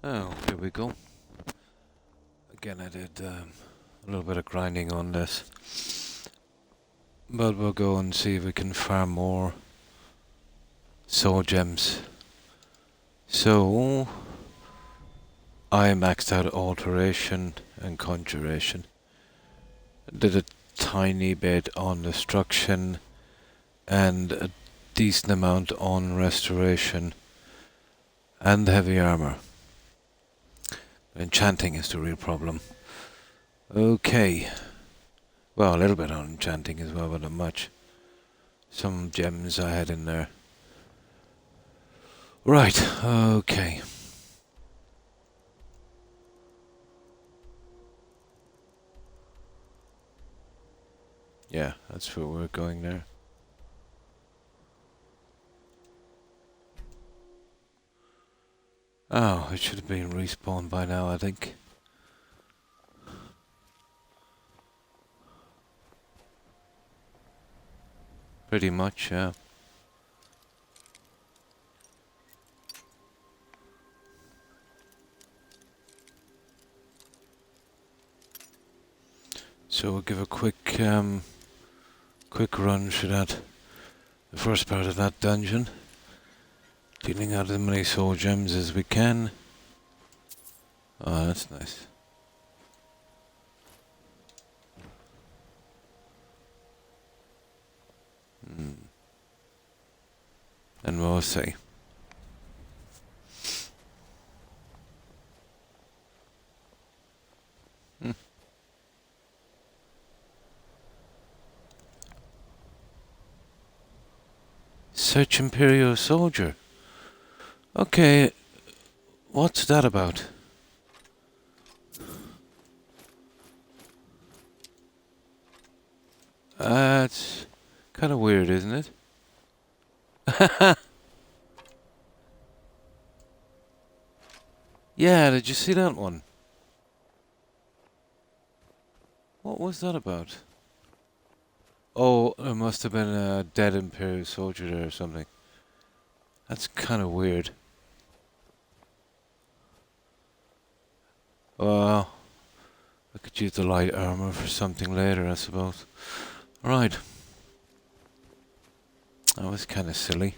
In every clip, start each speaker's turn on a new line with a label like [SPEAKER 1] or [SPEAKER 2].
[SPEAKER 1] Oh, here we go. Again, I did a little bit of grinding on this. But we'll go and see if we can farm more soul gems. So, I maxed out alteration and conjuration. Did a tiny bit on destruction and a decent amount on restoration and heavy armor. Enchanting is the real problem. Okay. Well, a little bit on enchanting as well, but not much. Some gems I had in there. Right, okay. Yeah, that's where we're going there. Oh, it should have been respawned by now, I think. Pretty much, yeah. So we'll give a quick run through that, the first part of that dungeon. Dealing out as many soul gems as we can. Oh, that's nice. And we'll see. Search Imperial Soldier. Okay, what's that about? It's kind of weird, isn't it? Yeah, did you see that one? What was that about? Oh, there must have been a dead Imperial soldier there or something. That's kind of weird. Well, I could use the light armor for something later, I suppose. Right. That was kind of silly.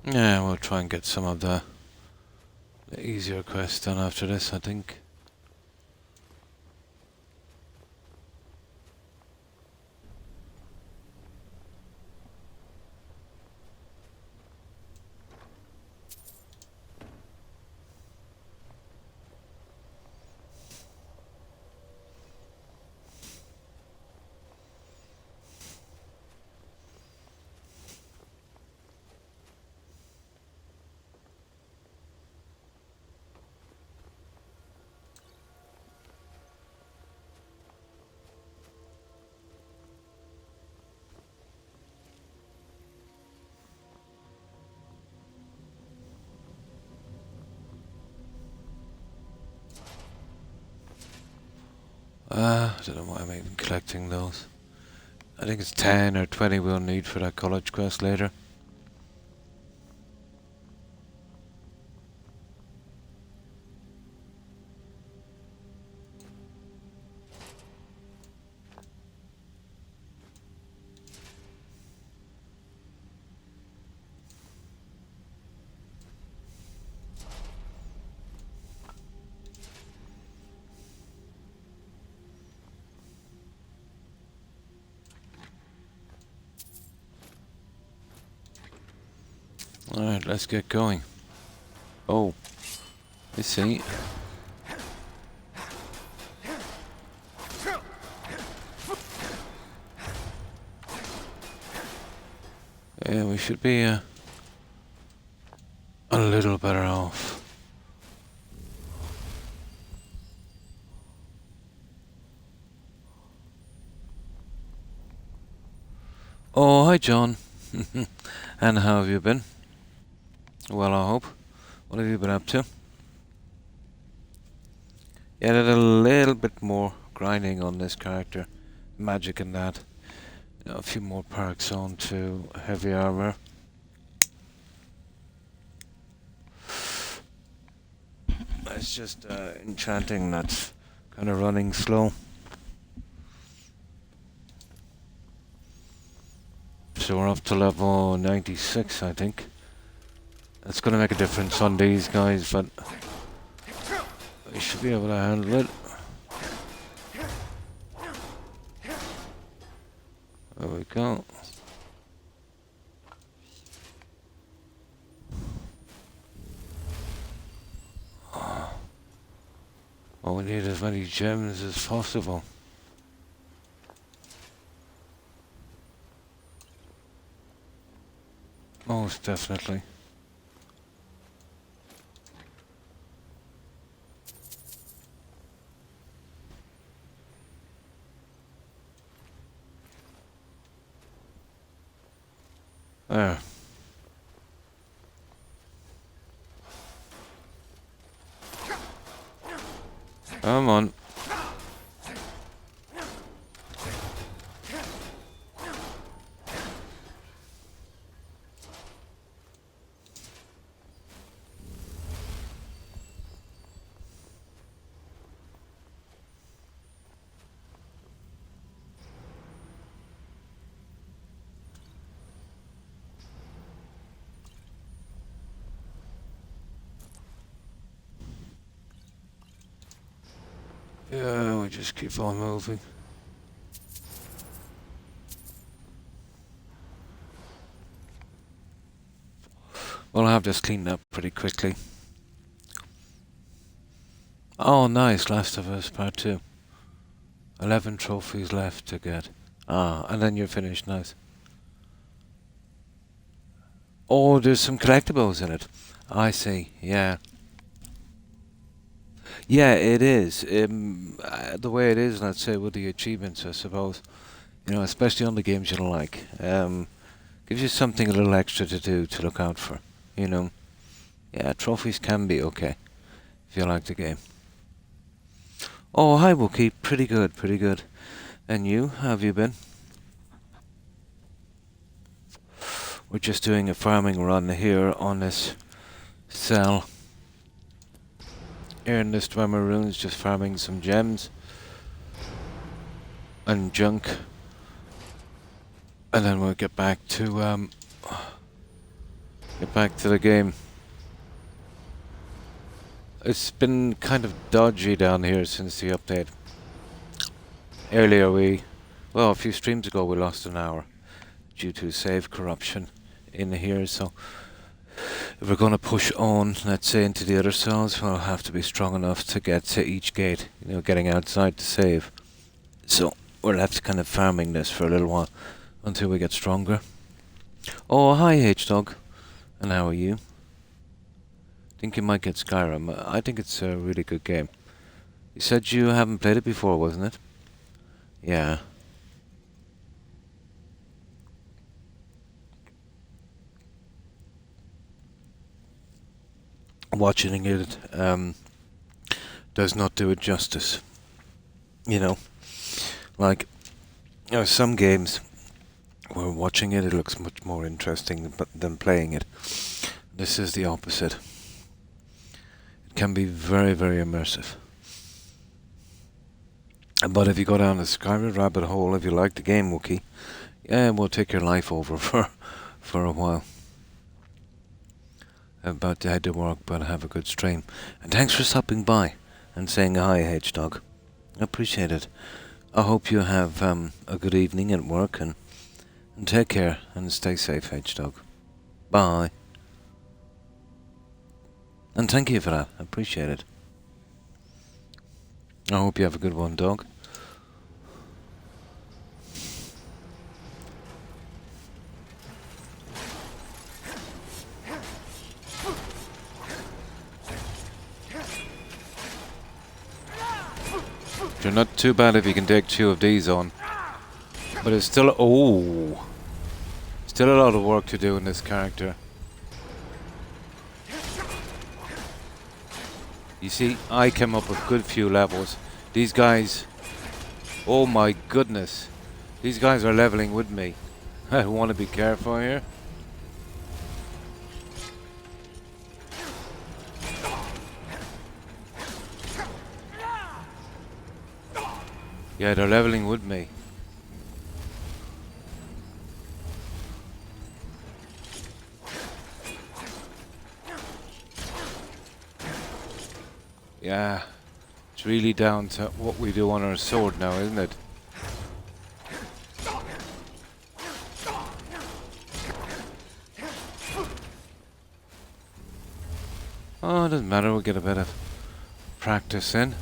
[SPEAKER 1] Yeah, we'll try and get some of the easier quests done after this, I think. I don't know why I'm even collecting those. I think it's 10 or 20 we'll need for that college quest later. Alright, let's get going. Oh, I see. Yeah, we should be a little better off. Hi, John. And how have you been? Well, I hope. What have you been up to? Yeah, did a little bit more grinding on this character. Magic and that. You know, a few more perks on to heavy armor. It's just enchanting that's kind of running slow. So we're up to level 96, I think. That's going to make a difference on these guys, but we should be able to handle it. There we go. Well, we need as many gems as possible. Most definitely. There. Come on. Yeah, we just keep on moving. We'll have this cleaned up pretty quickly. Oh, nice. Last of Us Part 2. 11 trophies left to get. Ah, and then you're finished. Nice. Oh, there's some collectibles in it. I see. Yeah. Yeah, it is. The way it is, let's say, with the achievements, I suppose. You know, especially on the games you like. Gives you something a little extra to do, to look out for. You know. Yeah, trophies can be okay. If you like the game. Oh, hi, Wookie. Pretty good, pretty good. And you? How have you been? We're just doing a farming run here on this cell. Here in this Dwemer Ruins, just farming some gems and junk, and then we'll get back to the game. It's been kind of dodgy down here since the update. Earlier a few streams ago we lost an hour due to save corruption in here, so if we're going to push on, let's say, into the other cells, we'll have to be strong enough to get to each gate, you know, getting outside to save. So we're left kind of farming this for a little while until we get stronger. Oh, hi H-Dog. And how are you? Think you might get Skyrim. I think it's a really good game. You said you haven't played it before, wasn't it? Yeah. Watching it does not do it justice. You know, like, there are some games where watching it looks much more interesting than playing it. This is the opposite. It can be very, very immersive. But if you go down the Skyrim rabbit hole, if you like the game, Wookie, yeah, we'll take your life over for a while. I'm about to head to work, but have a good stream. And thanks for stopping by and saying hi, H-Dog. I appreciate it. I hope you have a good evening at work, and take care and stay safe, H-Dog. Bye. And thank you for that. I appreciate it. I hope you have a good one, dog. They're not too bad if you can take 2 of these on. But it's still... Oh! Still a lot of work to do in this character. You see, I came up with a good few levels. These guys, oh my goodness, these guys are leveling with me. I want to be careful here. Yeah, they're leveling with me. Yeah, it's really down to what we do on our sword now, isn't it? Oh, it doesn't matter, we'll get a bit of practice in.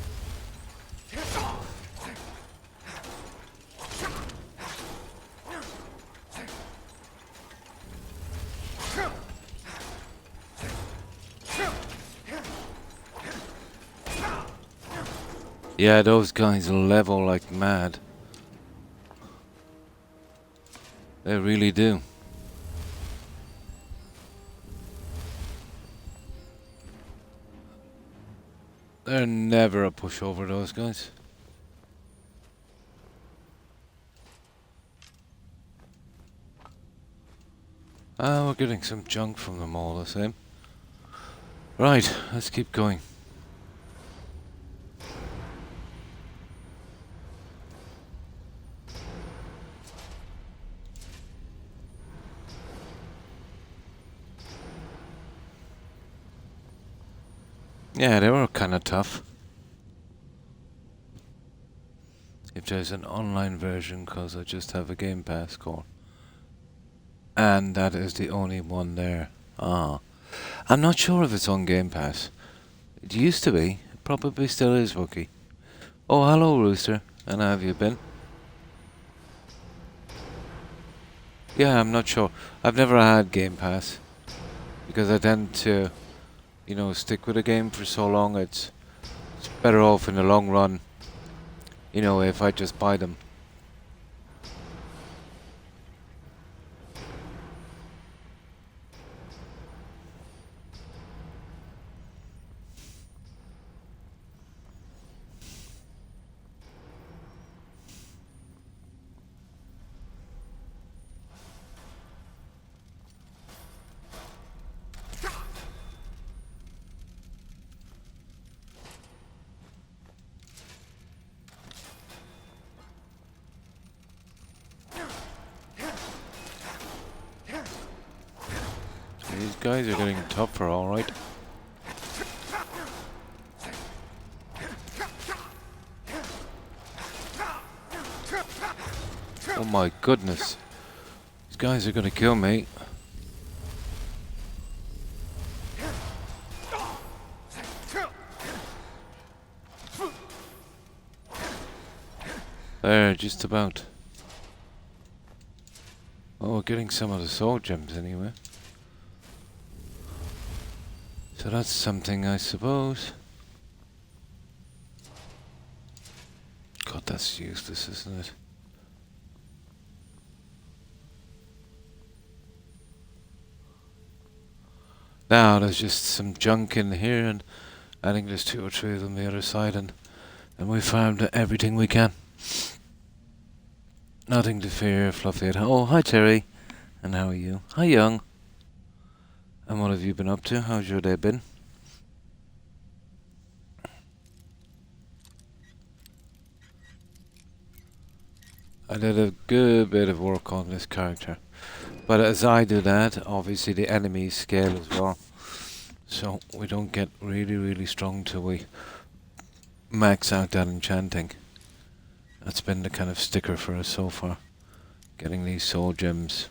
[SPEAKER 1] Yeah, those guys level like mad. They really do. They're never a pushover, those guys. Ah, we're getting some junk from them all the same. Right, let's keep going. Yeah, they were kind of tough. If there's an online version, because I just have a Game Pass call. And that is the only one there. Ah. I'm not sure if it's on Game Pass. It used to be. It probably still is, Wookie. Oh, hello, Rooster. And how have you been? Yeah, I'm not sure. I've never had Game Pass. Because I tend to, you know, stick with a game for so long. It's better off in the long run, you know, if I just buy them. These guys are getting tougher, alright. Oh my goodness. These guys are gonna kill me. There, just about. Oh, we're getting some of the soul gems anyway. So that's something, I suppose. God, that's useless, isn't it? Now, there's just some junk in here, and I think there's 2 or 3 of them on the other side, and we farmed everything we can. Nothing to fear, Fluffy. Oh, hi, Terry. And how are you? Hi, Young. And what have you been up to? How's your day been? I did a good bit of work on this character. But as I do that, obviously the enemies scale as well. So we don't get really, really strong till we max out that enchanting. That's been the kind of sticker for us so far. Getting these soul gems.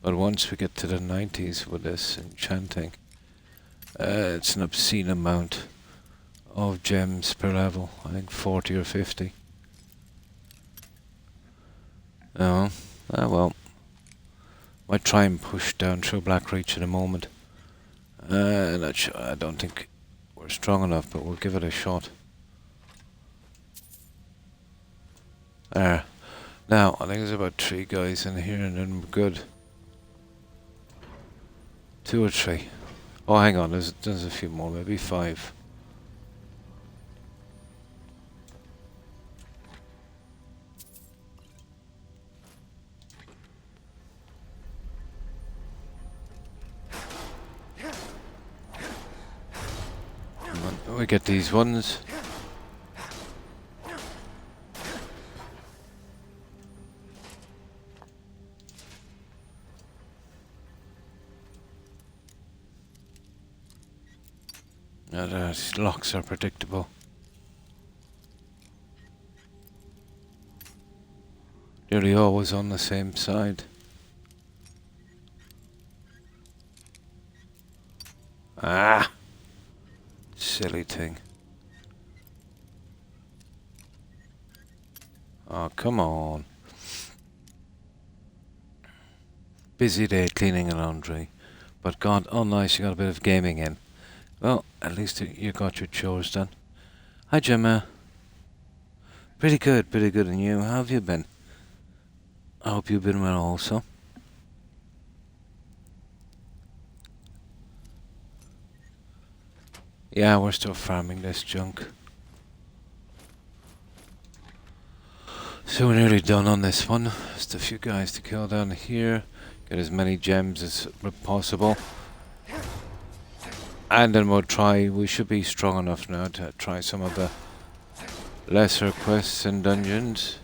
[SPEAKER 1] But once we get to the 90s with this enchanting, it's an obscene amount of gems per level. I think 40 or 50. Oh, well. Might try and push down through Black Reach in a moment. Not sure. I don't think we're we're strong enough, but we'll give it a shot. There. Now, I think there's about 3 guys in here and then we're good. 2 or 3. Oh, hang on, there's a few more, maybe 5. We get these ones. Now those locks are predictable. Nearly always on the same side. Ah! Silly thing. Oh, come on. Busy day cleaning and laundry. But God, oh nice, you got a bit of gaming in. Well, at least you got your chores done. Hi, Gemma. Pretty good, and you? How have you been? I hope you've been well also. Yeah, we're still farming this junk. So we're nearly done on this one. Just a few guys to kill down here. Get as many gems as possible. And then we'll try, we should be strong enough now to try some of the lesser quests and dungeons.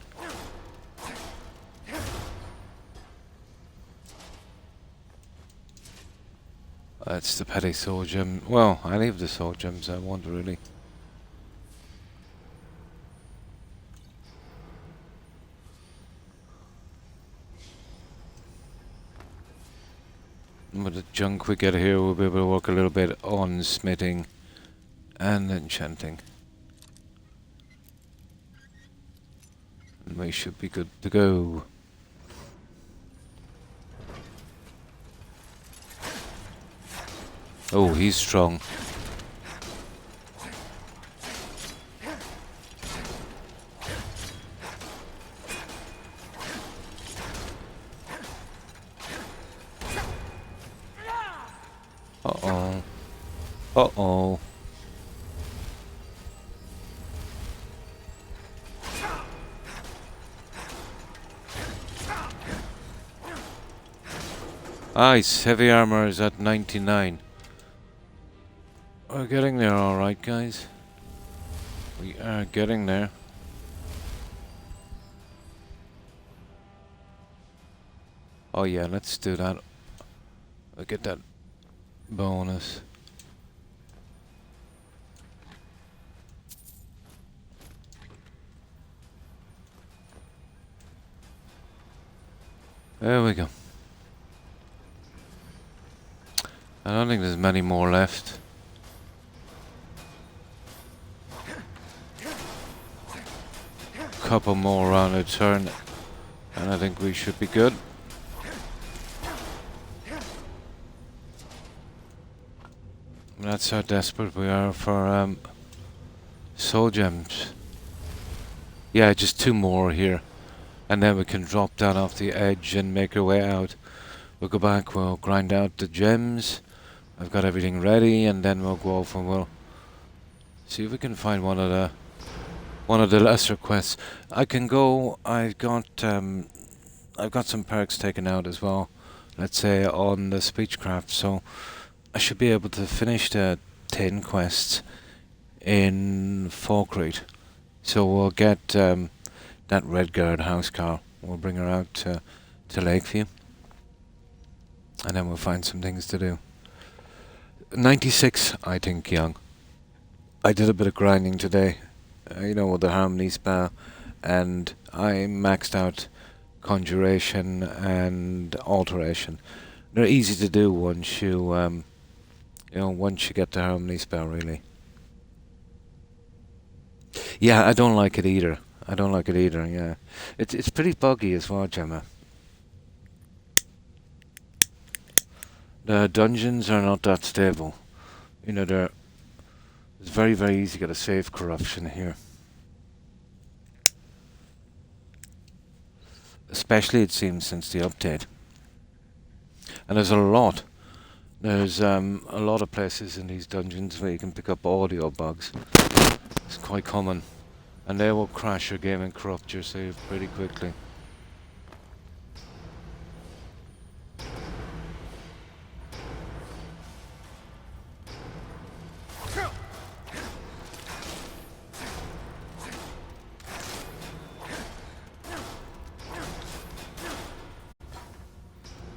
[SPEAKER 1] That's the petty soul gem. Well, any of the soul gems I want really. And with the junk we get here, we'll be able to work a little bit on smithing and enchanting. And we should be good to go. Oh, he's strong. Uh-oh. Uh-oh. Nice, heavy armor is at 99. We're getting there alright, guys. We are getting there. Oh yeah, let's do that. We'll get that bonus. There we go. I don't think there's many more left. Couple more around a turn and I think we should be good. That's how desperate we are for soul gems. Yeah, just 2 more here and then we can drop down off the edge and make our way out. We'll go back, we'll grind out the gems. I've got everything ready and then we'll go off and we'll see if we can find one of the lesser quests. I can go. I've got some perks taken out as well. Let's say on the speechcraft, so I should be able to finish the 10 quests in Falkreath. So we'll get that Redguard housecar. We'll bring her out to Lakeview, and then we'll find some things to do. 96, I think, young. I did a bit of grinding today. You know, with the harmony spell, and I maxed out conjuration and alteration. They're easy to do once you once you get the harmony spell, really. Yeah, I don't like it either. Yeah, it's pretty buggy as well, Gemma. The dungeons are not that stable. You know, they're It's very, very easy to get a save corruption here. Especially, it seems, since the update. And there's a lot. There's a lot of places in these dungeons where you can pick up audio bugs. It's quite common. And they will crash your game and corrupt your save pretty quickly.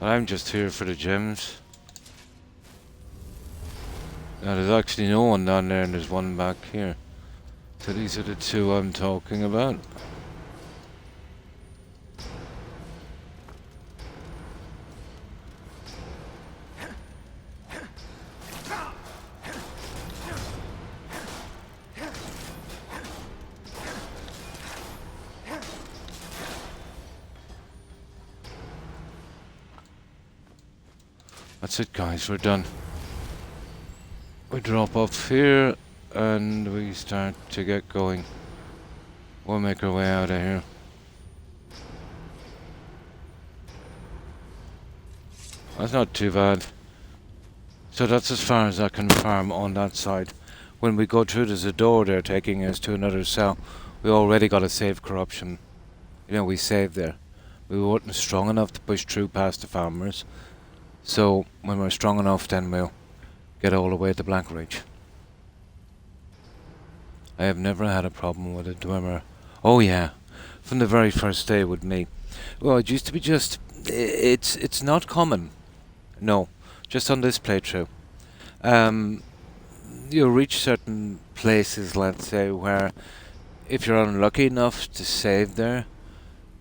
[SPEAKER 1] I'm just here for the gems. Now there's actually no one down there and there's one back here. So these are the two I'm talking about. That's it, guys, we're done. We drop off here and we start to get going. We'll make our way out of here. That's not too bad. So that's as far as I can farm on that side. When we go through, there's a door there taking us to another cell. We already got a save corruption. You know, we saved there. We weren't strong enough to push through past the farmers. So when we're strong enough, then we'll get all the way to Blackridge. I have never had a problem with a Dwemer. Oh yeah, from the very first day with me. Well, it used to be just... It's not common. No, just on this playthrough. You'll reach certain places, let's say, where if you're unlucky enough to save there,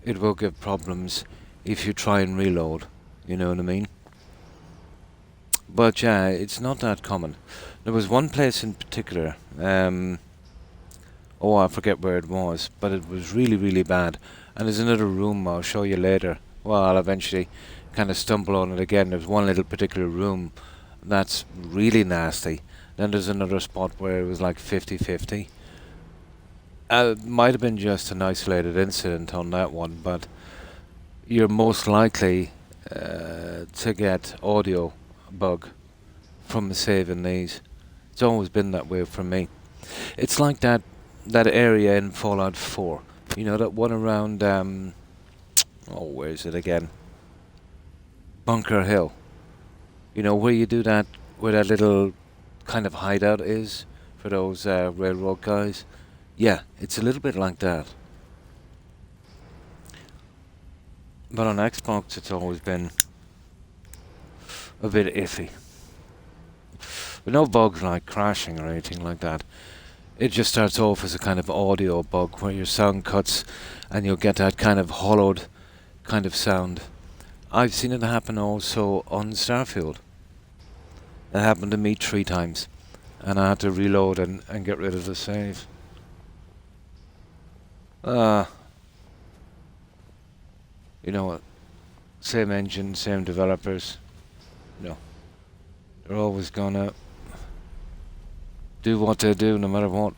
[SPEAKER 1] it will give problems if you try and reload. You know what I mean? But yeah, it's not that common. There was one place in particular, oh, I forget where it was, but it was really, really bad. And there's another room I'll show you later. Well, I'll eventually kind of stumble on it again. There's one little particular room that's really nasty. Then there's another spot where it was like 50-50. It might have been just an isolated incident on that one, but you're most likely to get audio bug from saving these. It's always been that way for me. It's like that area in Fallout 4. You know, that one around oh, where is it again? Bunker Hill. You know, where you do that, where that little kind of hideout is for those railroad guys. Yeah, it's a little bit like that. But on Xbox, it's always been a bit iffy. But no bugs like crashing or anything like that. It just starts off as a kind of audio bug where your sound cuts and you'll get that kind of hollowed kind of sound. I've seen it happen also on Starfield. It happened to me 3 times and I had to reload and get rid of the save. You know what? Same engine, same developers. No. They're always gonna do what they do no matter what.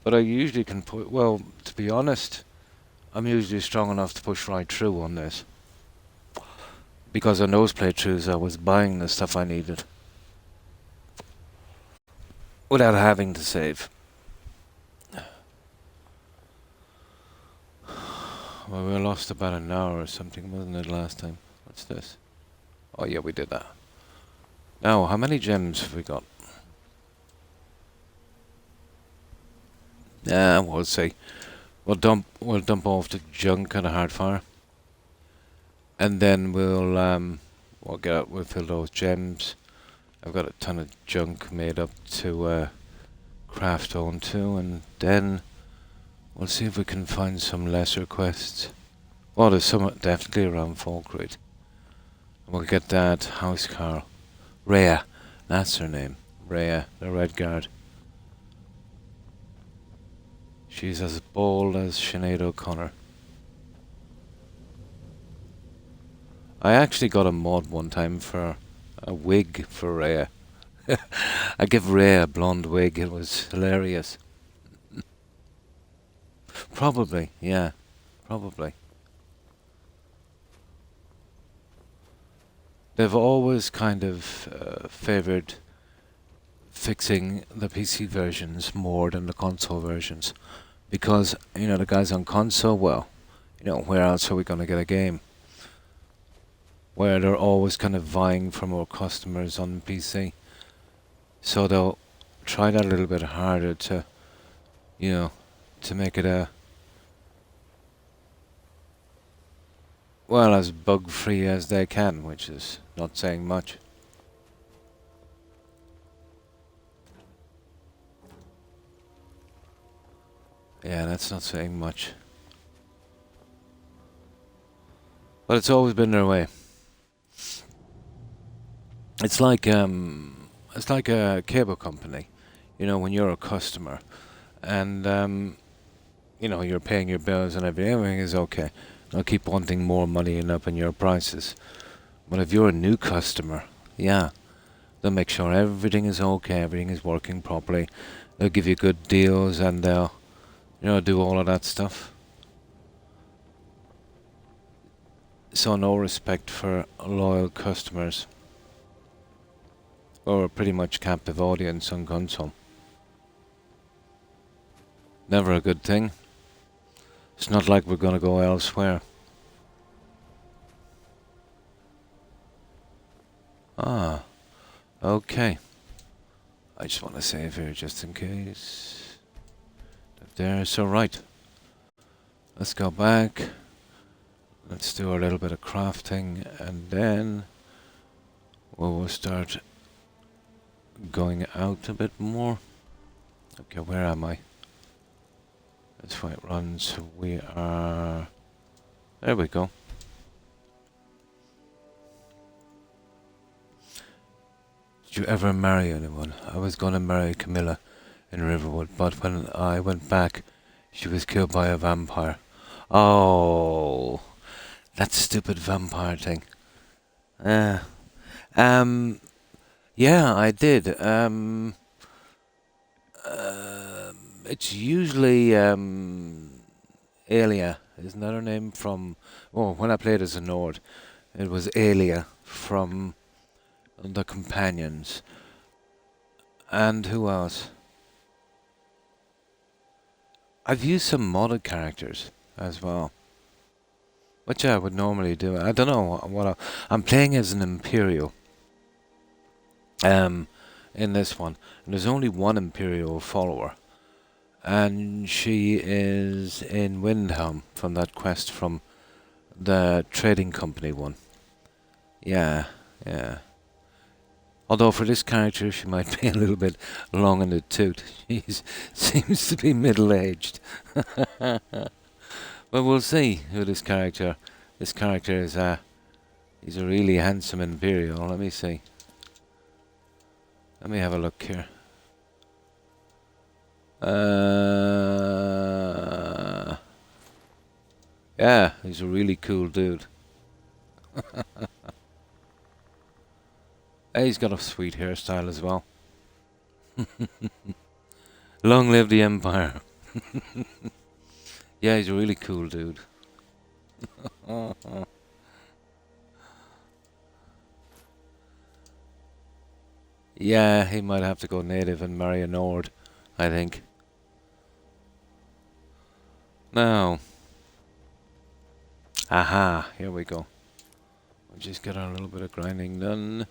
[SPEAKER 1] But I usually can put, well, to be honest, I'm usually strong enough to push right through on this. Because on those playthroughs I was buying the stuff I needed. Without having to save. Well, we lost about an hour or something, wasn't it, last time? What's this? Oh yeah, we did that. Now, how many gems have we got? We'll see. We'll dump off the junk and a hard fire. And then we'll fill those gems. I've got a ton of junk made up to craft onto, and then we'll see if we can find some lesser quests. Well, there's some definitely around Falkreath. We'll get that house car. Rhea, that's her name. Rhea, the Red Guard. She's as bold as Sinead O'Connor. I actually got a mod one time for a wig for Rhea. I give Rhea a blonde wig. It was hilarious. Probably, yeah, probably. They've always kind of favoured fixing the PC versions more than the console versions. Because, the guys on console, well, where else are we going to get a game? Where they're always kind of vying for more customers on PC. So they'll try that a little bit harder to, to make it as bug-free as they can, which is not saying much. Yeah, that's not saying much. But it's always been their way. It's like a cable company, when you're a customer, and you're paying your bills and everything is okay. They'll keep wanting more money and upping your prices. But if you're a new customer, yeah, they'll make sure everything is okay, everything is working properly. They'll give you good deals and they'll, do all of that stuff. So no respect for loyal customers. Or a pretty much captive audience on console. Never a good thing. It's not like we're gonna go elsewhere. Ah, okay. I just want to save here just in case. There, so right. Let's go back. Let's do a little bit of crafting and then we'll start going out a bit more. Okay, where am I? That's why it runs. We are... There we go. Did you ever marry anyone? I was gonna marry Camilla in Riverwood, but when I went back, she was killed by a vampire. Oh, that stupid vampire thing. Yeah, I did. It's usually Alia, isn't that her name from... Oh, when I played as a Nord, it was Alia from the Companions. And who else? I've used some modded characters as well, which I would normally do. I don't know what I'm playing as an Imperial. In this one, and there's only one Imperial follower, and she is in Windhelm from that quest from the trading company one. Yeah. Although for this character, she might be a little bit long in the tooth. She seems to be middle-aged. But we'll see who this character. This character is. He's a really handsome Imperial. Let me see. Let me have a look here. Yeah, he's a really cool dude. He's got a sweet hairstyle as well. Long live the Empire. Yeah, he's a really cool dude. Yeah, he might have to go native and marry a Nord, I think. Now. Aha, here we go. We'll just get our little bit of grinding done.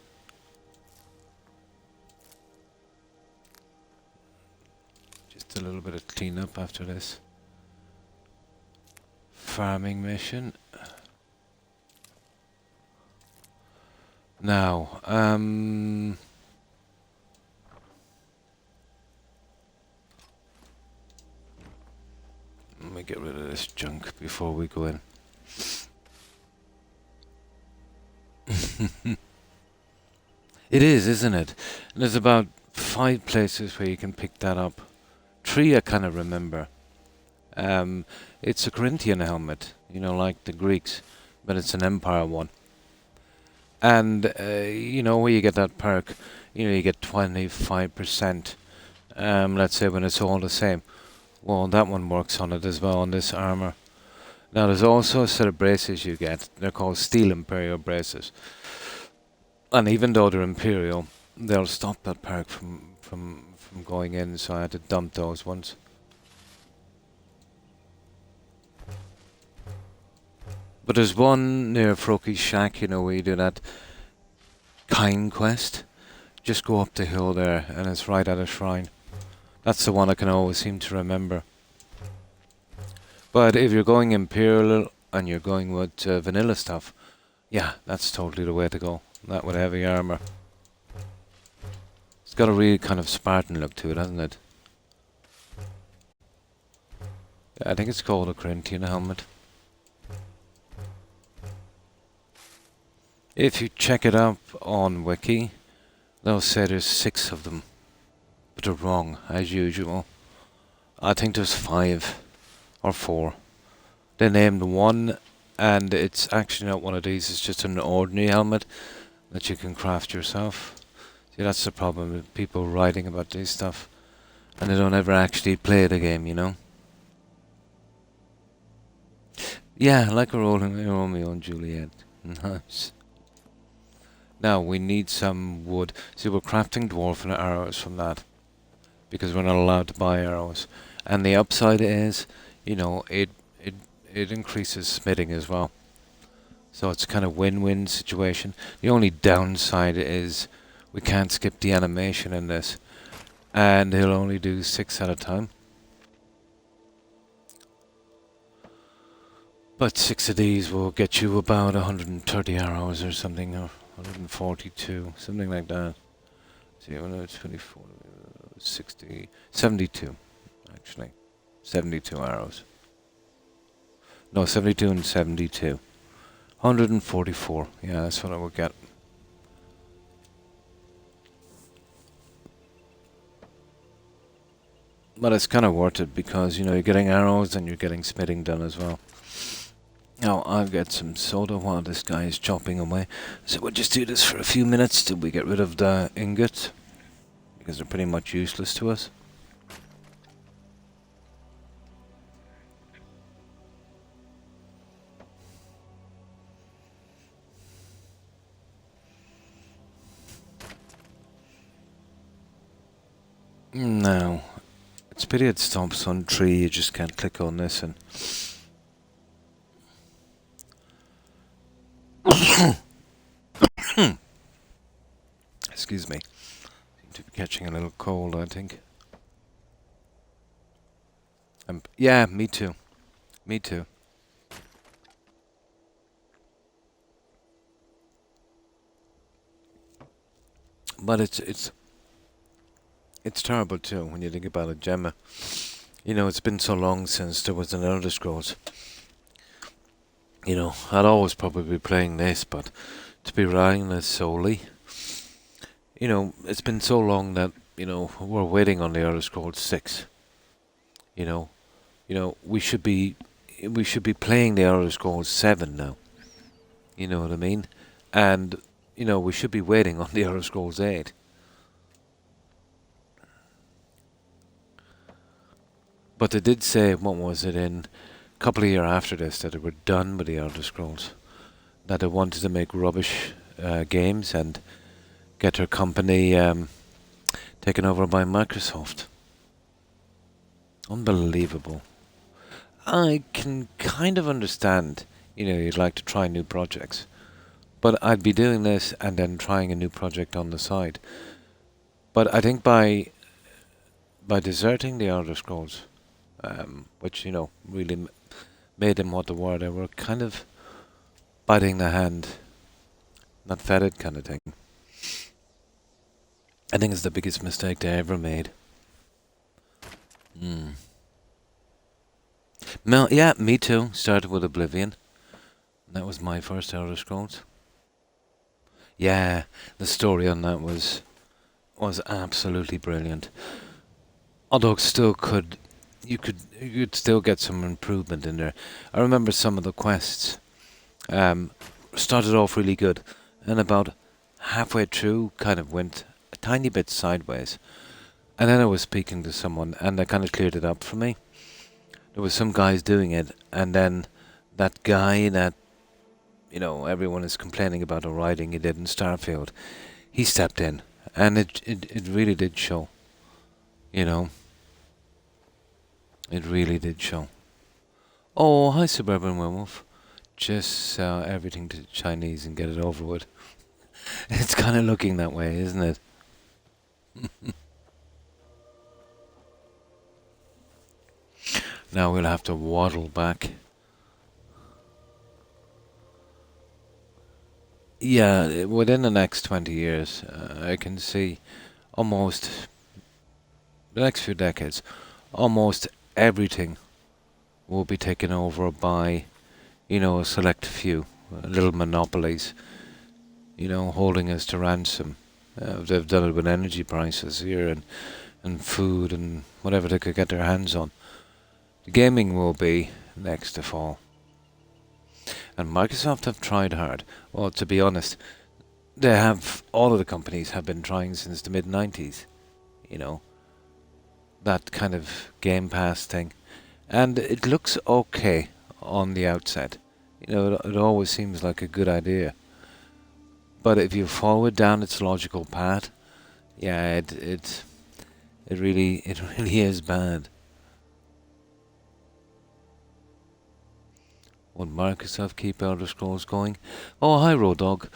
[SPEAKER 1] Just a little bit of cleanup after this farming mission. Now, let me get rid of this junk before we go in. It is, isn't it? There's about 5 places where you can pick that up. 3 I kind of remember. It's a Corinthian helmet, like the Greeks, but it's an Empire one. And you know where you get that perk, you know, you get 25%. Let's say when it's all the same. Well, that one works on it as well on this armor. Now there's also a set of braces you get. They're called Steel Imperial braces, and even though they're Imperial, they'll stop that perk from going in. So I had to dump those ones. But there's one near Froki's shack, you know, where you do that kind quest. Just go up the hill there, and it's right at a shrine. That's the one I can always seem to remember. But if you're going Imperial and you're going with vanilla stuff, yeah, that's totally the way to go. That with heavy armor. It's got a really kind of Spartan look to it, hasn't it? Yeah, I think it's called a Corinthian helmet. If you check it up on Wiki, they'll say there's 6 of them. But they're wrong, as usual. I think there's 5 or 4. They named one, and it's actually not one of these, it's just an ordinary helmet that you can craft yourself. See, that's the problem with people writing about this stuff, and they don't ever actually play the game, you know? Yeah, like a Romeo and Juliet. Nice. Now, we need some wood. See, we're crafting dwarven arrows from that, because we're not allowed to buy arrows. And the upside is, you know, it increases smithing as well. So it's kind of win-win situation. The only downside is we can't skip the animation in this, and he'll only do 6 at a time. But 6 of these will get you about 130 arrows or something, or 142, something like that. See, 24, 60, 72, actually. 72 arrows. No, 72 and 72. 144, yeah, that's what I would get. But it's kind of worth it because, you know, you're getting arrows and you're getting smithing done as well. Now, I'll get some soda while this guy is chopping away. So we'll just do this for a few minutes till we get rid of the ingots, because they're pretty much useless to us. Now, it's a pity it stops on tree, you just can't click on this and... Excuse me. Seem to be catching a little cold, I think. Yeah, me too. Me too. But it's terrible too when you think about it, Gemma. You know, it's been so long since there was an Elder Scrolls. You know, I'd always probably be playing this, but to be writing this solely, you know, it's been so long that, you know, we're waiting on the Elder Scrolls 6. You know, we should be playing the Elder Scrolls 7 now. You know what I mean? And, you know, we should be waiting on the Elder Scrolls 8. But they did say, what was it, in a couple of years after this, that they were done with the Elder Scrolls. That they wanted to make rubbish games and get their company taken over by Microsoft. Unbelievable. I can kind of understand, you know, you'd like to try new projects. But I'd be doing this and then trying a new project on the side. But I think by deserting the Elder Scrolls, which, you know, really made them what they were kind of biting the hand, not fed it kind of thing. I think it's the biggest mistake they ever made. Yeah, me too. Started with Oblivion. That was my first Elder Scrolls. Yeah, the story on that was absolutely brilliant. Although still you'd still get some improvement in there. I remember some of the quests started off really good, and about halfway through kind of went a tiny bit sideways. And then I was speaking to someone, and they kind of cleared it up for me. There was some guys doing it, and then that guy that everyone is complaining about the riding he did in Starfield, he stepped in, and it really did show. You know, it really did show. Oh, hi, Suburban Werewolf. Just sell everything to the Chinese and get it over with. It's kind of looking that way, isn't it? Now we'll have to waddle back. Yeah, within the next 20 years, I can see almost the next few decades, almost everything will be taken over by, a select few, little monopolies, holding us to ransom. They've done it with energy prices here and food and whatever they could get their hands on. The gaming will be next to fall. And Microsoft have tried hard. Well, to be honest, all of the companies have been trying since the mid-90s, that kind of Game Pass thing. And it looks okay on the outset. It always seems like a good idea. But if you follow it down its logical path, yeah, it really is bad. Would Microsoft keep Elder Scrolls going? Oh, hi, Road Dog.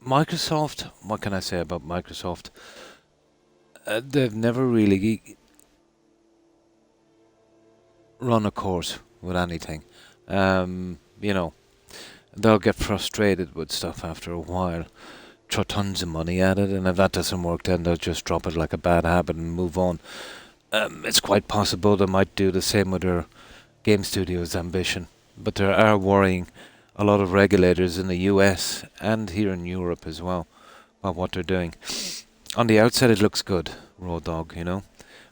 [SPEAKER 1] Microsoft, what can I say about Microsoft? They've never really run a course with anything. They'll get frustrated with stuff after a while, throw tons of money at it, and if that doesn't work, then they'll just drop it like a bad habit and move on. It's quite possible they might do the same with their game studio's ambition, but there are worrying a lot of regulators in the US and here in Europe as well about what they're doing. On the outside, it looks good, Raw Dog,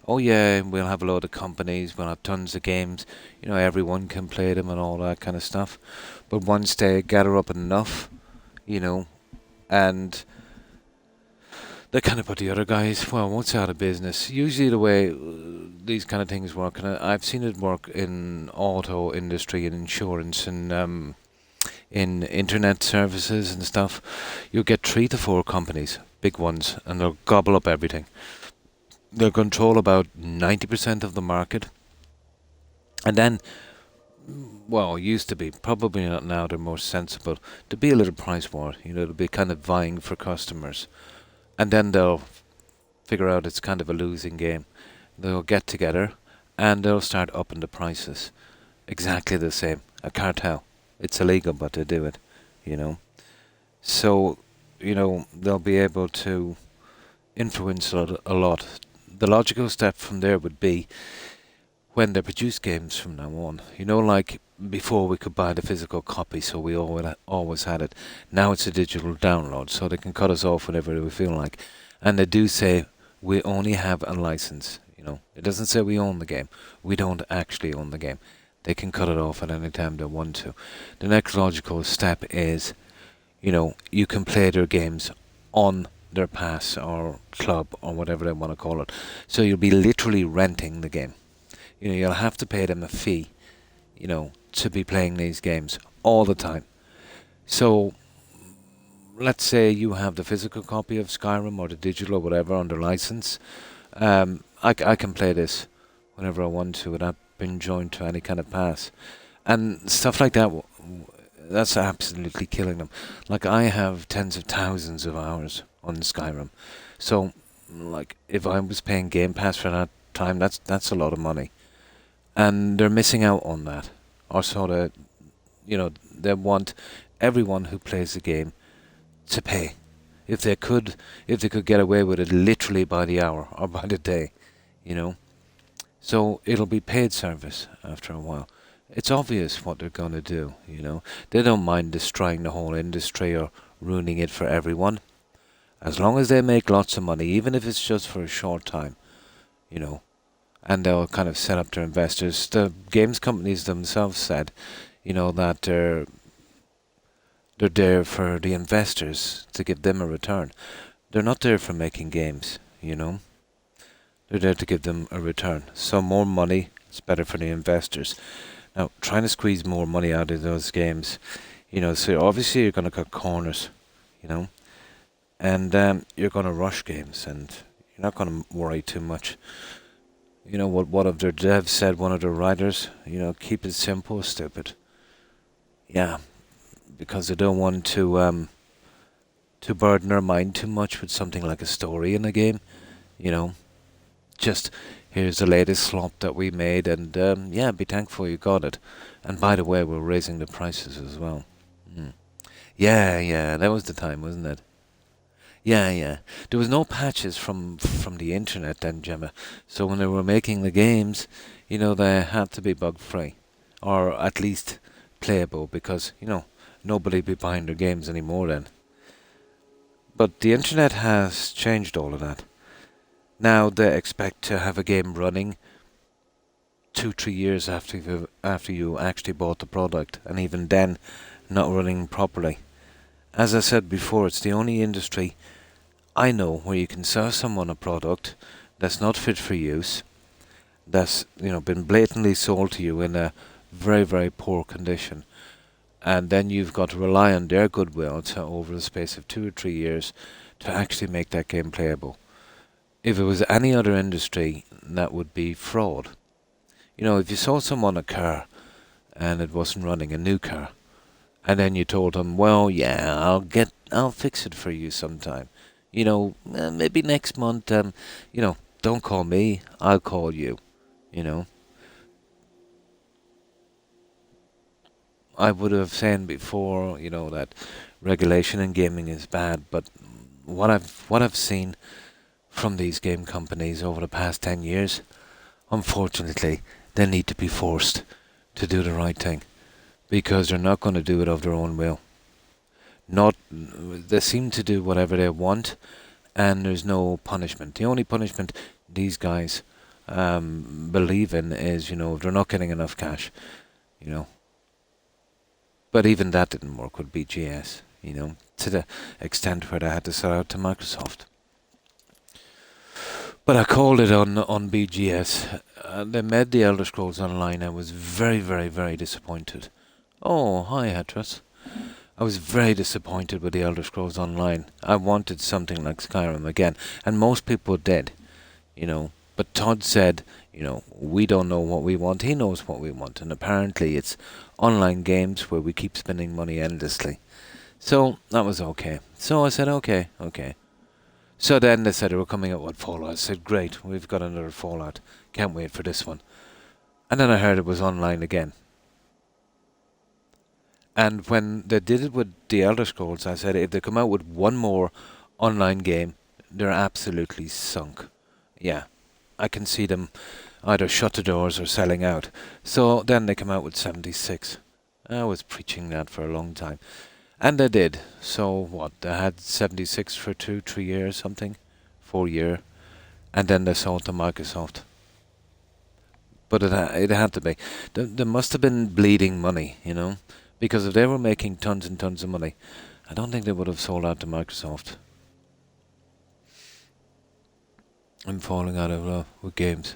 [SPEAKER 1] Oh yeah, we'll have a load of companies, we'll have tons of games, everyone can play them and all that kind of stuff. But once they gather up enough, and they kind of put the other guys, well, what's out of business? Usually the way these kind of things work, and I've seen it work in auto industry and insurance and in internet services and stuff, you'll get 3 to 4 companies, big ones, and they'll gobble up everything. They'll control about 90% of the market. And then, well, used to be, probably not now, they're more sensible, to be a little price war, to be kind of vying for customers. And then they'll figure out it's kind of a losing game. They'll get together and they'll start upping the prices. Exactly the same. A cartel. It's illegal, but they do it, So, they'll be able to influence a lot. The logical step from there would be when they produce games from now on. Like before we could buy the physical copy, so we always had it. Now it's a digital download, so they can cut us off whenever we feel like. And they do say we only have a license. It doesn't say we own the game. We don't actually own the game. They can cut it off at any time they want to. The next logical step is, you can play their games on their pass or club or whatever they want to call it. So you'll be literally renting the game. You'll have to pay them a fee, to be playing these games all the time. So let's say you have the physical copy of Skyrim or the digital or whatever under license. I can play this whenever I want to without being joined to any kind of pass. And stuff like that, that's absolutely killing them. Like, I have tens of thousands of hours on Skyrim. So, like, if I was paying Game Pass for that time, that's a lot of money. And they're missing out on that. Or sort of, they want everyone who plays the game to pay. If they could get away with it literally by the hour or by the day, So it'll be paid service after a while. It's obvious what they're going to do, They don't mind destroying the whole industry or ruining it for everyone. As long as they make lots of money, even if it's just for a short time, And they'll kind of set up their investors. The games companies themselves said, that They're there for the investors to give them a return. They're not there for making games, you know. They're there to give them a return. So more money is better for the investors. Now, trying to squeeze more money out of those games, so obviously you're going to cut corners, you know, and you're going to rush games, and you're not going to worry too much. What one of their devs said, one of their writers, keep it simple, stupid. Yeah, because they don't want to burden their mind too much with something like a story in a game, you know. Just here's the latest slop that we made, and yeah, be thankful you got it. And by the way, we're raising the prices as well. Mm. Yeah, that was the time, wasn't it? Yeah. There was no patches from the internet then, Gemma. So when they were making the games, they had to be bug free, or at least playable, because nobody be buying their games anymore then. But the internet has changed all of that. Now they expect to have a game running 2, 3 years after you actually bought the product, and even then, not running properly. As I said before, it's the only industry I know where you can sell someone a product that's not fit for use, that's been blatantly sold to you in a very, very poor condition, and then you've got to rely on their goodwill to, over the space of 2 or 3 years, to actually make that game playable. If it was any other industry, that would be fraud. If you sold someone a car and it wasn't running, a new car, and then you told them, well, yeah, I'll fix it for you sometime. Maybe next month. Don't call me, I'll call you. You know, I would have said before, that regulation in gaming is bad, but what I've seen from these game companies over the past 10 years, unfortunately, they need to be forced to do the right thing, because they're not going to do it of their own will. Not They seem to do whatever they want, and there's no punishment. The only punishment these guys believe in is, if they're not getting enough cash, you know. But even that didn't work with BGS, to the extent where they had to sell out to Microsoft. But I called it on BGS. They made the Elder Scrolls Online. I was very, very, very disappointed. Oh, hi, Hetras. I was very disappointed with the Elder Scrolls Online. I wanted something like Skyrim again, and most people did, But Todd said, we don't know what we want. He knows what we want, and apparently it's online games where we keep spending money endlessly. So that was okay. So I said, okay. So then they said they were coming out with Fallout. I said, great, we've got another Fallout. Can't wait for this one. And then I heard it was online again. And when they did it with the Elder Scrolls, I said, if they come out with one more online game, they're absolutely sunk. Yeah, I can see them either shut the doors or selling out. So then they come out with 76. I was preaching that for a long time. And they did. So what? They had 76 for 2, 3 years, something, 4 year, and then they sold to Microsoft. But it had to be. There must have been bleeding money, because if they were making tons and tons of money, I don't think they would have sold out to Microsoft. I'm falling out of love with games.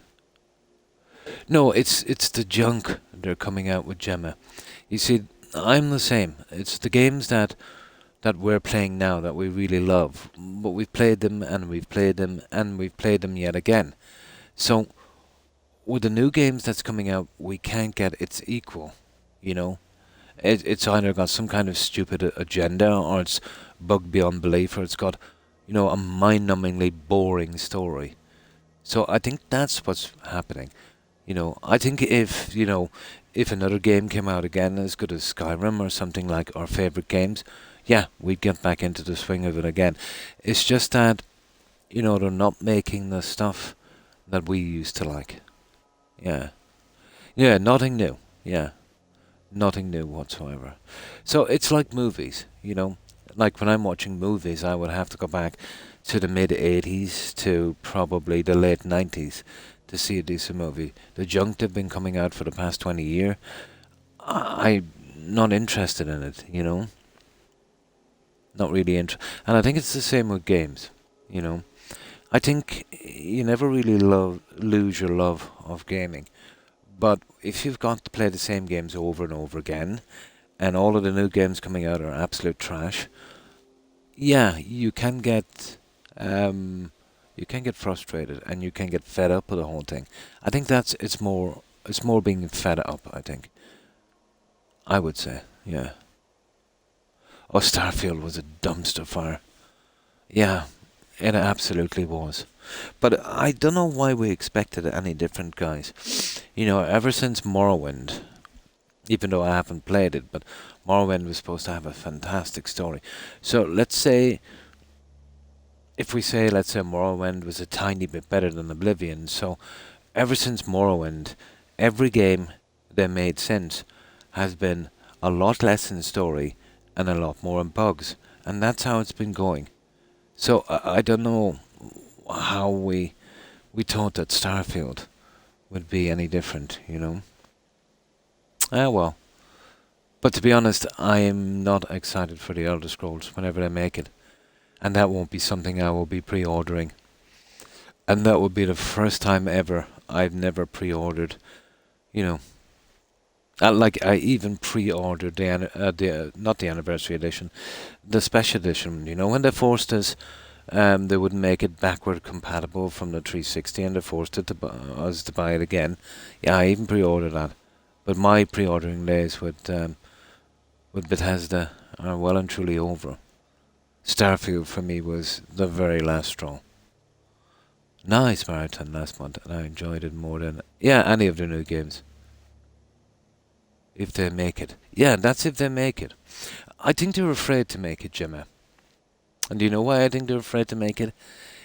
[SPEAKER 1] No, it's the junk they're coming out with, Gemma. You see, I'm the same. It's the games that we're playing now that we really love, but we've played them and we've played them and we've played them yet again. So with the new games that's coming out, we can't get its equal. It's either got some kind of stupid agenda, or it's bugged beyond belief, or it's got a mind-numbingly boring story. So I think that's what's happening. I think if another game came out again as good as Skyrim or something like our favorite games, yeah, we'd get back into the swing of it again. It's just that, they're not making the stuff that we used to like. Yeah. Yeah, nothing new. Yeah. Nothing new whatsoever. So it's like movies, Like when I'm watching movies, I would have to go back to the mid-80s to probably the late 90s to see a decent movie. The junk they've been coming out for the past 20 years, I'm not interested in it, Not really and I think it's the same with games. You know, I think you never really lose your love of gaming. But if you've got to play the same games over and over again, and all of the new games coming out are absolute trash, yeah, you can get frustrated and you can get fed up with the whole thing. I think it's more being fed up. I think I would say, yeah. Oh, Starfield was a dumpster fire. Yeah, it absolutely was. But I don't know why we expected it any different, guys. You know, ever since Morrowind, even though I haven't played it, but Morrowind was supposed to have a fantastic story. So let's say, if we say, let's say Morrowind was a tiny bit better than Oblivion, so ever since Morrowind, every game they made since has been a lot less in story and a lot more in bugs. And that's how it's been going. So I don't know how we thought that Starfield would be any different, you know? Ah, well. But to be honest, I am not excited for the Elder Scrolls whenever they make it. And that won't be something I will be pre-ordering. And that would be the first time ever I've never pre-ordered, you know. Like I even pre-ordered the not the anniversary edition, the special edition. You know, when they forced us, they wouldn't make it backward compatible from the 360, and they forced it to us to buy it again. Yeah, I even pre-ordered that. But my pre-ordering days with Bethesda are well and truly over. Starfield for me was the very last straw. Nice marathon last month, and I enjoyed it more than any of the new games. If they make it, yeah, that's if they make it. I think they're afraid to make it, Gemma. And do you know why I think they're afraid to make it?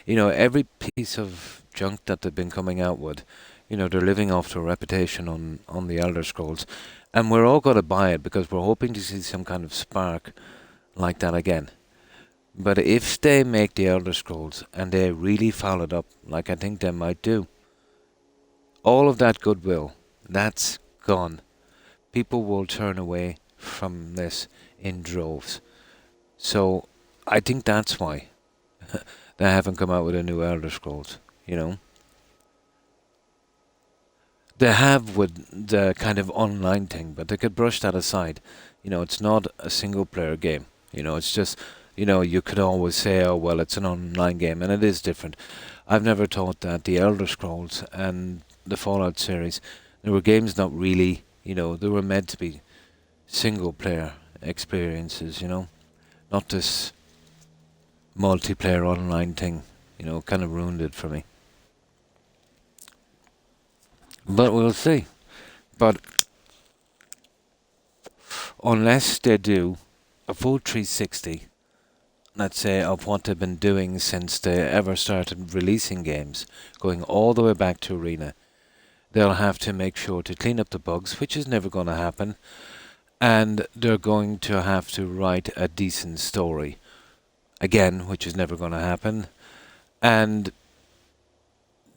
[SPEAKER 1] You know, every piece of junk that they've been coming out with, you know, they're living off their reputation on the Elder Scrolls, and we're all going to buy it because we're hoping to see some kind of spark like that again. But if they make the Elder Scrolls and they really foul it up, like I think they might do, all of that goodwill, that's gone. People will turn away from this in droves. So I think that's why they haven't come out with a new Elder Scrolls, you know. They have with the kind of online thing, but they could brush that aside. You know, it's not a single player game. You know, it's just, you know, you could always say, oh, well, it's an online game, and it is different. I've never thought that the Elder Scrolls and the Fallout series, they were games not really, you know, they were meant to be single player experiences, you know, not this multiplayer online thing, you know, kind of ruined it for me. But we'll see. But unless they do a full 360, let's say, of what they've been doing since they ever started releasing games, going all the way back to Arena, they'll have to make sure to clean up the bugs, which is never going to happen, and they're going to have to write a decent story, again, which is never going to happen, and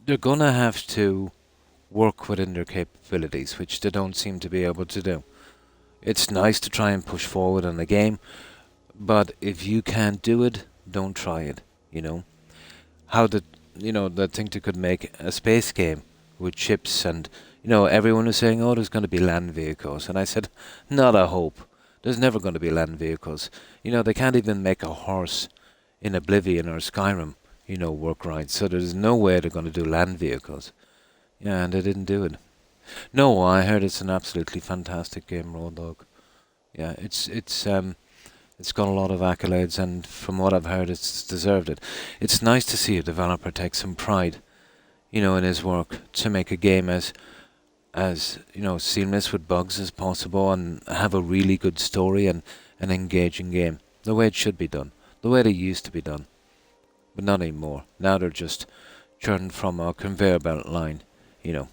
[SPEAKER 1] they're going to have to work within their capabilities, which they don't seem to be able to do. It's nice to try and push forward on the game, but if you can't do it, don't try it, you know. How the, you know, the think they could make a space game with ships and, you know, everyone was saying, oh, there's going to be land vehicles. And I said, not a hope. There's never going to be land vehicles. You know, they can't even make a horse in Oblivion or Skyrim, you know, work right. So there's no way they're going to do land vehicles. Yeah, and they didn't do it. No, I heard it's an absolutely fantastic game, Road Dog. Yeah, it's got a lot of accolades, and from what I've heard, it's deserved it. It's nice to see a developer take some pride, you know, in his work to make a game as you know, seamless with bugs as possible, and have a really good story and an engaging game, the way it should be done, the way they used to be done, but not anymore. Now they're just churned from a conveyor belt line, you know,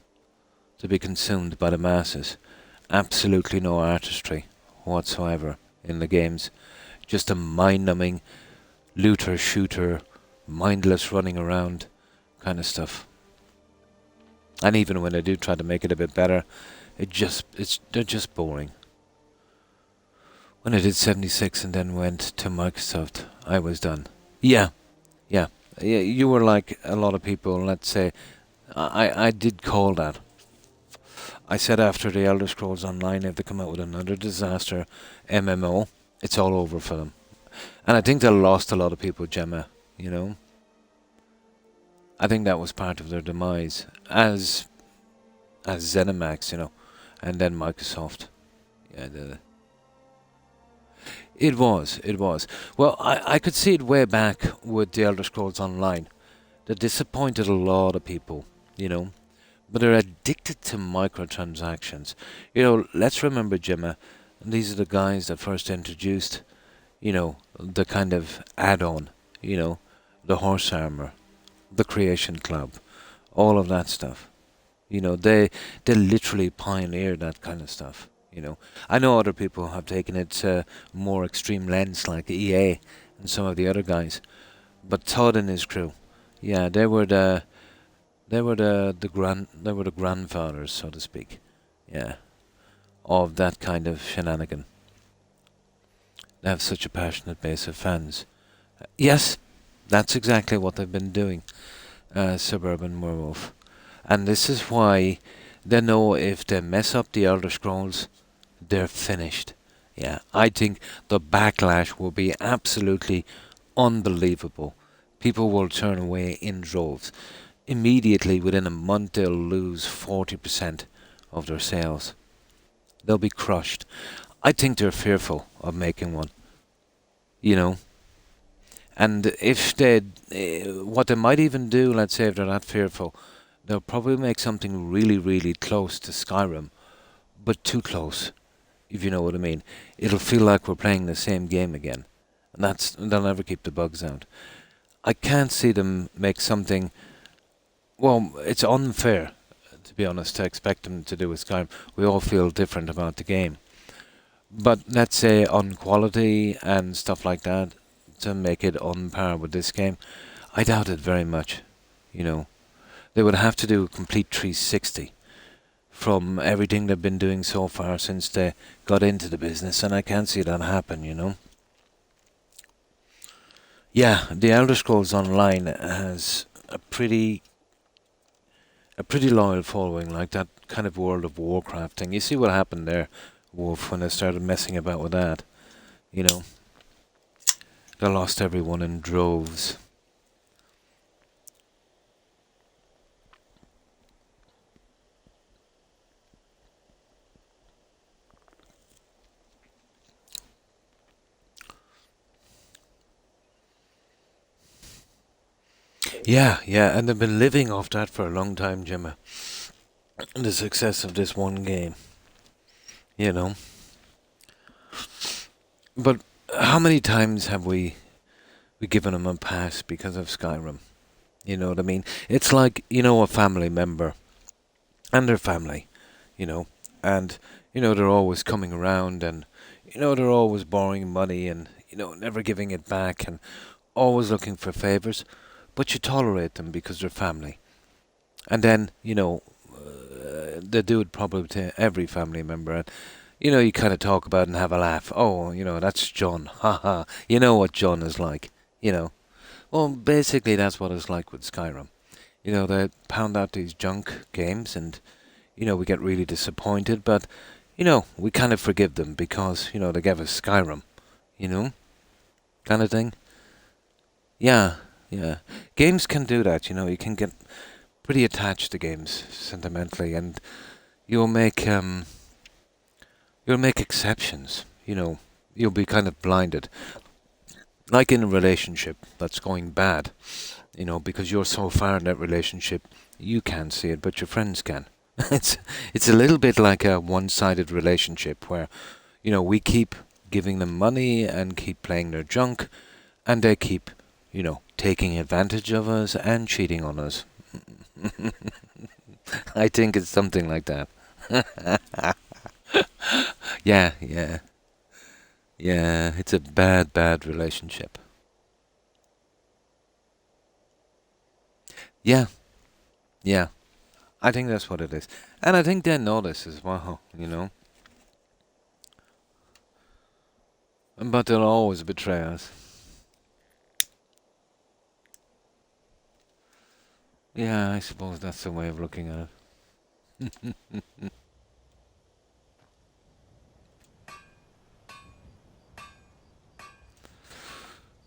[SPEAKER 1] to be consumed by the masses. Absolutely no artistry whatsoever in the games. Just a mind-numbing looter shooter, mindless running around kind of stuff. And even when they do try to make it a bit better, they're just boring. When I did 76 and then went to Microsoft, I was done. Yeah, yeah. Yeah, you were like a lot of people, let's say. I did call that. I said after the Elder Scrolls Online, if they come out with another disaster MMO, it's all over for them. And I think they lost a lot of people, Gemma, you know? I think that was part of their demise as ZeniMax, and then Microsoft. Yeah, it was. Well, I could see it way back with the Elder Scrolls Online. That disappointed a lot of people, you know. But they're addicted to microtransactions. Let's remember, Gemma, these are the guys that first introduced, the kind of add-on, the horse armor, the creation club, all of that stuff. They literally pioneered that kind of stuff. I know other people have taken it to more extreme lengths, like EA and some of the other guys, but Todd and his crew, yeah, they were the grandfathers, so to speak, yeah, of that kind of shenanigan. They have such a passionate base of fans. Yes, that's exactly what they've been doing, Suburban Werewolf. And this is why they know if they mess up the Elder Scrolls, they're finished. Yeah, I think the backlash will be absolutely unbelievable. People will turn away in droves. Immediately, within a month, they'll lose 40% of their sales. They'll be crushed. I think they're fearful of making one, you know. And if what they might even do, let's say if they're not fearful, they'll probably make something really, really close to Skyrim, but too close, if you know what I mean. It'll feel like we're playing the same game again. And they'll never keep the bugs out. I can't see them make something. Well, it's unfair, to be honest, to expect them to do with Skyrim. We all feel different about the game. But let's say on quality and stuff like that, to make it on par with this game, I doubt it very much. They would have to do a complete 360 from everything they've been doing so far since they got into the business, and I can't see that happen. Yeah, the Elder Scrolls Online has a pretty loyal following, like that kind of World of Warcraft thing. You see what happened there, Wolf, when they started messing about with that. You know, they lost everyone in droves. Yeah, yeah, and they've been living off that for a long time, Gemma. The success of this one game, you know. But how many times have we given them a pass because of Skyrim? You know what I mean? It's like, a family member and their family, you know, and, they're always coming around and, they're always borrowing money and, never giving it back and always looking for favors, but you tolerate them because they're family. And then, they do it probably to every family member. And, you kind of talk about it and have a laugh. Oh, that's John. Ha ha. You know what John is like, you know. Well, basically that's what it's like with Skyrim. They pound out these junk games and, we get really disappointed. But, we kind of forgive them because, they gave us Skyrim, you know, kind of thing. Yeah, yeah. Games can do that, you can get pretty attached to games sentimentally, and you'll make um you'll make exceptions. You'll be kind of blinded, like in a relationship that's going bad. Because you're so far in that relationship, you can't see it, but your friends can. It's a little bit like a one-sided relationship where, we keep giving them money and keep playing their junk, and they keep, taking advantage of us and cheating on us. I think it's something like that. Yeah, yeah, yeah. It's a bad, bad relationship. Yeah, yeah. I think that's what it is. And I think they know this as well, But they'll always betray us. Yeah, I suppose that's the way of looking at it.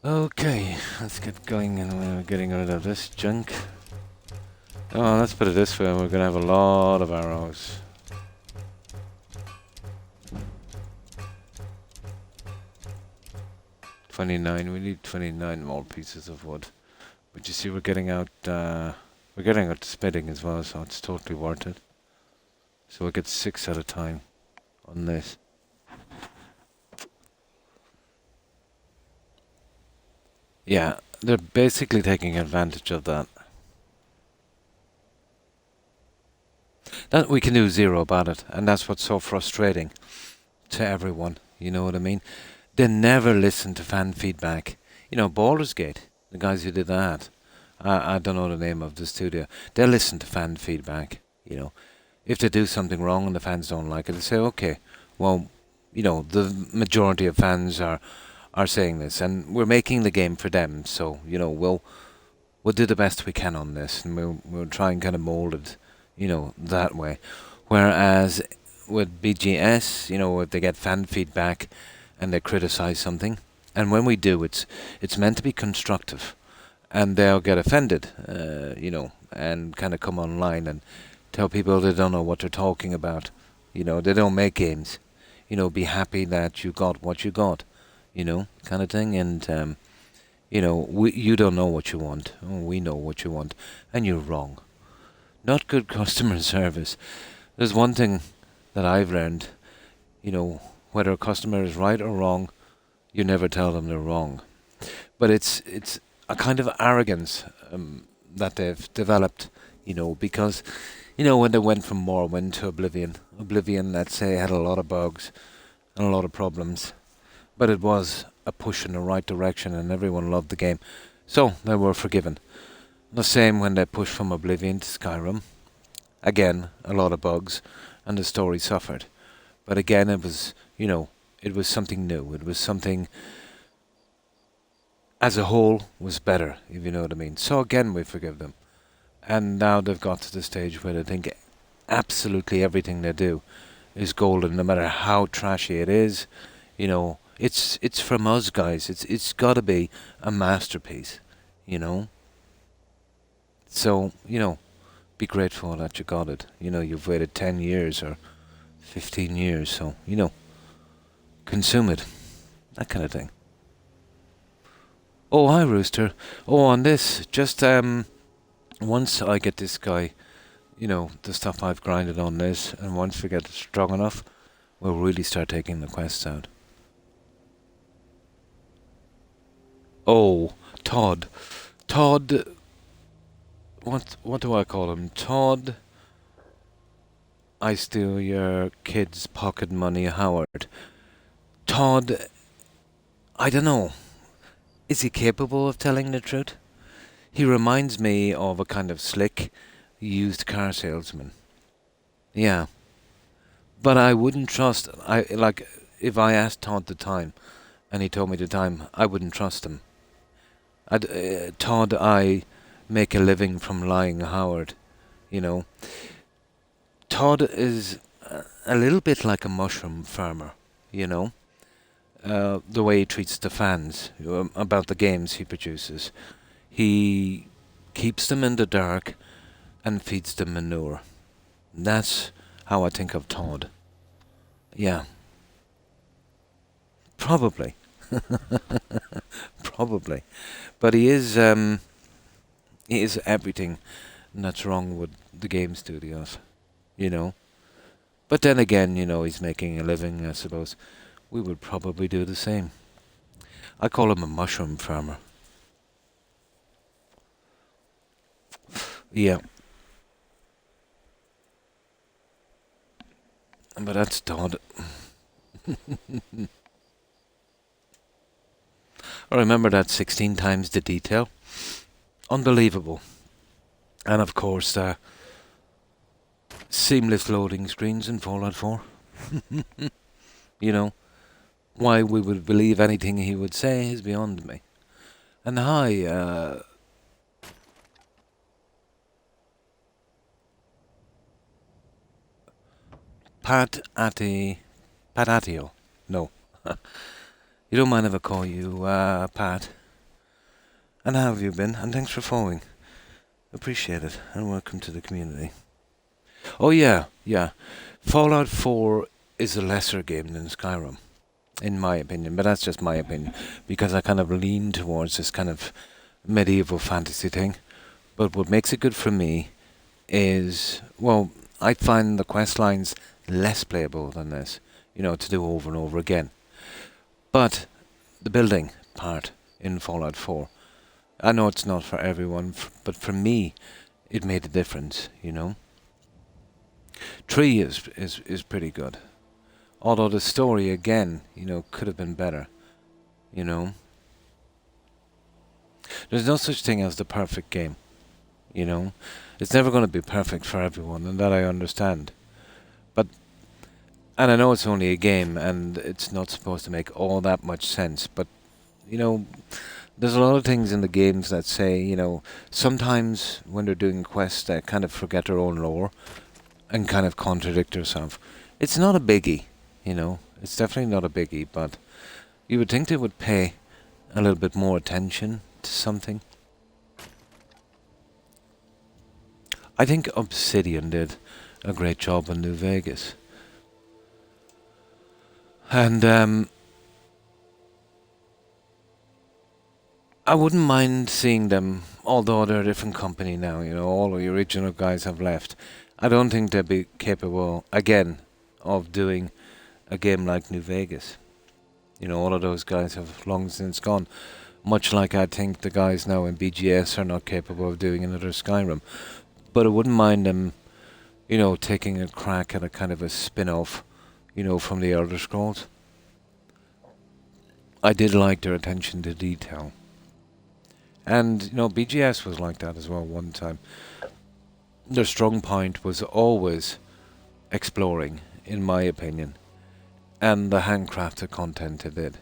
[SPEAKER 1] Okay, let's get going and we're getting rid of this junk. Oh, let's put it this way, we're gonna have a lot of arrows. We need 29 more pieces of wood. But you see we're getting out to spitting as well, so it's totally worth it. So we get 6 at a time on this. Yeah, they're basically taking advantage of that. That we can do zero about it, and that's what's so frustrating to everyone. You know what I mean? They never listen to fan feedback. You know, Baldur's Gate, the guys who did that, I don't know the name of the studio. They listen to fan feedback. You know, if they do something wrong and the fans don't like it, they say, okay, well, you know, the majority of fans are saying this, and we're making the game for them. So you know, we'll do the best we can on this, and we'll try and kind of mold it, you know, that way. Whereas with BGS, you know, if they get fan feedback and they criticize something, and when we do, it's meant to be constructive, and they'll get offended, you know, and kind of come online and tell people they don't know what they're talking about. You know, they don't make games. You know, be happy that you got what you got, you know, kind of thing. And you know, you don't know what you want. We know what you want, and you're wrong. Not good customer service. There's one thing that I've learned, you know, whether a customer is right or wrong, you never tell them they're wrong. But it's a kind of arrogance that they've developed, you know, because, you know, when they went from Morrowind to Oblivion, let's say, had a lot of bugs and a lot of problems, but it was a push in the right direction and everyone loved the game. So they were forgiven. The same when they pushed from Oblivion to Skyrim. Again, a lot of bugs, and the story suffered. But again, it was, you know, it was something new. It was something, as a whole, was better, if you know what I mean. So again, we forgive them. And now they've got to the stage where they think absolutely everything they do is golden, no matter how trashy it is. You know, it's from us guys. It's got to be a masterpiece, you know. So, you know, be grateful that you got it. You know, you've waited 10 years or 15 years, so, you know, consume it. That kind of thing. Oh, hi, Rooster. Oh, on this, just, once I get this guy, you know, the stuff I've grinded on this, and once we get it strong enough, we'll really start taking the quests out. Oh, Todd. Todd, what do I call him? Todd, I steal your kid's pocket money, Howard. Todd, I don't know. Is he capable of telling the truth? He reminds me of a kind of slick, used car salesman. Yeah. But I wouldn't trust, if I asked Todd the time, and he told me the time, I wouldn't trust him. Todd, I make a living from lying, Howard. You know, Todd is a little bit like a mushroom farmer. You know, the way he treats the fans about the games he produces. He keeps them in the dark and feeds them manure. That's how I think of Todd. Yeah, probably, probably, but he is everything that's wrong with the game studios, you know. But then again, you know, he's making a living, I suppose. We would probably do the same. I call him a mushroom farmer. Yeah. But that's Todd. I remember that 16 times the detail. Unbelievable. And of course, seamless loading screens in Fallout 4. You know, Why we would believe anything he would say is beyond me. And hi, Pat Atti... Pat Attio. No. You don't mind if I call you, Pat? And how have you been? And thanks for following. Appreciate it. And welcome to the community. Oh yeah, yeah. Fallout 4 is a lesser game than Skyrim, in my opinion. But that's just my opinion. Because I kind of lean towards this kind of medieval fantasy thing. But what makes it good for me is, well, I find the quest lines less playable than this, to do over and over again. But the building part in Fallout 4, I know it's not for everyone, but for me, it made a difference. 3 is pretty good. Although the story, again, could have been better, you know. There's no such thing as the perfect game, you know. It's never going to be perfect for everyone, and that I understand. But, and I know it's only a game, and it's not supposed to make all that much sense, but, there's a lot of things in the games that say, sometimes when they're doing quests, they kind of forget their own lore and kind of contradict themselves. It's not a biggie. It's definitely not a biggie, but you would think they would pay a little bit more attention to something. I think Obsidian did a great job on New Vegas. And I wouldn't mind seeing them, although they're a different company now, all of the original guys have left. I don't think they'd be capable, again, of doing a game like New Vegas. All of those guys have long since gone. Much like I think the guys now in BGS are not capable of doing another Skyrim. But I wouldn't mind them, taking a crack at a kind of a spin-off, from the Elder Scrolls. I did like their attention to detail. And, BGS was like that as well one time. Their strong point was always exploring, in my opinion. And the handcrafted content they did,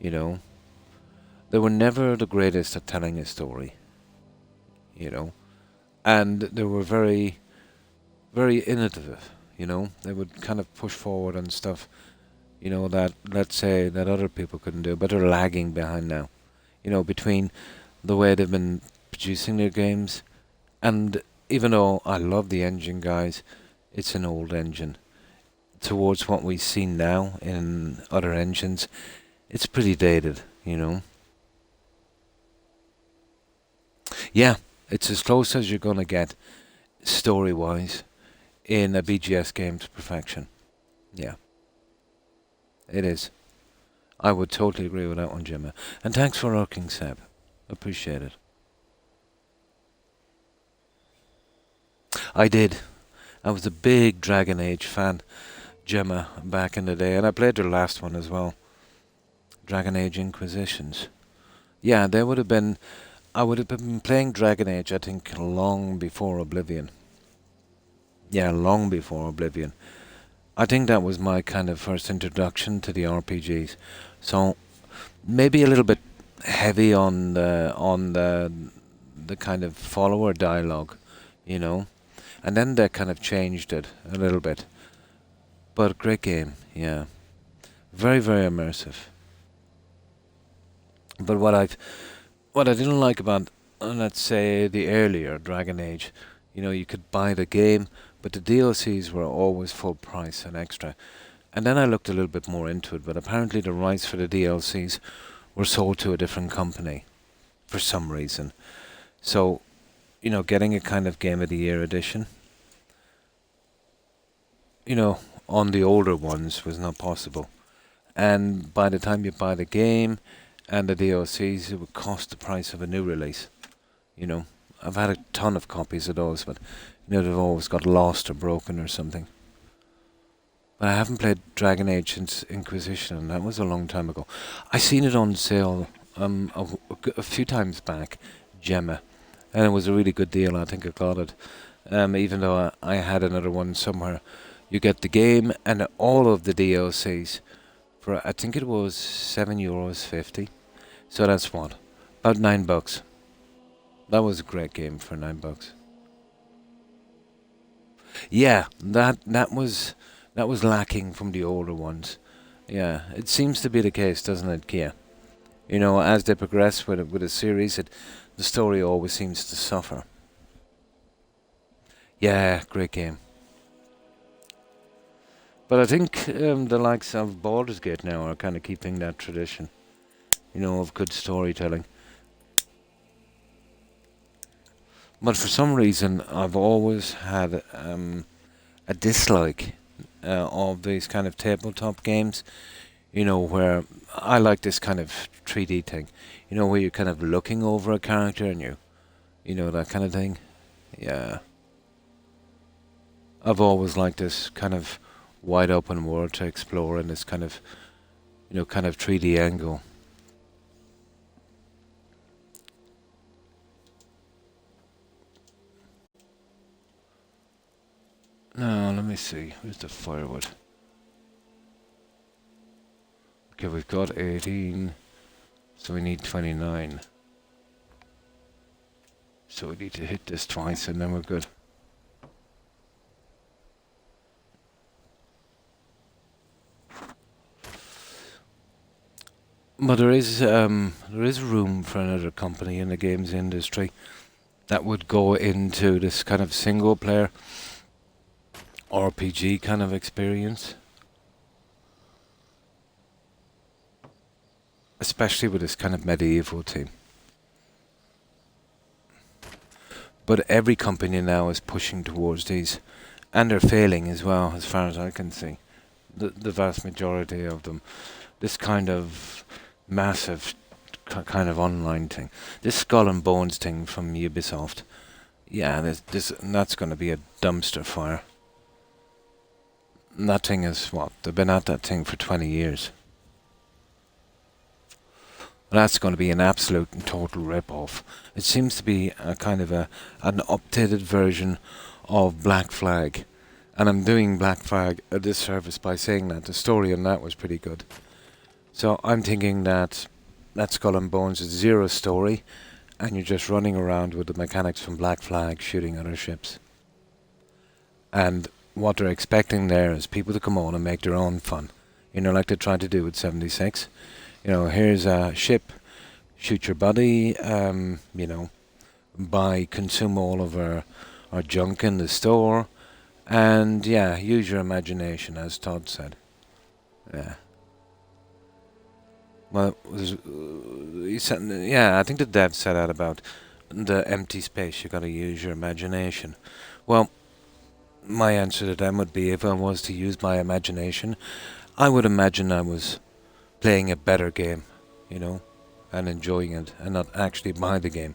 [SPEAKER 1] They were never the greatest at telling a story, And they were very, very innovative, They would kind of push forward on stuff, that, let's say, that other people couldn't do, but they're lagging behind now. Between the way they've been producing their games, and even though I love the engine, guys, it's an old engine. Towards what we see now in other engines, it's pretty dated, Yeah, it's as close as you're going to get, story-wise, in a BGS game to perfection. Yeah. It is. I would totally agree with that one, Gemma. And thanks for lurking, Seb. Appreciate it. I did. I was a big Dragon Age fan, Gemma, back in the day, and I played their last one as well. Dragon Age Inquisitions. Yeah, they would have been... I would have been playing Dragon Age, I think, long before Oblivion. Yeah, long before Oblivion. I think that was my kind of first introduction to the RPGs. So maybe a little bit heavy on the kind of follower dialogue, And then they kind of changed it a little bit. But great game, yeah. Very, very immersive. But what I didn't like about, let's say, the earlier Dragon Age, you could buy the game, but the DLCs were always full price and extra. And then I looked a little bit more into it, but apparently the rights for the DLCs were sold to a different company for some reason. So, getting a kind of Game of the Year edition, on the older ones was not possible. And by the time you buy the game and the DLCs, it would cost the price of a new release. I've had a ton of copies of those, but they've always got lost or broken or something. But I haven't played Dragon Age since Inquisition, and that was a long time ago. I seen it on sale a few times back, Gemma, and it was a really good deal. I think I got it, even though I had another one somewhere. You get the game and all of the DLCs for I think it was €7.50. So that's what? About $9. That was a great game for $9. Yeah, that was lacking from the older ones. Yeah, it seems to be the case, doesn't it, Kia? You know, as they progress with a series, the story always seems to suffer. Yeah, great game. But I think the likes of Baldur's Gate now are kind of keeping that tradition, you know, of good storytelling. But for some reason, I've always had a dislike of these kind of tabletop games, you know, where I like this kind of 3D thing, you know, where you're kind of looking over a character and you know, that kind of thing. Yeah. I've always liked this kind of wide open world to explore in this kind of, you know, kind of 3D angle. Now, let me see. Where's the firewood? Okay, we've got 18, so we need 29. So we need to hit this twice and then we're good. But there is room for another company in the games industry that would go into this kind of single player RPG kind of experience. Especially with this kind of medieval theme. But every company now is pushing towards these, and they're failing as well, as far as I can see. The vast majority of them. This kind of massive kind of online thing. This Skull and Bones thing from Ubisoft. Yeah, that's going to be a dumpster fire. And that thing is what? They've been at that thing for 20 years. That's going to be an absolute and total rip-off. It seems to be a kind of an updated version of Black Flag. And I'm doing Black Flag a disservice by saying that. The story on that was pretty good. So I'm thinking that Skull and Bones is zero story, and you're just running around with the mechanics from Black Flag shooting other ships. And what they're expecting there is people to come on and make their own fun. You know, like they tried to do with 76. You know, here's a ship, shoot your buddy, you know, consume all of our junk in the store, and yeah, use your imagination, as Todd said. Yeah. Well, he said, yeah, I think the dev said that about the empty space. You got to use your imagination. Well, my answer to them would be, if I was to use my imagination, I would imagine I was playing a better game, you know, and enjoying it, and not actually buy the game,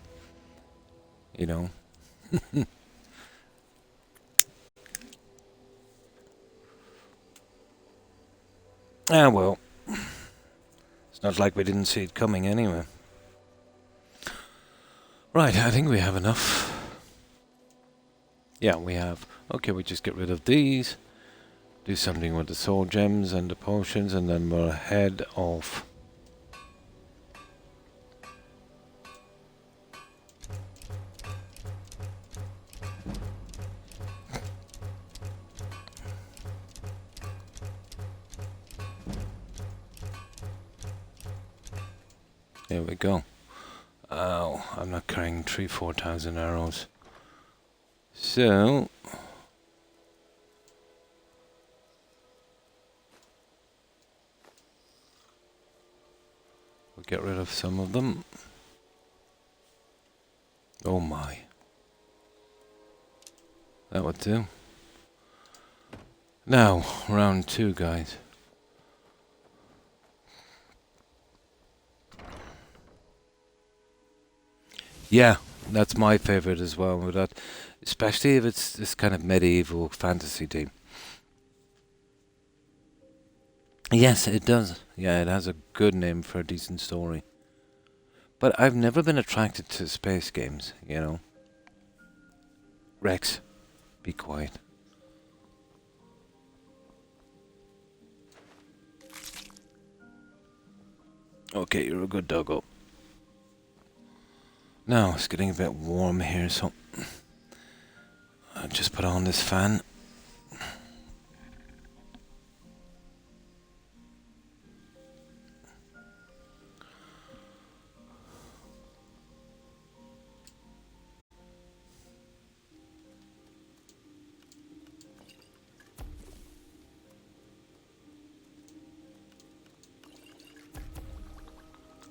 [SPEAKER 1] you know. Ah, well, it's not like we didn't see it coming anyway. Right, I think we have enough. Yeah, we have. Okay, we just get rid of these, do something with the soul gems and the potions, and then we'll head off. There we go. Oh, I'm not carrying 4,000 arrows. So we'll get rid of some of them. Oh my. That would do. Now, round 2, guys. Yeah, that's my favorite as well. With that, especially if it's this kind of medieval fantasy theme. Yes, it does. Yeah, it has a good name for a decent story. But I've never been attracted to space games, you know. Rex, be quiet. Okay, you're a good doggo. Now, it's getting a bit warm here, so I'll just put on this fan.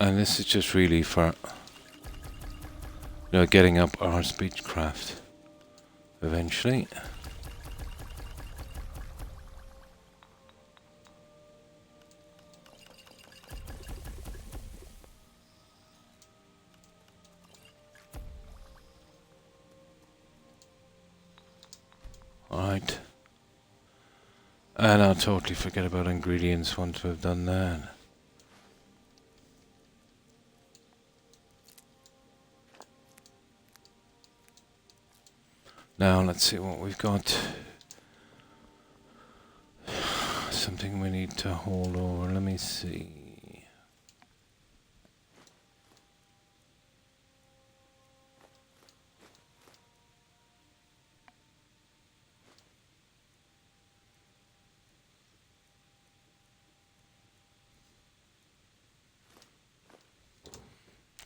[SPEAKER 1] And this is just really for, getting up our speechcraft eventually. Alright. And I'll totally forget about ingredients once we've done that. Now let's see what we've got. Something we need to hold over. Let me see.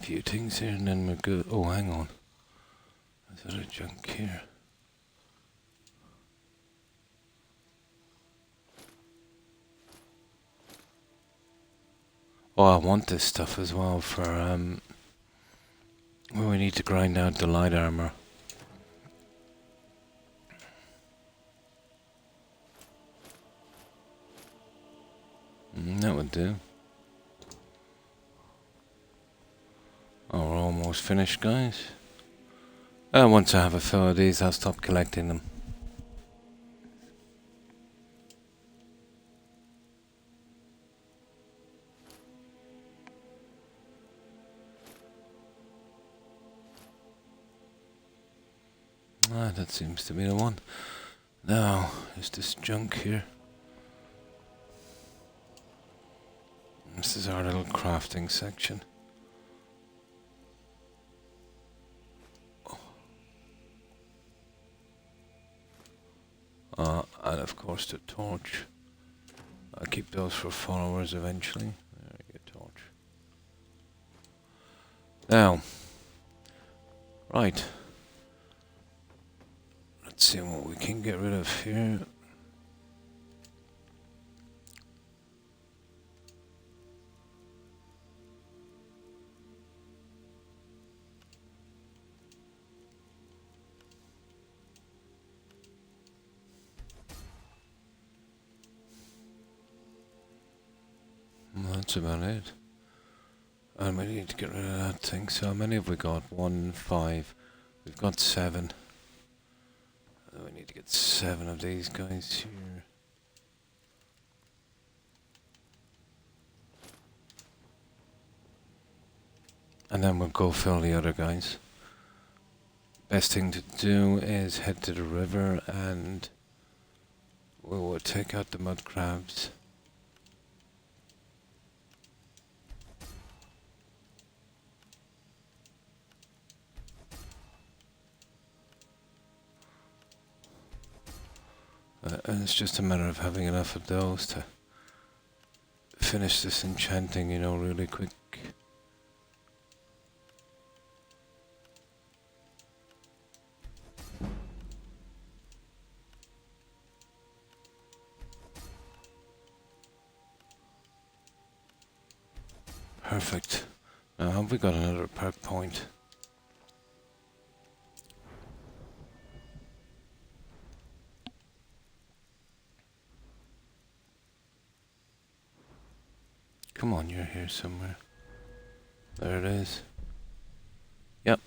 [SPEAKER 1] A few things here and then we're good. Oh, hang on. Is there a junk here? Oh, I want this stuff as well for, well, we need to grind out the light armor. That would do. Oh, we're almost finished, guys. Once I have a fill of these, I'll stop collecting them. That seems to be the one. Now, is this junk here? This is our little crafting section. And of course the torch. I'll keep those for followers eventually. There you go, torch. Now, right. Let's see what we can get rid of here. That's about it. And we need to get rid of that thing. So how many have we got? 1, 5. We've got 7. We need to get 7 of these guys here. And then we'll go fill the other guys. Best thing to do is head to the river and we will take out the mud crabs. And it's just a matter of having enough of those to finish this enchanting, really quick. Perfect. Now have we got another perk point? Come on, you're here somewhere. There it is. Yep.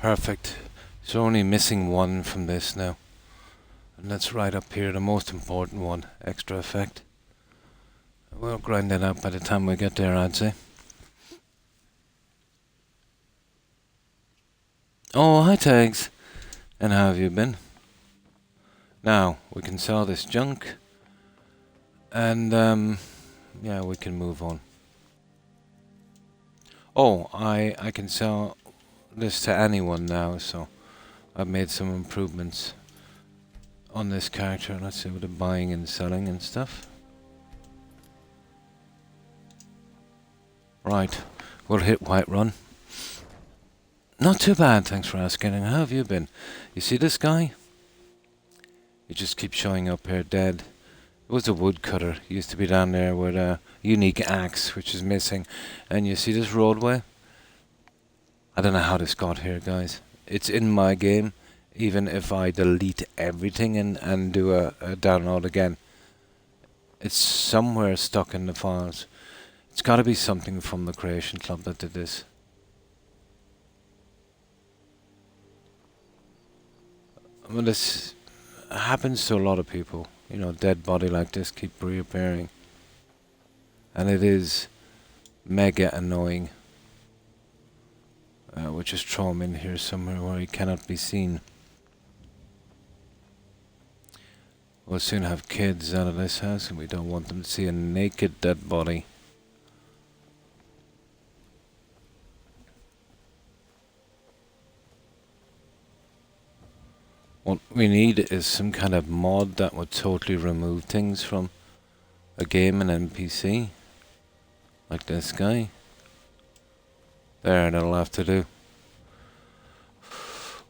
[SPEAKER 1] Perfect. So only missing 1 from this now. And that's right up here, the most important one. Extra effect. We'll grind that out by the time we get there, I'd say. Oh, hi Tags. And how have you been? Now, we can sell this junk. And, Yeah, we can move on. Oh, I can sell this to anyone now, so I've made some improvements on this character. Let's see with the buying and selling and stuff. Right, we'll hit Whiterun. Not too bad, thanks for asking. And how have you been? You see this guy? He just keeps showing up here dead. It was a woodcutter. He used to be down there with a unique axe, which is missing. And you see this roadway? I don't know how this got here, guys. It's in my game, even if I delete everything and do a download again. It's somewhere stuck in the files. It's got to be something from the Creation Club that did this. Well, this happens to a lot of people. You know, dead body like this keep reappearing. And it is mega annoying. We'll just throw him in here somewhere where he cannot be seen. We'll soon have kids out of this house and we don't want them to see a naked dead body. What we need is some kind of mod that would totally remove things from a game and NPC. Like this guy. There, that'll have to do.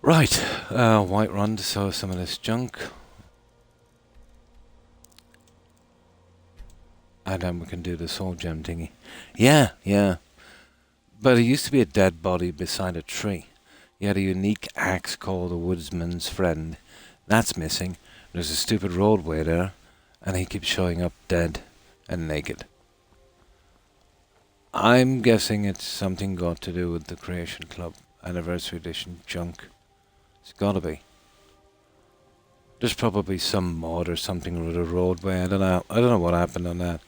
[SPEAKER 1] Right, Whiterun to sell some of this junk. And then we can do the soul gem thingy. Yeah. But it used to be a dead body beside a tree. He had a unique axe called the Woodsman's Friend. That's missing. There's a stupid roadway there. And he keeps showing up dead and naked. I'm guessing it's something got to do with the Creation Club Anniversary Edition junk. It's gotta be. There's probably some mod or something with a roadway. I don't know what happened on that.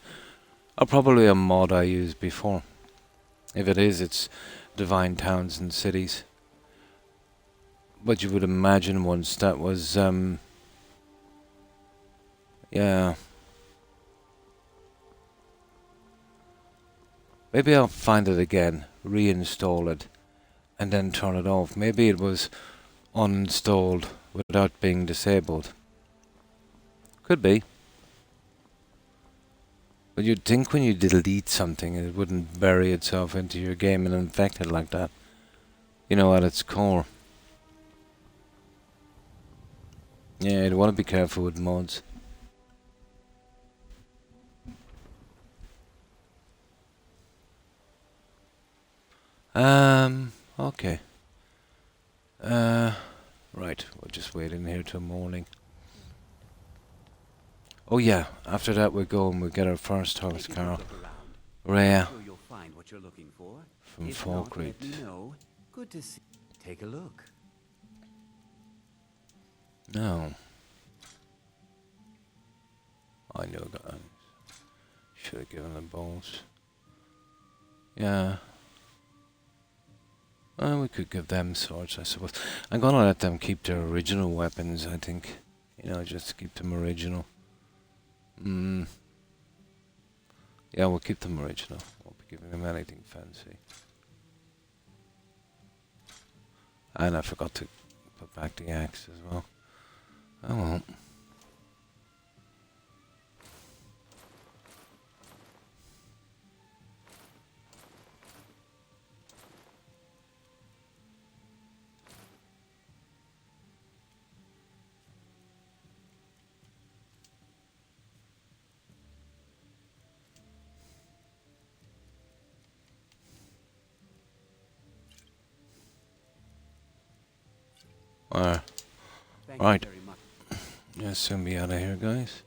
[SPEAKER 1] Or probably a mod I used before. If it is, it's Divine Towns and Cities. But you would imagine once that was, yeah. Maybe I'll find it again, reinstall it, and then turn it off. Maybe it was uninstalled without being disabled. Could be. But you'd think when you delete something, it wouldn't bury itself into your game and infect it like that. You know, at its core. Yeah, you'd want to be careful with mods. Okay. Right, we'll just wait in here till morning. Oh yeah, after that we'll go and we'll get our first horse car. Rhea. From Falkreath.
[SPEAKER 2] Good to see. Take a look.
[SPEAKER 1] No. I knew that. Should have given them balls. Yeah. Well, we could give them swords, I suppose. I'm gonna let them keep their original weapons, I think. You know, just to keep them original. Yeah, we'll keep them original. Won't be giving them anything fancy. And I forgot to put back the axe as well. Oh well. Right. Yeah, soon be out of here, guys.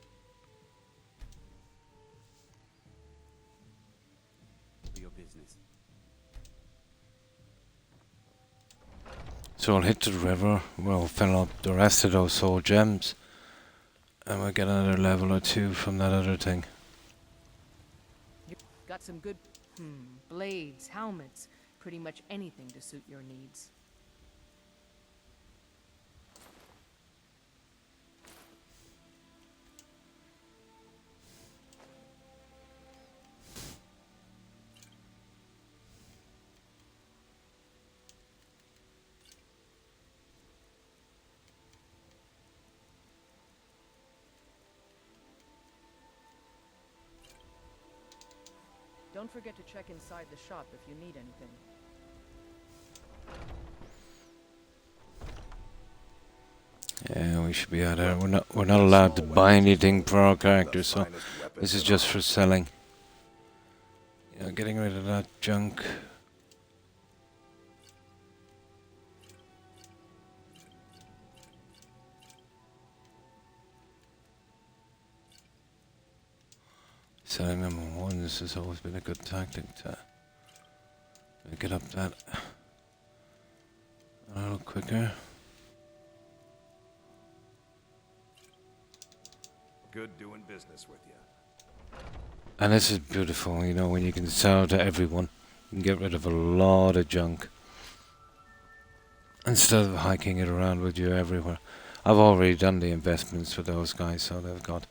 [SPEAKER 2] Your business.
[SPEAKER 1] So I'll hit the river. We'll fill up the rest of those soul gems. And we'll get another level or two from that other thing.
[SPEAKER 3] You got some good blades, helmets, pretty much anything to suit your needs. Don't forget to check inside the shop if you need anything.
[SPEAKER 1] Yeah, we should be out there. We're not allowed to buy anything for our characters, so this is just for selling. You know, getting rid of that junk. Selling number one, this has always been a good tactic to get up that a little quicker.
[SPEAKER 4] Good doing business with you.
[SPEAKER 1] And this is beautiful, you know, when you can sell to everyone, you can get rid of a lot of junk instead of hiking it around with you everywhere. I've already done the investments with those guys, so they've got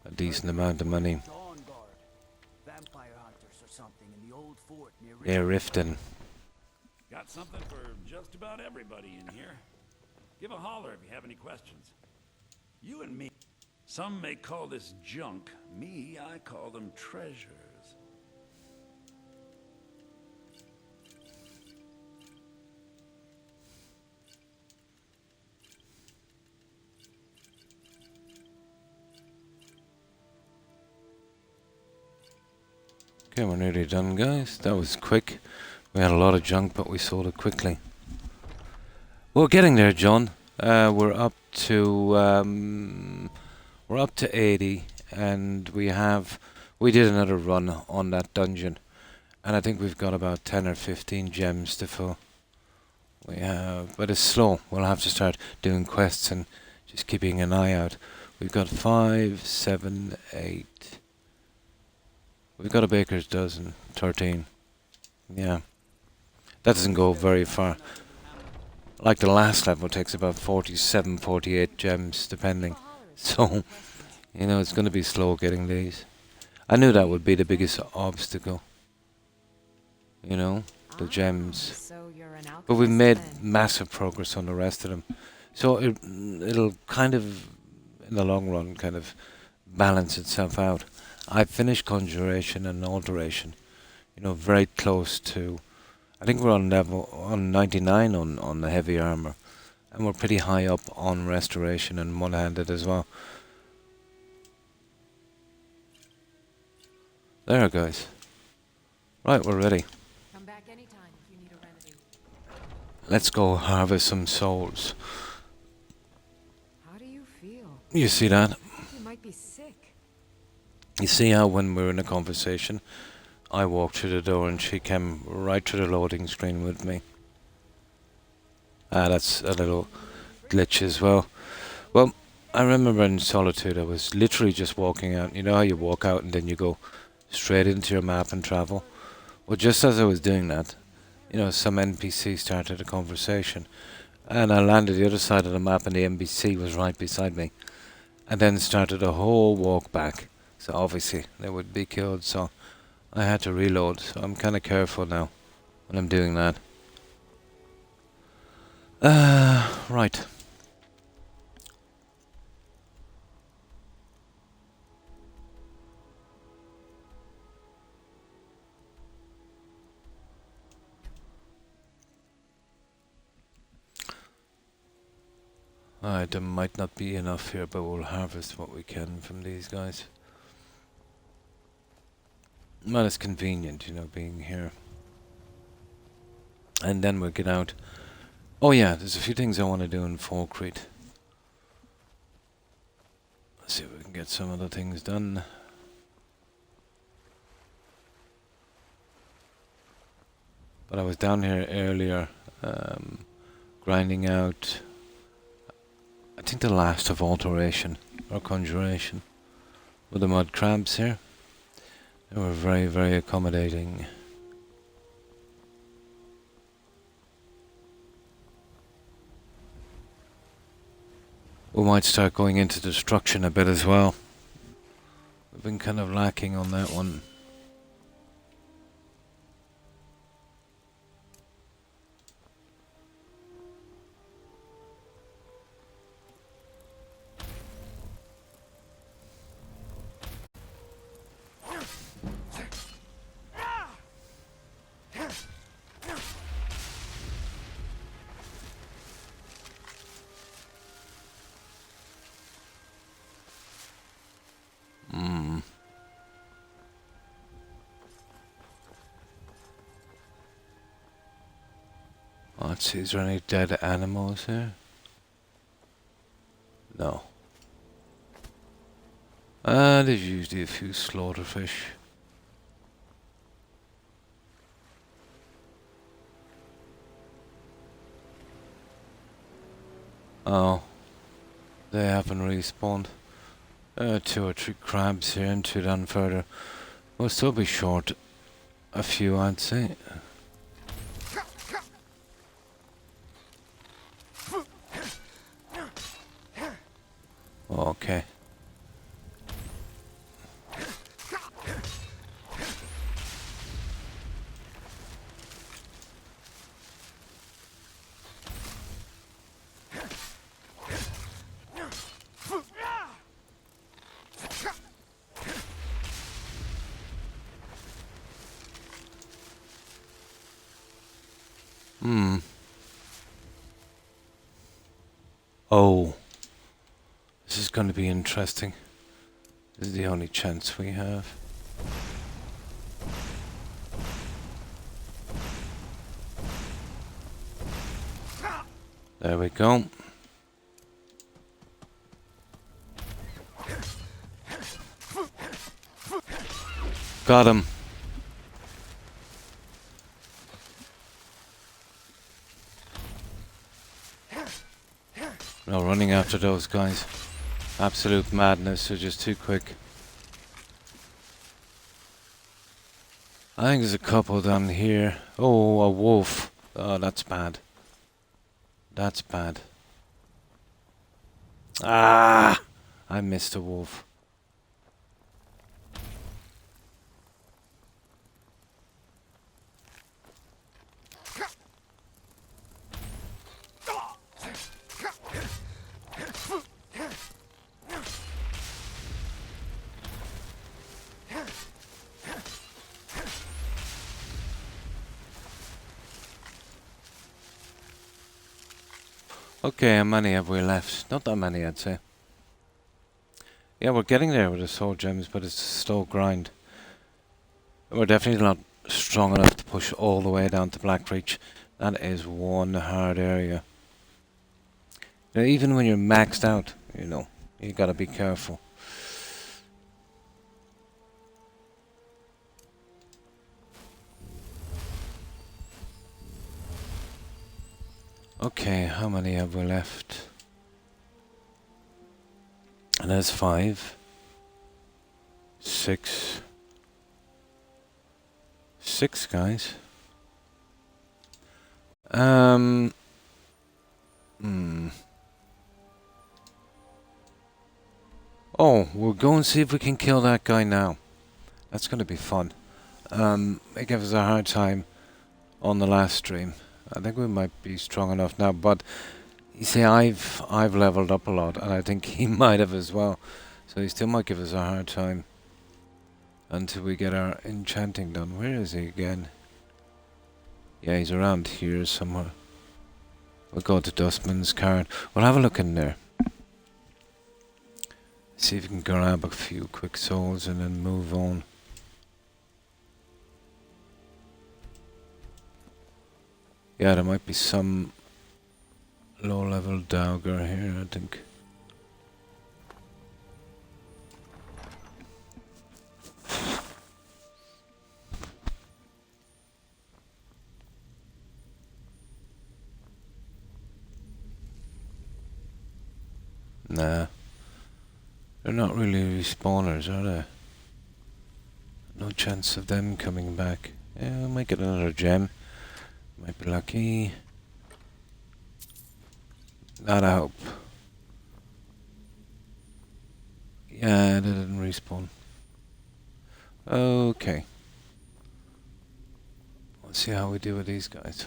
[SPEAKER 1] a decent amount of money.
[SPEAKER 2] Vampire hunters or something in the old fort near
[SPEAKER 1] They're rifting.
[SPEAKER 5] Got something for just about everybody in here. Give a holler if you have any questions. You and me. Some may call this junk. Me, I call them treasures.
[SPEAKER 1] Okay, we're nearly done, guys. That was quick. We had a lot of junk, but we sold it quickly. We're getting there, John. We're up to 80, and we did another run on that dungeon, and I think we've got about 10 or 15 gems to fill. We have, but it's slow. We'll have to start doing quests and just keeping an eye out. We've got 5, 7, 8. We've got a baker's dozen, 13. Yeah. That doesn't go very far. Like the last level takes about 47, 48 gems, depending. So, you know, it's going to be slow getting these. I knew that would be the biggest obstacle. You know, the gems.
[SPEAKER 3] So you're an
[SPEAKER 1] But we've
[SPEAKER 3] alchemist
[SPEAKER 1] made
[SPEAKER 3] then.
[SPEAKER 1] massive progress on the rest of them. So it'll kind of, in the long run, kind of balance itself out. I finished Conjuration and Alteration. You know, very close to... I think we're on 99 on the heavy armor. And we're pretty high up on Restoration and One-Handed as well. There, guys. Right, we're ready.
[SPEAKER 3] Come back anytime if you need a remedy.
[SPEAKER 1] Let's go harvest some souls.
[SPEAKER 3] How do you feel?
[SPEAKER 1] You see that?
[SPEAKER 3] You might be sick.
[SPEAKER 1] You see how when we're in a conversation, I walked through the door and she came right through the loading screen with me. That's a little glitch as well. Well, I remember in Solitude I was literally just walking out. You know how you walk out and then you go straight into your map and travel? Well, just as I was doing that, you know, some NPC started a conversation. And I landed the other side of the map and the NPC was right beside me. And then started a whole walk back. So obviously they would be killed, so I had to reload. So I'm kind of careful now when I'm doing that. Right. Alright, there might not be enough here, but we'll harvest what we can from these guys. Well, it's convenient, you know, being here. And then we'll get out. Oh yeah, there's a few things I want to do in Falkreath. Let's see if we can get some other things done. But I was down here earlier, grinding out, I think the last of Alteration, or Conjuration, with the mud crabs here. They were very, very accommodating. We might start going into destruction a bit as well. We've been kind of lacking on that one. Let's see, is there any dead animals here? No. There's usually a few slaughterfish. Oh, they haven't respawned. 2 or 3 crabs here and 2 down further. We'll still be short a few, I'd say. Okay. Oh. This is going to be interesting. This is the only chance we have. There we go. Got him. No running after those guys. Absolute madness, they're just too quick. I think there's a couple down here. Oh, a wolf. Oh, that's bad. That's bad. Ah! I missed a wolf. Okay, how many have we left? Not that many, I'd say. Yeah, we're getting there with the soul gems, but it's a slow grind. We're definitely not strong enough to push all the way down to Blackreach. That is one hard area. You know, even when you're maxed out, you know, you gotta be careful. Okay, how many have we left? And there's 5. 6. 6 guys. Oh, we'll go and see if we can kill that guy now. That's gonna be fun. It gave us a hard time on the last stream. I think we might be strong enough now, but you see, I've leveled up a lot, and I think he might have as well. So he still might give us a hard time until we get our enchanting done. Where is he again? Yeah, he's around here somewhere. We'll go to Dustman's card. We'll have a look in there. See if we can grab a few quick souls and then move on. Yeah, there might be some low-level dogger here, I think. Nah. They're not really respawners, are they? No chance of them coming back. Yeah, we might get another gem. Might be lucky. Not a hope. Yeah, they didn't respawn. Okay. Let's see how we do with these guys.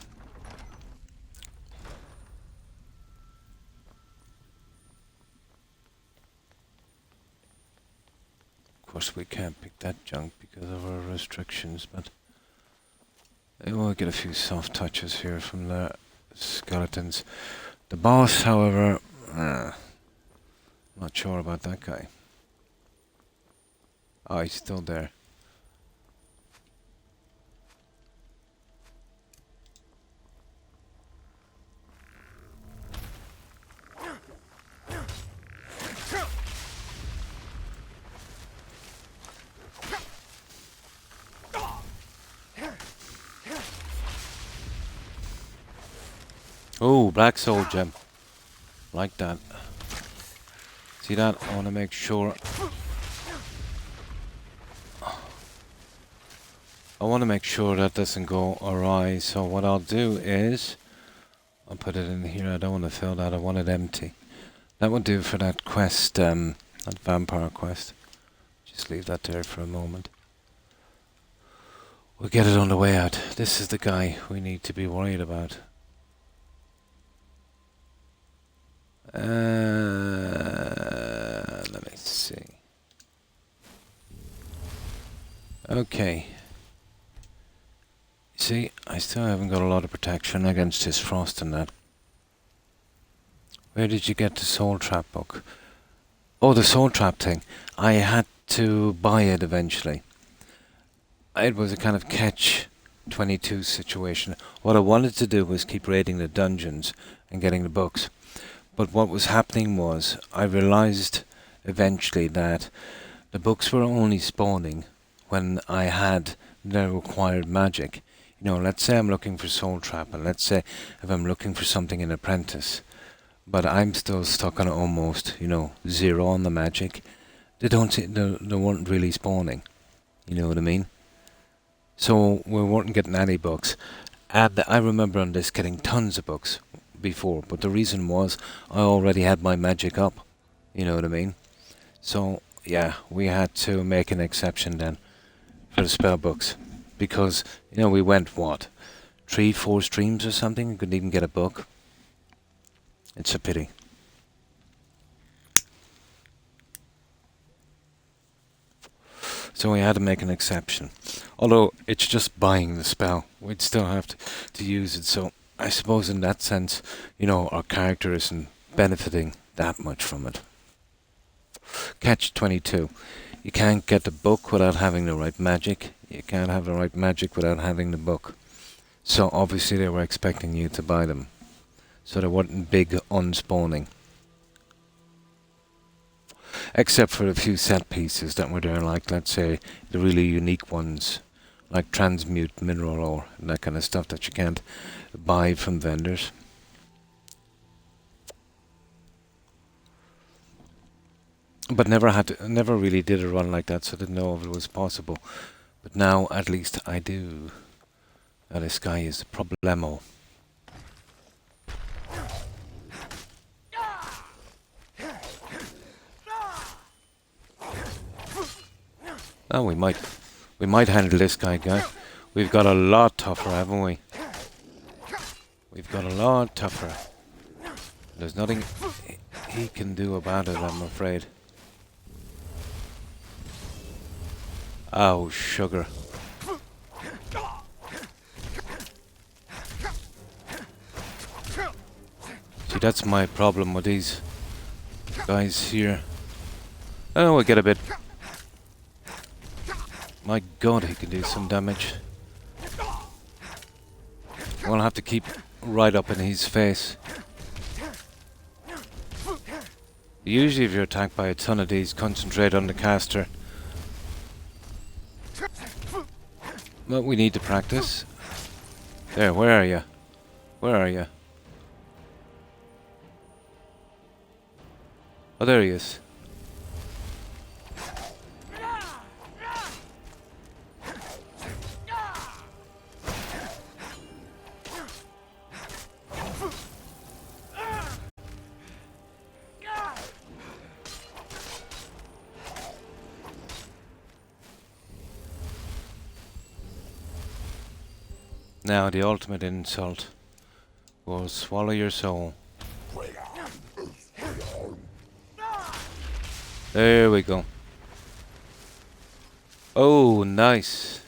[SPEAKER 1] Of course, we can't pick that junk because of our restrictions, but we'll get a few soft touches here from the skeletons. The boss, however, not sure about that guy. Oh, he's still there. Oh, black soul gem. Like that. See that? I want to make sure. I want to make sure that doesn't go awry. So what I'll do is, I'll put it in here. I don't want to fill that. I want it empty. That would do for that quest, that vampire quest. Just leave that there for a moment. We'll get it on the way out. This is the guy we need to be worried about. Let me see. Okay. See, I still haven't got a lot of protection against his frost and that. Where did you get the soul trap book? Oh, the soul trap thing. I had to buy it eventually. It was a kind of catch-22 situation. What I wanted to do was keep raiding the dungeons and getting the books. But what was happening was, I realized eventually that the books were only spawning when I had the required magic. You know, let's say I'm looking for Soul Trap, and let's say if I'm looking for something in Apprentice, but I'm still stuck on almost, 0 on the magic. They weren't really spawning. You know what I mean? So we weren't getting any books. And I remember on this getting tons of books before, but the reason was I already had my magic up. You know what I mean? So yeah, we had to make an exception then for the spell books. Because, we went, 3-4 streams or something, and couldn't even get a book. It's a pity. So we had to make an exception. Although, it's just buying the spell. We'd still have to use it. So, I suppose in that sense, our character isn't benefiting that much from it. Catch-22. You can't get the book without having the right magic. You can't have the right magic without having the book. So obviously they were expecting you to buy them. So they weren't big unspawning. Except for a few set pieces that were there, like let's say the really unique ones, like transmute mineral ore and that kind of stuff that you can't buy from vendors. But never really did a run like that, so I didn't know if it was possible. But now, at least, I do. Now this guy is a problemo. Oh, we might handle this guy, guys. We've got a lot tougher, haven't we? We've got a lot tougher. There's nothing he can do about it, I'm afraid. Oh, sugar. See, that's my problem with these guys here. Oh, we get a bit. My god, he can do some damage. We'll have to keep right up in his face. Usually if you're attacked by a ton of these, concentrate on the caster. But we need to practice. There, where are you? Where are you? Oh, there he is. Now the ultimate insult will swallow your soul. There we go. Oh, nice.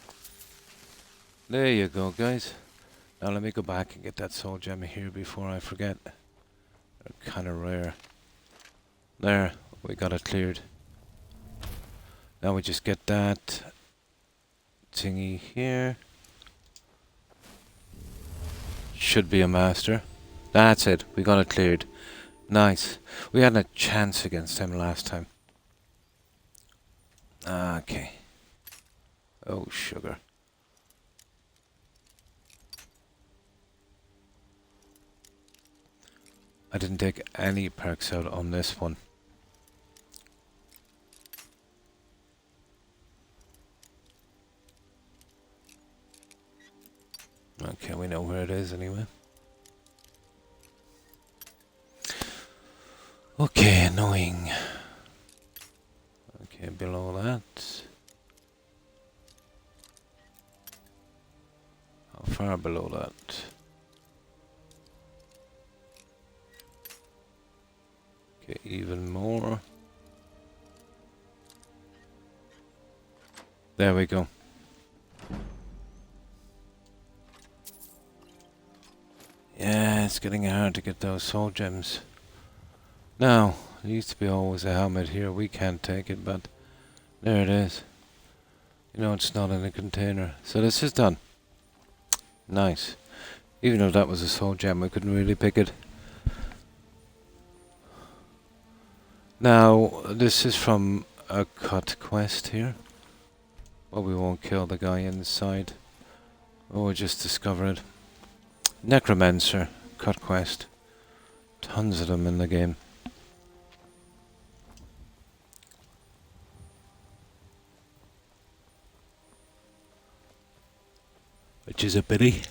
[SPEAKER 1] There you go, guys. Now let me go back and get that soul gem here before I forget. They're kind of rare. There, we got it cleared. Now we just get that thingy here. Should be a master. That's it. We got it cleared. Nice. We had a chance against him last time. Okay. Oh, sugar. I didn't take any perks out on this one. Okay, we know where it is anyway. Okay, annoying. Okay, below that. How far below that? Okay, even more. There we go. Yeah, it's getting hard to get those soul gems. Now, there used to be always a helmet here. We can't take it, but there it is. You know, it's not in a container. So this is done. Nice. Even though that was a soul gem, we couldn't really pick it. Now, this is from a cut quest here. But we won't kill the guy inside. Oh, we'll just discover it. Necromancer, cut quest. Tons of them in the game. Which is a pity.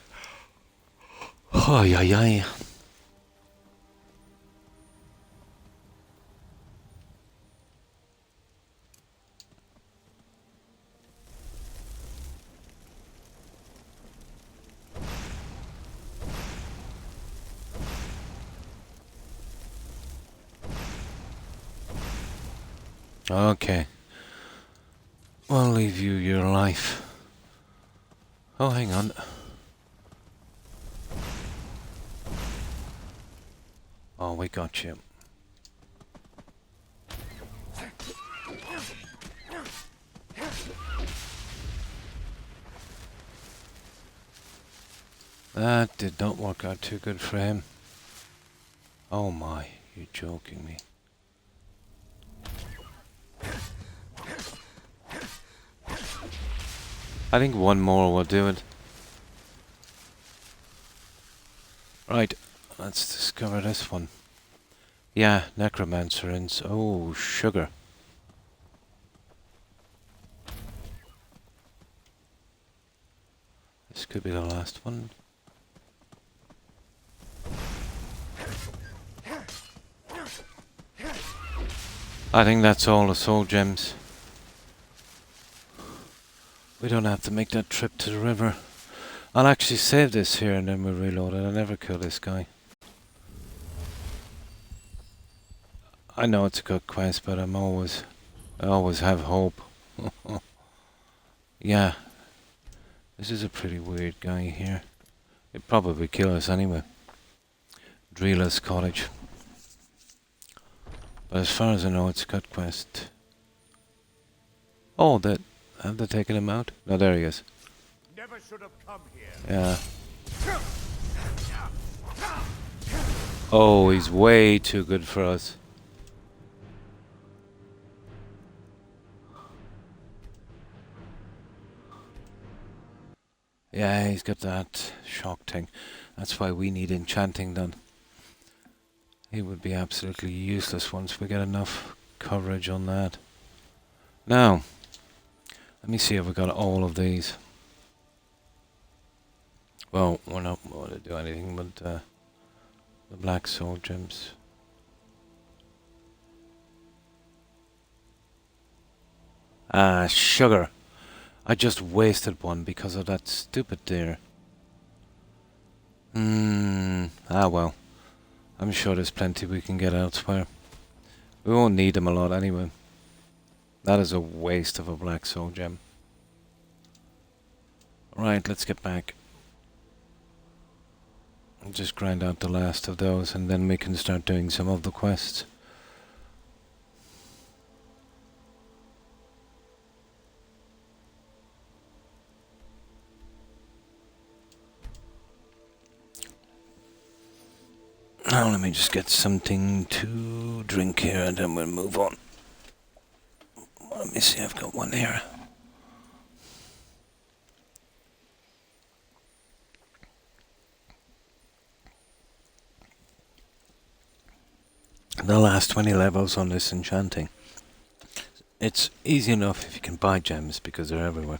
[SPEAKER 1] Oh, yeah, yeah. Okay. I'll leave you your life. Oh, hang on. Oh, we got you. That did not work out too good for him. Oh my, you're joking me. I think one more will do it. Right, let's discover this one. Yeah, Necromancer ins. Oh, sugar. This could be the last one. I think that's all the soul gems. We don't have to make that trip to the river. I'll actually save this here and then we'll reload it. I'll never kill this guy. I know it's a good quest, but I always have hope. Yeah. This is a pretty weird guy here. He'd probably kill us anyway. Dreela's cottage. But as far as I know, it's a cut quest. Oh, have they taken him out? No, there he is.
[SPEAKER 4] Never should have come here.
[SPEAKER 1] Yeah. Oh, he's way too good for us. Yeah, he's got that shock thing. That's why we need enchanting done. He would be absolutely useless once we get enough coverage on that. Now, let me see if we got all of these. Well, we're not going to do anything but the black soul gems. Ah, sugar. I just wasted one because of that stupid deer. Ah well. I'm sure there's plenty we can get elsewhere. We won't need them a lot anyway. That is a waste of a black soul gem. Right, let's get back. I'll just grind out the last of those and then we can start doing some of the quests. Now let me just get something to drink here and then we'll move on. Let me see, I've got one here. the last 20 levels on this enchanting. It's easy enough if you can buy gems because they're everywhere.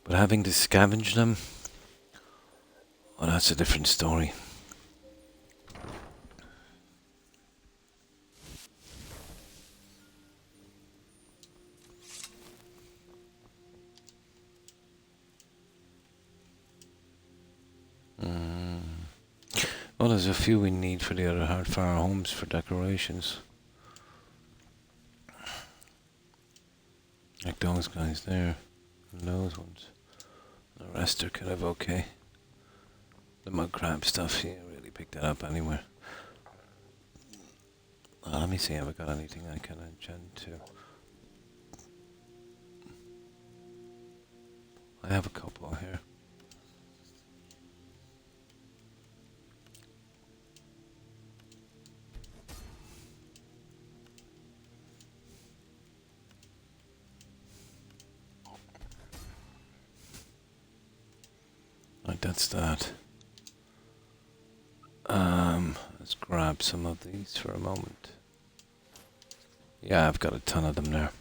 [SPEAKER 1] But having to scavenge them, well, that's a different story. Well, there's a few we need for the other Hardfire homes for decorations. Like those guys there, and those ones. The rest are kind of okay. The mud crab stuff, you really pick that up anywhere. Let me see, have I got anything I can enchant to? I have a couple here. Right, that's that. Let's grab some of these for a moment. Yeah, I've got a ton of them there.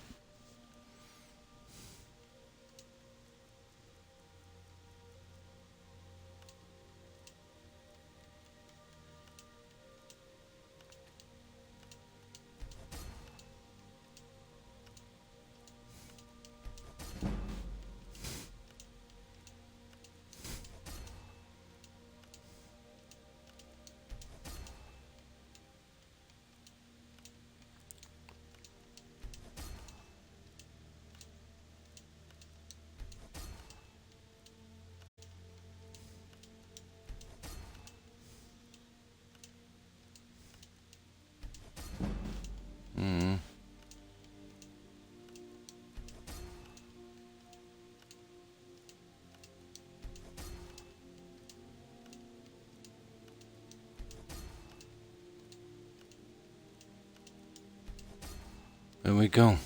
[SPEAKER 1] There we go.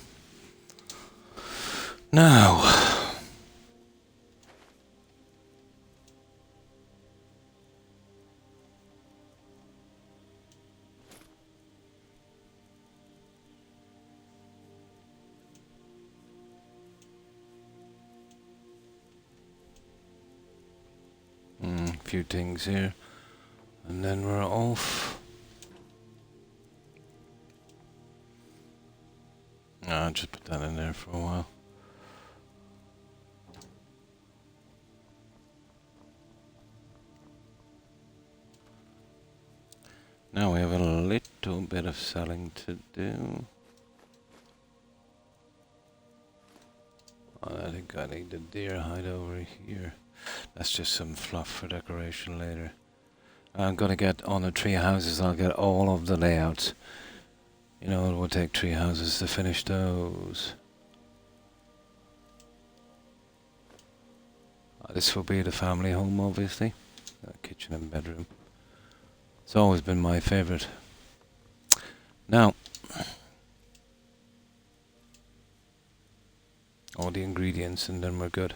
[SPEAKER 1] Now, a few things here, and then we're off. I'll just put that in there for a while. Now we have a little bit of selling to do. I think I need the deer hide over here. That's just some fluff for decoration later. I'm gonna get on the tree houses, I'll get all of the layouts. You know, it will take 3 houses to finish those. This will be the family home, obviously. Kitchen and bedroom. It's always been my favorite. Now, all the ingredients and then we're good.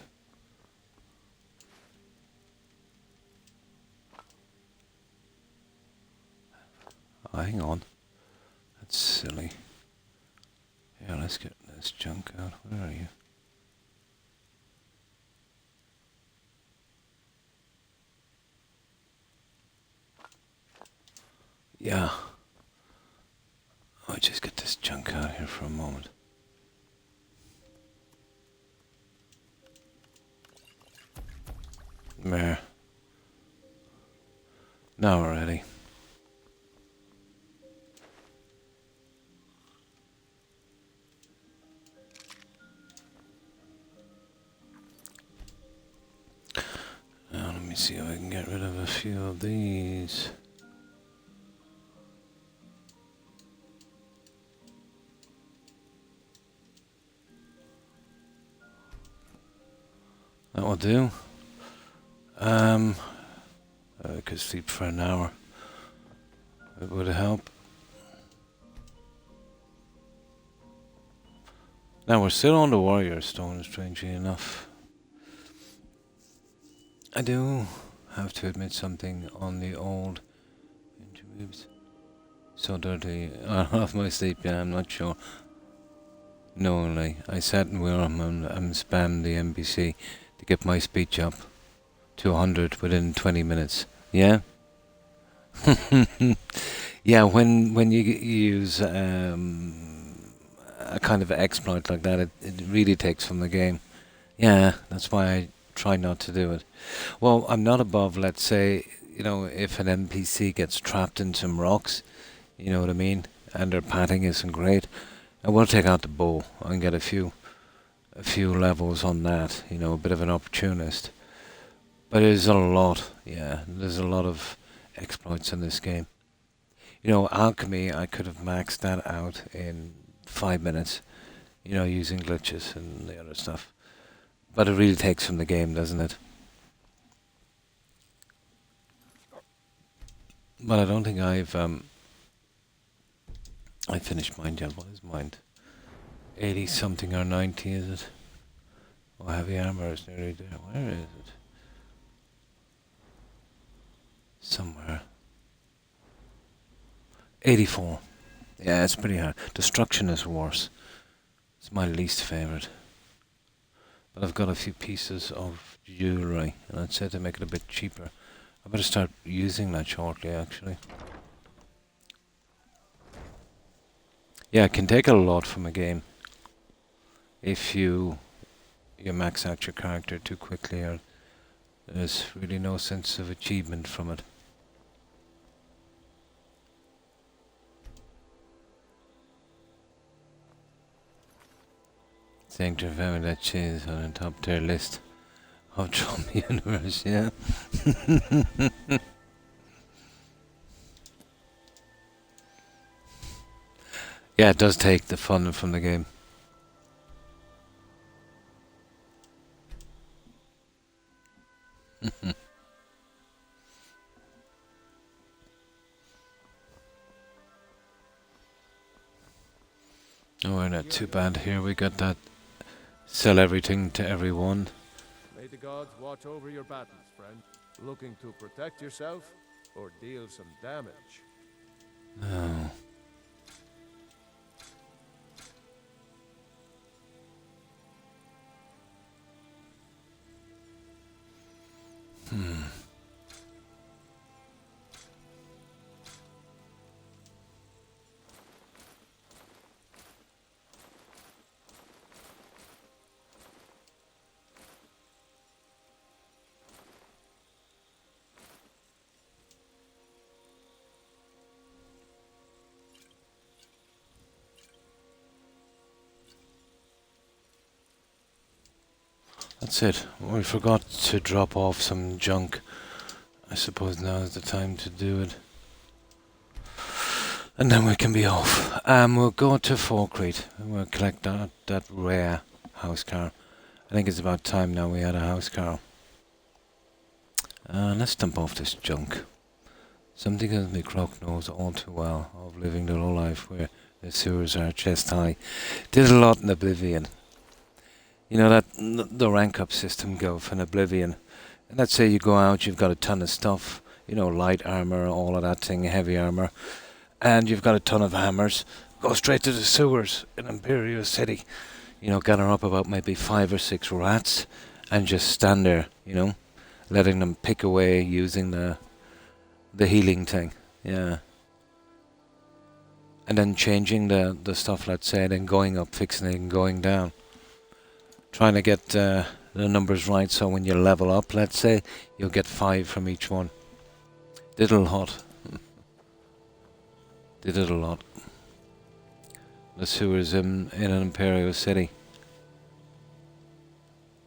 [SPEAKER 1] Oh, hang on. That's silly. Yeah, let's get this junk out. Where are you? Yeah. I'll just get this junk out here for a moment. There. Now we're ready. Now let me see if I can get rid of a few of these. That will do. I could sleep for an hour. It would help. Now we're still on the warrior stone, strangely enough. I do have to admit something on the old interviews. So dirty. Off my sleep, yeah, I'm not sure. No, like, I sat in where I'm spammed the NPC to get my speech up to 100 within 20 minutes. Yeah? Yeah, when you use a kind of exploit like that, it really takes from the game. Yeah, that's why I try not to do it. Well, I'm not above, let's say, if an NPC gets trapped in some rocks, you know what I mean, and their padding isn't great, I will take out the bow and get a few levels on that, a bit of an opportunist. But there's a lot, yeah, there's a lot of exploits in this game. Alchemy, I could have maxed that out in 5 minutes, using glitches and the other stuff. But it really takes from the game, doesn't it? But I don't think I finished mine yet. What is mine? 80 something or 90, is it? Oh, heavy armor is nearly there. Where is it? Somewhere. 84. Yeah, it's pretty hard. Destruction is worse. It's my least favorite. But I've got a few pieces of jewelry, and I'd say to make it a bit cheaper. I better start using that shortly, actually. Yeah, it can take a lot from a game if you max out your character too quickly, or there's really no sense of achievement from it. Thank you for having that cheese on the top tier list of Drum Universe, yeah. Yeah, it does take the fun from the game. Oh, we're not too bad here. We got that sell everything to everyone.
[SPEAKER 6] May the gods watch over your battles, friend. Looking to protect yourself or deal some damage?
[SPEAKER 1] Oh. That's it. We forgot to drop off some junk. I suppose now is the time to do it. And then we can be off. We'll go to Falkreath and we'll collect that rare house car. I think it's about time now we had a house car. Let's dump off this junk. Something that me Croc knows all too well of living the low life where the sewers are chest high. Did a lot in Oblivion. You know that the rank up system go in Oblivion. And let's say you go out, you've got a ton of stuff, light armor, all of that thing, heavy armor, and you've got a ton of hammers. Go straight to the sewers in Imperial City. Gather up about maybe 5 or 6 rats and just stand there, letting them pick away using the healing thing. Yeah. And then changing the stuff, let's say, then going up, fixing it and going down. Trying to get the numbers right so when you level up, let's say, you'll get 5 from each one. Did it a lot. Did it a lot. The sewers in an Imperial City.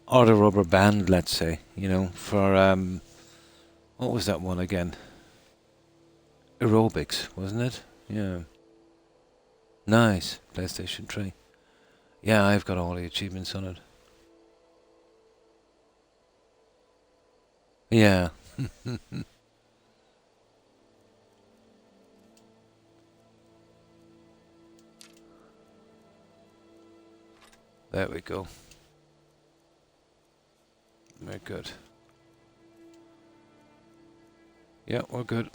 [SPEAKER 1] Or the rubber band, let's say, for, what was that one again? Aerobics, wasn't it? Yeah. Nice. PlayStation 3. Yeah, I've got all the achievements on it. Yeah. There we go. We're good. Yeah, we're good.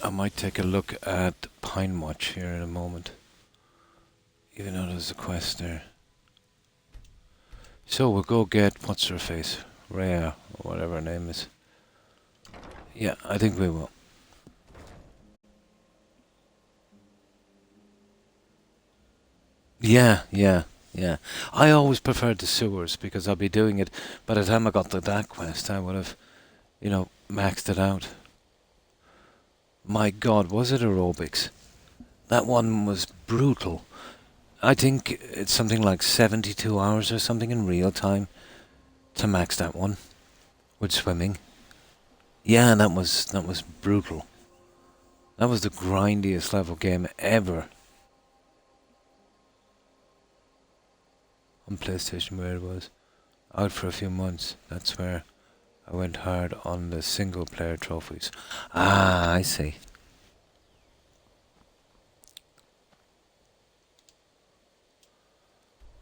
[SPEAKER 1] I might take a look at Pine Watch here in a moment. Even though there's a quest there. So we'll go get, what's her face? Rhea, or whatever her name is. Yeah, I think we will. Yeah. I always preferred the sewers because I'll be doing it. By the time I got to that quest, I would have, maxed it out. My God, was it aerobics? That one was brutal. I think it's something like 72 hours or something in real time to max that one with swimming. Yeah, that was brutal. That was the grindiest level game ever. On PlayStation where it was. Out for a few months. That's where I went hard on the single player trophies. Ah, I see.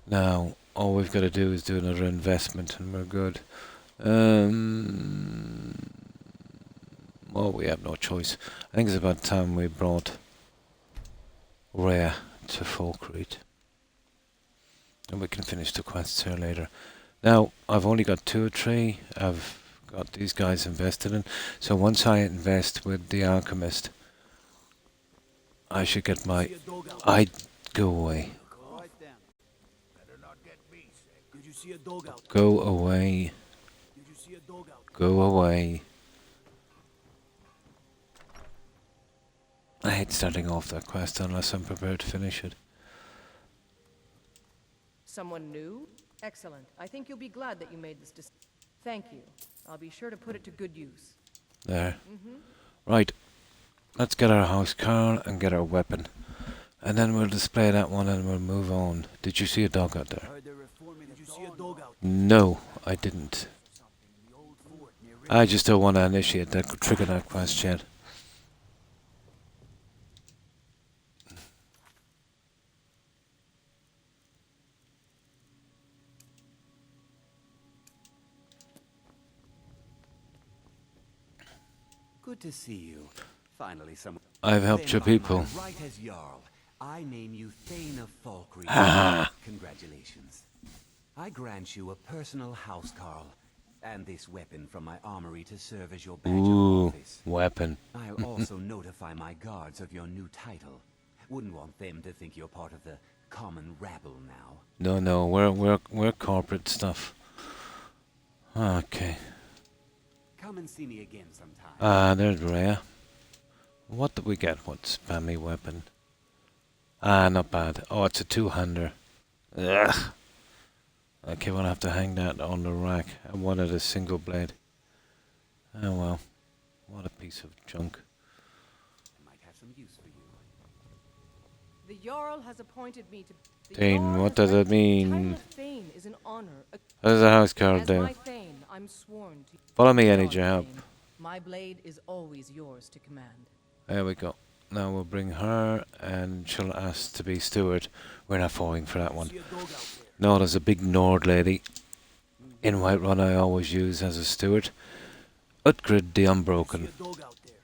[SPEAKER 1] Now, all we've got to do is do another investment and we're good. Well, we have no choice. I think it's about time we brought Rhea to Falkreath. And we can finish the quests here later. Now, I've only got 2 or 3 I've got these guys invested in. So once I invest with the Alchemist, I should get my... I'd go away.
[SPEAKER 2] Better not get me sick. Did you see a dog out?
[SPEAKER 1] Go away.
[SPEAKER 2] Did you see a dog out?
[SPEAKER 1] Go away. I hate starting off that quest unless I'm prepared to finish it.
[SPEAKER 3] Someone new? Excellent. I think you'll be glad that you made this decision. Thank you. I'll be sure to put it to good use.
[SPEAKER 1] There. Right. Let's get our house car and get our weapon. And then we'll display that one and we'll move on. Did you see a dog out there?
[SPEAKER 2] Heard they're reforming. Did you see a dog out?
[SPEAKER 1] No, I didn't.
[SPEAKER 2] Something in the old fort near
[SPEAKER 1] I just don't want to initiate that, trigger that quest yet.
[SPEAKER 7] Good to see you. Finally, someone.
[SPEAKER 1] I've helped your people.
[SPEAKER 7] Right as Jarl, I name you Thane of Falkreath.
[SPEAKER 1] Ah.
[SPEAKER 7] Congratulations. I grant you a personal housecarl, and this weapon from my armory to serve as your badge
[SPEAKER 1] Ooh,
[SPEAKER 7] of office.
[SPEAKER 1] weapon.
[SPEAKER 7] I'll also notify my guards of your new title. Wouldn't want them to think you're part of the common rabble now.
[SPEAKER 1] No, we're corporate stuff. Okay.
[SPEAKER 7] Come and see me again sometime.
[SPEAKER 1] Ah, there's Rhea. What did we get? What spammy weapon? Ah, not bad. Oh, it's a 2-hander. Ugh. Okay, we'll have to hang that on the rack. I wanted a single blade. Oh well. What a piece of junk.
[SPEAKER 7] I might have some use for you.
[SPEAKER 3] The Jarl has appointed me to... the
[SPEAKER 1] Thane,
[SPEAKER 3] Jarl
[SPEAKER 1] what
[SPEAKER 3] has
[SPEAKER 1] does it
[SPEAKER 3] recognized the
[SPEAKER 1] mean?
[SPEAKER 3] title of Thane is an honor.
[SPEAKER 1] How does the house car
[SPEAKER 3] As
[SPEAKER 1] do?
[SPEAKER 3] my Thane, I'm sworn to...
[SPEAKER 1] Follow me, I
[SPEAKER 3] Go
[SPEAKER 1] need
[SPEAKER 3] on,
[SPEAKER 1] your help.
[SPEAKER 3] Thane. My blade is always yours to command.
[SPEAKER 1] There we go. Now we'll bring her and she'll ask to be steward. We're not falling for that one.
[SPEAKER 2] See a dog out there.
[SPEAKER 1] No, there's a big Nord lady in Whiterun I always use as a steward. Utgrid the Unbroken.
[SPEAKER 2] See a dog out there.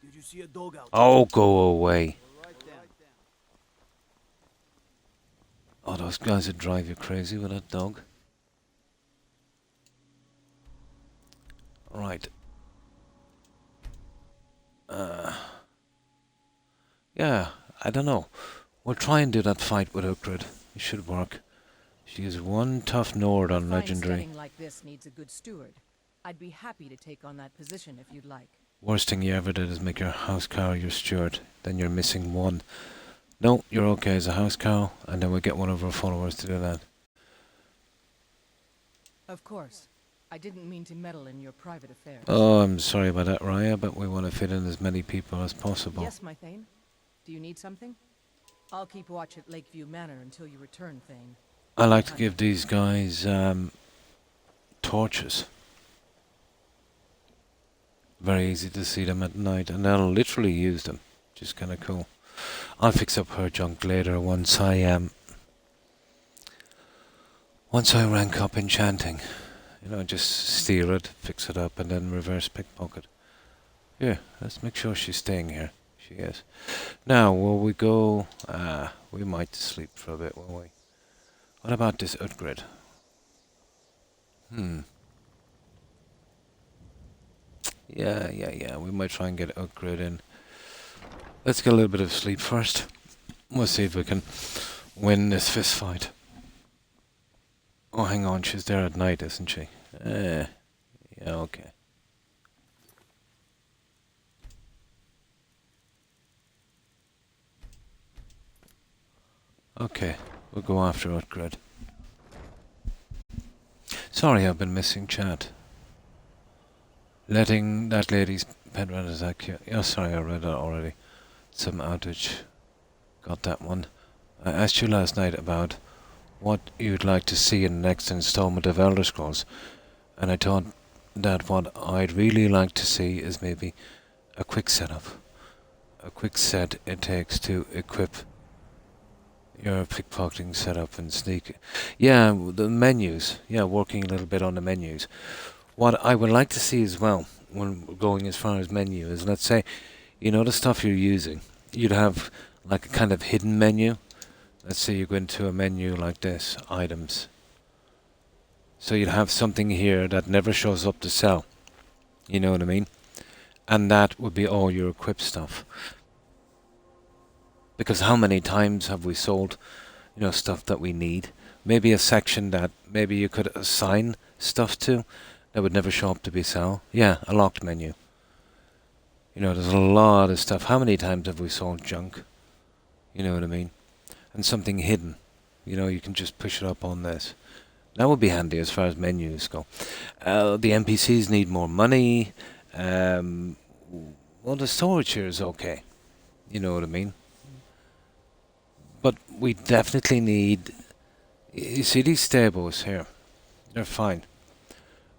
[SPEAKER 2] Did you see a dog out there?
[SPEAKER 1] Oh, go away.
[SPEAKER 2] Right there.
[SPEAKER 1] Oh, those guys would drive you crazy with that dog. Right. Yeah, I don't know. We'll try and do that fight with Utgrid. It should work. She is one tough Nord on
[SPEAKER 3] Fine
[SPEAKER 1] Legendary.
[SPEAKER 3] setting like this needs a good steward. I'd be happy to take on that position if you'd like.
[SPEAKER 1] Worst thing you ever did is make your house cow your steward. Then you're missing one. No, you're okay as a house cow, and then we'll get one of our followers to do that.
[SPEAKER 3] Of course. I didn't mean to meddle in your private affairs.
[SPEAKER 1] Oh, I'm sorry about that, Raya, but we want to fit in as many people as possible.
[SPEAKER 3] Yes, my Thane. Do you need something? I'll keep watch at Lakeview Manor until you return, Thane.
[SPEAKER 1] I like to give these guys torches. Very easy to see them at night, and they'll literally use them. Just kind of cool. I'll fix up her junk later once I rank up enchanting. You know, just steal it, fix it up, and then reverse pickpocket. Here, let's make sure she's staying here. She is. Now, will we go... we might sleep for a bit, will we? What about this upgrade? Yeah. We might try and get an upgrade in. Let's get a little bit of sleep first. We'll see if we can win this fist fight. Oh, hang on. She's there at night, isn't she? Yeah, okay. Okay, we'll go after Utgrid. Sorry, I've been missing chat. Letting that lady's pet rat attack you. Oh, sorry, I read that already. Some outage. Got that one. I asked you last night about what you'd like to see in the next installment of Elder Scrolls, and I thought that what I'd really like to see is maybe a quick setup. A quick set it takes to equip your pickpocketing setup and sneak. Yeah, the menus. Yeah, working a little bit on the menus. What I would like to see as well, when we're going as far as menu, is let's say, you know the stuff you're using, you'd have like a kind of hidden menu. Let's say you go into a menu like this, items. So you'd have something here that never shows up to sell. You know what I mean? And that would be all your equipped stuff. Because how many times have we sold, you know, stuff that we need? Maybe a section that maybe you could assign stuff to that would never show up to be sell. Yeah, a locked menu. You know, there's a lot of stuff. How many times have we sold junk? You know what I mean? And something hidden. You know, you can just push it up on this. That would be handy as far as menus go. The NPCs need more money. Well, the storage here is okay. You know what I mean? But we definitely need... You see these stables here? They're fine.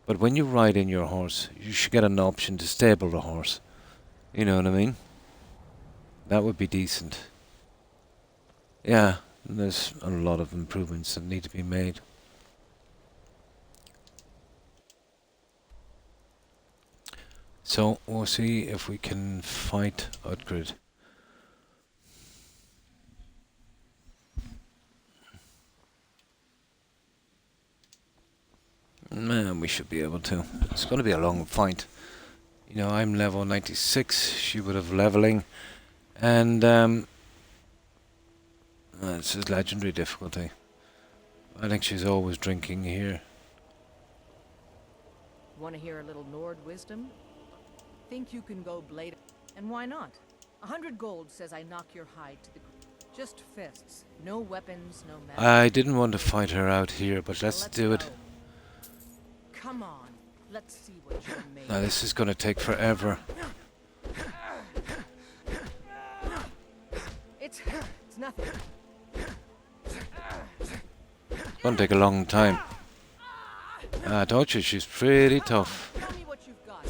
[SPEAKER 1] But when you ride in your horse, you should get an option to stable the horse. You know what I mean? That would be decent. Yeah, there's a lot of improvements that need to be made. So, we'll see if we can fight Utgrid. Man, we should be able to. It's going to be a long fight. You know, I'm level 96. She would have leveling. And, it's his legendary difficulty. I think she's always drinking here.
[SPEAKER 3] Want to hear a little Nord wisdom? Think you can go blade... And why not? 100 gold says I knock your hide to the ground. Just fists. No weapons, no magic.
[SPEAKER 1] I didn't want to fight her out here, but let's do it.
[SPEAKER 3] Come on, let's see what you're made.
[SPEAKER 1] Now this is going to take forever.
[SPEAKER 3] It's nothing.
[SPEAKER 1] It's going to take a long time. I told you she's pretty tough.
[SPEAKER 3] Tell me what you've got.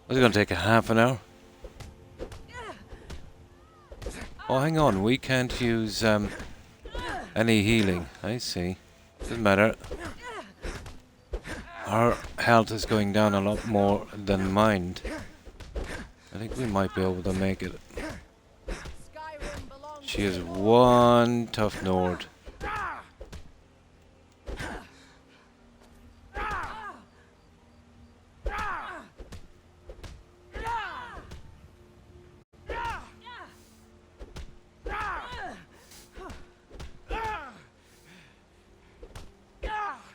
[SPEAKER 1] Was it going to take a half an hour? Oh, hang on. We can't use any healing. I see. Doesn't matter. Our health is going down a lot more than mine. I think we might be able to make it.
[SPEAKER 3] Skyrim belongs
[SPEAKER 1] She is one tough Nord.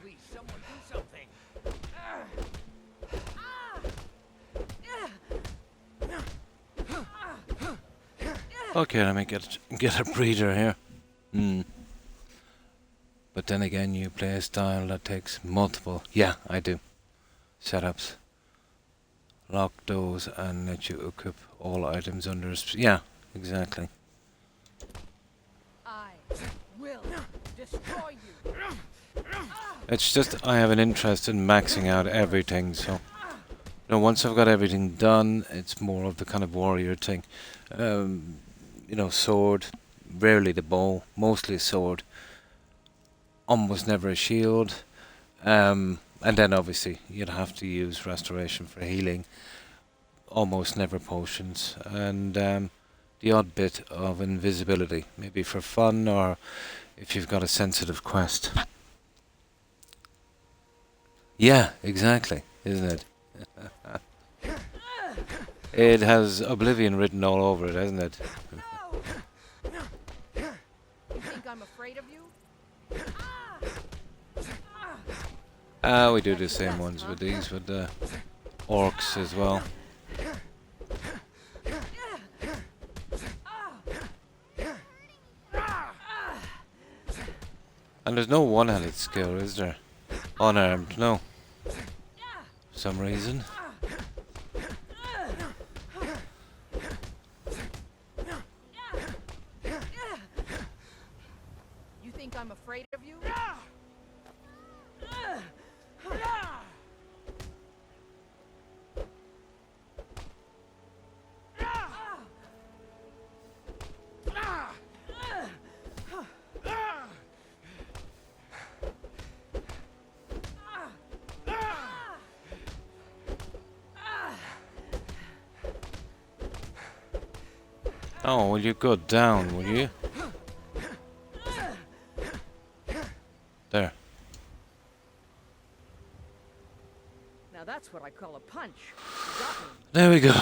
[SPEAKER 2] Please, someone do something.
[SPEAKER 1] Okay, let me get a breather here. But then again, you play a style that takes multiple. Yeah, I do. Setups. Lock those and let you equip all items under. Yeah, exactly.
[SPEAKER 3] I will destroy you.
[SPEAKER 1] It's just I have an interest in maxing out everything, so once I've got everything done, it's more of the kind of warrior thing. You know, sword, rarely the bow, mostly a sword, almost never a shield, and then obviously you'd have to use restoration for healing. almost never potions, and the odd bit of invisibility, maybe for fun or if you've got a sensitive quest. Yeah, exactly, isn't it? It has Oblivion written all over it, hasn't it?
[SPEAKER 3] You think I'm afraid of you?
[SPEAKER 1] We do the same ones with these, with the orcs as well. And there's no one-handed skill, is there? Unarmed, no. For some reason.
[SPEAKER 3] You think I'm afraid of you?
[SPEAKER 1] Oh, will you go down, will you? There.
[SPEAKER 3] Now that's what I call a punch. You got me.
[SPEAKER 1] There we go.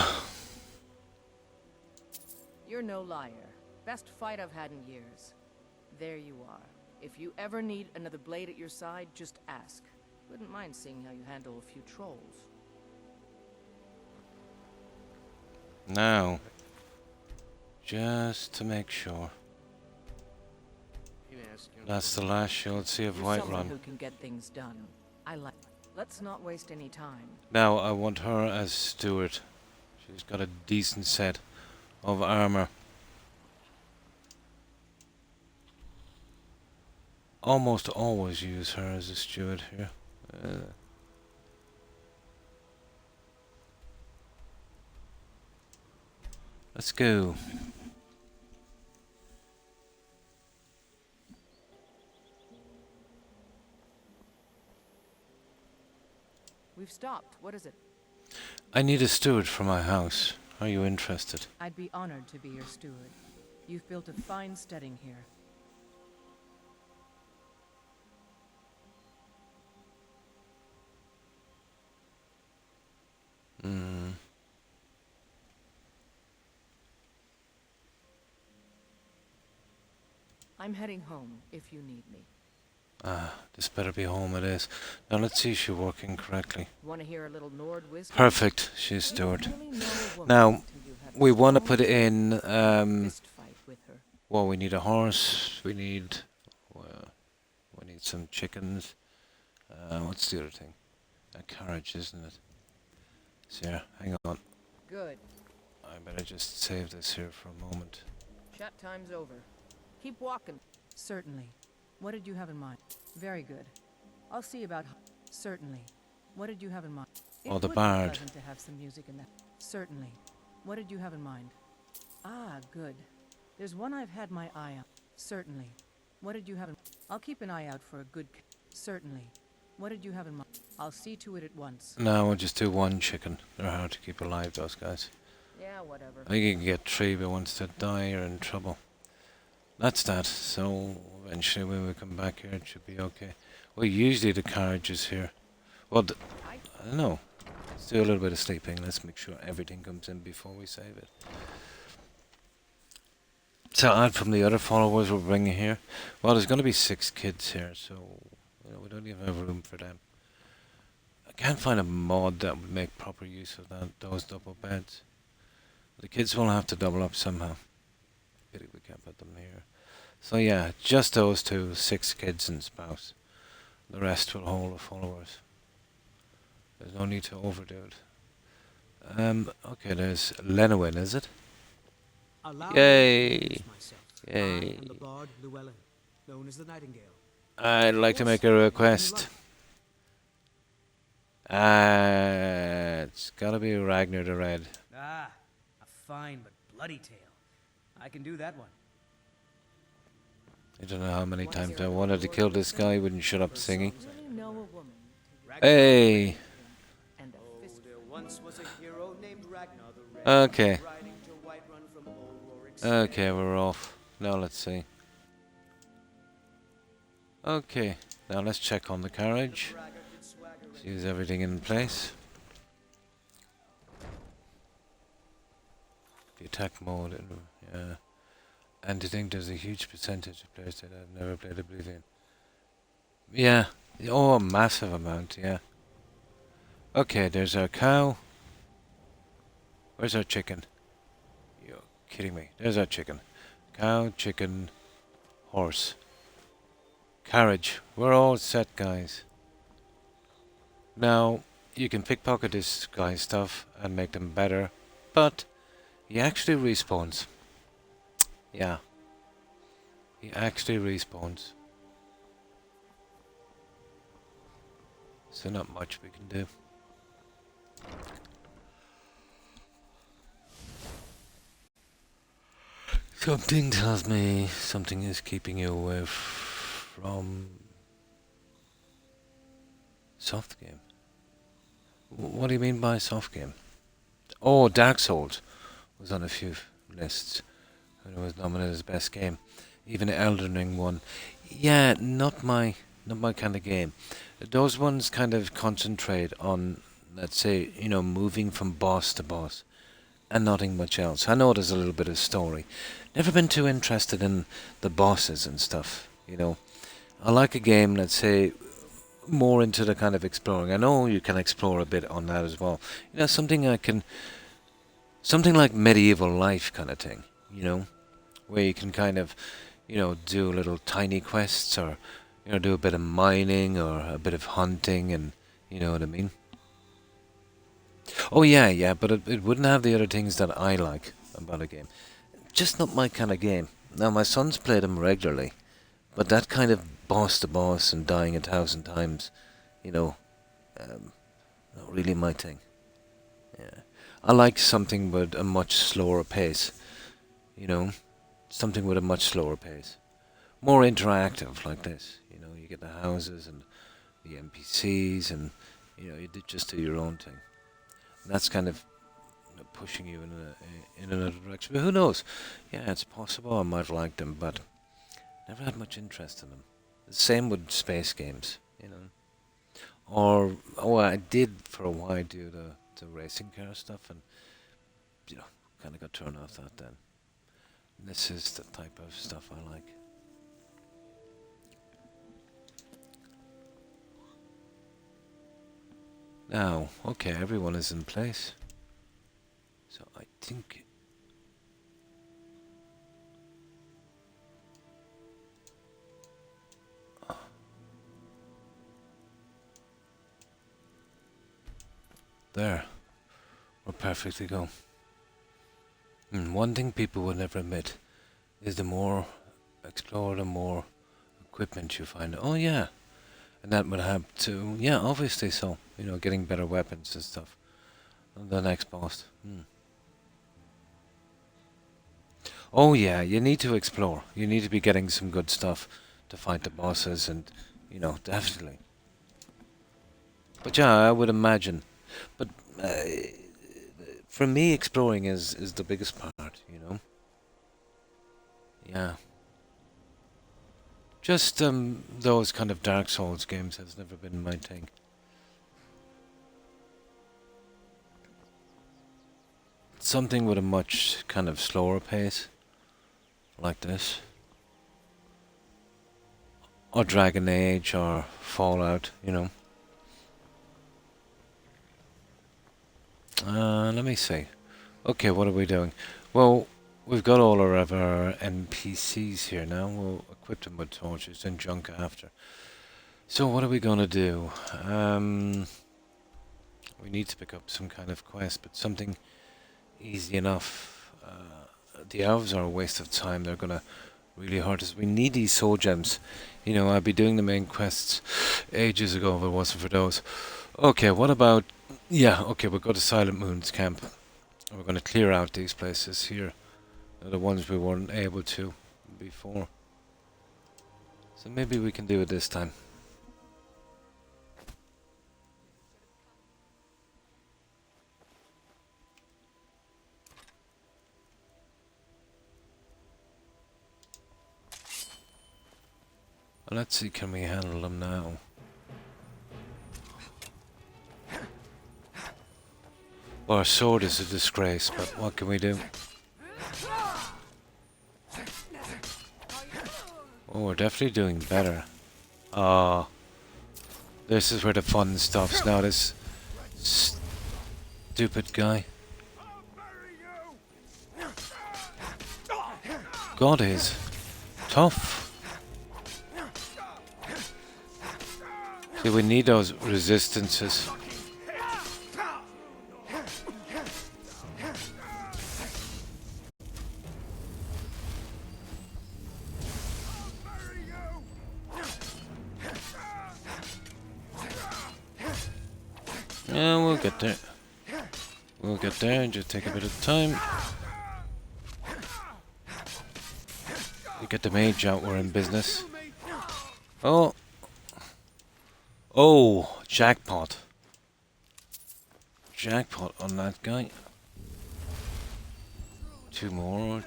[SPEAKER 3] You're no liar. Best fight I've had in years. There you are. If you ever need another blade at your side, just ask. Wouldn't mind seeing how you handle a few trolls.
[SPEAKER 1] Now, just to make sure. That's the last shot. See of
[SPEAKER 3] You're someone
[SPEAKER 1] Whiterun.
[SPEAKER 3] who can get things done. I like. Let's not waste any time.
[SPEAKER 1] Now I want her as steward. She's got a decent set of armor. Almost always use her as a steward here. Let's go.
[SPEAKER 3] We've stopped. What is it?
[SPEAKER 1] I need a steward for my house. Are you interested?
[SPEAKER 3] I'd be honored to be your steward. You've built a fine steading here. I'm heading home if you need me.
[SPEAKER 1] Ah, this better be home it is. Now let's see if she's working correctly.
[SPEAKER 3] Want to hear a little Nord wisdom?
[SPEAKER 1] Perfect, she's steward.
[SPEAKER 3] You really know a woman
[SPEAKER 1] Now,
[SPEAKER 3] until you have
[SPEAKER 1] we
[SPEAKER 3] a
[SPEAKER 1] want to
[SPEAKER 3] strong
[SPEAKER 1] put in,
[SPEAKER 3] fist fight with her.
[SPEAKER 1] well, we need a horse, we need some chickens. What's the other thing? A carriage, isn't it? So yeah, hang on.
[SPEAKER 3] Good.
[SPEAKER 1] I better just save this here for a moment.
[SPEAKER 3] Chat time's over. Keep walking. Certainly. What did you have in mind? Very good. I'll see about... Certainly. What did you have in mind?
[SPEAKER 1] Oh, the
[SPEAKER 3] would be
[SPEAKER 1] bard.
[SPEAKER 3] pleasant to have some music in that. Certainly. What did you have in mind? Ah, good. There's one I've had my eye on. Certainly. What did you have in... I'll keep an eye out for a good... Certainly. What did you have in mind? I'll see to it at once.
[SPEAKER 1] No, we'll just do one chicken. They're hard to keep alive, those guys.
[SPEAKER 3] Yeah, whatever.
[SPEAKER 1] I think you can get three, but once they die, you're in trouble. That's that. So eventually, when we come back here, it should be okay. Well, usually the carriage is here. Well, I don't know. Let's do a little bit of sleeping. Let's make sure everything comes in before we save it. So add from the other followers we're bringing here. Well, there's going to be 6 kids here, so we don't even have room for them. I can't find a mod that would make proper use of those double beds. The kids will have to double up somehow. Pity we can't put them here. So yeah, just those 2, 6 kids and spouse. The rest will hold the followers. There's no need to overdo it. Okay, there's Lenowin, is it?
[SPEAKER 2] Allow
[SPEAKER 1] Yay!
[SPEAKER 2] me to introduce myself.
[SPEAKER 1] Yay.
[SPEAKER 2] I am the bard Llewellyn, known as the Nightingale.
[SPEAKER 1] I'd like to make a request. It's gotta be Ragnar the Red.
[SPEAKER 2] Ah, a fine but bloody tale. I can do that one.
[SPEAKER 1] I don't know how many times I wanted to kill this guy, he wouldn't shut up singing.
[SPEAKER 3] Really know a woman.
[SPEAKER 1] Hey!
[SPEAKER 3] And a
[SPEAKER 2] Oh,
[SPEAKER 3] fist
[SPEAKER 2] there once was a hero named Ragnar
[SPEAKER 1] Okay. Okay, we're off. Now let's see. Okay, now let's check on the carriage. See is everything in place. The attack mode, yeah. And to think there's a huge percentage of players that have never played Oblivion. Yeah. Oh, a massive amount, yeah. Okay, there's our cow. Where's our chicken? You're kidding me. There's our chicken. Cow, chicken, horse. Carriage. We're all set, guys. Now, you can pickpocket this guy's stuff and make them better, but he actually respawns. Yeah. He actually respawns. So not much we can do. Something tells me something is keeping you away from soft game. What do you mean by soft game? Oh, Dark Souls was on a few lists when it was nominated as best game. Even Elden Ring won. Yeah, not my kind of game. Those ones kind of concentrate on, let's say, you know, moving from boss to boss and nothing much else. I know there's a little bit of story. Never been too interested in the bosses and stuff, you know. I like a game, let's say, more into the kind of exploring. I know you can explore a bit on that as well. You know, something like medieval life kind of thing, you know, where you can kind of, you know, do little tiny quests or, you know, do a bit of mining or a bit of hunting and, you know what I mean? Oh yeah, but it wouldn't have the other things that I like about a game. Just not my kind of game. Now, my sons play them regularly, but that kind of boss to boss and dying 1,000 times, you know, not really my thing. Yeah, I like something with a much slower pace, you know, something with a much slower pace. More interactive like this, you know, you get the houses and the NPCs and, you know, just do your own thing. And that's kind of pushing you in another direction. But who knows? Yeah, it's possible I might like them, but never had much interest in them. The same with space games, you know. Or, I did for a while do the racing car stuff, and, you know, kind of got turned off that then. This is the type of stuff I like. Now, okay, everyone is in place. So I think... There. We're perfect to go. One thing people would never admit is the more explore, the more equipment you find. Oh yeah. And that would have to... Yeah, obviously so. You know, getting better weapons and stuff. The next boss. Oh yeah, you need to explore. You need to be getting some good stuff to fight the bosses and, you know, definitely. But yeah, I would imagine. But for me, exploring is the biggest part, you know. Yeah. Just those kind of Dark Souls games has never been my thing. Something with a much kind of slower pace, like this. Or Dragon Age or Fallout, you know. Let me see. Okay, what are we doing? Well, we've got all our other NPCs here now. We'll equip them with torches and junk after. So what are we gonna do? We need to pick up some kind of quest, but something easy enough. The elves are a waste of time. They're gonna really hurt us. We need these soul gems. You know, I'd be doing the main quests ages ago if it wasn't for those. Okay, what about... Yeah, okay, we'll go to Silent Moon's camp. We're going to clear out these places here. They're the ones we weren't able to before. So maybe we can do it this time. Well, let's see, can we handle them now? Well, our sword is a disgrace, but what can we do? Oh, we're definitely doing better. Ah, this is where the fun stops now, this stupid guy. God is tough. See, we need those resistances. Yeah, we'll get there. We'll get there, just take a bit of time. You get the mage out, we're in business. Oh. Oh, jackpot. Jackpot on that guy. Two more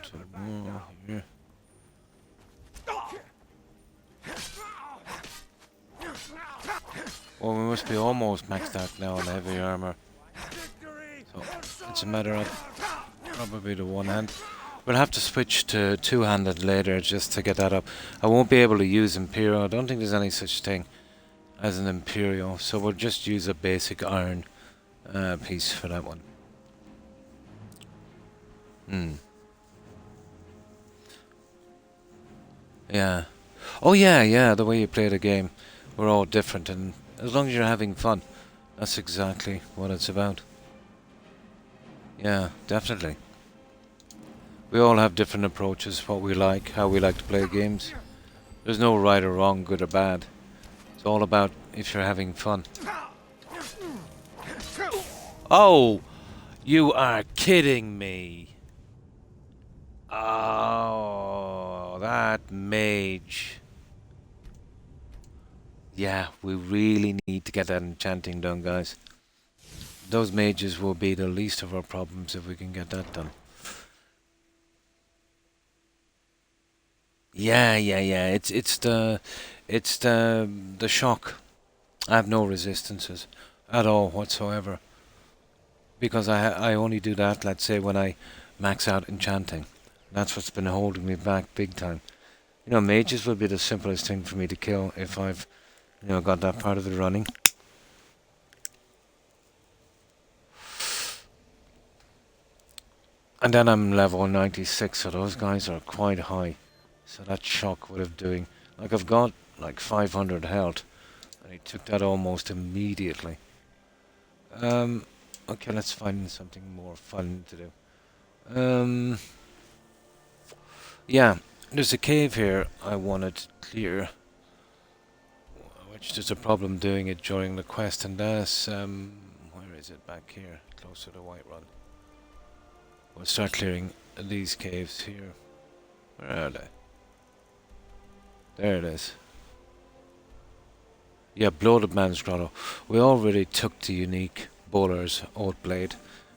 [SPEAKER 1] here. Well, we must be almost maxed out now on heavy armor. So it's a matter of probably the one hand. We'll have to switch to two-handed later just to get that up. I won't be able to use Imperial. I don't think there's any such thing as an Imperial, so we'll just use a basic iron piece for that one. Yeah. Oh yeah, the way you play the game. We're all different, and as long as you're having fun, that's exactly what it's about. Yeah, definitely. We all have different approaches, what we like, how we like to play games. There's no right or wrong, good or bad. It's all about if you're having fun. Oh! You are kidding me! Oh, that mage. Yeah, we really need to get that enchanting done, guys. Those mages will be the least of our problems if we can get that done. Yeah. It's the shock. I have no resistances at all whatsoever, because I only do that, let's say, when I max out enchanting. That's what's been holding me back big time. You know, mages will be the simplest thing for me to kill if I've, you know, got that part of it running. And then I'm level 96, so those guys are quite high. So that shock would have doing... Like, I've got like 500 health, and he took that almost immediately. Okay, let's find something more fun to do. Yeah, there's a cave here I wanted to clear, which there's a problem doing it during the quest, and that's, where is it? Back here, close to the White Run. We'll start clearing these caves here. Where are they? There it is. Yeah, Bloated Man's Grotto. We already took the unique Bowler's Oat Blade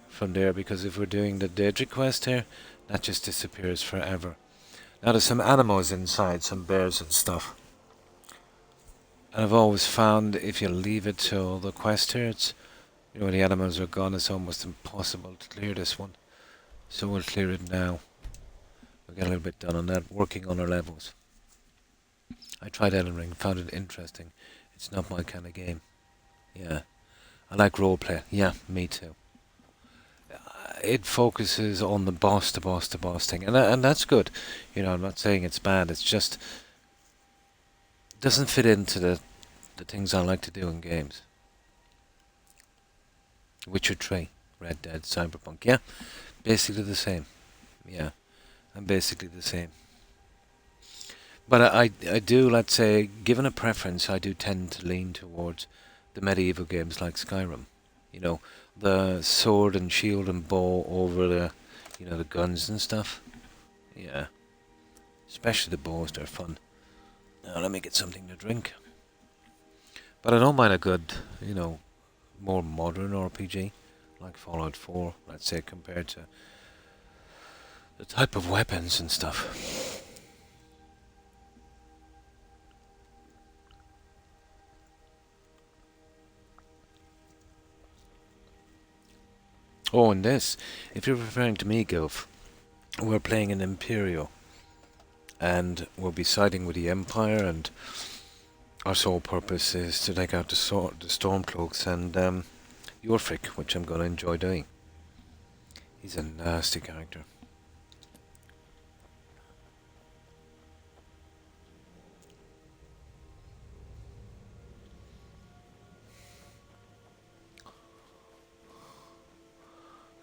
[SPEAKER 1] from there, because if we're doing the Daedric quest here, that just disappears forever. Now there's some animals inside, some bears and stuff. And I've always found if you leave it till the quest here, it's, you know, when the animals are gone, it's almost impossible to clear this one. So we'll clear it now. We'll get a little bit done on that, working on our levels. I tried Elden Ring, found it interesting. It's not my kind of game. Yeah. I like roleplay. Yeah, me too. It focuses on the boss thing. And that's good. You know, I'm not saying it's bad. It's just... doesn't fit into the things I like to do in games. Witcher 3, Red Dead, Cyberpunk. Yeah, basically the same. Yeah, I'm basically the same. But I do, let's say, given a preference, I do tend to lean towards the medieval games like Skyrim. You know, the sword and shield and bow over the, you know, the guns and stuff. Yeah. Especially the bows, they're fun. Now let me get something to drink. But I don't mind a good, you know, more modern RPG, like Fallout 4, let's say, compared to the type of weapons and stuff. Oh, and this, if you're referring to me, Gilf, we're playing an Imperial. And we'll be siding with the Empire, and our sole purpose is to take out the Stormcloaks and Yorfik, which I'm going to enjoy doing. He's a nasty character.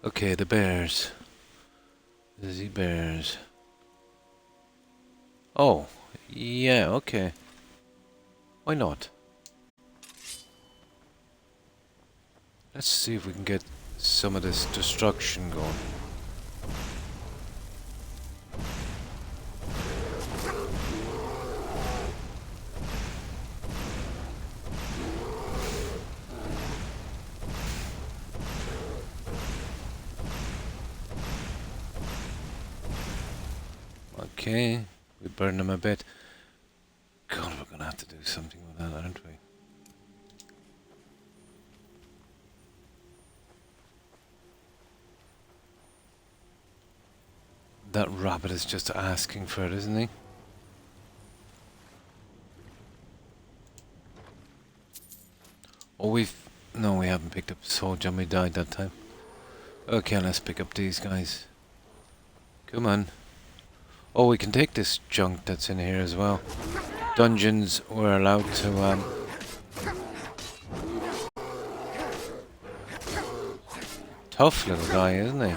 [SPEAKER 1] Okay, the bears. The bears. Oh, yeah, okay. Why not? Let's see if we can get some of this destruction going. Okay, we burn them a bit. God, we're gonna have to do something with that, aren't we? That rabbit is just asking for it, isn't he? Oh, no, we haven't picked up the soldier and we died that time. Okay, let's pick up these guys. Come on. Oh, we can take this junk that's in here as well. Dungeons, we're allowed to, tough little guy, isn't he?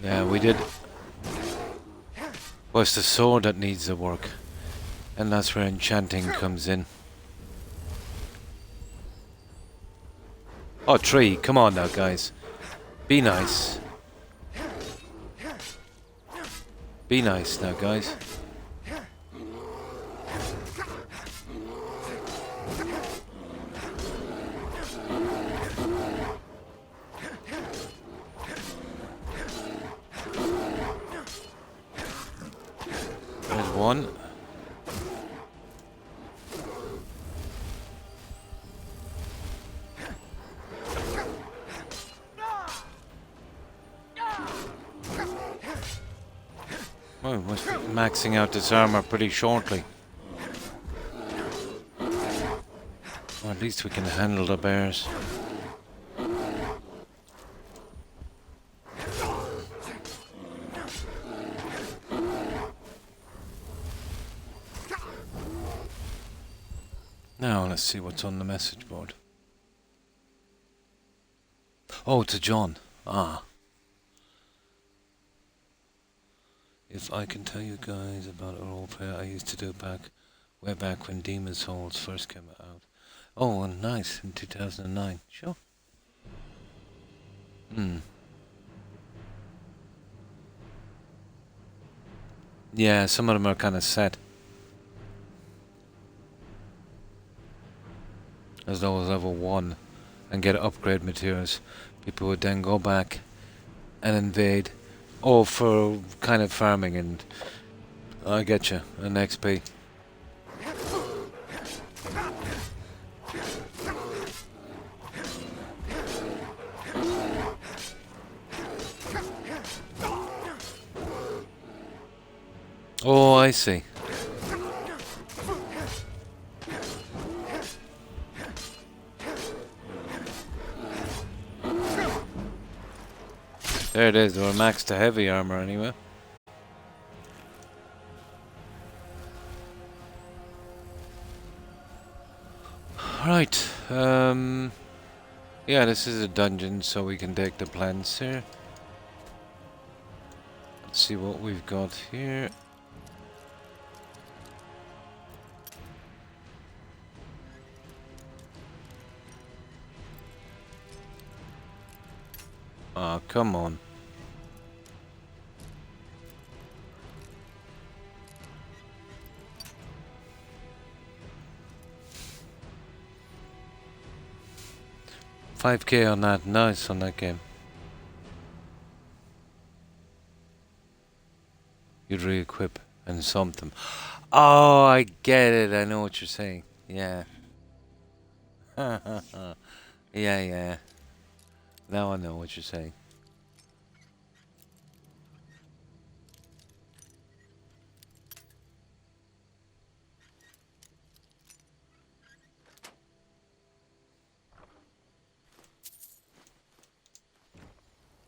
[SPEAKER 1] Yeah, we did. Well, it's the sword that needs the work. And that's where enchanting comes in. Oh, tree, come on now, guys. Be nice. Be nice now, guys. There's one. Oh, we must be maxing out this armor pretty shortly. Or at least we can handle the bears. Now let's see what's on the message board. Oh, to John. Ah. If I can tell you guys about a roleplay I used to do way back when Demon's Souls first came out. Oh, and nice, in 2009. Sure. Yeah, some of them are kind of set. As though it was level 1 and get upgrade materials. People would then go back and invade. Oh, for kind of farming, and I get you, an XP. Oh, I see. There it is, we're max to heavy armor anyway. Right, yeah, this is a dungeon, so we can take the plants here. Let's see what we've got here. Oh, come on. $5K on that, nice on that game. You'd re-equip and something. Oh, I get it, I know what you're saying. Yeah. Yeah, yeah. Now I know what you're saying.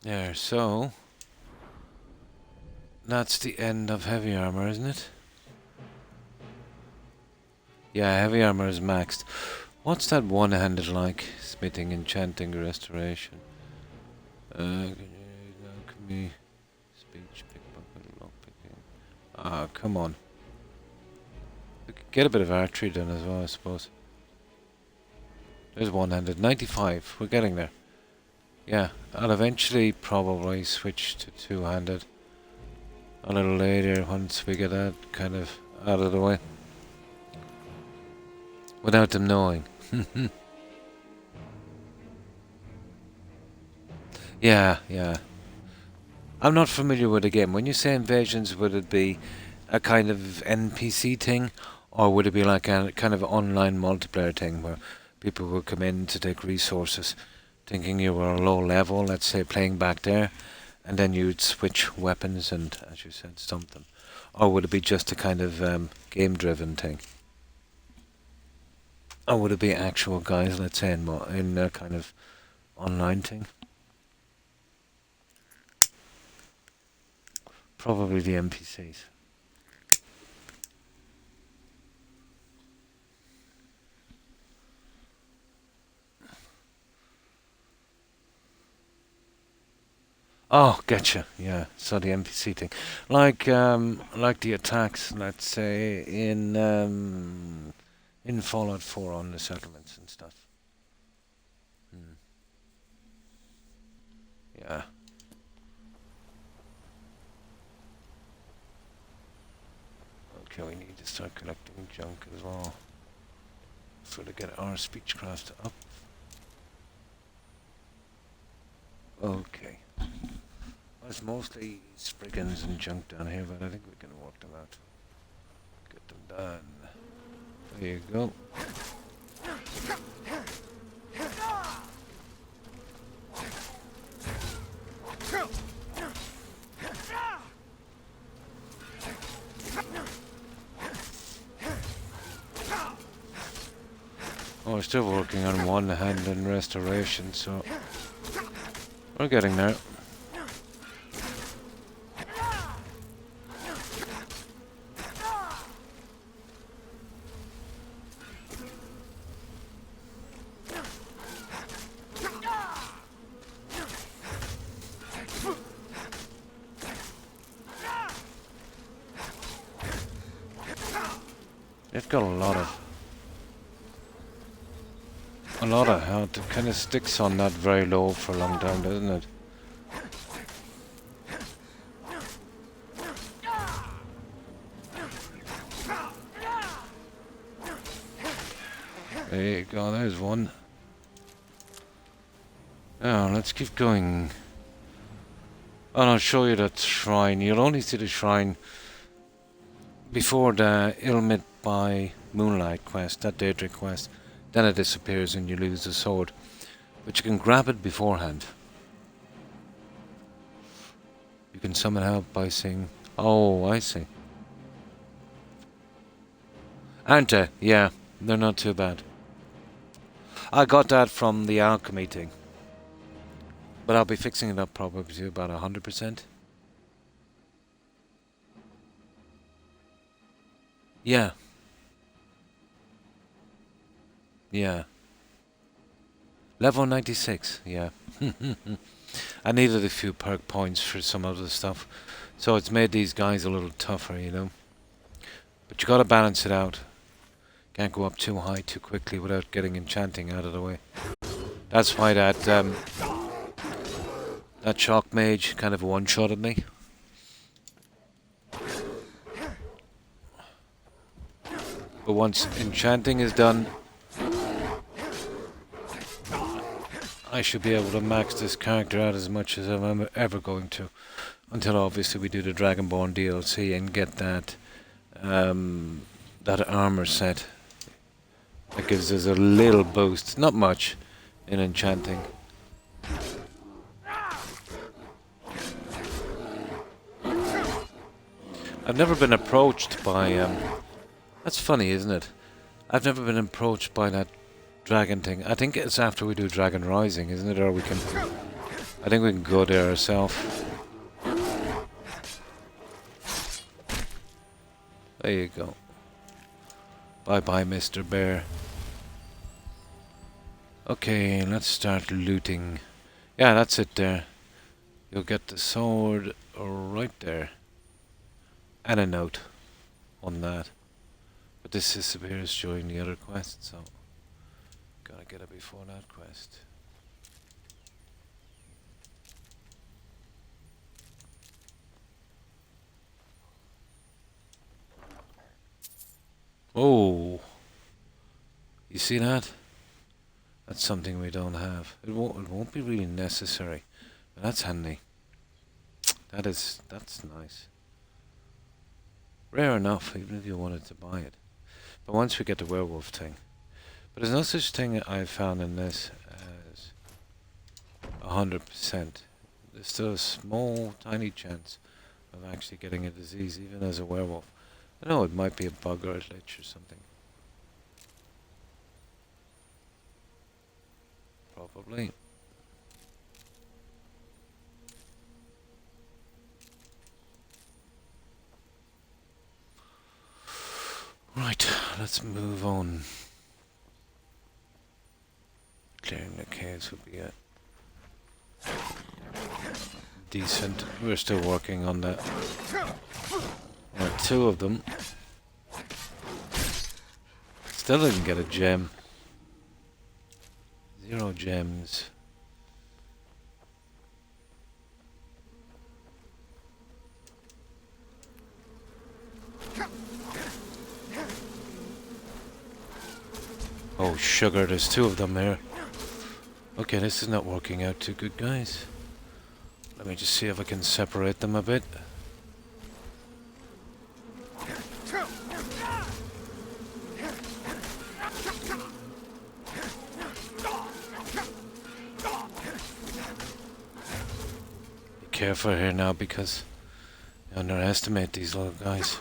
[SPEAKER 1] There, so that's the end of heavy armor, isn't it? Yeah, heavy armor is maxed. What's that one-handed like? Smithing, enchanting, restoration. Can me speech, pickpocket, lockpicking. Ah, come on. We could get a bit of archery done as well, I suppose. There's one-handed. 95. We're getting there. Yeah, I'll eventually probably switch to two-handed a little later once we get that kind of out of the way. Without them knowing. Yeah, yeah. I'm not familiar with the game. When you say invasions, would it be a kind of NPC thing? Or would it be like a kind of online multiplayer thing where people would come in to take resources, thinking you were low level, let's say playing back there, and then you'd switch weapons and, as you said, stomp them? Or would it be just a kind of game-driven thing? Or would it be actual guys, let's say, in a kind of online thing? Probably the NPCs. Oh, getcha. Yeah, so the NPC thing, like the attacks, let's say in Fallout 4 on the settlements and stuff. Yeah. Okay, we need to start collecting junk as well, so to get our speechcraft up. Okay. There's mostly spriggans and junk down here, but I think we can work them out. Get them done. There you go. Oh, we're still working on one hand and restoration, so we're getting there. They've got a lot of health. It kind of sticks on that very low for a long time, doesn't it? There you go, there's one. Oh, let's keep going. And I'll show you that shrine. You'll only see the shrine before the Ilmit by Moonlight quest, that Daedric quest. Then it disappears and you lose the sword. But you can grab it beforehand. You can summon help by saying, oh, I see. Aren't they? Yeah, they're not too bad. I got that from the alchemy thing. But I'll be fixing it up probably to about 100%. Yeah. Yeah. Level 96, yeah. I needed a few perk points for some other stuff. So it's made these guys a little tougher, you know. But you gotta balance it out. Can't go up too high too quickly without getting enchanting out of the way. That's why that shock mage kind of one-shotted me. But once enchanting is done, I should be able to max this character out as much as I'm ever going to. Until obviously we do the Dragonborn DLC and get that that armor set. That gives us a little boost. Not much, in enchanting. I've never been approached by that's funny, isn't it? I've never been approached by that dragon thing. I think it's after we do Dragon Rising, isn't it? Or we can I think we can go there ourselves. There you go. Bye bye, Mr. Bear. Okay, let's start looting. Yeah, that's it there. You'll get the sword right there. And a note on that. But this disappears during the other quest, so gotta get it before that quest. Oh, you see that? That's something we don't have. It won't be really necessary, but that's handy. That's nice. Rare enough, even if you wanted to buy it. But once we get the werewolf thing. But there's no such thing I've found in this as 100%. There's still a small, tiny chance of actually getting a disease, even as a werewolf. I know it might be a bug or a glitch or something. Probably. Right, let's move on. Clearing the caves would be decent. We're still working on that. There are 2 of them. Still didn't get a gem. 0 gems. Oh, sugar, there's 2 of them there. Okay, this is not working out too good, guys. Let me just see if I can separate them a bit. Be careful here now because you underestimate these little guys.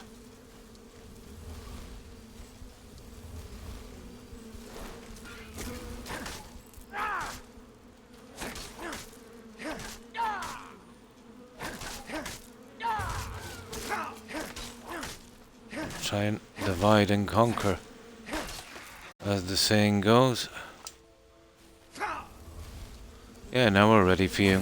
[SPEAKER 1] Try and divide and conquer, as the saying goes. Yeah, now we're ready for you.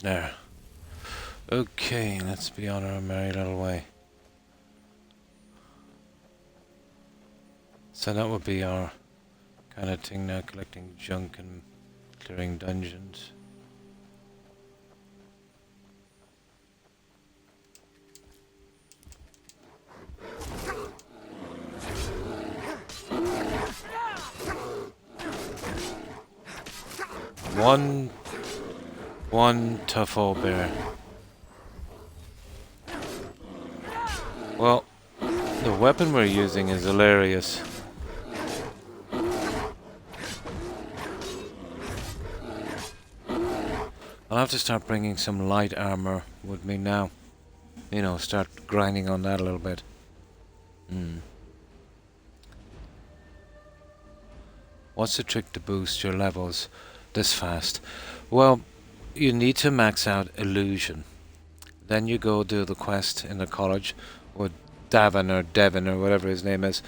[SPEAKER 1] There. Okay, let's be on our merry little way. So that would be our kind of thing now, collecting junk and clearing dungeons. One tough old bear. Well, the weapon we're using is hilarious. I'll have to start bringing some light armor with me now. You know, start grinding on that a little bit. What's the trick to boost your levels this fast? Well, you need to max out illusion. Then you go do the quest in the college with Devon or whatever his name is,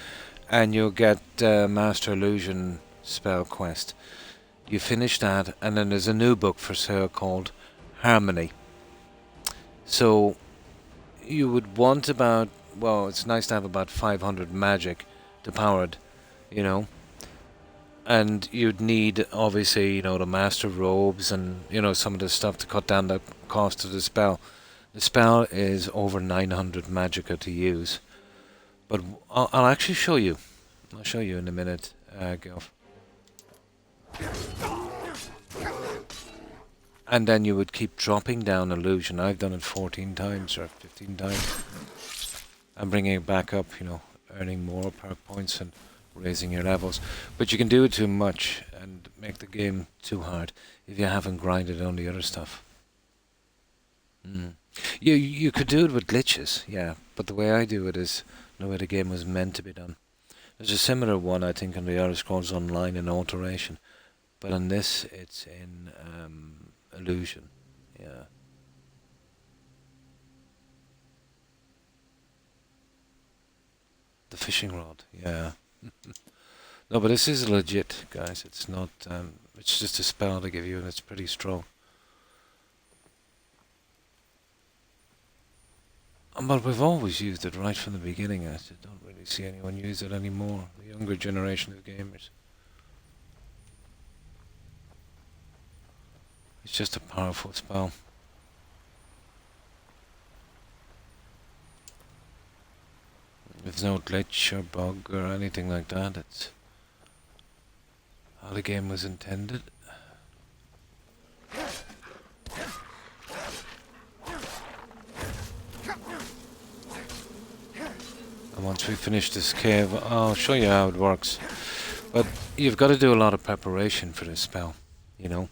[SPEAKER 1] and you'll get Master Illusion spell quest. You finish that, and then there's a new book for sale called Harmony. So you would want about, well, it's nice to have about 500 magic to power it, you know. And you'd need, obviously, you know, the master robes and, you know, some of the stuff to cut down the cost of the spell. The spell is over 900 magicka to use. But I'll actually show you. I'll show you in a minute, Gilf. And then you would keep dropping down illusion. I've done it 14 times or 15 times. And bringing it back up, you know, earning more perk points and raising your levels. But you can do it too much and make the game too hard if you haven't grinded on the other stuff. You could do it with glitches, yeah, but the way I do it is the way the game was meant to be done. There's a similar one, I think, on the Elder Scrolls Online in Alteration, but on this it's in Illusion, yeah. The fishing rod, yeah. No, but this is legit, guys. It's not. It's just a spell they give you, and it's pretty strong. But we've always used it right from the beginning. I don't really see anyone use it anymore. The younger generation of gamers. It's just a powerful spell. There's no glitch or bug or anything like that. It's how the game was intended. And once we finish this cave, I'll show you how it works. But you've got to do a lot of preparation for this spell, you know.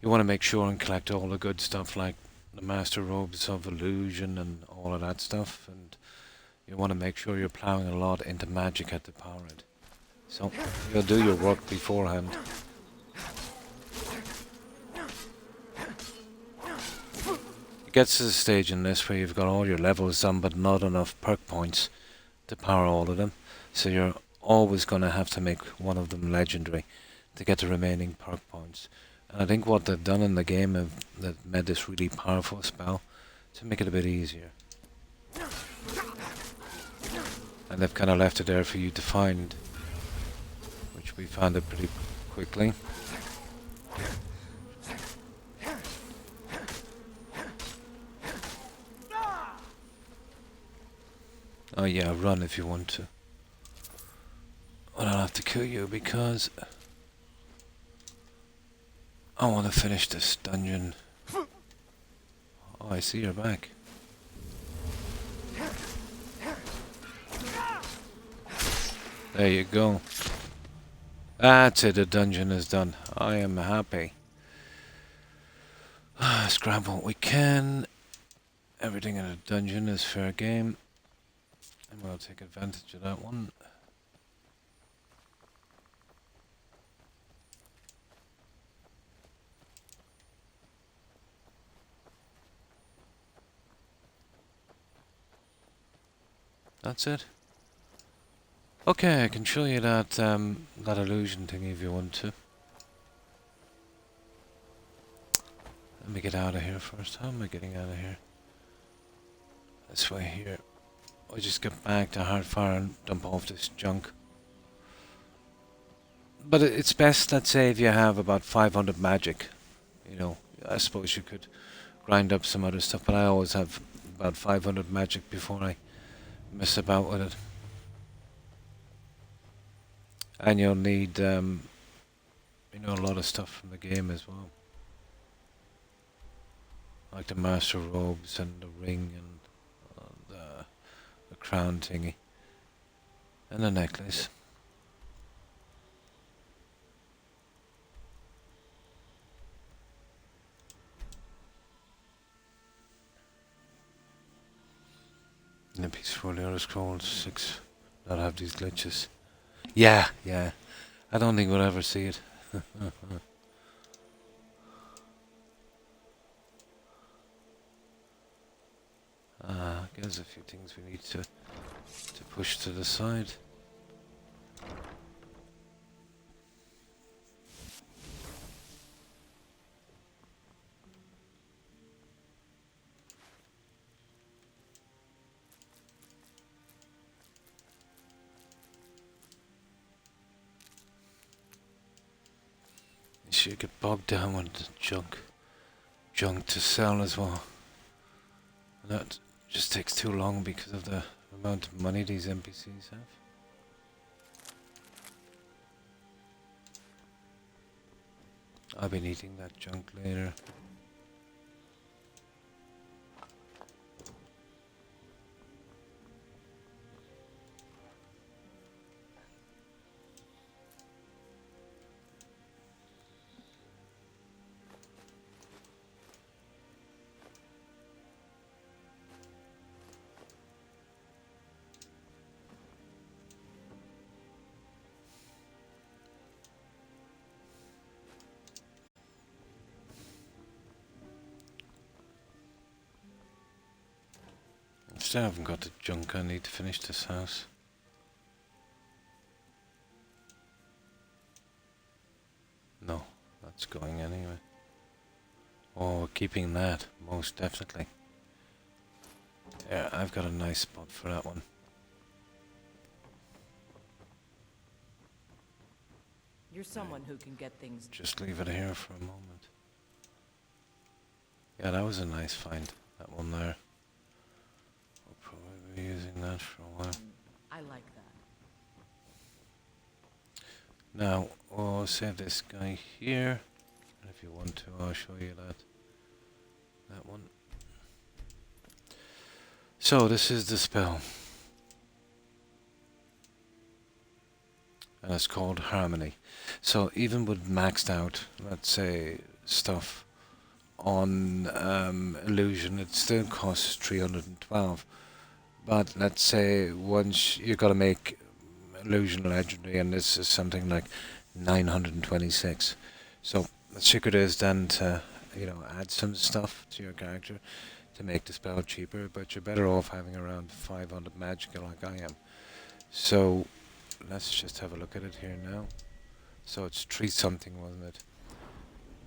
[SPEAKER 1] You want to make sure and collect all the good stuff like the Master Robes of Illusion and all of that stuff. And you want to make sure you're plowing a lot into magic at the power it. So you'll do your work beforehand. It gets to the stage in this where you've got all your levels done but not enough perk points to power all of them. So you're always going to have to make one of them legendary to get the remaining perk points. And I think what they've done in the game is they've made this really powerful spell to make it a bit easier. And they've kind of left it there for you to find, which we found it pretty quickly. Oh yeah, run if you want to. But I'll have to kill you because I want to finish this dungeon. Oh, I see you're back. There you go. That's it, the dungeon is done. I am happy. Let's grab what we can. Everything in the dungeon is fair game. And we'll take advantage of that one. That's it. Okay, I can show you that that illusion thing if you want to. Let me get out of here first. How am I getting out of here? This way here. I'll just get back to Hardfire and dump off this junk. But it's best, let's say, if you have about 500 magic. You know, I suppose you could grind up some other stuff, but I always have about 500 magic before I mess about with it. And you'll need, you know, a lot of stuff from the game as well. Like the Master Robes and the ring and the crown thingy. And the necklace. And a peaceful Elder Scrolls 6 not have these glitches. Yeah. I don't think we'll ever see it. There's a few things we need to push to the side. You should get bogged down with the junk to sell as well. And that just takes too long because of the amount of money these NPCs have. I'll be needing that junk later. still haven't got the junk I need to finish this house. No, that's going anyway. Oh, we're keeping that, most definitely. Yeah, I've got a nice spot for that one.
[SPEAKER 3] You're someone who can get things.
[SPEAKER 1] Just leave it here for a moment. Yeah, that was a nice find, that one there. We'll probably be using that for a while.
[SPEAKER 3] I like that.
[SPEAKER 1] Now, we'll save this guy here. And if you want to, I'll show you that one. So, this is the spell. And it's called Harmony. So, even with maxed out, let's say, stuff on illusion, it still costs 312. But let's say once you got to make illusion legendary, and this is something like 926. So the secret is then to, you know, add some stuff to your character to make the spell cheaper, but you're better off having around 500 magic like I am. So let's just have a look at it here now. So it's 3 something, wasn't it?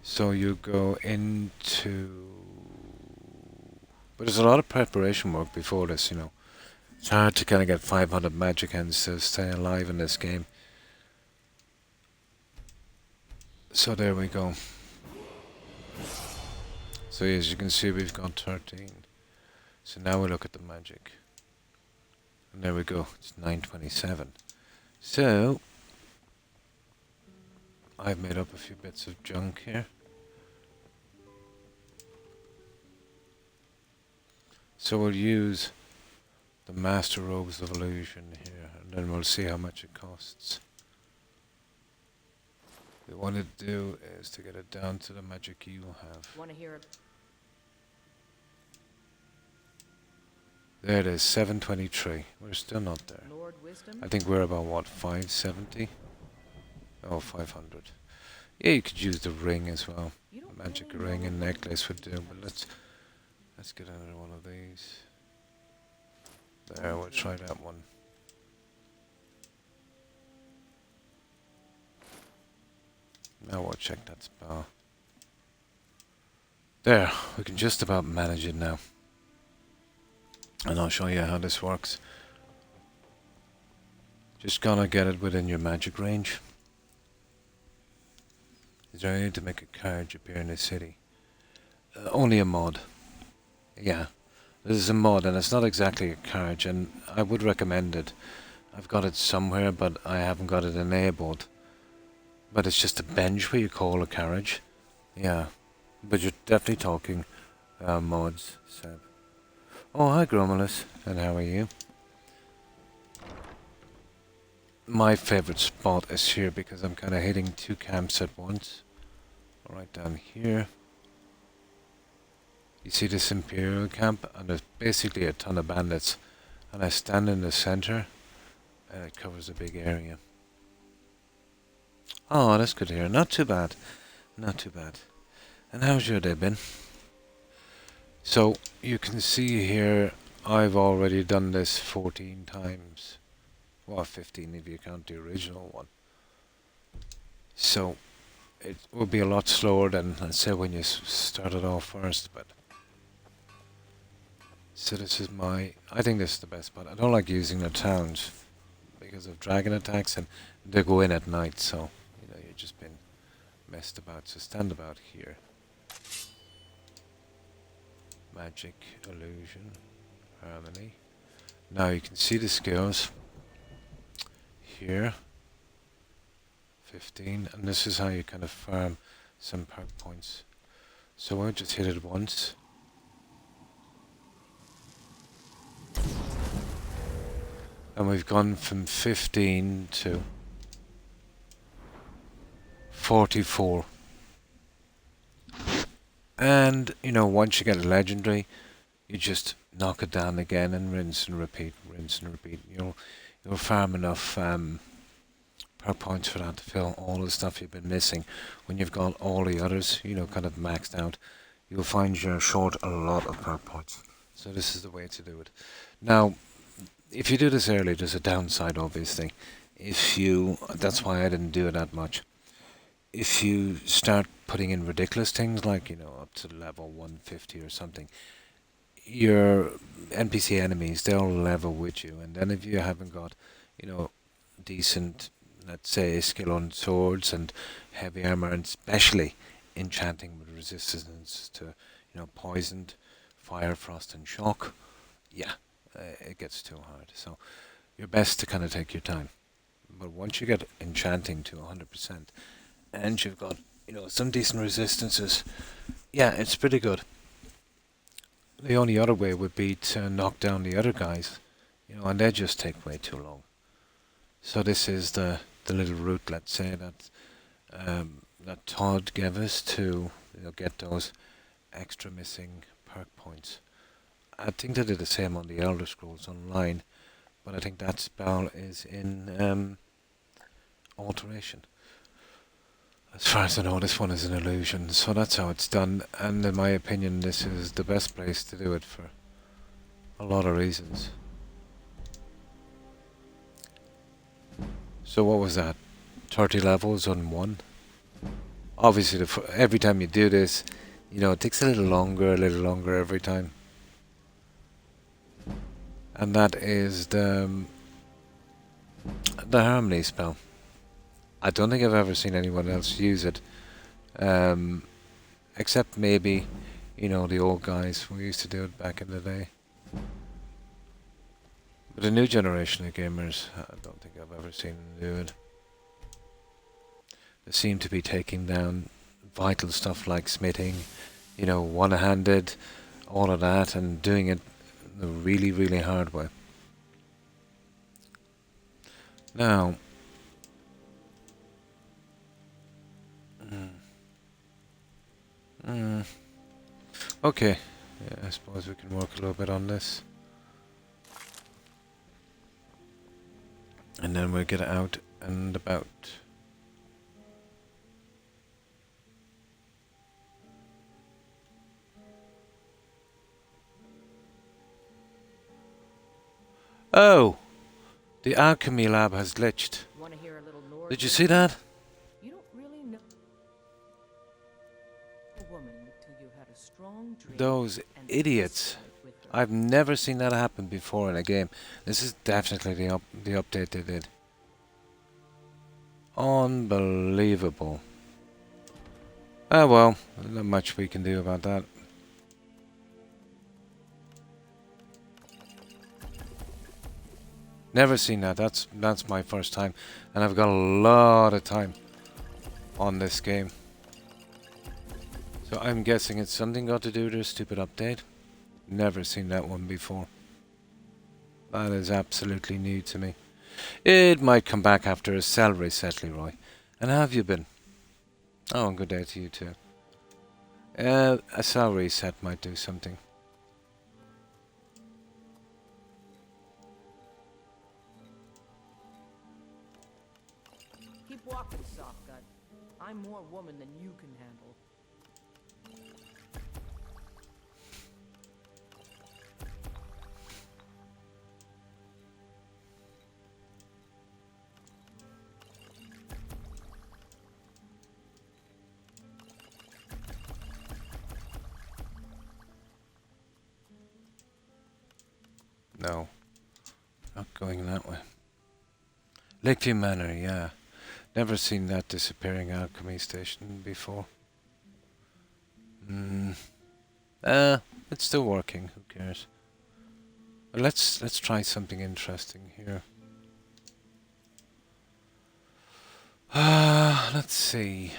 [SPEAKER 1] So you go into... But there's a lot of preparation work before this, you know. It's hard to kind of get 500 magic ends to stay alive in this game. So there we go. So as you can see, we've got 13. So now we look at the magic. And there we go, it's 927. So, I've made up a few bits of junk here. So we'll use the Master Robes of Illusion here, and then we'll see how much it costs. What we want to do is to get it down to the magic you have.
[SPEAKER 3] Want to hear it?
[SPEAKER 1] There it is, 723. We're still not there.
[SPEAKER 3] Lord Wisdom?
[SPEAKER 1] I think we're about, what, 570? Oh, 500. Yeah, you could use the ring as well. The magic ring and necklace would do, but let's get another one of these. There, we'll try that one. Now we'll check that spell. There, we can just about manage it now. And I'll show you how this works. Just gonna get it within your magic range. Is there any need to make a carriage appear in the city? Only a mod. Yeah, this is a mod and it's not exactly a carriage, and I would recommend it. I've got it somewhere but I haven't got it enabled. But it's just a bench where you call a carriage. Yeah, but you're definitely talking mods, Seb. Oh, hi Gromulus, and how are you? My favourite spot is here because I'm kind of hitting 2 camps at once. Right down here. You see this Imperial camp, and there's basically a ton of bandits. And I stand in the centre, and it covers a big area. Oh, that's good to hear. Not too bad. Not too bad. And how's your day been? So, you can see here, I've already done this 14 times. Well, 15 if you count the original one. So, it will be a lot slower than, let's say, when you started off first, but... So this is I think this is the best spot. I don't like using the towns because of dragon attacks, and they go in at night, so, you know, you've just been messed about. So stand about here. Magic, illusion, harmony. Now you can see the skills here. 15, and this is how you kind of farm some perk points. So I'll just hit it once. And we've gone from 15 to 44. And, you know, once you get a legendary, you just knock it down again and rinse and repeat, rinse and repeat. You'll farm enough perk points for that to fill all the stuff you've been missing. When you've got all the others, you know, kind of maxed out, you'll find you're short a lot of perk points. So this is the way to do it. Now, if you do this early, there's a downside, obviously. That's why I didn't do it that much. If you start putting in ridiculous things like, up to level 150 or something, your NPC enemies, they'll level with you. And then if you haven't got, decent, let's say, skill on swords and heavy armor, and especially enchanting with resistance to, poisoned, fire, frost, and shock, yeah, it gets too hard. So you're best to kind of take your time. But once you get enchanting to 100%, and you've got, some decent resistances, yeah, it's pretty good. The only other way would be to knock down the other guys, and they just take way too long. So this is the little route, let's say, that Todd gave us to get those extra missing perk points. I think they did the same on the Elder Scrolls Online, but I think that spell is in alteration. As far as I know, this one is an illusion, so that's how it's done, and in my opinion this is the best place to do it for a lot of reasons. So what was that? 30 levels on one? Obviously every time you do this, it takes a little longer every time. And that is the Harmony spell. I don't think I've ever seen anyone else use it, except maybe, the old guys who used to do it back in the day. But the new generation of gamers, I don't think I've ever seen them do it. They seem to be taking down vital stuff like smithing, one-handed, all of that, and doing it the really, really hard way. Now, okay, yeah, I suppose we can work a little bit on this. And then we'll get it out and about. Oh! The alchemy lab has glitched.
[SPEAKER 3] Want to hear a little lore?
[SPEAKER 1] Did you see that?
[SPEAKER 3] You don't really know a woman till you had a strong dream.
[SPEAKER 1] Those
[SPEAKER 3] and
[SPEAKER 1] idiots.
[SPEAKER 3] spent with her.
[SPEAKER 1] I've never seen that happen before in a game. This is definitely the update they did. Unbelievable. Ah well, not much we can do about that. Never seen that. That's my first time, and I've got a lot of time on this game. So I'm guessing it's something got to do with their stupid update. Never seen that one before. That is absolutely new to me. It might come back after a salary set, Leroy. And how have you been? Oh, good day to you too. A salary set might do something.
[SPEAKER 3] Keep walking, soft gut. I'm more woman than you can handle.
[SPEAKER 1] No, not going that way. Lakeview Manor, yeah. Never seen that disappearing alchemy station before. It's still working. Who cares? But let's try something interesting here. Let's see.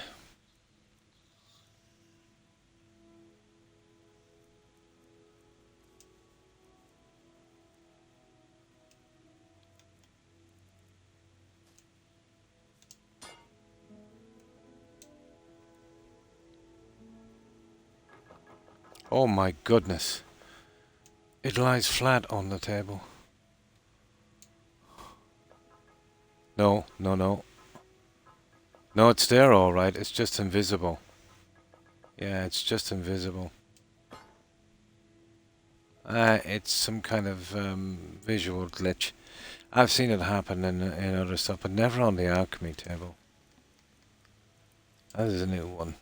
[SPEAKER 1] Oh my goodness. It lies flat on the table. No, no, no. No, it's there all right. It's just invisible. Yeah, it's just invisible. It's some kind of visual glitch. I've seen it happen in other stuff, but never on the alchemy table. That is a new one.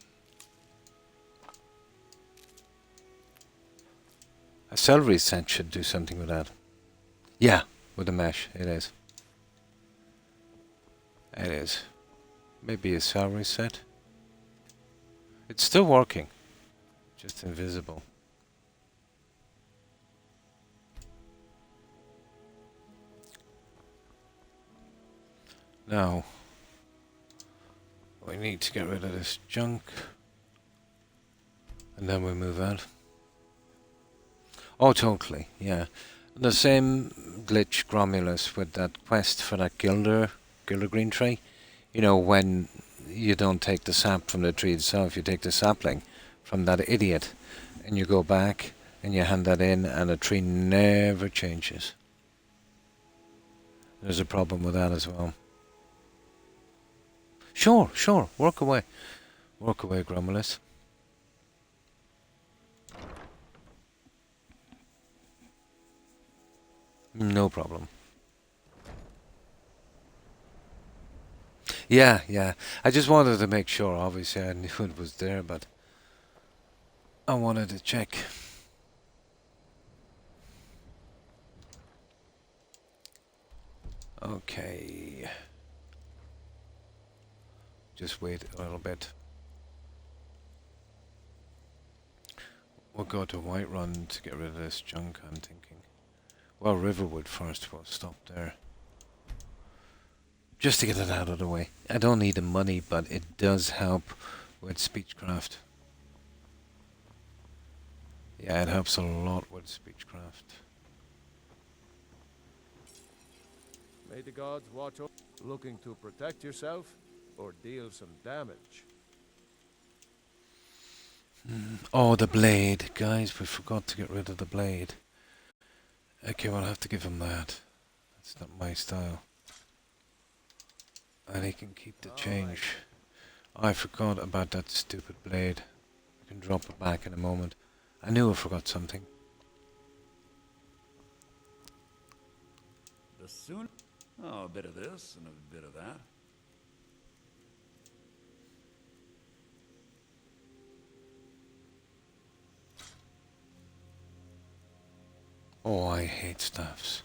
[SPEAKER 1] A celery set should do something with that. Yeah, with the mesh, it is. It is. Maybe a celery set. It's still working, just invisible. Now, we need to get rid of this junk, and then we move out. Oh, totally, yeah. The same glitch, Gromulus, with that quest for that Gilder green tree. You know, when you don't take the sap from the tree itself, you take the sapling from that idiot, and you go back, and you hand that in, and the tree never changes. There's a problem with that as well. Sure, sure, work away. Work away, Gromulus. No problem. Yeah, yeah. I just wanted to make sure. Obviously, I knew it was there, but I wanted to check. Okay. Just wait a little bit. We'll go to Whiterun to get rid of this junk, I'm thinking. Well, Riverwood first. We'll stop there. Just to get it out of the way. I don't need the money, but it does help with speechcraft. Yeah, it helps a lot with speechcraft.
[SPEAKER 6] May the gods watch over. Looking to protect yourself or deal some damage?
[SPEAKER 1] Oh, the blade. Guys, we forgot to get rid of the blade. Okay, we'll have to give him that. That's not my style. And he can keep the change. I forgot about that stupid blade. I can drop it back in a moment. I knew I forgot something.
[SPEAKER 5] The soon. Oh, a bit of this and a bit of that.
[SPEAKER 1] Oh, I hate staffs.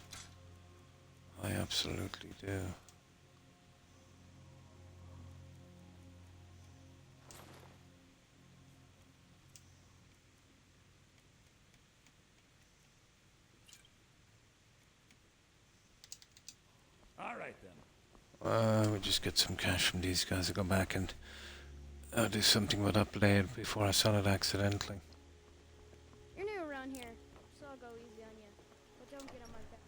[SPEAKER 1] I absolutely do.
[SPEAKER 5] All right then.
[SPEAKER 1] We just get some cash from these guys to go back and do something with that blade before I sell it accidentally.
[SPEAKER 8] You're new around here, so I'll go easy on you. But don't get on my back.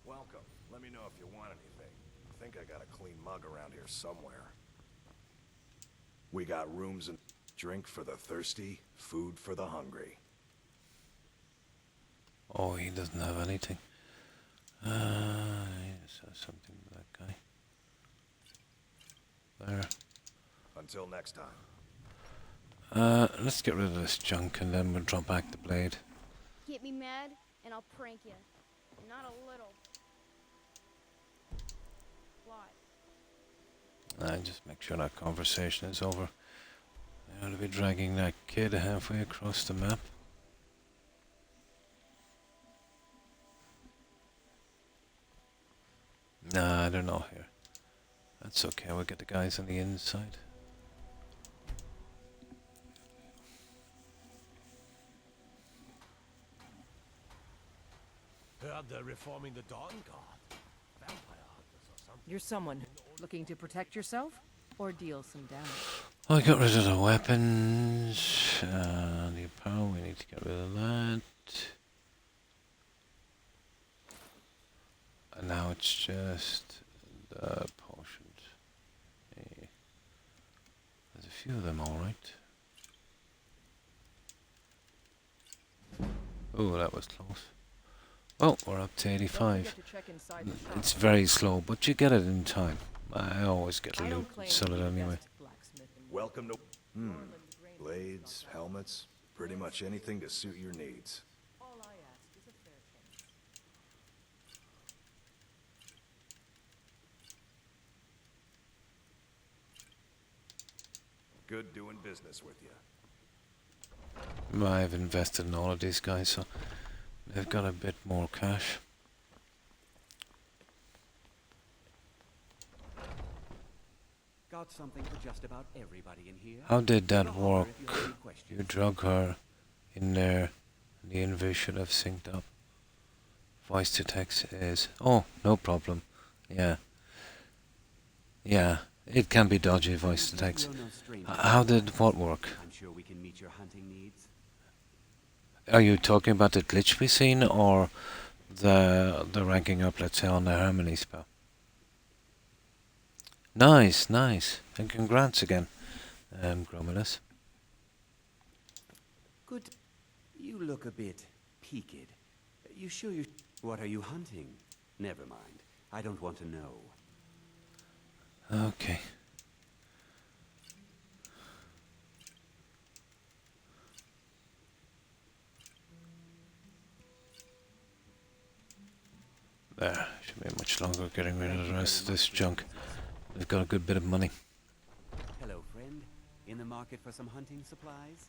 [SPEAKER 4] Welcome. Let me know if you want anything. I think I got a clean mug around here somewhere. We got rooms and drink for the thirsty, food for the hungry.
[SPEAKER 1] Oh, he doesn't have anything. Yes, something to that guy. There.
[SPEAKER 4] Until next time.
[SPEAKER 1] Let's get rid of this junk and then we'll drop back the blade.
[SPEAKER 8] Get me mad, and I'll prank you. Not a little. Lot.
[SPEAKER 1] Just make sure that conversation is over. I ought to be dragging that kid halfway across the map. Nah, they're not here. That's okay, we'll get the guys on the inside.
[SPEAKER 6] Heard they're reforming the Dawn Guard. Vampire hunters or something.
[SPEAKER 3] You're someone looking to protect yourself or deal some damage.
[SPEAKER 1] I got rid of the weapons. The apparel, we need to get rid of that. And now it's just the potions. Hey. There's a few of them, alright. Oh, that was close. Well, we're up to 85. It's very slow, but you get it in time. I always get loot and sell it anyway.
[SPEAKER 4] Welcome to... Blades, helmets, pretty much anything to suit your needs. Good doing business with you.
[SPEAKER 1] I've invested in all of these guys, so they've got a bit more cash.
[SPEAKER 7] Got something for just about everybody in here.
[SPEAKER 1] How did
[SPEAKER 7] Give a
[SPEAKER 1] that
[SPEAKER 7] holler
[SPEAKER 1] work?
[SPEAKER 7] if you have any questions.
[SPEAKER 1] You drug her in there. The invis should have synced up. Voice to text is... Oh, no problem. Yeah. Yeah, it can be dodgy, voice to text.
[SPEAKER 7] You're no stranger to
[SPEAKER 1] How did
[SPEAKER 7] surprises.
[SPEAKER 1] what work?
[SPEAKER 7] I'm sure we can meet your hunting needs.
[SPEAKER 1] Are you talking about the glitch we seen, or the ranking up, let's say, on the harmony spell? Nice, nice. And congrats again, Gromulus.
[SPEAKER 7] Good. You look a bit peaked. You sure you... What are you hunting? Never mind. I don't want to know.
[SPEAKER 1] Okay. There, should be much longer getting rid of the rest of this junk. We've got a good bit of money.
[SPEAKER 7] Hello, friend. In the market for some hunting supplies?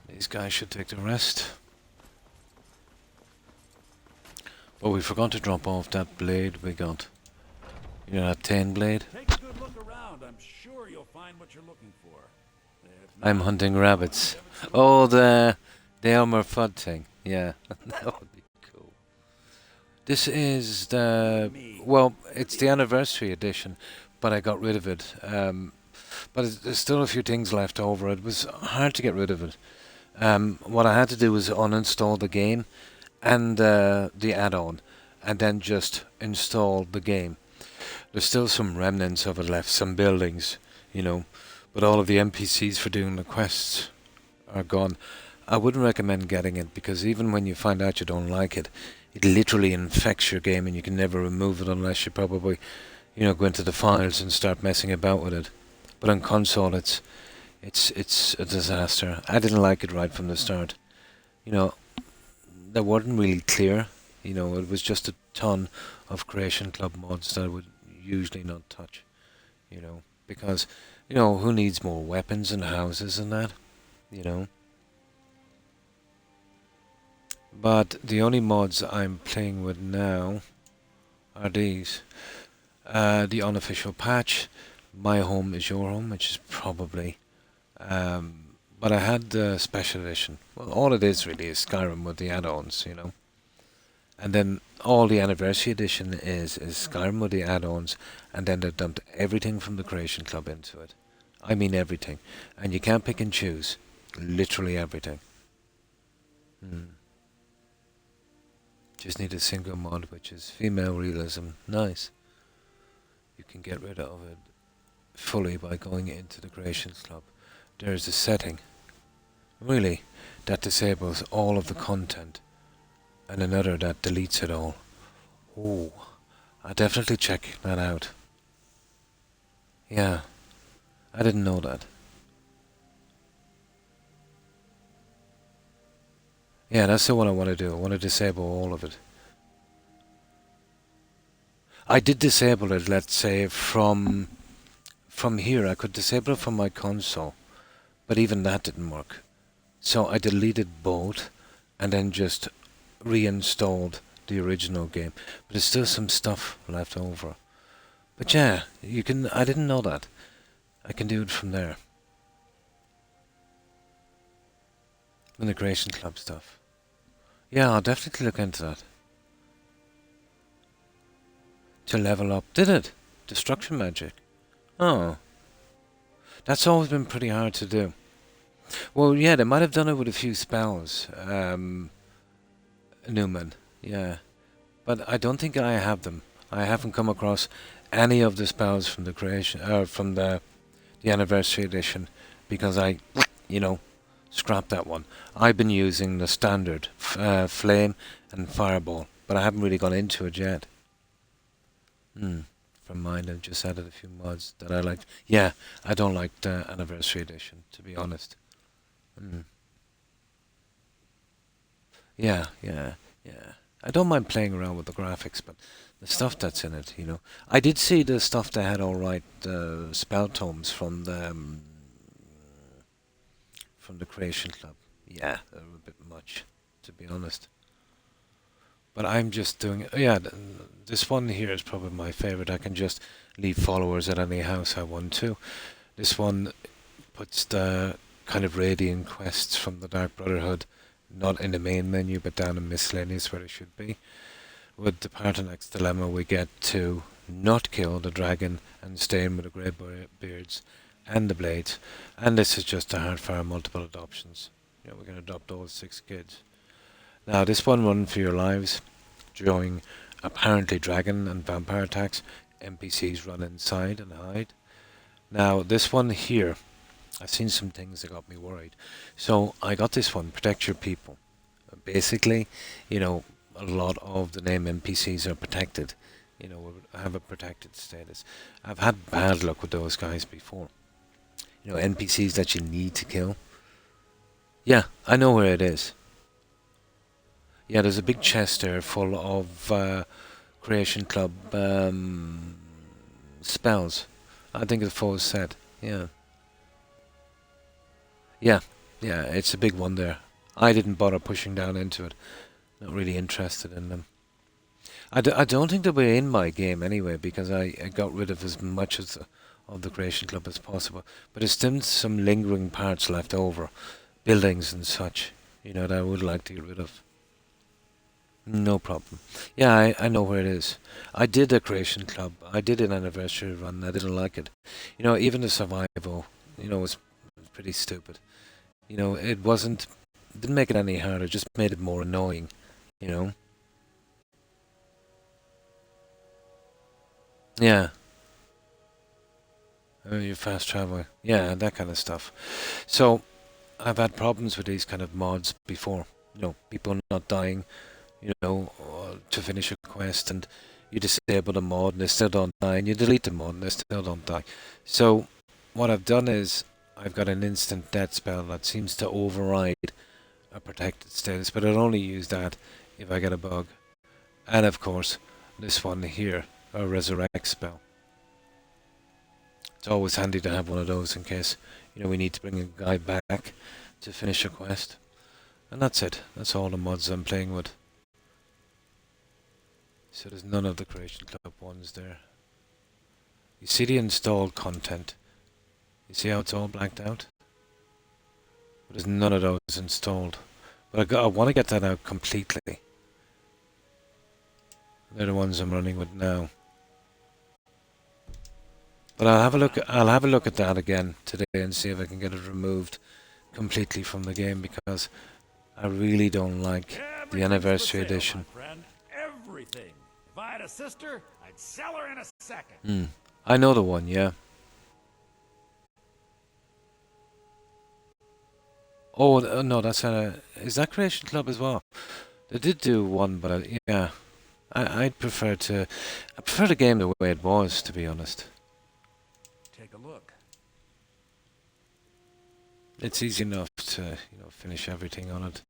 [SPEAKER 1] These guys should take the rest. Oh, we forgot to drop off that blade we got. You know, that 10 blade?
[SPEAKER 5] Take a good look around. I'm sure you'll find what you're looking for. If
[SPEAKER 1] I'm
[SPEAKER 5] not,
[SPEAKER 1] hunting rabbits. Oh, the Elmer Fudd thing. Yeah, that would be cool. This is the... Well, it's the anniversary edition, but I got rid of it. But there's still a few things left over. It was hard to get rid of it. What I had to do was uninstall the game and the add-on, and then just install the game. There's still some remnants of it left, some buildings, you know, but all of the NPCs for doing the quests are gone. I wouldn't recommend getting it, because even when you find out you don't like it, it literally infects your game and you can never remove it unless you probably, you know, go into the files and start messing about with it. But on console it's a disaster. I didn't like it right from the start. You know, that wasn't really clear. You know, it was just a ton of Creation Club mods that I would usually not touch. You know, because, you know, who needs more weapons and houses and that? You know. But the only mods I'm playing with now are these. The unofficial patch, My Home is Your Home, which is probably... but I had the special edition. Well, all it is really is Skyrim with the add-ons, you know. And then all the anniversary edition is Skyrim with the add-ons, and then they've dumped everything from the Creation Club into it. I mean everything. And you can't pick and choose. Literally everything. Just need a single mod, which is female realism. Nice. You can get rid of it fully by going into the Creations Club. There's a setting, really, that disables all of the content, and another that deletes it all. Oh, I'll definitely check that out. Yeah, I didn't know that. Yeah, that's the one I want to do. I want to disable all of it. I did disable it, let's say, from here. I could disable it from my console, but even that didn't work. So I deleted both and then just reinstalled the original game. But there's still some stuff left over. But yeah, you can. I didn't know that. I can do it from there. From the Creation Club stuff. Yeah, I'll definitely look into that. To level up. Did it? Destruction magic. Oh. That's always been pretty hard to do. Well, yeah, they might have done it with a few spells. Newman. Yeah. But I don't think I have them. I haven't come across any of the spells from the creation, from the anniversary edition, because I, you know, scrapped that one. I've been using the standard flame and fireball, but I haven't really gone into it yet. From mine, I've just added a few mods that I liked. Yeah, I don't like the anniversary edition, to be honest. Yeah. I don't mind playing around with the graphics, but the stuff that's in it, I did see the stuff they had alright, spell tomes from the Creation Club. Yeah, they're a bit much, to be honest. But I'm just doing... Yeah, this one here is probably my favourite. I can just leave followers at any house I want to. This one puts the kind of radiant quests from the Dark Brotherhood not in the main menu, but down in miscellaneous where it should be. With the Partonac's Dilemma, we get to not kill the dragon and stay in with the Greybeards and the Blades. And this is just a hardfire multiple adoptions. We can adopt all 6 kids. Now, this one, Run for Your Lives, during apparently dragon and vampire attacks, NPCs run inside and hide. Now, this one here, I've seen some things that got me worried. So, I got this one, Protect Your People. Basically, a lot of the name NPCs are protected. Have a protected status. I've had bad luck with those guys before. NPCs that you need to kill. Yeah, I know where it is. Yeah, there's a big chest there full of Creation Club spells. I think it's a full set. Yeah. Yeah, it's a big one there. I didn't bother pushing down into it. Not really interested in them. I don't think they were in my game anyway, because I got rid of as much of the Creation Club as possible. But there's still some lingering parts left over. Buildings and such, that I would like to get rid of. No problem. Yeah, I know where it is. I did a Creation Club. I did an anniversary run. I didn't like it. Even the survival, was pretty stupid. It didn't make it any harder, just made it more annoying, Yeah. You fast travel. Yeah, that kind of stuff. So, I've had problems with these kind of mods before. People not dying, to finish a quest, and you disable the mod and they still don't die, and you delete the mod and they still don't die. So, what I've done is, I've got an instant death spell that seems to override a protected status, but I'll only use that if I get a bug. And of course, this one here, a resurrect spell. It's always handy to have one of those in case, we need to bring a guy back to finish a quest. And that's it. That's all the mods I'm playing with. So there's none of the Creation Club ones there. You see the installed content. You see how it's all blacked out? But there's none of those installed. But I want to get that out completely. They're the ones I'm running with now. But I'll have a look at that again today and see if I can get it removed completely from the game, because I really don't like the anniversary edition.
[SPEAKER 5] My friend. Everything. If I had a sister, I'd sell her in a second.
[SPEAKER 1] I know the one, yeah. Oh no, that's is that Creation Club as well? They did do one, but yeah, I prefer the game the way it was, to be honest.
[SPEAKER 5] Take a look.
[SPEAKER 1] It's easy enough to finish everything on it.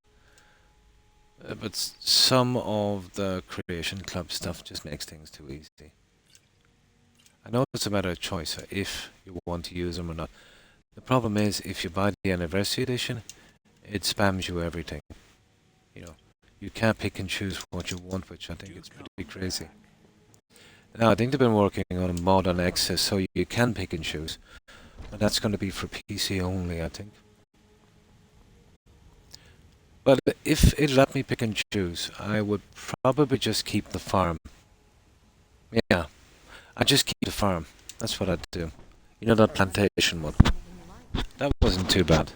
[SPEAKER 1] But some of the Creation Club stuff just makes things too easy. I know it's a matter of choice if you want to use them or not. The problem is, if you buy the anniversary edition, it spams you everything. You can't pick and choose what you want, which I think is pretty crazy. Now, I think they've been working on a mod on Access, so you can pick and choose. But that's going to be for PC only, I think. But if it let me pick and choose, I would probably just keep the farm. Yeah, I'd just keep the farm. That's what I'd do. That plantation one. That wasn't too bad.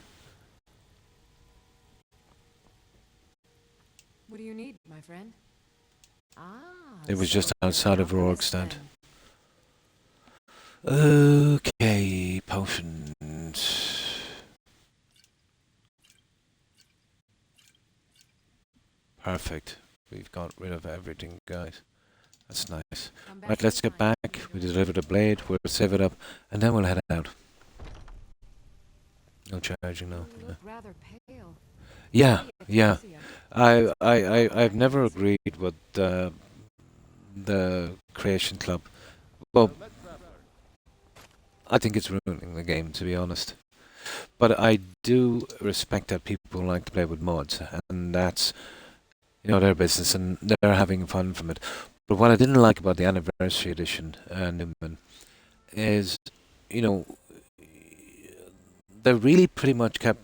[SPEAKER 3] What do you need, my friend?
[SPEAKER 1] It was just outside of Rorgstad. Okay, potions. Perfect. We've got rid of everything, guys. That's nice. Right, let's get back. We deliver the blade, we'll save it up, and then we'll head out. No charging, no.
[SPEAKER 3] You look rather pale.
[SPEAKER 1] Yeah. I've never agreed with the Creation Club. Well,
[SPEAKER 6] Well met, traveler.
[SPEAKER 1] I think it's ruining the game, to be honest. But I do respect that people like to play with mods, and that's, their business, and they're having fun from it. But what I didn't like about the Anniversary Edition, Newman, is, you know, they really pretty much kept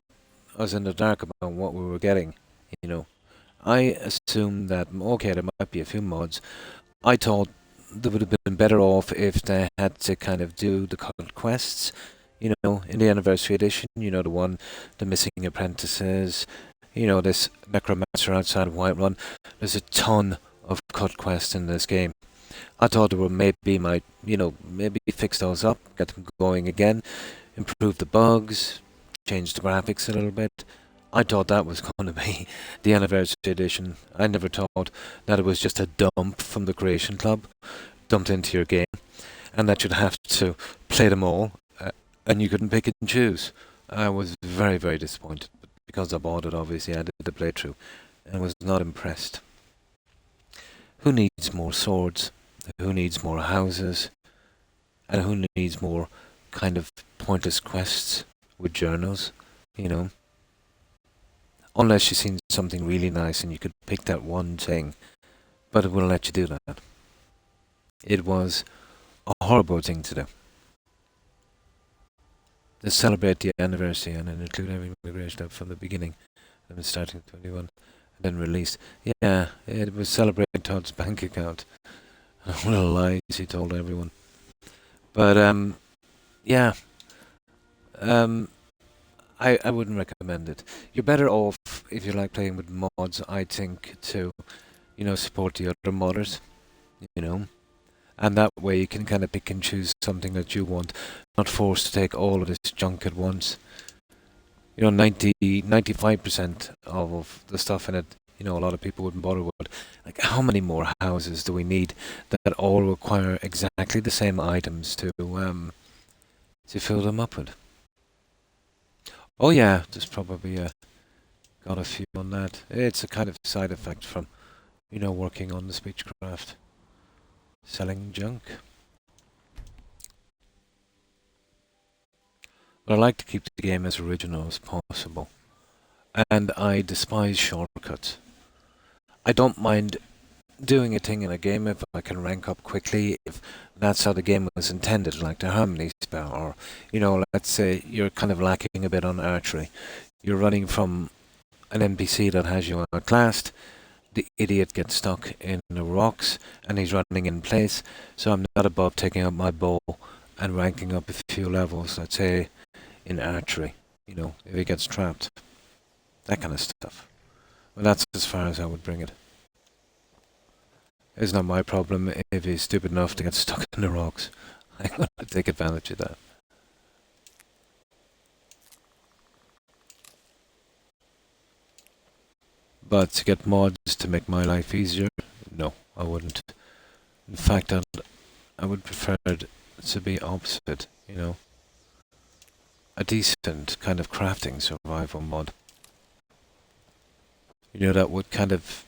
[SPEAKER 1] us in the dark about what we were getting, you know. I assumed that, okay, there might be a few mods. I thought they would have been better off if they had to kind of do the cult quests, in the Anniversary Edition, the missing apprentices, this necromancer outside of Whiterun. There's a ton of cut quests in this game. I thought they were maybe fix those up, get them going again, improve the bugs, change the graphics a little bit. I thought that was going to be the Anniversary Edition. I never thought that it was just a dump from the Creation Club, dumped into your game, and that you'd have to play them all, and you couldn't pick and choose. I was very, very disappointed. But because I bought it, obviously, I did the playthrough, and was not impressed. Who needs more swords? Who needs more houses? And who needs more kind of pointless quests with journals, Unless you've seen something really nice and you could pick that one thing, but it wouldn't let you do that. It was a horrible thing to do. To celebrate the anniversary and then include every migration up from the beginning, and starting 21, and then released. Yeah, it was celebrating Todd's bank account. What a lies he told everyone. But yeah, I wouldn't recommend it. You're better off if you like playing with mods, I think, to support the other modders, and that way you can kind of pick and choose something that you want, not forced to take all of this junk at once. 95% of the stuff in it, a lot of people wouldn't bother with. Like, how many more houses do we need that all require exactly the same items to fill them up with? Oh yeah, there's probably got a few on that. It's a kind of side effect from, working on the speechcraft. Selling junk. But I like to keep the game as original as possible. And I despise shortcuts. I don't mind doing a thing in a game if I can rank up quickly, if that's how the game was intended, like the harmony spell, or, let's say you're kind of lacking a bit on archery. You're running from an NPC that has you outclassed, the idiot gets stuck in the rocks, and he's running in place, so I'm not above taking up my bow and ranking up a few levels, let's say, in archery, if he gets trapped. That kind of stuff. Well, that's as far as I would bring it. It's not my problem if he's stupid enough to get stuck in the rocks. I'm going to take advantage of that. But to get mods to make my life easier, no, I wouldn't. In fact, I would prefer it to be opposite, A decent kind of crafting survival mod. That would kind of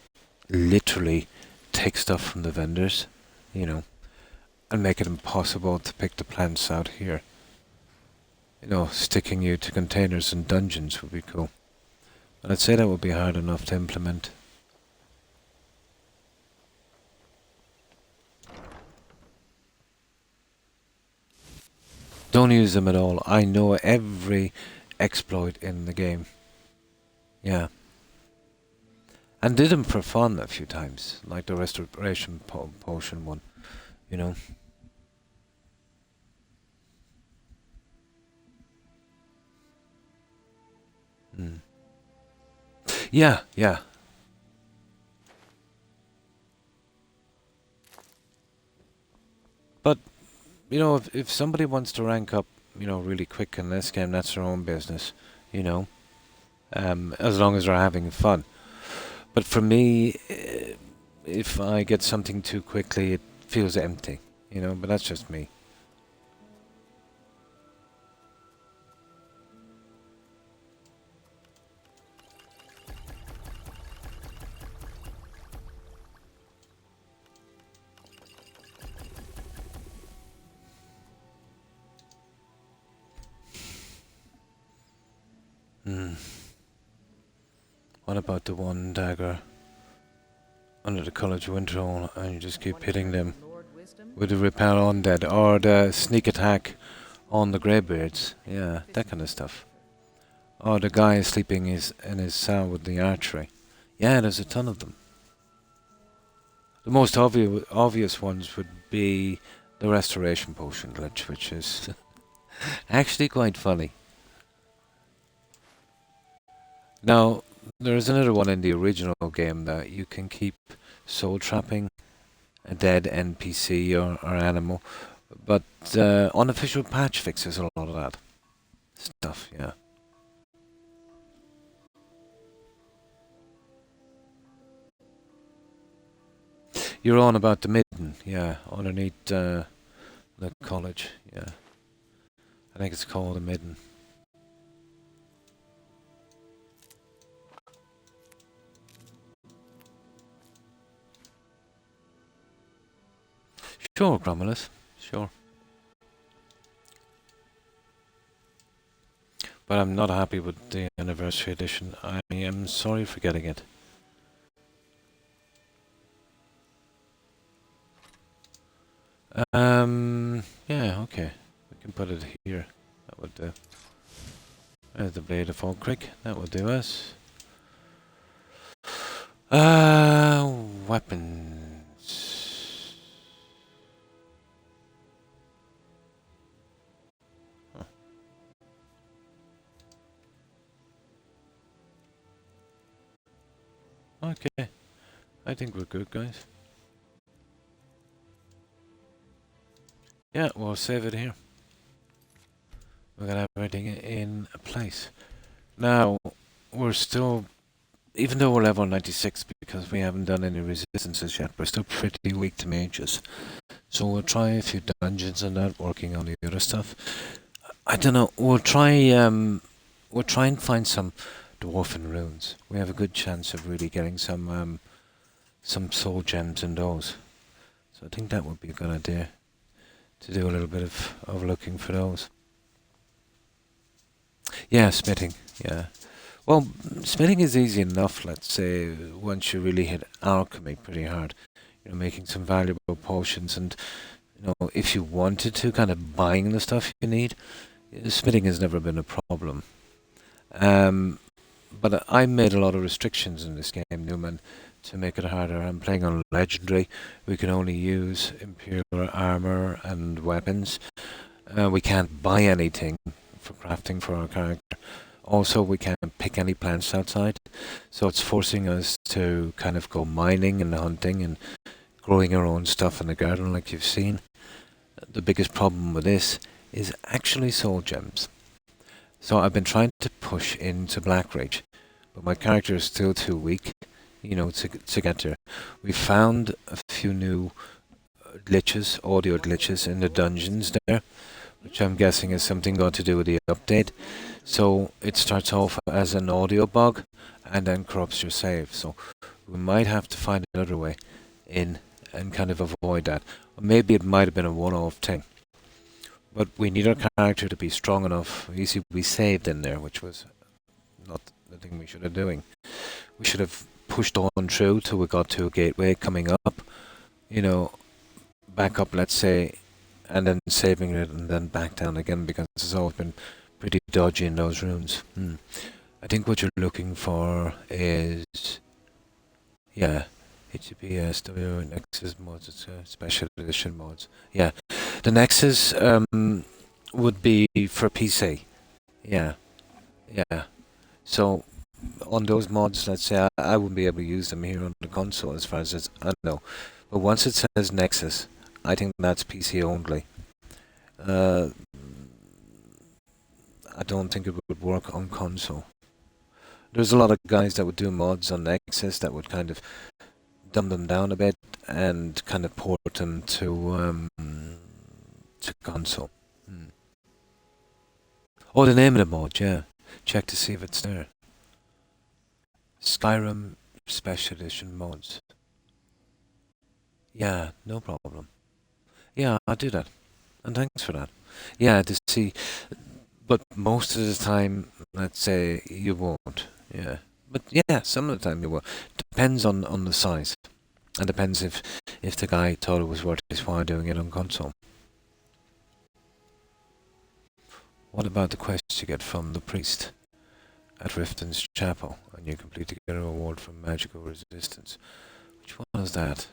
[SPEAKER 1] literally take stuff from the vendors, and make it impossible to pick the plants out here. Sticking you to containers and dungeons would be cool. But I'd say that would be hard enough to implement. Don't use them at all. I know every exploit in the game. Yeah. And did them for fun a few times, like the restoration potion one, Mm. Yeah, yeah. But, if somebody wants to rank up, really quick in this game, that's their own business, as long as they're having fun. But for me, if I get something too quickly, it feels empty, but that's just me. What about the one dagger under the College Winter and you just keep hitting them with the repel undead or the sneak attack on the greybeards? Yeah, that kind of stuff. Or the guy sleeping in his cell with the archery. Yeah, there's a ton of them. The most obvious ones would be the restoration potion glitch, which is actually quite funny. Now, there is another one in the original game that you can keep soul trapping a dead NPC or animal, but unofficial patch fixes a lot of that stuff, yeah. You're on about the midden, yeah, underneath the college, yeah. I think it's called the midden. Sure, Gromulus, sure. But I'm not happy with the anniversary edition. I am sorry for getting it. Yeah, okay. We can put it here. That would do. There's the Blade of Falkirk. That would do us. Weapons. Huh. Okay. I think we're good, guys. Yeah, we'll save it here. We're gonna have everything in place. Now, we're still, even though we're level 96 because we haven't done any resistances yet, we're still pretty weak to mages. So we'll try a few dungeons and that, working on the other stuff. I don't know, we'll try and find some dwarven runes. We have a good chance of really getting some soul gems in those. So I think that would be a good idea, to do a little bit of looking for those. Yeah, smithing, yeah. Well, smithing is easy enough, let's say, once you really hit alchemy pretty hard. You know, making some valuable potions and, you know, if you wanted to, kind of buying the stuff you need, smithing has never been a problem. But I made a lot of restrictions in this game, Newman, to make it harder. I'm playing on Legendary. We can only use Imperial armor and weapons. We can't buy anything for crafting for our character. Also, we can't pick any plants outside. So it's forcing us to kind of go mining and hunting and growing our own stuff in the garden like you've seen. The biggest problem with this is actually soul gems. So I've been trying to push into Blackreach, but my character is still too weak, you know, to get there. We found a few new glitches, audio glitches in the dungeons there, which I'm guessing is something got to do with the update. So it starts off as an audio bug and then corrupts your save. So we might have to find another way in and kind of avoid that. Or maybe it might have been a one-off thing. But we need our character to be strong enough. You see, we saved in there, which was not the thing we should have doing. We should have pushed on through till we got to a gateway coming up, you know, back up, let's say, and then saving it and then back down again, because it's always been pretty dodgy in those runes. I think what you're looking for is, yeah, HTTPS, Nexus mods, it's special edition mods. Yeah, the Nexus would be for PC. Yeah, yeah. So on those mods, let's say I wouldn't be able to use them here on the console as far as I know. But once it says Nexus, I think that's PC only. I don't think it would work on console. There's a lot of guys that would do mods on Nexus that would kind of dumb them down a bit and kind of port them to console. Oh, the name of the mod, yeah. Check to see if it's there. Skyrim Special Edition mods. Yeah, no problem. Yeah, I'll do that. And thanks for that. Yeah, to see, But most of the time, let's say, you won't. Yeah. But yeah, some of the time you will. Depends on the size. And depends if the guy thought it was worth his while doing it on console. What about the quest you get from the priest at Riften's chapel, and you complete to get a reward for magical resistance? Which one is that?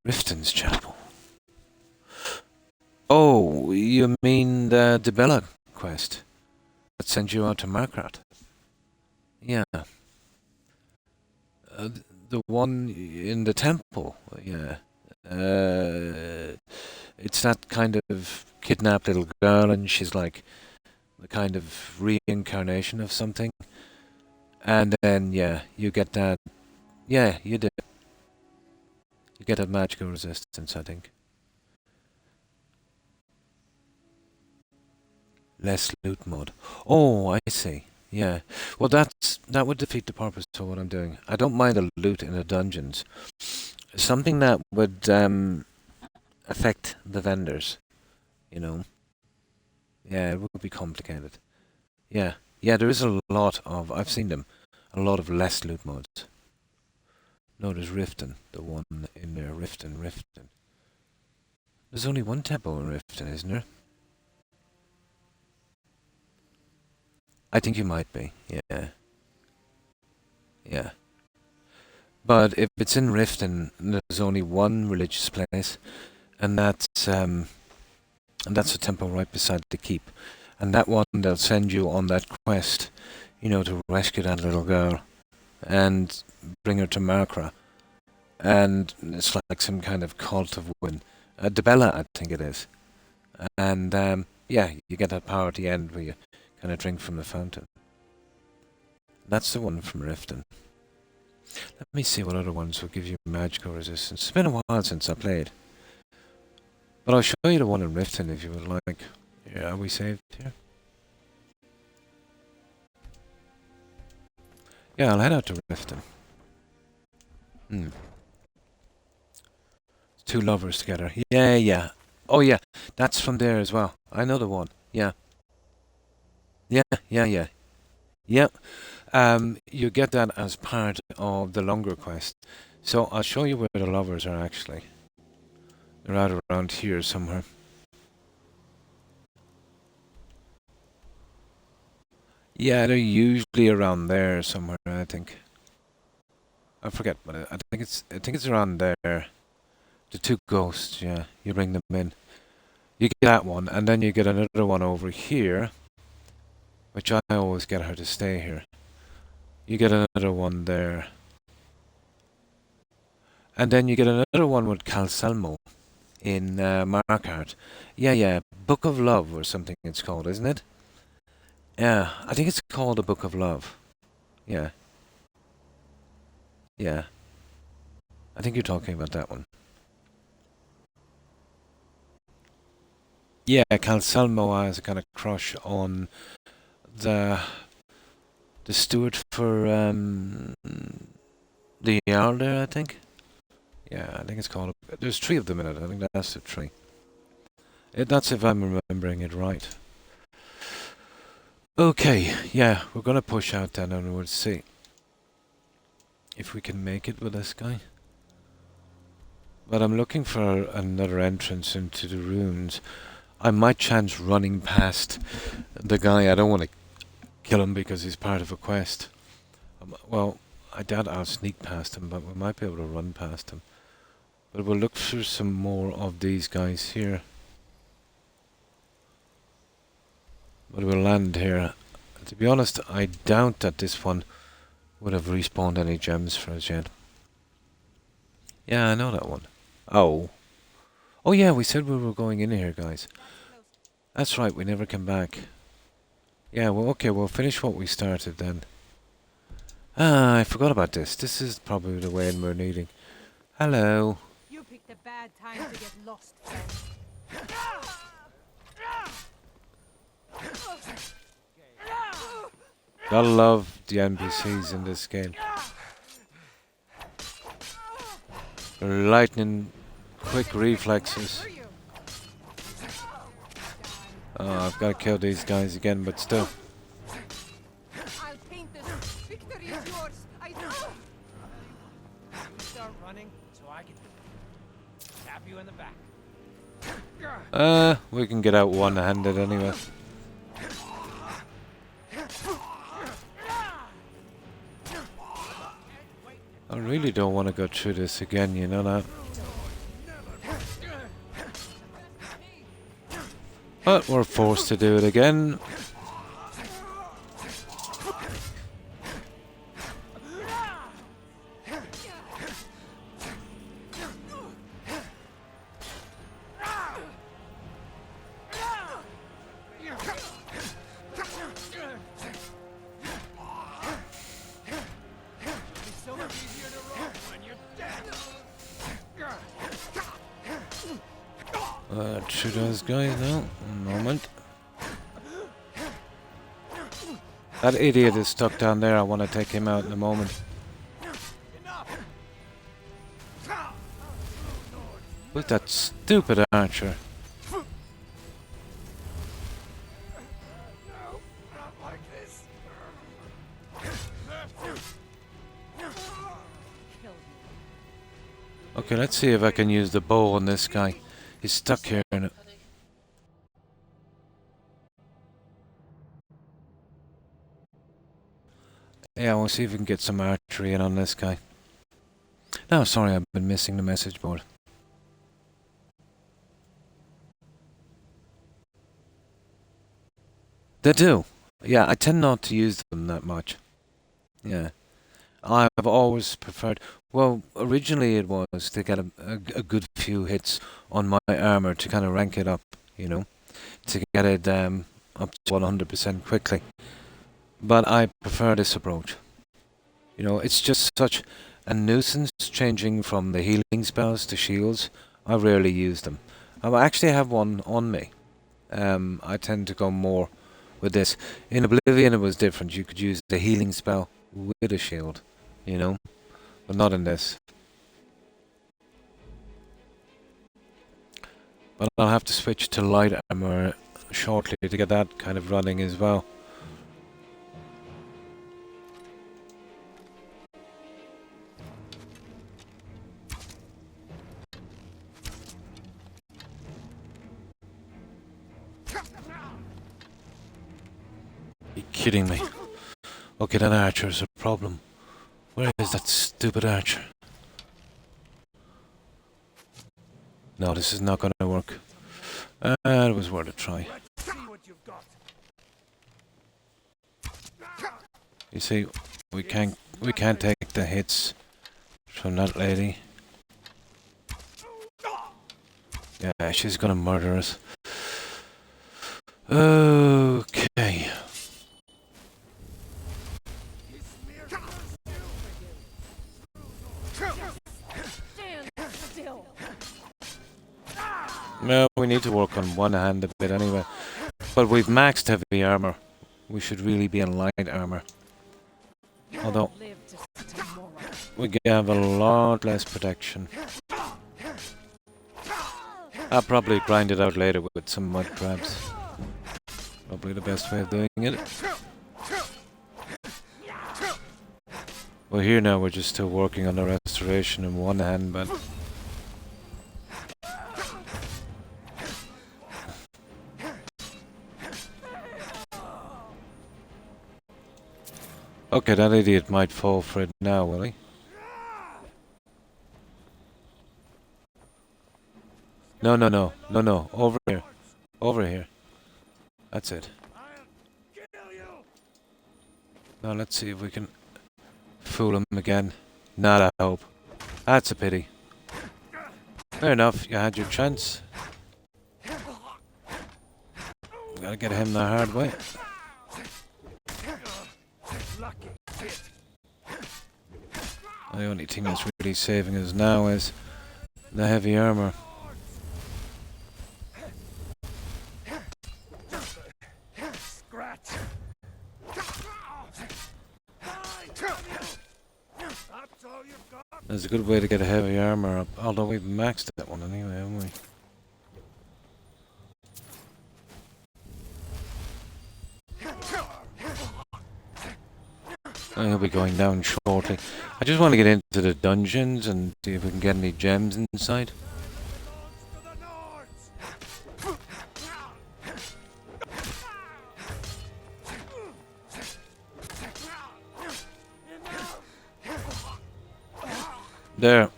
[SPEAKER 1] Riften's chapel. Oh, you mean the Bella quest that sent you out to Markrat? Yeah. The one in the temple, yeah. It's that kind of kidnapped little girl, and she's like the kind of reincarnation of something. And then, yeah, you get that. Yeah, you do. You get a magical resistance, I think. Less loot mod. Oh, I see. Yeah. Well, that would defeat the purpose of what I'm doing. I don't mind the loot in the dungeons. Something that would affect the vendors, you know. Yeah, it would be complicated. Yeah. Yeah, there is a lot of, I've seen them, a lot of less loot mods. No, there's Riften, the one in there, Riften. There's only one temple in Riften, isn't there? I think you might be, yeah. Yeah. But if it's in Riften, there's only one religious place, and that's a temple right beside the keep. And that one, they'll send you on that quest, you know, to rescue that little girl and bring her to Markra. And it's like some kind of cult of women. Debella, I think it is. And yeah, you get that power at the end where you kind of drink from the fountain. That's the one from Riften. Let me see what other ones will give you magical resistance. It's been a while since I played. But I'll show you the one in Riften if you would like. Yeah, are we saved here? Yeah, I'll head out to Riften. Two lovers together. Yeah, yeah. Oh, yeah. That's from there as well. I know the one. Yeah. Yeah. Yep. You get that as part of the longer quest. So I'll show you where the lovers are actually. They're out around here somewhere. Yeah, they're usually around there somewhere, I think. I forget, but I think it's around there. The two ghosts, yeah. You bring them in. You get that one, and then you get another one over here, which I always get her to stay here. You get another one there. And then you get another one with Calcelmo in Markart. Yeah. Book of Love or something it's called, isn't it? Yeah, I think it's called the Book of Love. Yeah. Yeah. I think you're talking about that one. Yeah, Calcelmo has a kind of crush on the steward for the Jarl there, I think. Yeah, I think it's called. There's three of them in it. I think that's the three. That's if I'm remembering it right. Okay, yeah, we're gonna push out then and we'll see if we can make it with this guy. But I'm looking for another entrance into the ruins. I might chance running past the guy. I don't want to kill him because he's part of a quest. Well, I doubt I'll sneak past him, but we might be able to run past him. But we'll look for some more of these guys here. But we'll land here. To be honest, I doubt that this one would have respawned any gems for us yet. Yeah, I know that one. Oh. Oh yeah, we said we were going in here, guys. That's right, we never came back. Yeah, well, okay, we'll finish what we started then. Ah, I forgot about this. This is probably the way we're needing. Hello.
[SPEAKER 3] You picked a bad time to get lost, friend.
[SPEAKER 1] Gotta love the NPCs in this game. Lightning, quick reflexes. Oh, I've got to kill these guys again, but still.
[SPEAKER 9] I'll paint this. Victory is yours.
[SPEAKER 2] Start running so I can tap you in the back.
[SPEAKER 1] We can get out one-handed anyway. I really don't want to go through this again, you know that? But we're forced to do it again. Shoot those guys now. A moment. That idiot is stuck down there. I want to take him out in a moment. Who's that stupid archer? Okay, let's see if I can use the bow on this guy. He's stuck here in it. Yeah, we'll see if we can get some archery in on this guy. No, sorry, I've been missing the message board. They do. Yeah, I tend not to use them that much. Yeah. I've always preferred... Well, originally it was to get a good few hits on my armor to kind of rank it up, you know, to get it up to 100% quickly. But I prefer this approach. You know, it's just such a nuisance changing from the healing spells to shields. I rarely use them. I actually have one on me. I tend to go more with this. In Oblivion it was different. You could use the healing spell with a shield, you know, but not in this. But I'll have to switch to light armor shortly to get that kind of running as well. You're kidding me. Okay, that archer's a problem. Where is that stupid archer? No, this is not going to work. It was worth a try. You see, we can't take the hits from that lady. Yeah, she's gonna murder us. Okay. No, we need to work on one hand a bit anyway. But we've maxed heavy armor. We should really be in light armor. Although we have a lot less protection. I'll probably grind it out later with some mud crabs. Probably the best way of doing it. Well, here now we're just still working on the restoration in one hand, but... Okay, that idiot might fall for it now, will he? No, no, no. No, no. Over here. Over here. That's it. Now let's see if we can fool him again. Not a hope. That's a pity. Fair enough, you had your chance. Gotta get him the hard way. The only thing that's really saving us now is the heavy armor. There's a good way to get a heavy armor up, although we've maxed that one anyway, haven't we? I'll be going down shortly. I just want to get into the dungeons and see if we can get any gems inside. There.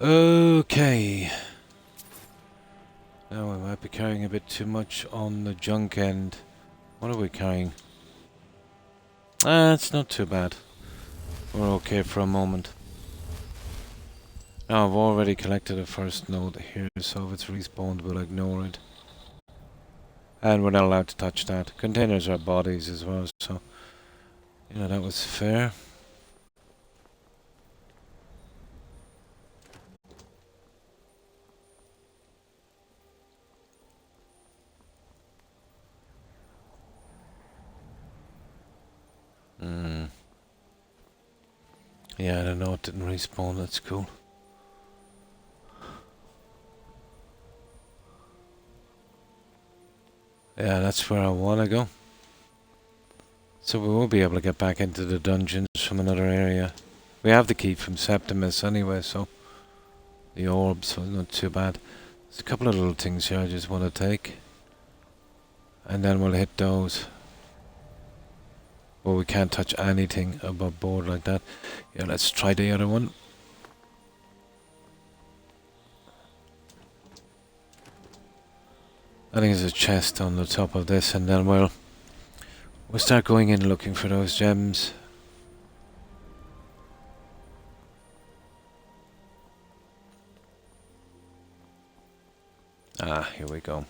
[SPEAKER 1] Okay. Now we might be carrying a bit too much on the junk end. What are we carrying? It's not too bad. We're okay for a moment. Now I've already collected a first node here, so if it's respawned we'll ignore it. And we're not allowed to touch that. Containers are bodies as well, so you know that was fair. Yeah, I don't know, it didn't respawn, that's cool. Yeah, that's where I want to go. So we will be able to get back into the dungeons from another area. We have the key from Septimus anyway, so the orbs, so not too bad. There's a couple of little things here I just want to take. And then we'll hit those. Well, we can't touch anything above board like that. Yeah, let's try the other one. I think there's a chest on the top of this, and then we'll start going in looking for those gems. Ah, here we go.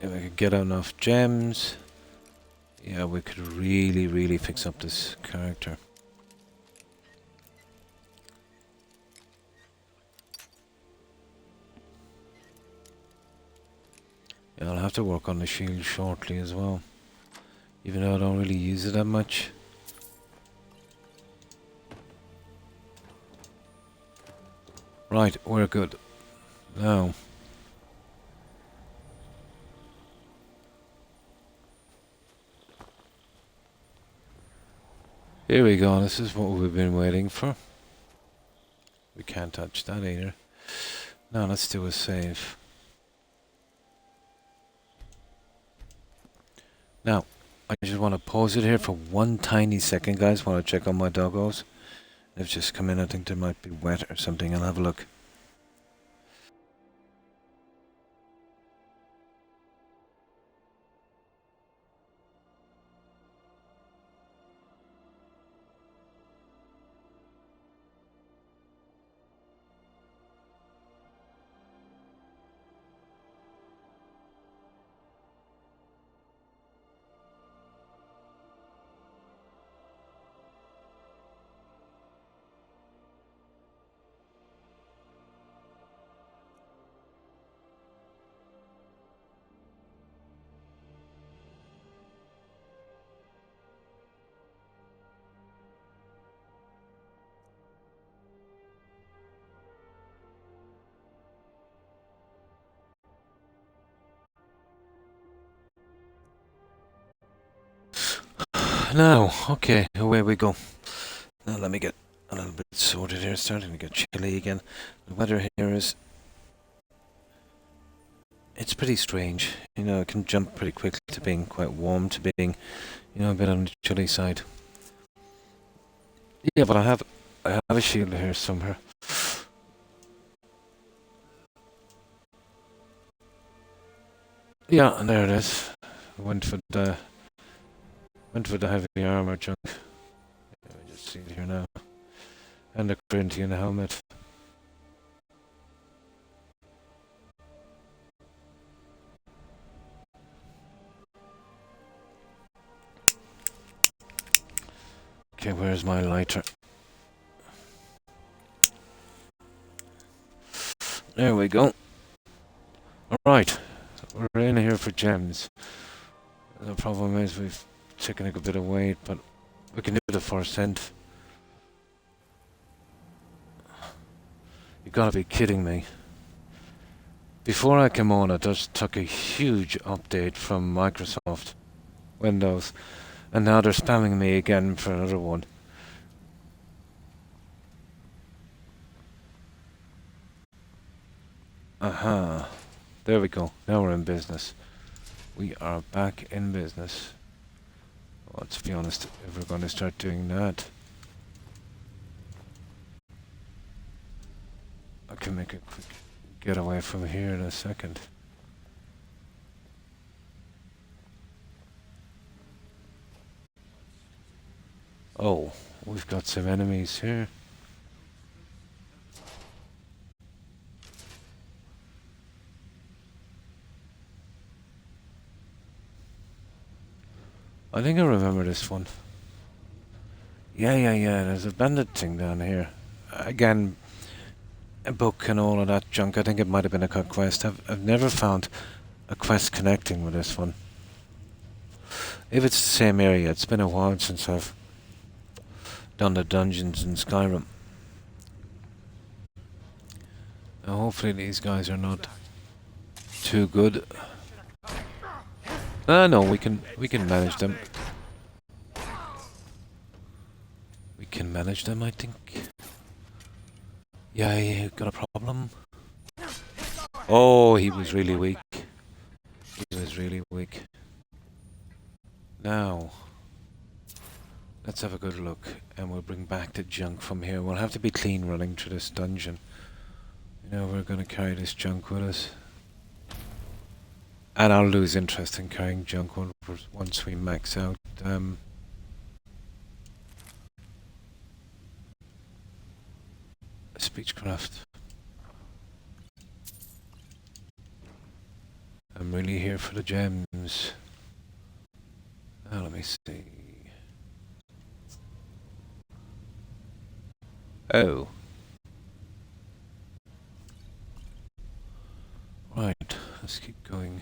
[SPEAKER 1] If we could get enough gems, yeah, we could really fix up this character. Yeah, I'll have to work on the shield shortly as well, even though I don't really use it that much. Right, we're good. Now, here we go, this is what we've been waiting for. We can't touch that either. Now let's do a save. Now, I just want to pause it here for one tiny second, guys, while I check on my doggos. They've just come in, I think they might be wet or something, I'll have a look. Now, okay, away we go. Now let me get a little bit sorted here. It's starting to get chilly again. The weather here is... it's pretty strange. You know, it can jump pretty quickly to being quite warm to being, you know, a bit on the chilly side. Yeah, but I have a shield here somewhere. Yeah, and there it is. Went for the heavy armor chunk. Let me just see it here now. And the Corinthian helmet. Okay, where's my lighter? There we go. Alright, we're in here for gems. The problem is we've taken a good bit of weight, but we can do the first hint. You gotta be kidding me. Before I came on, I just took a huge update from Microsoft Windows, and now they're spamming me again for another one. Aha. There we go. Now we're in business. We are back in business. Well, to be honest, if we're going to start doing that, I can make a quick getaway from here in a second. Oh, we've got some enemies here. I think I remember this one. Yeah, there's a bandit thing down here. Again, a book and all of that junk. I think it might have been a cut quest. I've never found a quest connecting with this one. If it's the same area, it's been a while since I've done the dungeons in Skyrim. Now hopefully these guys are not too good. No, we can manage them. We can manage them, I think. Yeah, you got a problem? Oh, he was really weak. He was really weak. Now, let's have a good look, and we'll bring back the junk from here. We'll have to be clean running through this dungeon. You know, we're going to carry this junk with us. And I'll lose interest in carrying junk once we max out Speechcraft. I'm really here for the gems. Now let me see. Oh. Right, let's keep going.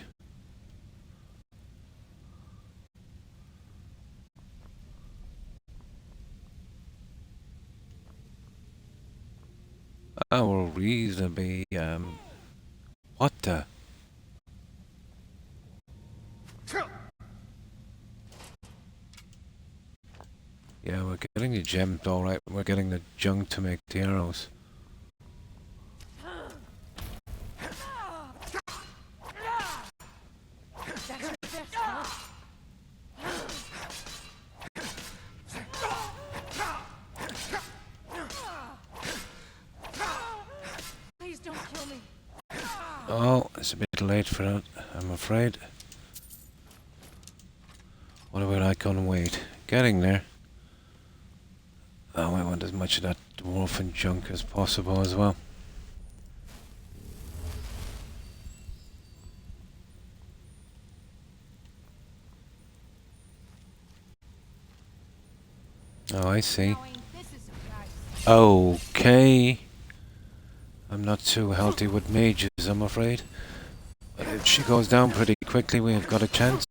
[SPEAKER 1] Our reasonably, what the? Yeah, we're getting the gems, alright. We're getting the junk to make the arrows.
[SPEAKER 9] Please don't kill me.
[SPEAKER 1] Oh, it's a bit late for that, I'm afraid. What about I can wait? Getting there. Oh, I want as much of that dwarven junk as possible as well. Oh, I see. Okay. I'm not too healthy with mages, I'm afraid. But if she goes down pretty quickly, we've got a chance.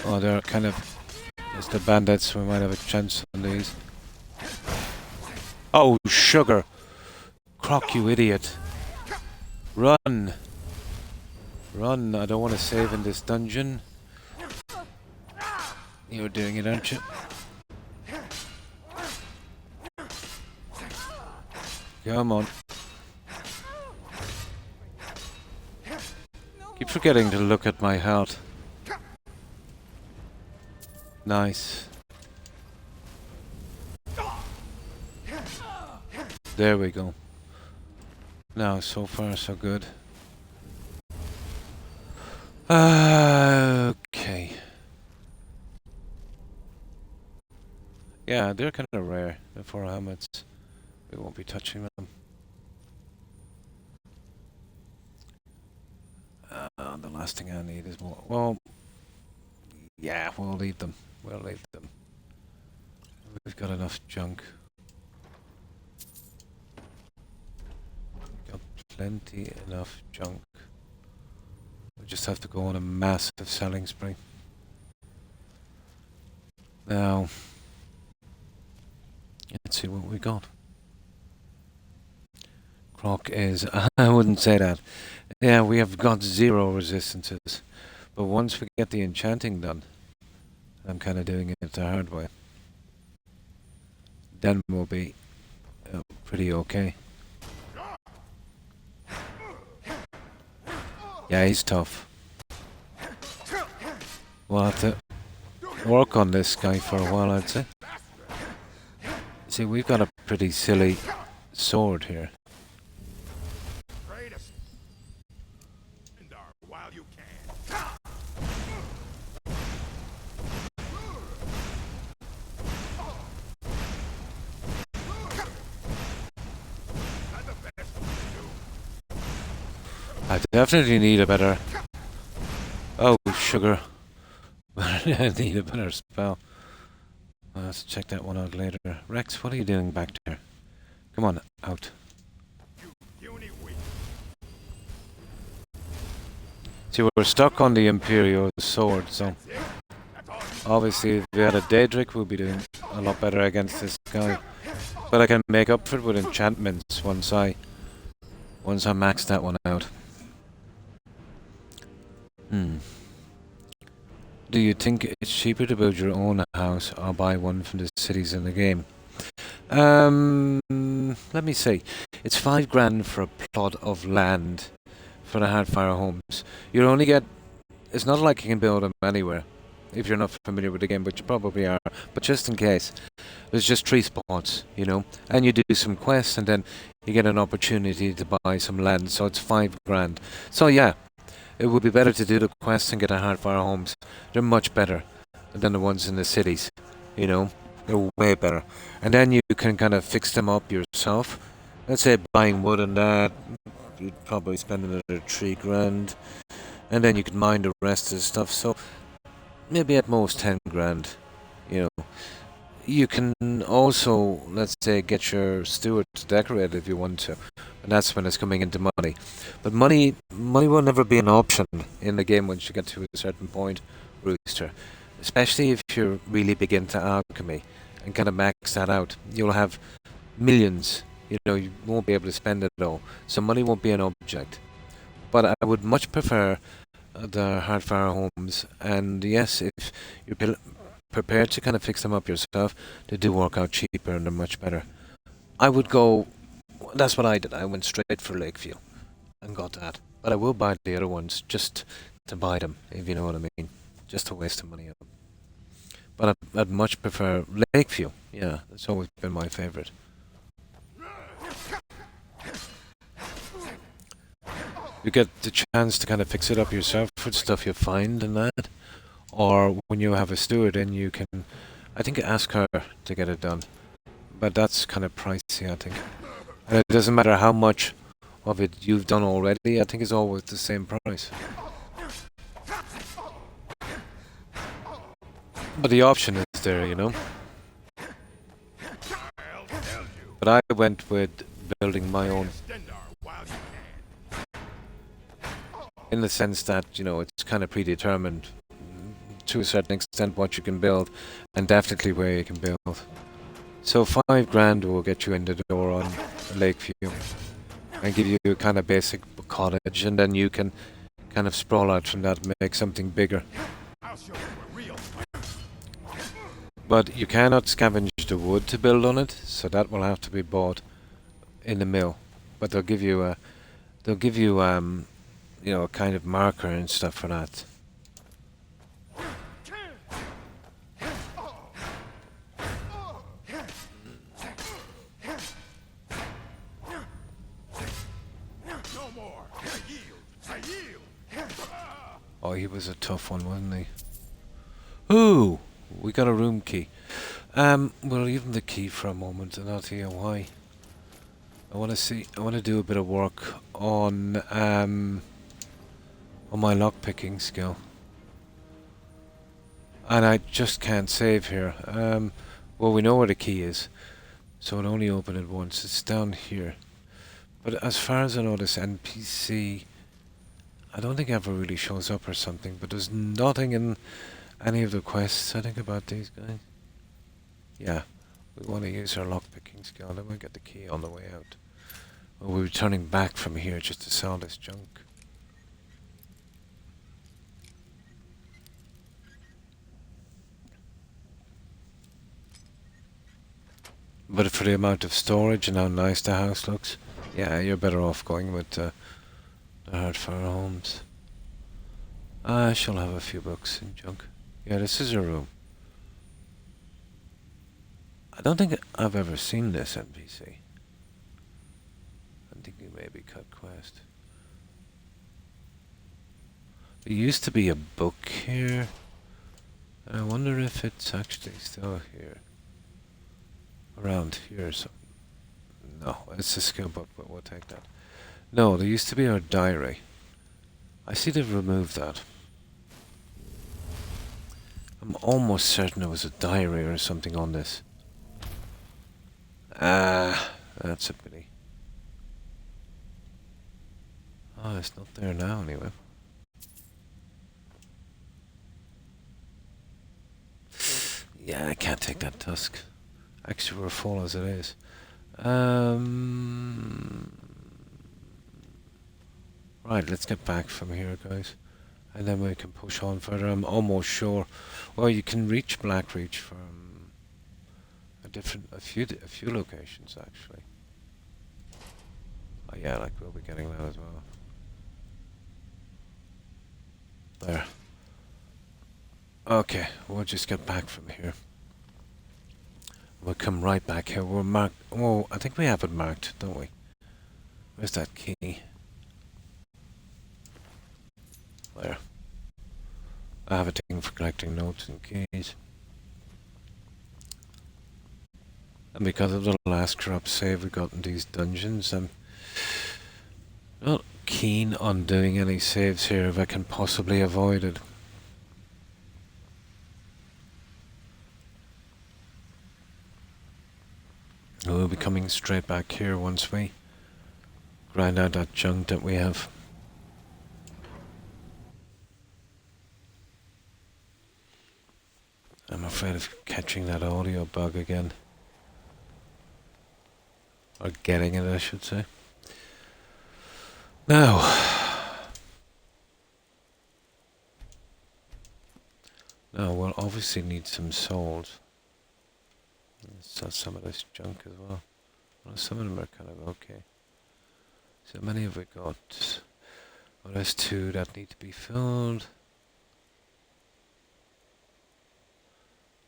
[SPEAKER 1] Oh, they're kind of... It's the bandits, we might have a chance on these. Oh, sugar! Croc, you idiot! Run! Run, I don't want to save in this dungeon. You're doing it, aren't you? Come on. Keep forgetting to look at my health. Nice. There we go. Now, so far so good. Okay. Yeah, they're kind of rare, the 4 helmets. We won't be touching them. The last thing I need is more. Well, yeah, we'll leave them. We'll leave them. We've got enough junk. We've got plenty enough junk. We just have to go on a massive selling spree. Now, Let's see what we got. Croc is... I wouldn't say that. Yeah, we have got 0 resistances. But once we get the enchanting done, I'm kind of doing it the hard way, then we'll be pretty okay. Yeah, he's tough. We'll have to work on this guy for a while, I'd say. See, we've got a pretty silly sword here.
[SPEAKER 4] While you can.
[SPEAKER 1] I definitely need a better... Oh, sugar. I need a better spell. Let's check that one out later. Rex, what are you doing back there? Come on, out. See, we're stuck on the Imperial sword, so... Obviously, if we had a Daedric, we'd be doing a lot better against this guy. But I can make up for it with enchantments once I max that one out. Do you think it's cheaper to build your own house or buy one from the cities in the game? Let me see. It's 5 grand for a plot of land for the Hardfire homes. You only get... It's not like you can build them anywhere, if you're not familiar with the game, but you probably are. But just in case, there's just 3 spots, you know, and you do some quests, and then you get an opportunity to buy some land, so it's 5 grand. So yeah, it would be better to do the quests and get a Hardfire homes. They're much better than the ones in the cities, you know. They're way better. And then you can kind of fix them up yourself. Let's say buying wood and that, you'd probably spend another 3 grand. And then you could mine the rest of the stuff. So maybe at most 10 grand, you know. You can also, let's say, get your steward to decorate if you want to. And that's when it's coming into money. But money will never be an option in the game once you get to a certain point, Rooster. Especially if you're really big into alchemy and kind of max that out. You'll have millions, you know, you won't be able to spend it all. So money won't be an object. But I would much prefer the Hardfire homes. And yes, if you're prepared to kind of fix them up yourself, they do work out cheaper and they're much better. I would go... That's what I did. I went straight for Lakeview and got that. But I will buy the other ones just to buy them, if you know what I mean. Just to waste the money on them. But I'd much prefer Lakeview. Yeah, that's always been my favourite. You get the chance to kind of fix it up yourself with stuff you find and that. Or when you have a steward, then you can, I think, ask her to get it done. But that's kind of pricey, I think. And it doesn't matter how much of it you've done already, I think it's always the same price. But the option is there, you know. But I went with building my own. In the sense that, you know, it's kind of predetermined to a certain extent what you can build, and definitely where you can build. So 5 grand will get you in the door on Lakeview and give you a kind of basic cottage, and then you can kind of sprawl out from that and make something bigger. But you cannot scavenge the wood to build on it, so that will have to be bought in the mill. But they'll give you you know, a kind of marker and stuff for that. Oh, he was a tough one, wasn't he? Ooh, we got a room key. We'll leave him the key for a moment, and I'll tell you why. I want to do a bit of work on my lockpicking skill. And I just can't save here. Well, we know where the key is, so it'll only open it once. It's down here. But as far as I know, this NPC, I don't think ever really shows up or something, but there's nothing in any of the quests, I think, about these guys. Yeah. We want to use our lockpicking skill, then we'll get the key on the way out. Well, we're returning back from here just to sell this junk. But for the amount of storage and how nice the house looks, yeah, you're better off going with the Hardfire Homes. I shall have a few books and junk. Yeah, this is a room. I don't think I've ever seen this NPC. I think he may be cut quest. There used to be a book here. I wonder if it's actually still here. Around here or something. No, it's a skill book, but we'll take that. No, there used to be our diary. I see they've removed that. I'm almost certain there was a diary or something on this. Ah, that's a pity. Oh, it's not there now anyway. Yeah, I can't take that tusk. Actually, we're full as it is. Right, let's get back from here, guys. And then we can push on further. I'm almost sure. Well, you can reach Blackreach from a few locations, actually. Oh yeah, like we'll be getting that as well. There. Okay, we'll just get back from here. We'll come right back here. We're marked. Oh, I think we have it marked, don't we? Where's that key? There. I have a thing for collecting notes and keys. And because of the last corrupt save we got in these dungeons, I'm not keen on doing any saves here if I can possibly avoid it. We'll be coming straight back here once we grind out that junk that we have. I'm afraid of catching that audio bug again. Or getting it, I should say. Now, we'll obviously need some souls. Let's sell some of this junk as well. Well, some of them are kind of okay. So many have we got? Well, there's 2 that need to be filled.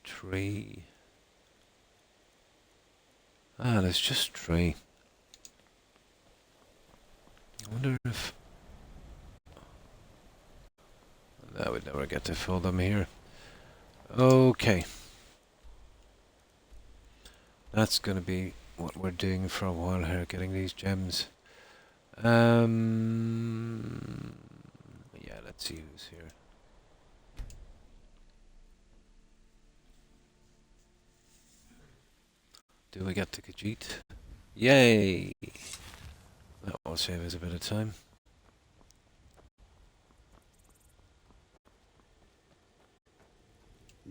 [SPEAKER 1] 3. Ah, there's just 3. I wonder if... No, we'd never get to fill them here. Okay. That's going to be what we're doing for a while here, getting these gems. Yeah, let's see who's here. Do we get to Khajiit? Yay! That will save us a bit of time.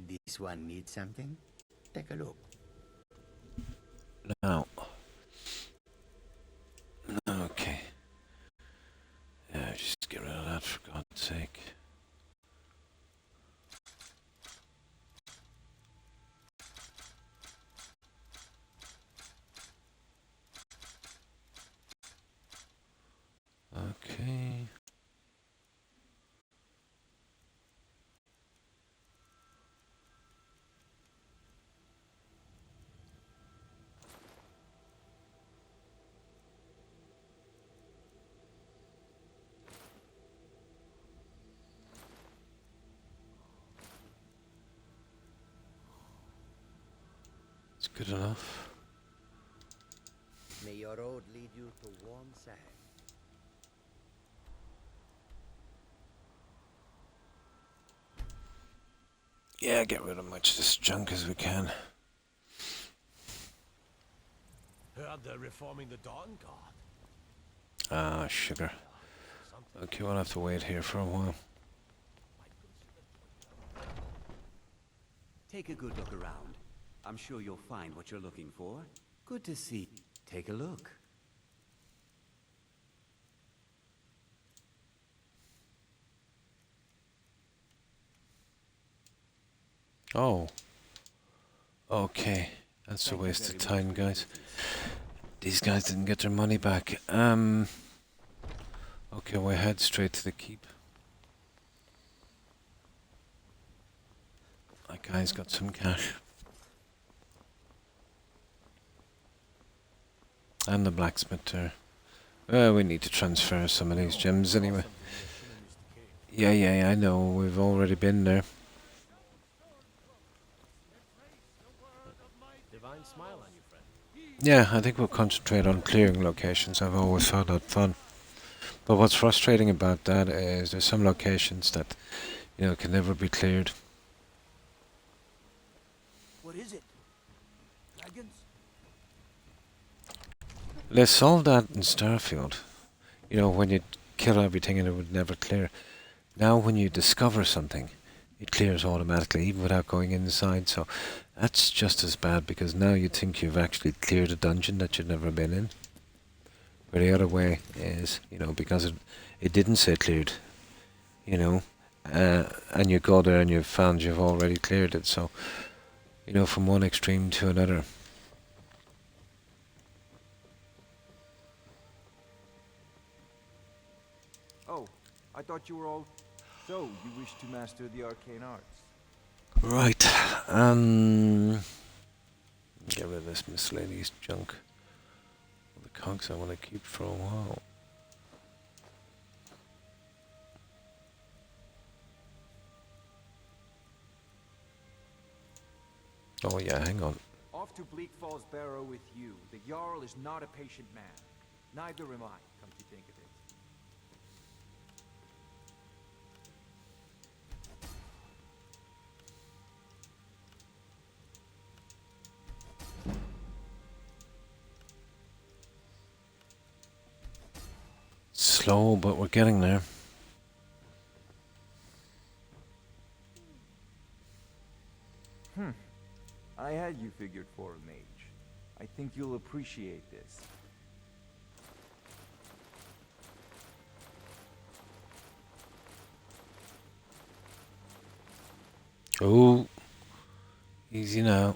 [SPEAKER 10] This one needs something? Take a look.
[SPEAKER 1] Now. Okay. Yeah, just get rid of that for God's sake. Okay. It's good enough.
[SPEAKER 10] May your road lead you to warm sand.
[SPEAKER 1] Yeah, get rid of much of this junk as we can.
[SPEAKER 6] Heard they're reforming the Dawn Guard.
[SPEAKER 1] Ah, sugar. Okay, we'll have to wait here for a while.
[SPEAKER 7] Take a good look around. I'm sure you'll find what you're looking for. Good to see. Take a look.
[SPEAKER 1] Oh. Okay. That's a waste of time, guys. These guys didn't get their money back. Okay, we'll head straight to the keep. That guy's got some cash. And the blacksmith there. Well, we need to transfer some of these gems anyway. Yeah, I know. We've already been there.
[SPEAKER 6] Divine smile on you, friend.
[SPEAKER 1] Yeah, I think we'll concentrate on clearing locations. I've always found that fun. But what's frustrating about that is there's some locations that, you know, can never be cleared.
[SPEAKER 10] What is it? Dragons?
[SPEAKER 1] They solved that in Starfield. You know, when you kill everything and it would never clear. Now when you discover something, it clears automatically, even without going inside. So that's just as bad, because now you think you've actually cleared a dungeon that you've never been in. Where the other way is, you know, because it didn't say cleared, you know, and you go there and you've found you've already cleared it. So, you know, from one extreme to another.
[SPEAKER 11] Oh, I thought you were all... So, you wish to master the arcane arts?
[SPEAKER 1] Right, get rid of this miscellaneous junk. The cogs I want to keep for a while. Oh yeah, hang on.
[SPEAKER 11] Off to Bleak Falls Barrow with you. The Jarl is not a patient man. Neither am I, come to think of it.
[SPEAKER 1] Slow, but we're getting there.
[SPEAKER 11] I had you figured for a mage. I think you'll appreciate this.
[SPEAKER 1] Oh, easy now.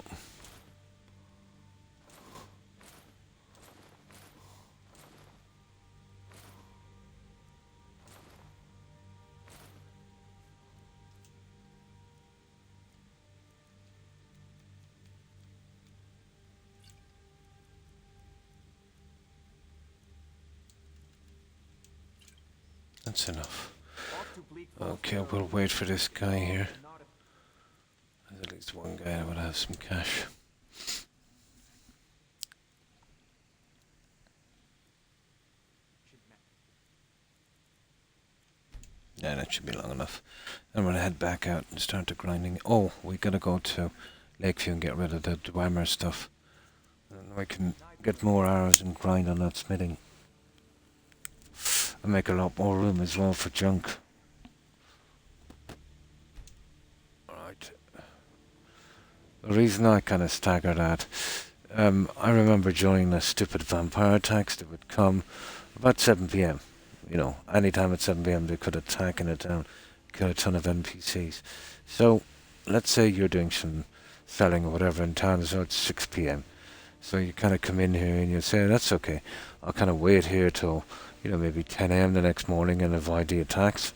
[SPEAKER 1] That's enough. Okay, we'll wait for this guy here. There's at least one guy that would have some cash. Yeah, that should be long enough. Then we'll head back out and start the grinding. Oh, we gotta go to Lakeview and get rid of the Dwemer stuff. And we can get more arrows and grind on that smithing. And make a lot more room as well for junk. Right. The reason I kind of stagger that, I remember during the stupid vampire attacks that would come about 7 PM. You know, any time at 7 PM they could attack in a town, kill a ton of NPCs. So, let's say you're doing some selling or whatever in town, so it's 6 PM. So you kind of come in here and you say, that's okay, I'll kind of wait here till, you know, maybe 10 AM the next morning and avoid the attacks.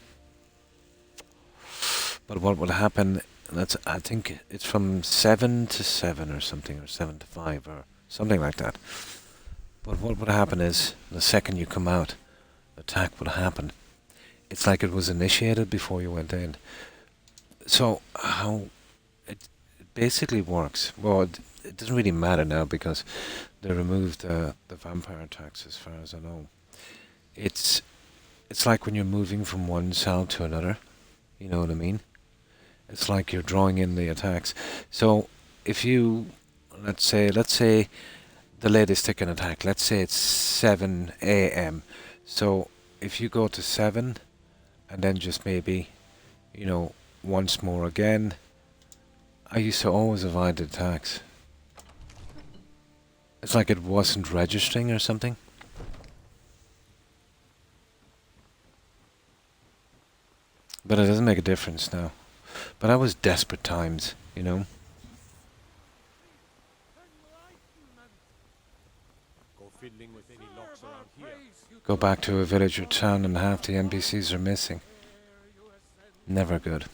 [SPEAKER 1] But what would happen, I think it's from 7 to 7 or something, or 7 to 5 or something like that. But what would happen is, the second you come out, the attack would happen. It's like it was initiated before you went in. So how it basically works, well, it doesn't really matter now because they removed the vampire attacks as far as I know. It's like when you're moving from one cell to another, you know what I mean? It's like you're drawing in the attacks. So if you, let's say the latest taking attack, let's say it's 7 AM. So if you go to 7 and then just maybe, you know, once more again, I used to always avoid the attacks, It's like it wasn't registering or something. But it doesn't make a difference now. But I was desperate times, you know.
[SPEAKER 6] Go fiddling with any locks around here.
[SPEAKER 1] Go back to a village or town and half the NPCs are missing. Never good.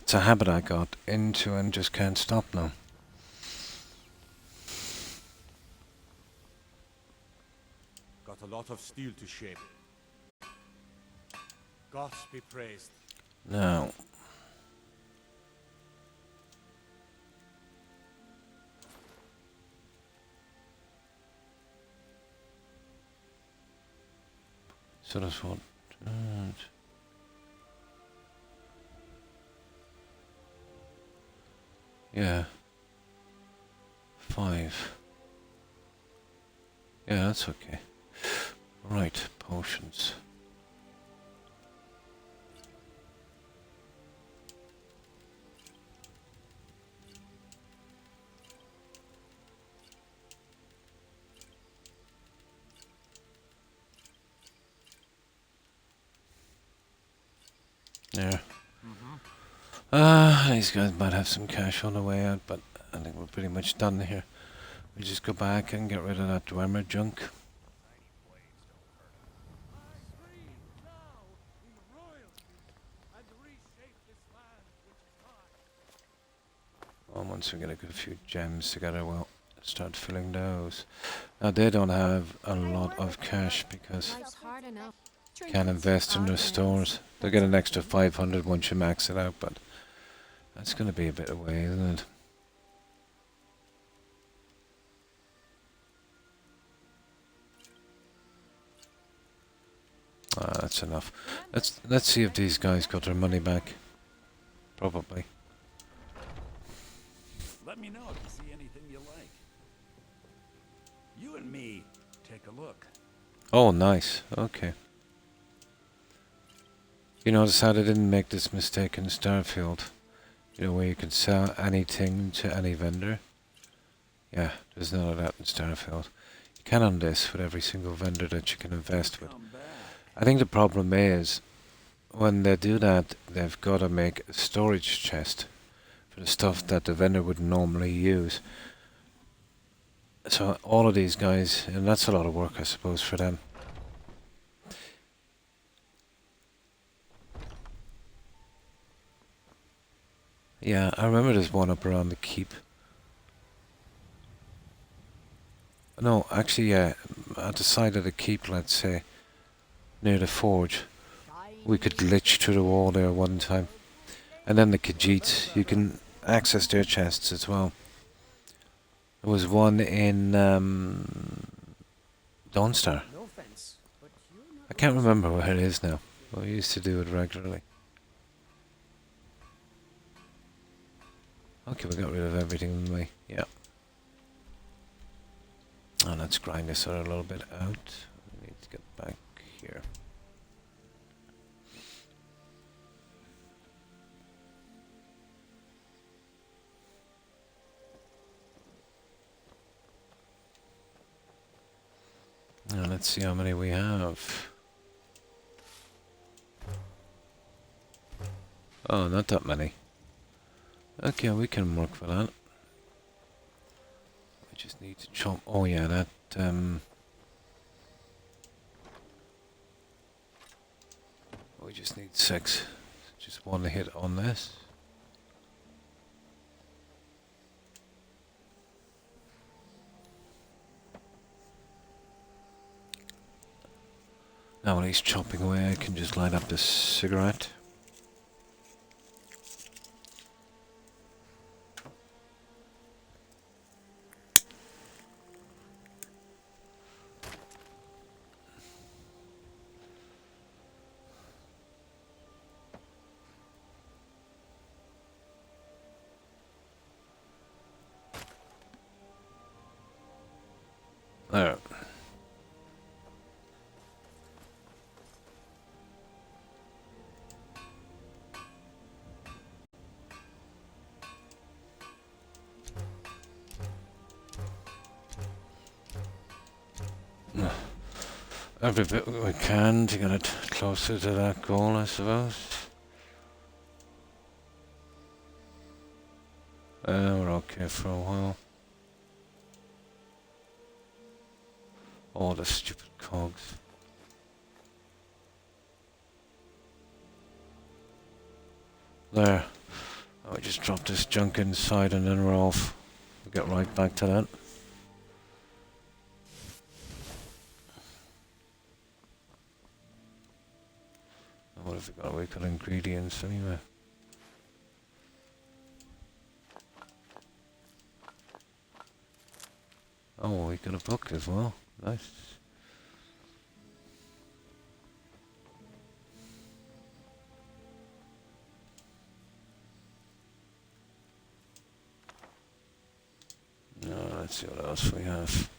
[SPEAKER 1] It's a habit I got into and just can't stop now.
[SPEAKER 6] Got a lot of steel to shape. Gods be praised.
[SPEAKER 1] Now. So that's what. Yeah. 5. Yeah, that's okay. Right, potions. There. These guys might have some cash on the way out, but I think we're pretty much done here. We just go back and get rid of that Dwemer junk. Well, once we get a good few gems together, we'll start filling those. Now they don't have a lot of cash because can't invest in their stores. They'll get an extra 500 once you max it out, but that's going to be a bit away, isn't it? That's enough. Let's see if these guys got their money back. Probably.
[SPEAKER 5] Let me know if you see anything you like. You and me, take a look.
[SPEAKER 1] Oh, nice. Okay. You notice how they didn't make this mistake in Starfield? You know, where you can sell anything to any vendor? Yeah, there's none of that in Starfield. You can on this with every single vendor that you can invest with. I think the problem is, when they do that, they've got to make a storage chest for the stuff that the vendor would normally use. So all of these guys, and that's a lot of work, I suppose, for them. Yeah, I remember there's one up around the keep. No, actually, yeah, at the side of the keep, let's say, near the forge. We could glitch through the wall there one time. And then the Khajiits, you can access their chests as well. There was one in Dawnstar. I can't remember where it is now. We used to do it regularly. Okay, we got rid of everything, didn't we? Yeah. Oh, let's grind this a little bit out. We need to get back here. Now let's see how many we have. Oh, not that many. Okay, we can work for that. We just need to chop. Oh yeah, that we just need 6. Just one hit on this. Now when he's chopping away, I can just light up this cigarette. There. every bit we can to get it closer to that goal, I suppose. We're okay for a while. All the stupid cogs. There. Oh, we just drop this junk inside and then we're off. We'll get right back to that. What have we got? We got ingredients anyway. Oh, we got a book as well. Nice. Let's see what else we have.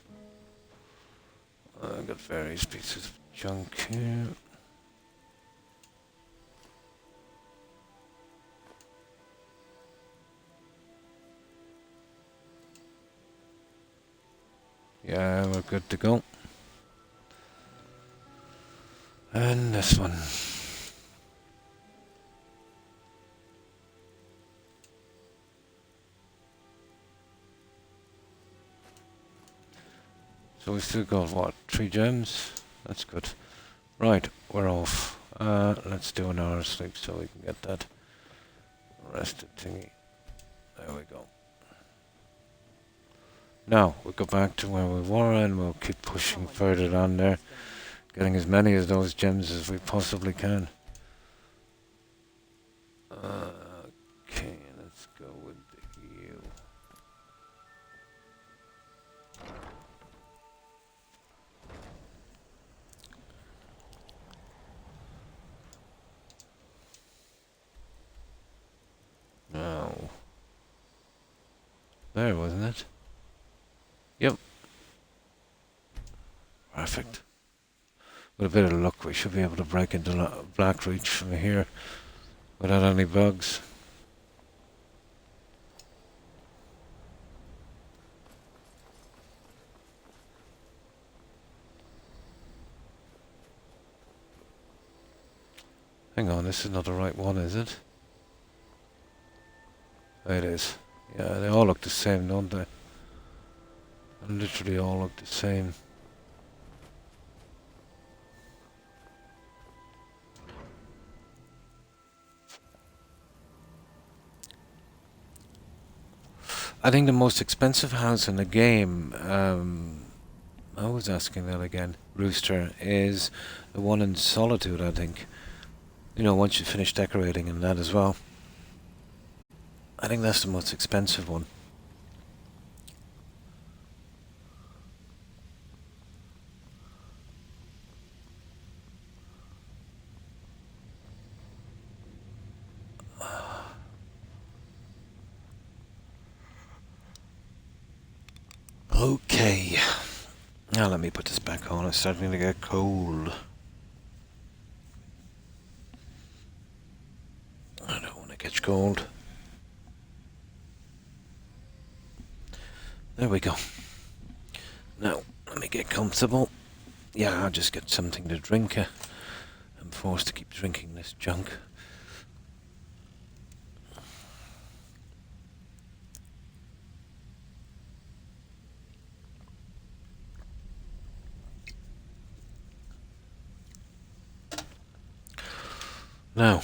[SPEAKER 1] I've got various pieces of junk here. Yeah, we're good to go. And this one. So we still got, what, 3 gems? That's good. Right, we're off. Let's do an hour's sleep so we can get that rested thingy. There we go. Now, we'll go back to where we were and we'll keep pushing further down there, getting as many of those gems as we possibly can. Okay, let's go with you. No. There, wasn't it? Yep. Perfect. With a bit of luck, we should be able to break into Blackreach from here without any bugs. Hang on, this is not the right one, is it? It is. Yeah, they all look the same, don't they? They literally all look the same. I think the most expensive house in the game, I was asking that again, Rooster, is the one in Solitude, I think. You know, once you finish decorating and that as well. I think that's the most expensive one. Okay. Now let me put this back on. It's starting to get cold. I don't want to catch cold. There we go. Now, let me get comfortable. Yeah, I'll just get something to drink. I'm forced to keep drinking this junk. Now,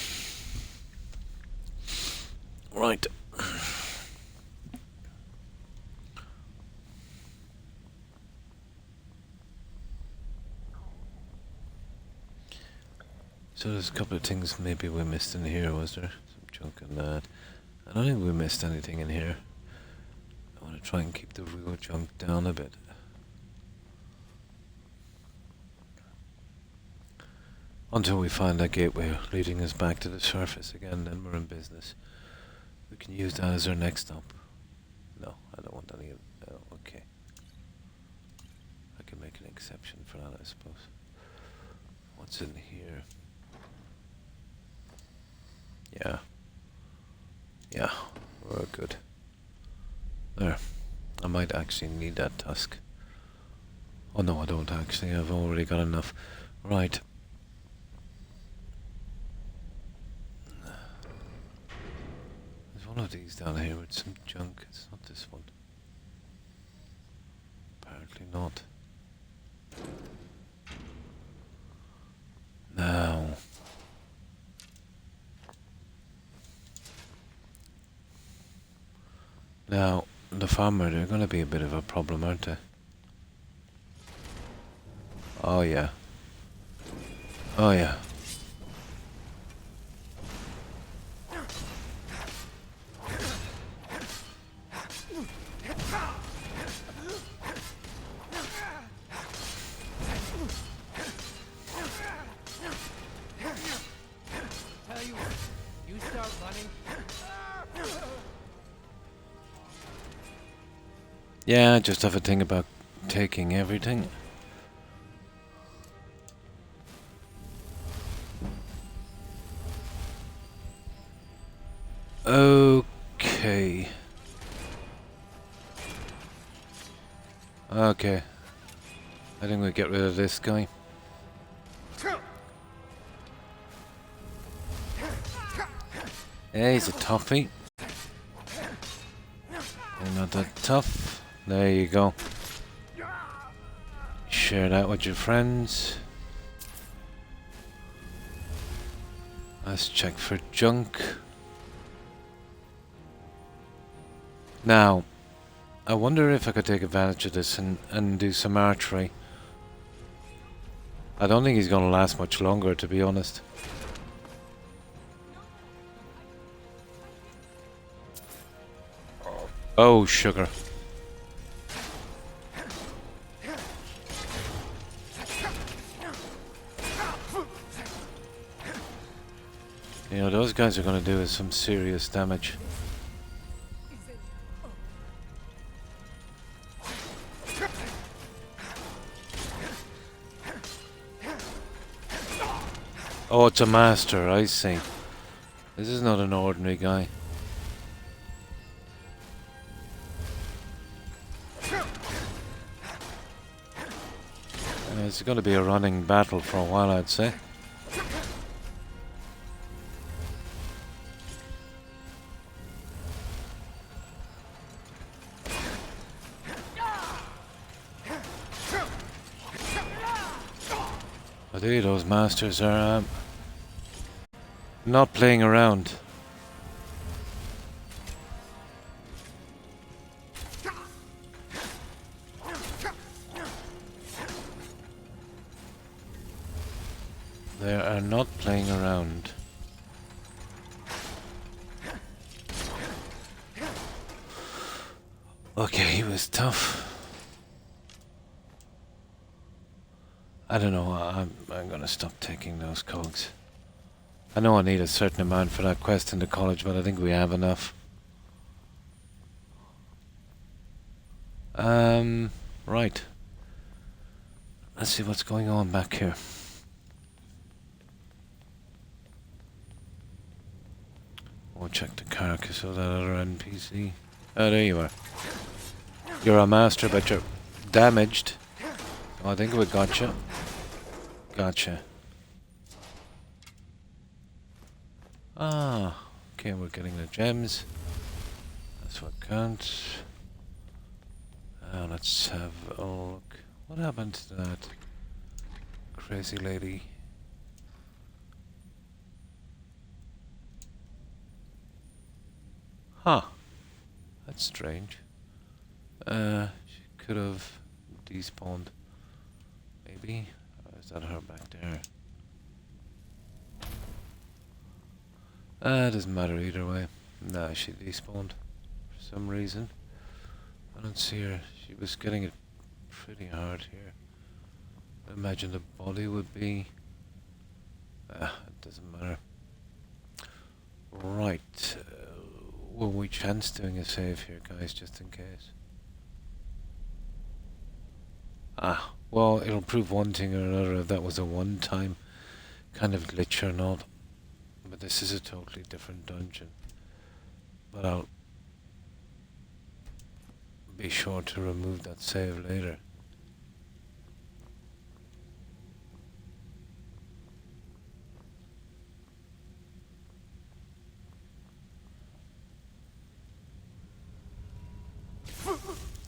[SPEAKER 1] right. So there's a couple of things maybe we missed in here, was there? Some junk in that. I don't think we missed anything in here. I want to try and keep the real junk down a bit. Until we find that gateway leading us back to the surface again, then we're in business. We can use that as our next stop. No, I don't want any of... Oh, okay. I can make an exception for that, I suppose. What's in here? Yeah. Yeah, we're good. There. I might actually need that tusk. Oh no, I don't actually. I've already got enough. Right. There's one of these down here with some junk. It's not this one. Apparently not. Now. Now, the farmer, they're going to be a bit of a problem, aren't they? Oh yeah. Oh yeah.
[SPEAKER 11] Tell you what, you start running.
[SPEAKER 1] Yeah, I just have a thing about taking everything. Okay. Okay. I think we'll get rid of this guy. Yeah, he's a toughie. You're not that tough. There you go. Share that with your friends. Let's check for junk. Now, I wonder if I could take advantage of this and do some archery. I don't think he's going to last much longer, to be honest. Oh, sugar. You know, those guys are going to do us some serious damage. Oh, it's a master, I see. This is not an ordinary guy. It's going to be a running battle for a while, I'd say. I tell you, those masters are not playing around. They are not playing around. Okay, he was tough. I don't know, I'm gonna stop taking those cogs. I know I need a certain amount for that quest in the college, but I think we have enough. Right. Let's see what's going on back here. We'll check the carcass of that other NPC. Oh, there you are. You're a master, but you're damaged. Oh, I think we gotcha. Gotcha. Ah, okay, we're getting the gems. That's what counts. Let's have a look. What happened to that crazy lady? Huh. That's strange. She could have despawned. Maybe? Or is that her back there? It doesn't matter either way. Nah, she despawned for some reason. I don't see her. She was getting it pretty hard here. I imagine the body would be... it doesn't matter. Right. Will we chance doing a save here, guys, just in case? Ah, well, it'll prove one thing or another if that was a one-time kind of glitch or not. But this is a totally different dungeon. But I'll be sure to remove that save later.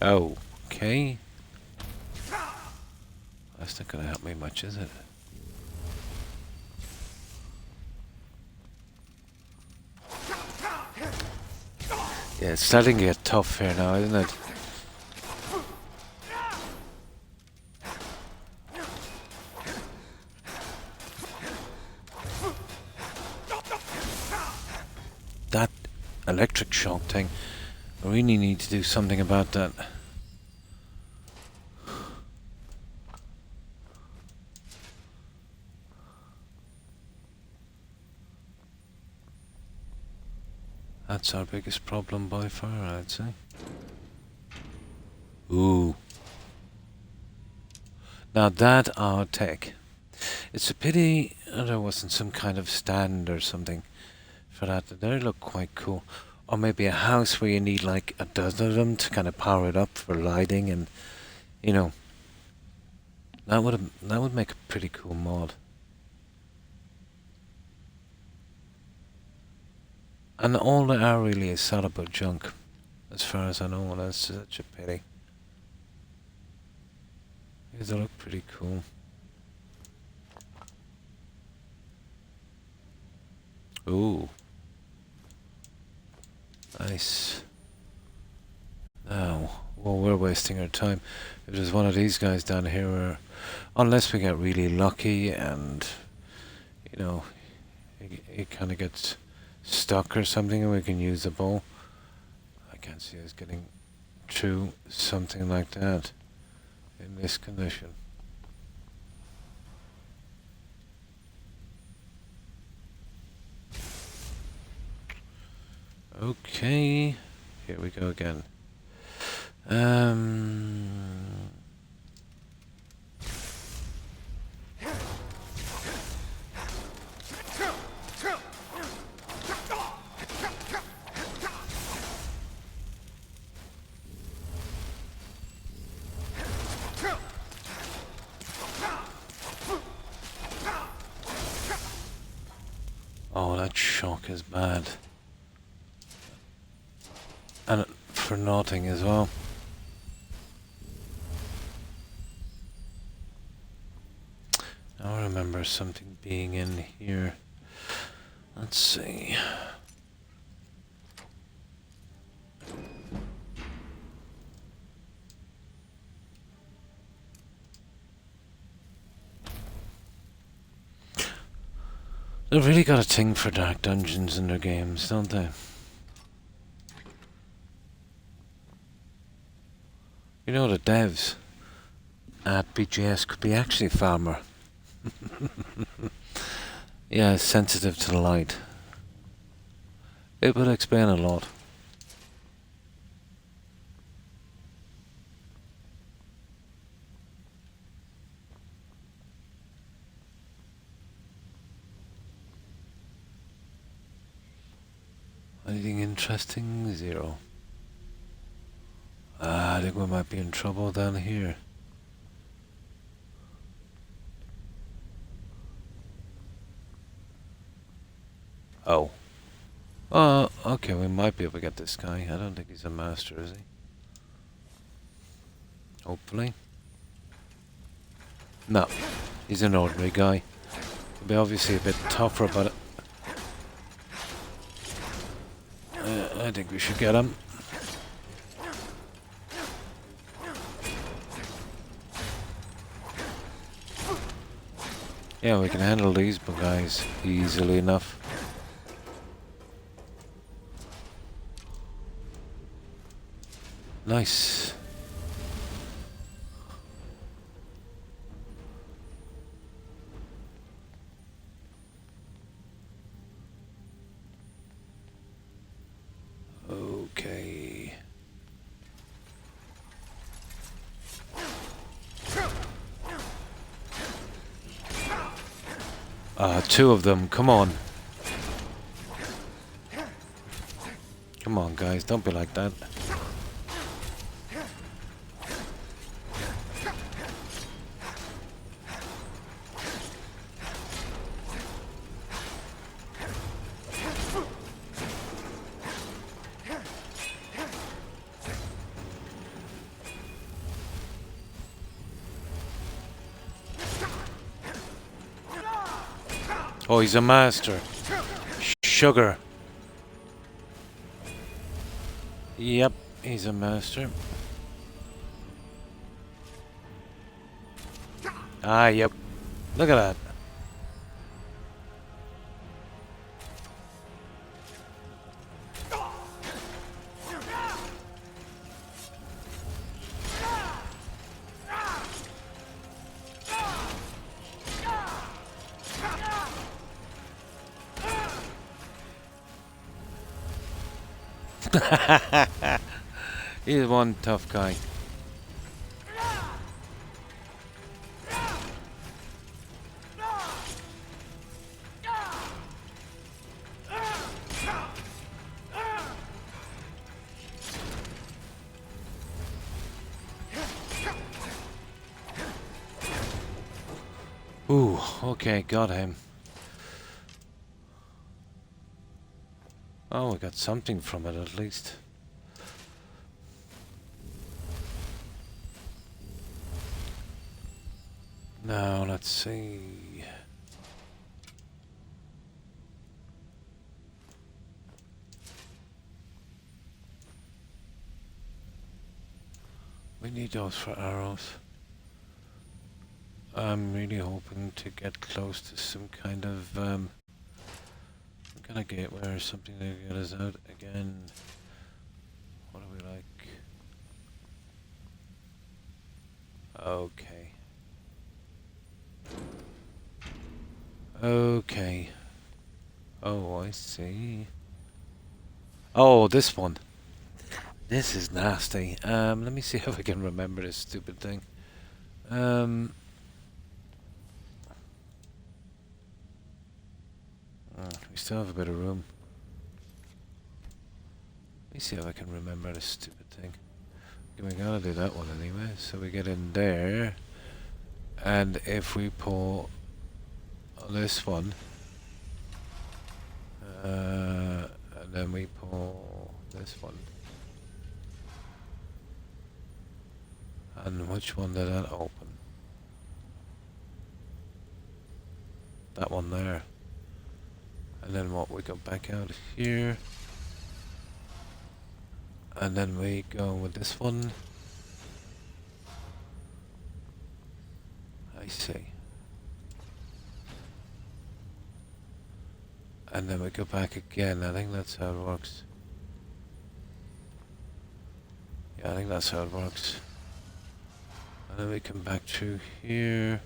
[SPEAKER 1] Okay. That's not gonna help me much, is it? Yeah, it's starting to get tough here now, isn't it? That electric shock thing, I really need to do something about that. That's our biggest problem by far, I'd say. Ooh. Now that I'll take. It's a pity there wasn't some kind of stand or something for that. They look quite cool. Or maybe a house where you need like a dozen of them to kind of power it up for lighting, and you know, that would make a pretty cool mod. And all they are really is sellable junk, as far as I know, and that's such a pity. They look pretty cool. Ooh. Nice. Now, well, we're wasting our time. If there's one of these guys down here, unless we get really lucky and, you know, it kind of gets stuck or something and we can use the bow. I can't see us getting through something like that in this condition. Okay, here we go again. Oh, that shock is bad. And for nothing as well. I remember something being in here. Let's see. They've really got a thing for dark dungeons in their games, don't they? You know, the devs at BGS could be actually farmer. Yeah, sensitive to the light. It would explain a lot. Anything interesting? Zero. I think we might be in trouble down here. Oh. Okay, we might be able to get this guy. I don't think he's a master, is he? Hopefully. No, he's an ordinary guy. He'll be obviously a bit tougher, but I think we should get him. Yeah, we can handle these guys easily enough. Nice. Okay. Two of them, come on. Come on, guys, don't be like that. Oh, he's a master. Sugar. Yep, he's a master. Ah, yep. Look at that. He's one tough guy. Ooh, okay, got him. Oh, we got something from it at least. Now, let's see. We need those for arrows. I'm really hoping to get close to some kind of gateway or something to get us out again. What do we like? Okay. Okay. Oh, I see. Oh, this one. This is nasty. Let me see if I can remember this stupid thing. We still have a bit of room. Let me see if I can remember this stupid thing. We gotta do that one anyway. So we get in there, and if we pull this one, and then we pull this one, and which one did that open? That one there. And then what, we go back out here, and then we go with this one. I see. And then we go back again. I think that's how it works. Yeah, I think that's how it works. And then we come back through here.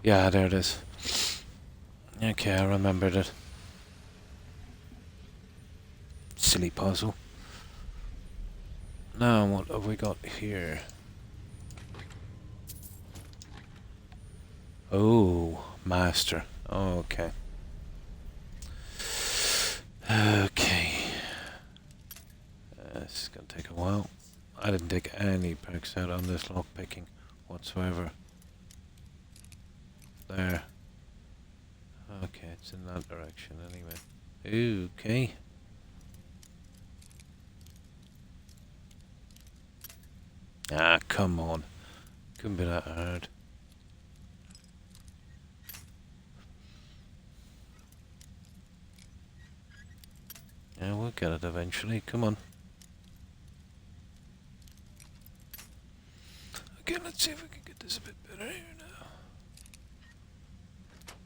[SPEAKER 1] Yeah, there it is. Okay, I remembered it. Silly puzzle. Now, what have we got here? Oh, master. Okay. Okay. This is gonna take a while. I didn't take any perks out on this lockpicking whatsoever. There. Okay, it's in that direction anyway. Okay. Ah, come on. Couldn't be that hard. Yeah, we'll get it eventually. Come on. Okay, let's see if we can get this a bit better here now.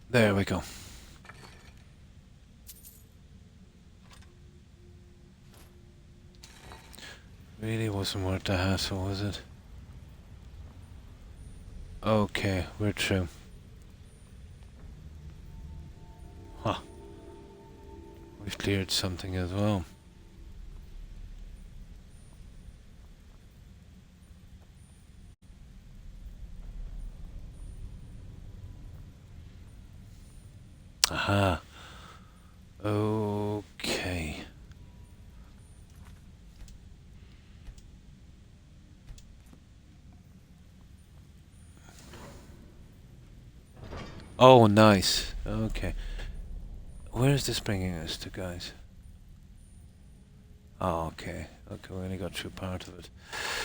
[SPEAKER 1] There we go. Really wasn't worth the hassle, was it? Okay, we're through. Huh. We've cleared something as well. Aha. Okay. Oh, nice. Okay. Where is this bringing us to, guys? Oh, okay. Okay, we only got through part of it.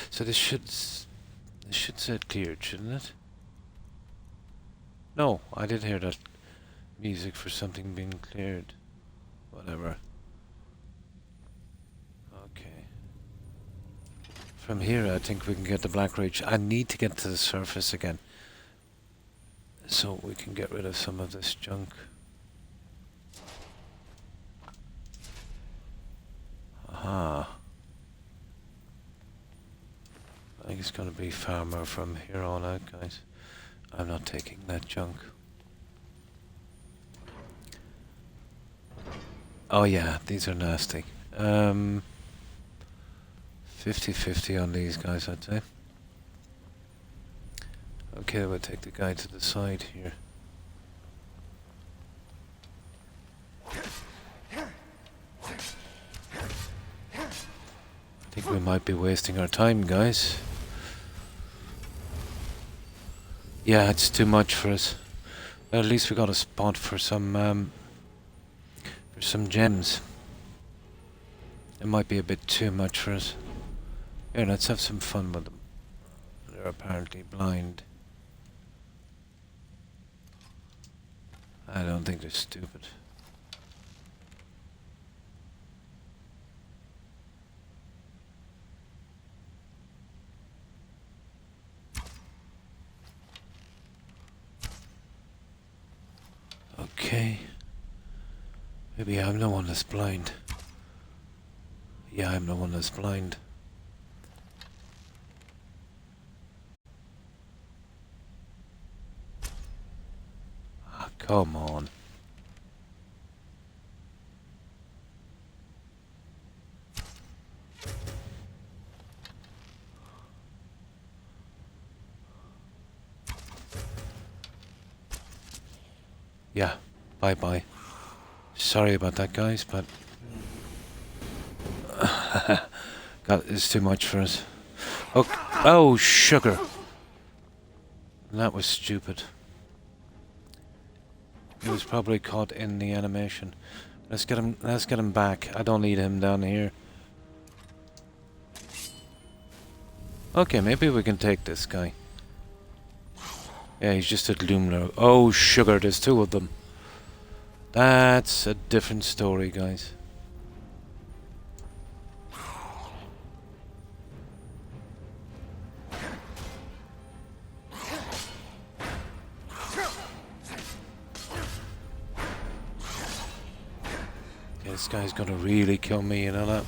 [SPEAKER 1] So this should say cleared, shouldn't it? No, I did hear that music for something being cleared. Whatever. Okay. From here, I think we can get the Black Ridge. I need to get to the surface again, so we can get rid of some of this junk. Aha. I think it's going to be farmer from here on out, guys. I'm not taking that junk. Oh yeah, these are nasty. 50-50 on these guys, I'd say. Okay, we'll take the guy to the side here. I think we might be wasting our time, guys. Yeah, it's too much for us. At least we got a spot for some gems. It might be a bit too much for us. Here, let's have some fun with them. They're apparently blind. I don't think they're stupid. Okay. Maybe I'm the one that's blind. Yeah, I'm the one that's blind. Ah, come on. Yeah, bye-bye. Sorry about that, guys, but God, it's too much for us. Oh, sugar. That was stupid. He was probably caught in the animation. Let's get him back. I don't need him down here. Okay, maybe we can take this guy. Yeah, he's just a Gloomler. Oh, sugar, there's two of them. That's a different story, guys. This guy's gonna really kill me, you know that?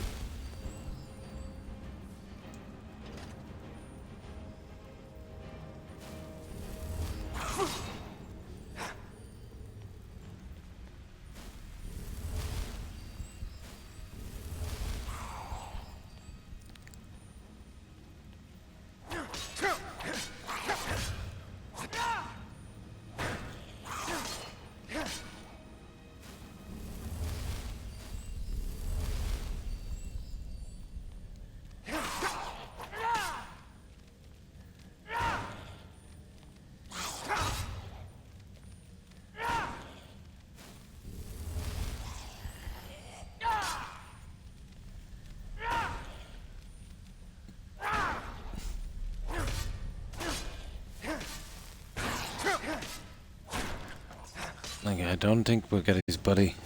[SPEAKER 1] Okay, I don't think we'll get his buddy.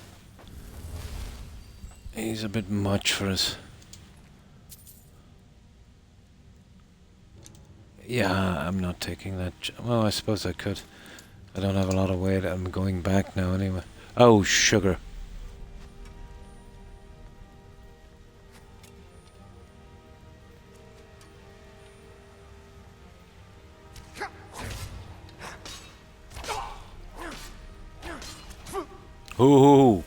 [SPEAKER 1] He's a bit much for us. Yeah, I'm not taking that. Well, I suppose I could. I don't have a lot of weight. I'm going back now anyway. Oh, sugar. Ooh.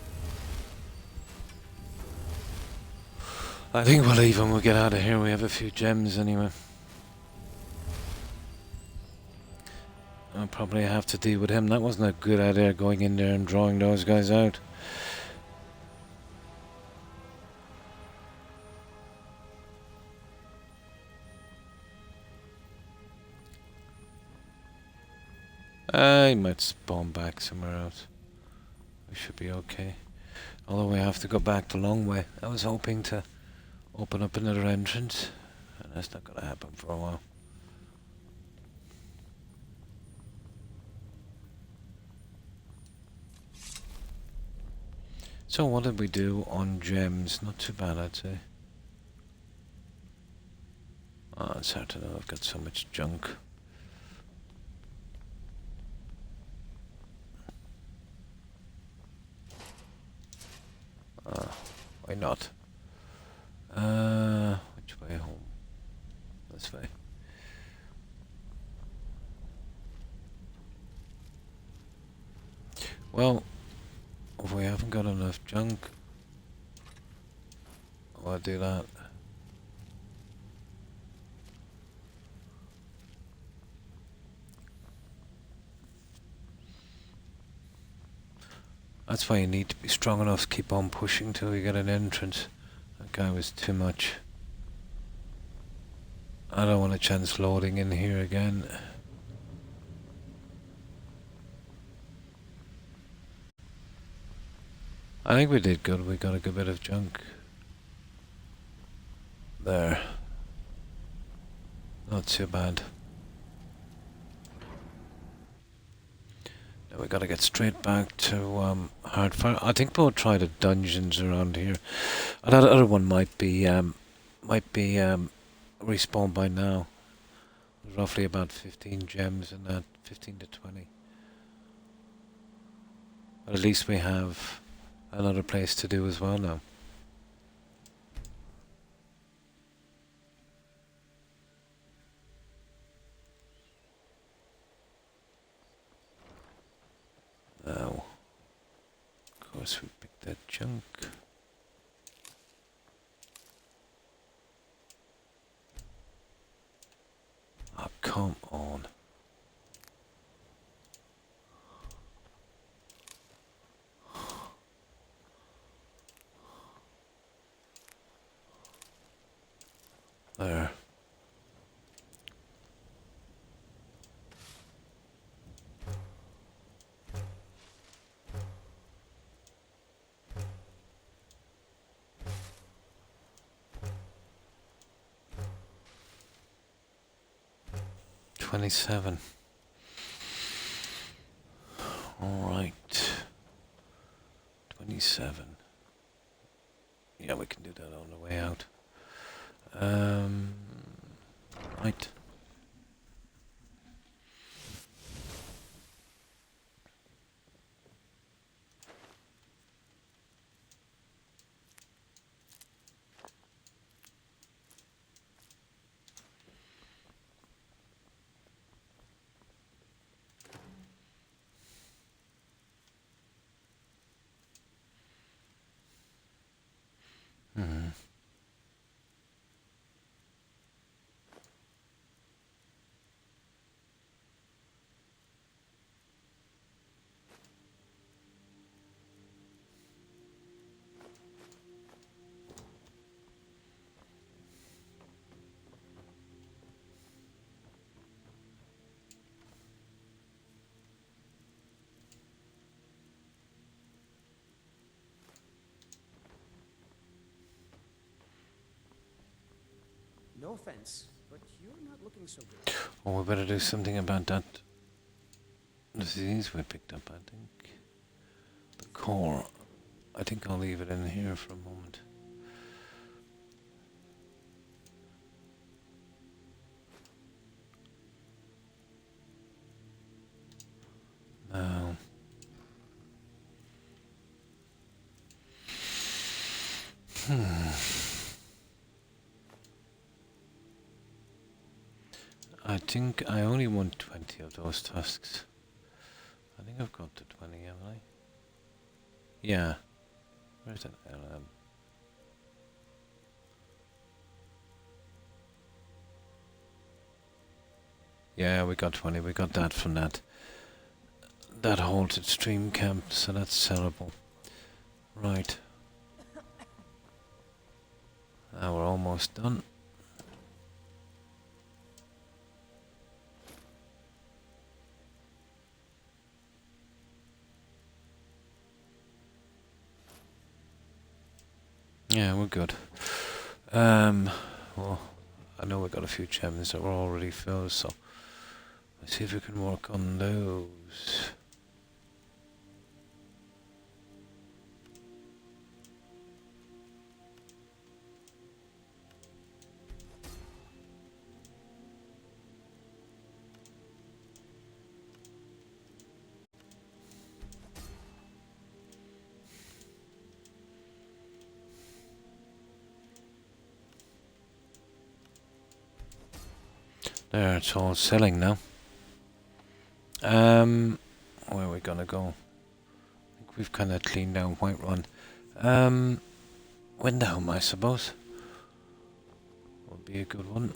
[SPEAKER 1] I think we'll leave him. We'll get out of here. We have a few gems anyway. I'll probably have to deal with him. That wasn't a good idea, going in there and drawing those guys out. I might spawn back somewhere else. We should be okay. Although we have to go back the long way. I was hoping to open up another entrance, and that's not gonna happen for a while. So what did we do on gems? Not too bad, I'd say. Oh, it's hard to know. I've got so much junk. Why not? Which way home? This way. Well, if we haven't got enough junk, I'll do that. That's why you need to be strong enough to keep on pushing till you get an entrance. That guy was too much. I don't want a chance loading in here again. I think we did good. We got a good bit of junk. There. Not too bad. Now we gotta get straight back to Hardfire. I think we'll try the dungeons around here. And that other one might be respawned by now. There's roughly about 15 gems in that, 15 to 20. But at least we have another place to do as well now. Now, of course we picked that junk. Oh, come on. There. $27. All right. 27. Yeah, we can do that on the way out. Right. Mm-hmm.
[SPEAKER 2] No offense, but you're not looking so good.
[SPEAKER 1] Oh, we better do something about that disease we picked up, I think. The core. I think I'll leave it in here for a moment. Now. I think I only want 20 of those tusks. I think I've got to 20, haven't I? Yeah. Where's that LM? Yeah, we got 20. We got that from that halted stream camp, so that's sellable. Right. Now we're almost done. Yeah, we're good. Well, I know we got a few gems that were already filled, so let's see if we can work on those. There, it's all selling now. Where are we gonna go? I think we've kind of cleaned down Whiterun. Windhelm, I suppose. Would be a good one.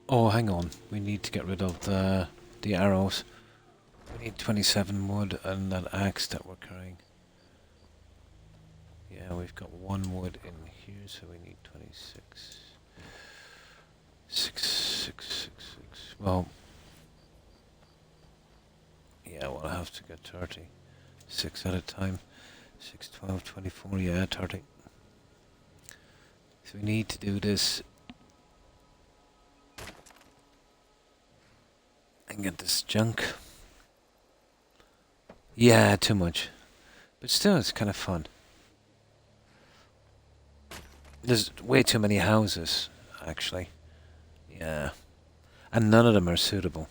[SPEAKER 1] Oh, hang on. We need to get rid of the arrows. We need 27 wood and that axe that we're carrying. Yeah, we've got 1 wood in here, so we need 26. 6. Well, yeah, we'll have to get 30. 6 at a time. 6, 12, 24, yeah, 30. So we need to do this and get this junk. Yeah, too much. But still, it's kind of fun. There's way too many houses, actually. Yeah. And none of them are suitable.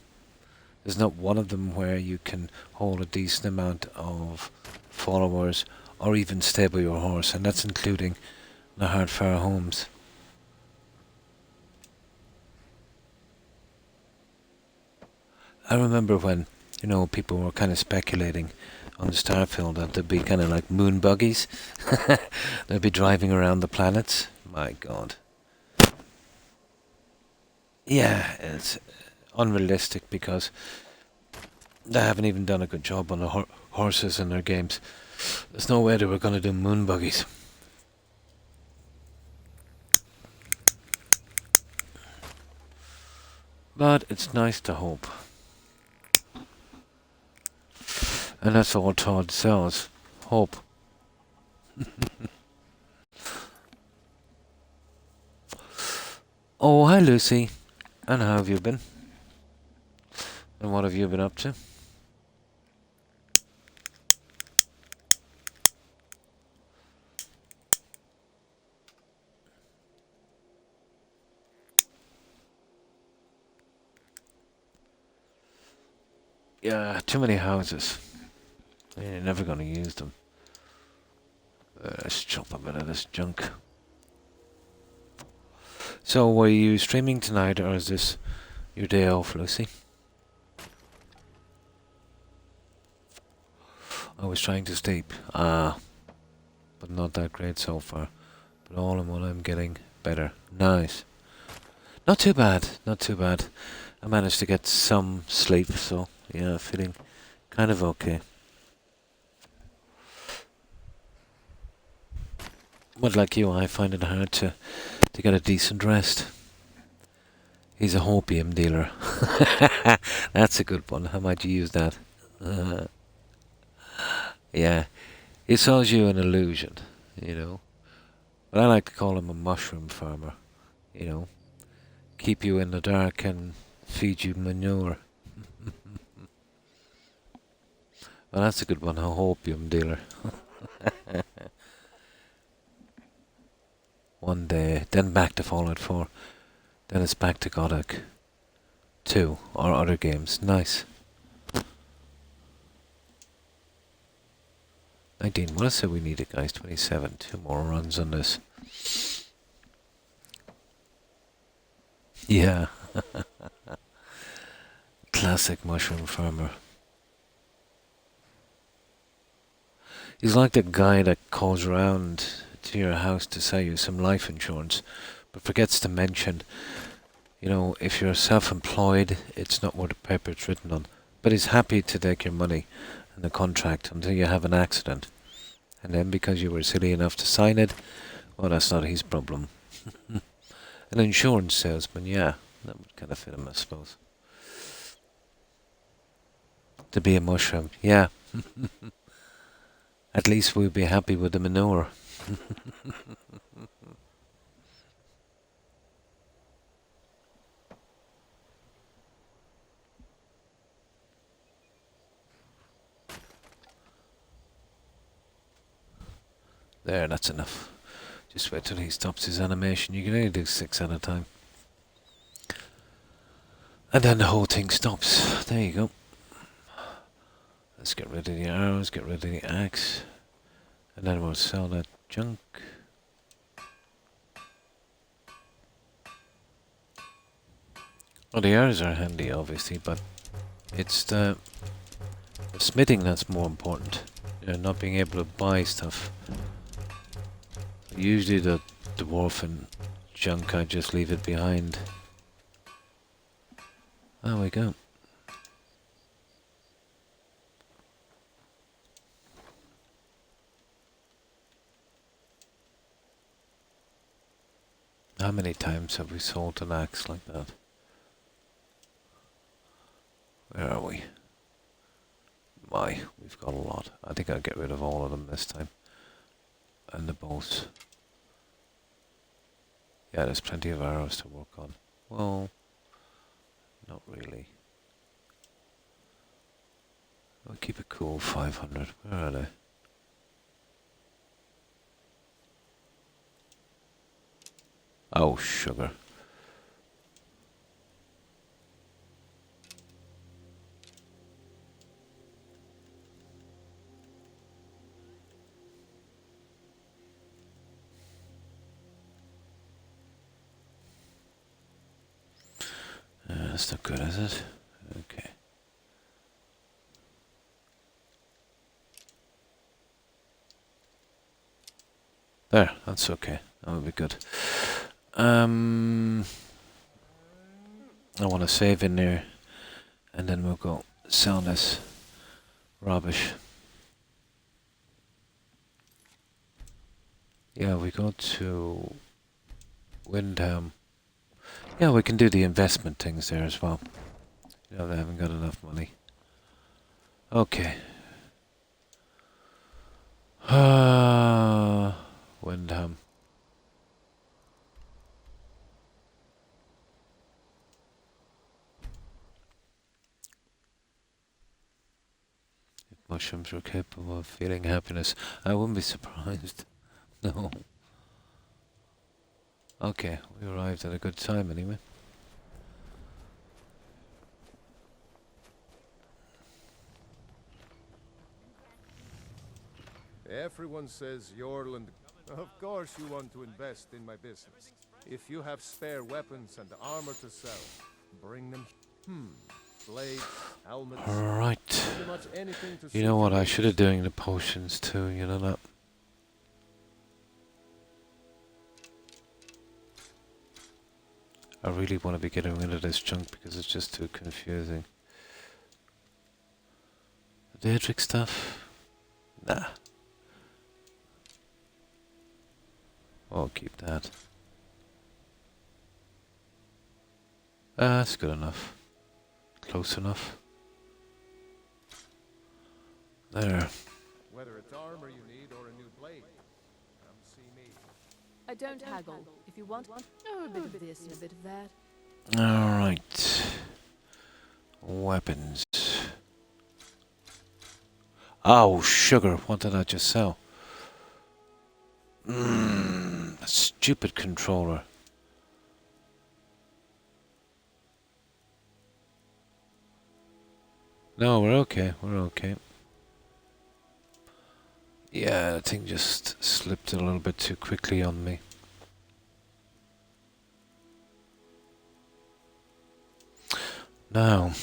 [SPEAKER 1] There's not one of them where you can hold a decent amount of followers or even stable your horse, and that's including the Hardfire homes. I remember when, people were kind of speculating on the Starfield that there'd be kind of like moon buggies. They'd be driving around the planets. My God. Yeah, it's unrealistic because they haven't even done a good job on the horses in their games. There's no way they were going to do moon buggies. But it's nice to hope. And that's all Todd sells. Hope. Oh, hi Lucy. And how have you been? And what have you been up to? Yeah, too many houses. You're never going to use them. Let's chop a bit of this junk. So, were you streaming tonight, or is this your day off, Lucy? I was trying to sleep. But not that great so far. But all in all, I'm getting better. Nice. Not too bad, not too bad. I managed to get some sleep, so yeah, feeling kind of okay. But like you, I find it hard to get a decent rest. He's a hopium dealer. That's a good one. How might you use that? Yeah, he sells you an illusion, But I like to call him a mushroom farmer, Keep you in the dark and feed you manure. Well, that's a good one, a hopium dealer. One day, then back to Fallout 4. Then it's back to Godok 2 or other games. Nice. 19. What else have we needed, guys? 27. 2 more runs on this. Yeah. Classic mushroom farmer. He's like the guy that calls around to your house to sell you some life insurance, but forgets to mention, if you're self-employed, it's not what the paper it's written on. But he's happy to take your money and the contract until you have an accident. And then because you were silly enough to sign it, well, that's not his problem. An insurance salesman, yeah, that would kind of fit him, I suppose. To be a mushroom, yeah. At least we'll be happy with the manure. There, that's enough. Just wait till he stops his animation. You can only do 6 at a time. And then the whole thing stops. There you go. Let's get rid of the arrows, get rid of the axe. And then we'll sell that junk. Well, the arrows are handy, obviously, but it's the smithing that's more important. You know, not being able to buy stuff. Usually the dwarven junk, I just leave it behind. There we go. How many times have we sold an axe like that? Where are we? We've got a lot. I think I'll get rid of all of them this time. And the bows. Yeah, there's plenty of arrows to work on. Well, not really. I'll keep it cool, 500. Where are they? Oh, sugar. That's not good, is it? Okay. There, that's okay. That will be good. I want to save in there, and then we'll go sell this rubbish. Yeah, we go to Windham. Yeah, we can do the investment things there as well. You know, they haven't got enough money. Okay. Windham. If mushrooms were capable of feeling happiness, I wouldn't be surprised. No. Okay, we arrived at a good time anyway.
[SPEAKER 6] Everyone says Yorland. Of course you want to invest in my business. If you have spare weapons and armor to sell, bring them. Blades, helmets.
[SPEAKER 1] Alright.
[SPEAKER 6] Pretty much anything to
[SPEAKER 1] You know what,
[SPEAKER 6] suit
[SPEAKER 1] I
[SPEAKER 6] your
[SPEAKER 1] should have doing the potions too, you know that. I really want to be getting rid of this junk because it's just too confusing. The Daedric stuff? Nah. I'll keep that. That's good enough. Close enough. There.
[SPEAKER 6] Whether it's armor you need or a new blade, come see me.
[SPEAKER 9] I don't haggle. If you want, oh, a bit of this and a bit of that.
[SPEAKER 1] Alright. Weapons. Oh, sugar. What did I just sell? A stupid controller. No, we're okay. We're okay. Yeah, the thing just slipped a little bit too quickly on me. Now.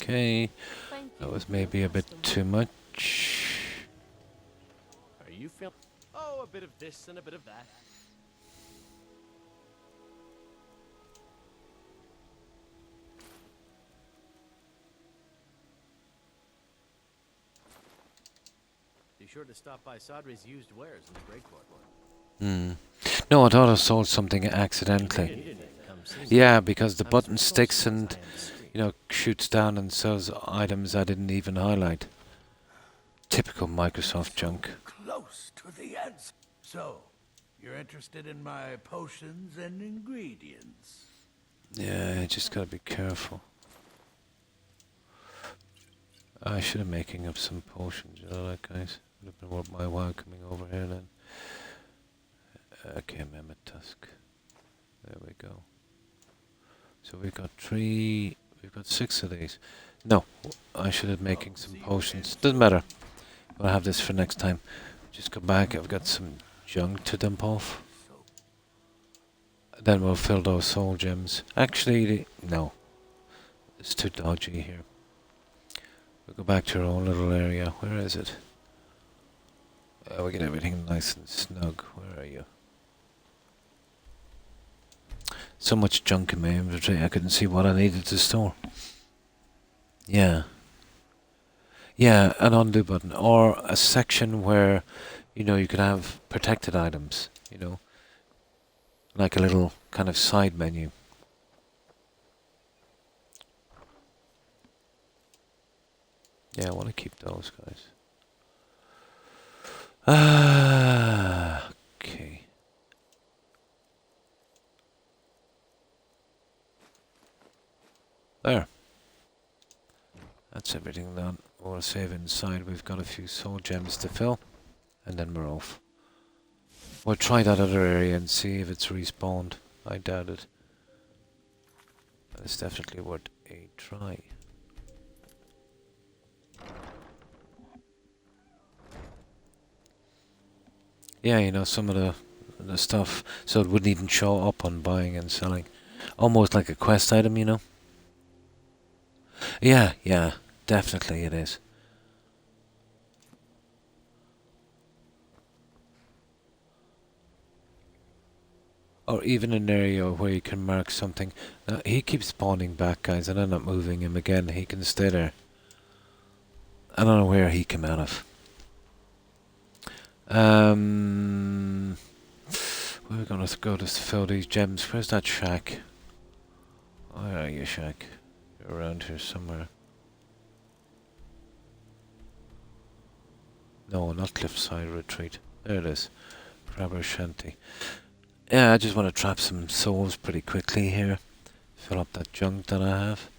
[SPEAKER 1] Okay. That was maybe a bit too much.
[SPEAKER 12] Are you feeling? Oh, a bit of this and a bit of that. Be sure to stop by Sadri's used wares in the Great Court.
[SPEAKER 1] No, I thought I sold something accidentally. Yeah, because the button sticks and, you know, shoots down and sells items I didn't even highlight. Typical Microsoft junk.
[SPEAKER 13] Close to the answer. So, you're interested in my potions and ingredients?
[SPEAKER 1] Yeah, I just gotta be careful. I should have making up some potions, you know that, guys. Would have been worth my while coming over here then. Okay, Mammoth Tusk. There we go. So we've got 6 of these. No, I should have making some potions. Doesn't matter. I'll have this for next time. Just go back. I've got some junk to dump off. Then we'll fill those soul gems. Actually, no. It's too dodgy here. We'll go back to our own little area. Where is it? We get everything nice and snug. Where are you? So much junk in my inventory, I couldn't see what I needed to store. Yeah. Yeah, an undo button. Or a section where, you know, you could have protected items, you know. Like a little kind of side menu. Yeah, I want to keep those guys. Okay. There. That's everything done. We'll save inside. We've got a few soul gems to fill. And then we're off. We'll try that other area and see if it's respawned. I doubt it. But it's definitely worth a try. Yeah, you know, some of the stuff, so it wouldn't even show up on buying and selling. Almost like a quest item, you know? Yeah, yeah, definitely it is. Or even an area where you can mark something. Now, he keeps spawning back, guys, and I'm not moving him again. He can stay there. I don't know where he came out of. Where are we going to go to fill these gems? Where's that shack? Where are you, shack? You're around here somewhere. No, not Cliffside Retreat. There it is. Crabber Shanty. Yeah, I just want to trap some souls pretty quickly here. Fill up that junk that I have.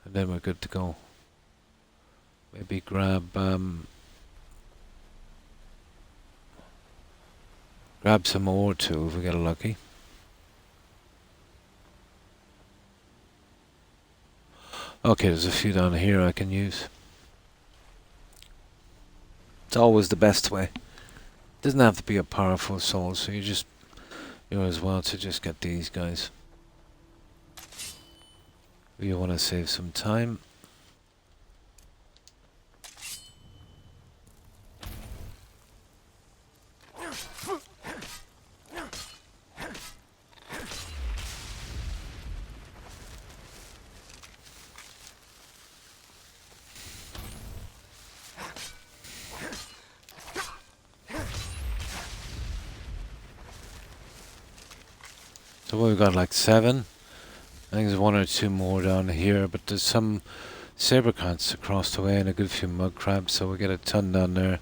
[SPEAKER 1] And then we're good to go. Maybe grab some more too if we get lucky. Okay, there's a few down here I can use. It's always the best way. Doesn't have to be a powerful soul, so you just, you know, as well to just get these guys. You want to save some time. So we've got like 7. I think there's 1 or 2 more down here, but there's some saber cats across the way and a good few mud crabs, so we get a ton down there.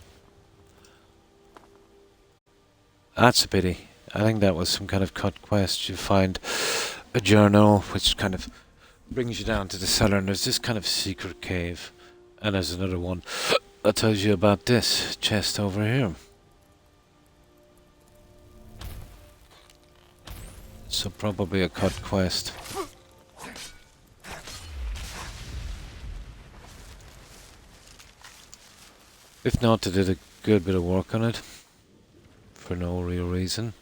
[SPEAKER 1] That's a pity. I think that was some kind of cut quest. You find a journal which kind of brings you down to the cellar, and there's this kind of secret cave. And there's another one that tells you about this chest over here. So probably a cut quest. If not, they did a good bit of work on it. For no real reason.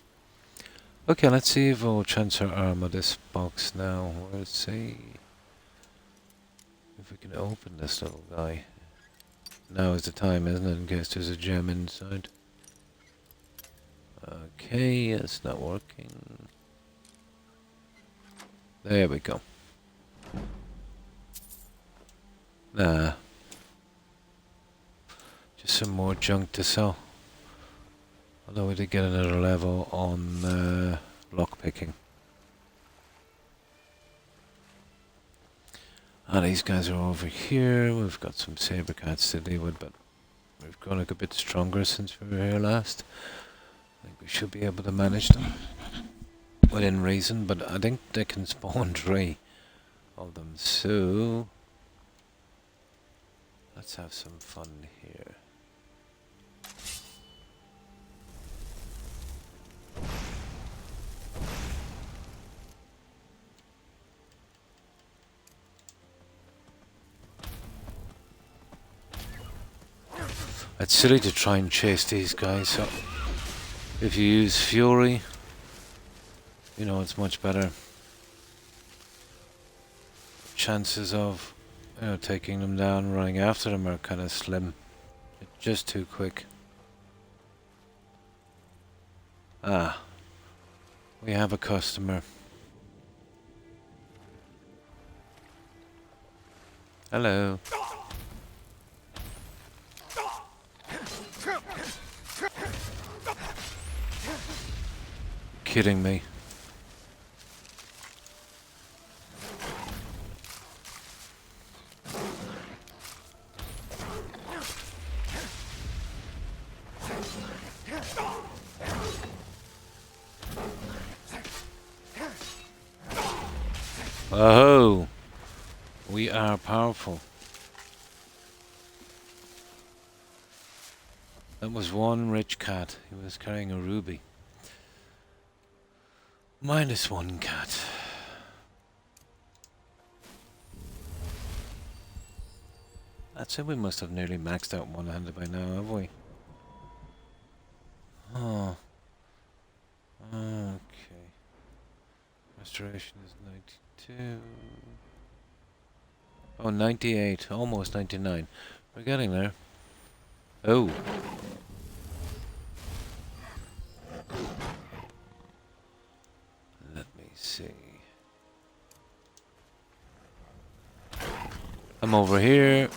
[SPEAKER 1] Okay, let's see if we'll transfer armor this box now. Let's see if we can open this little guy. Now is the time, isn't it, in case there's a gem inside. Okay, it's not working. There we go. Nah. Just some more junk to sell. Although we did get another level on lockpicking. Ah, these guys are over here. We've got some saber cats to deal with, but we've grown a bit stronger since we were here last. I think we should be able to manage them within reason, but I think they can spawn 3 of them, so let's have some fun here. It's silly to try and chase these guys, so if you use Fury, you know, it's much better. Chances of, you know, taking them down, running after them are kind of slim. It's just too quick. Ah, we have a customer. Hello. Kidding me. Oh, we are powerful. That was one rich cat. He was carrying a ruby. Minus one cat. That's it. We must have nearly maxed out one-handed by now, have we? Oh. Okay. Restoration is 92. Oh, 98. Almost 99. We're getting there. Oh. Let me see. I'm over here.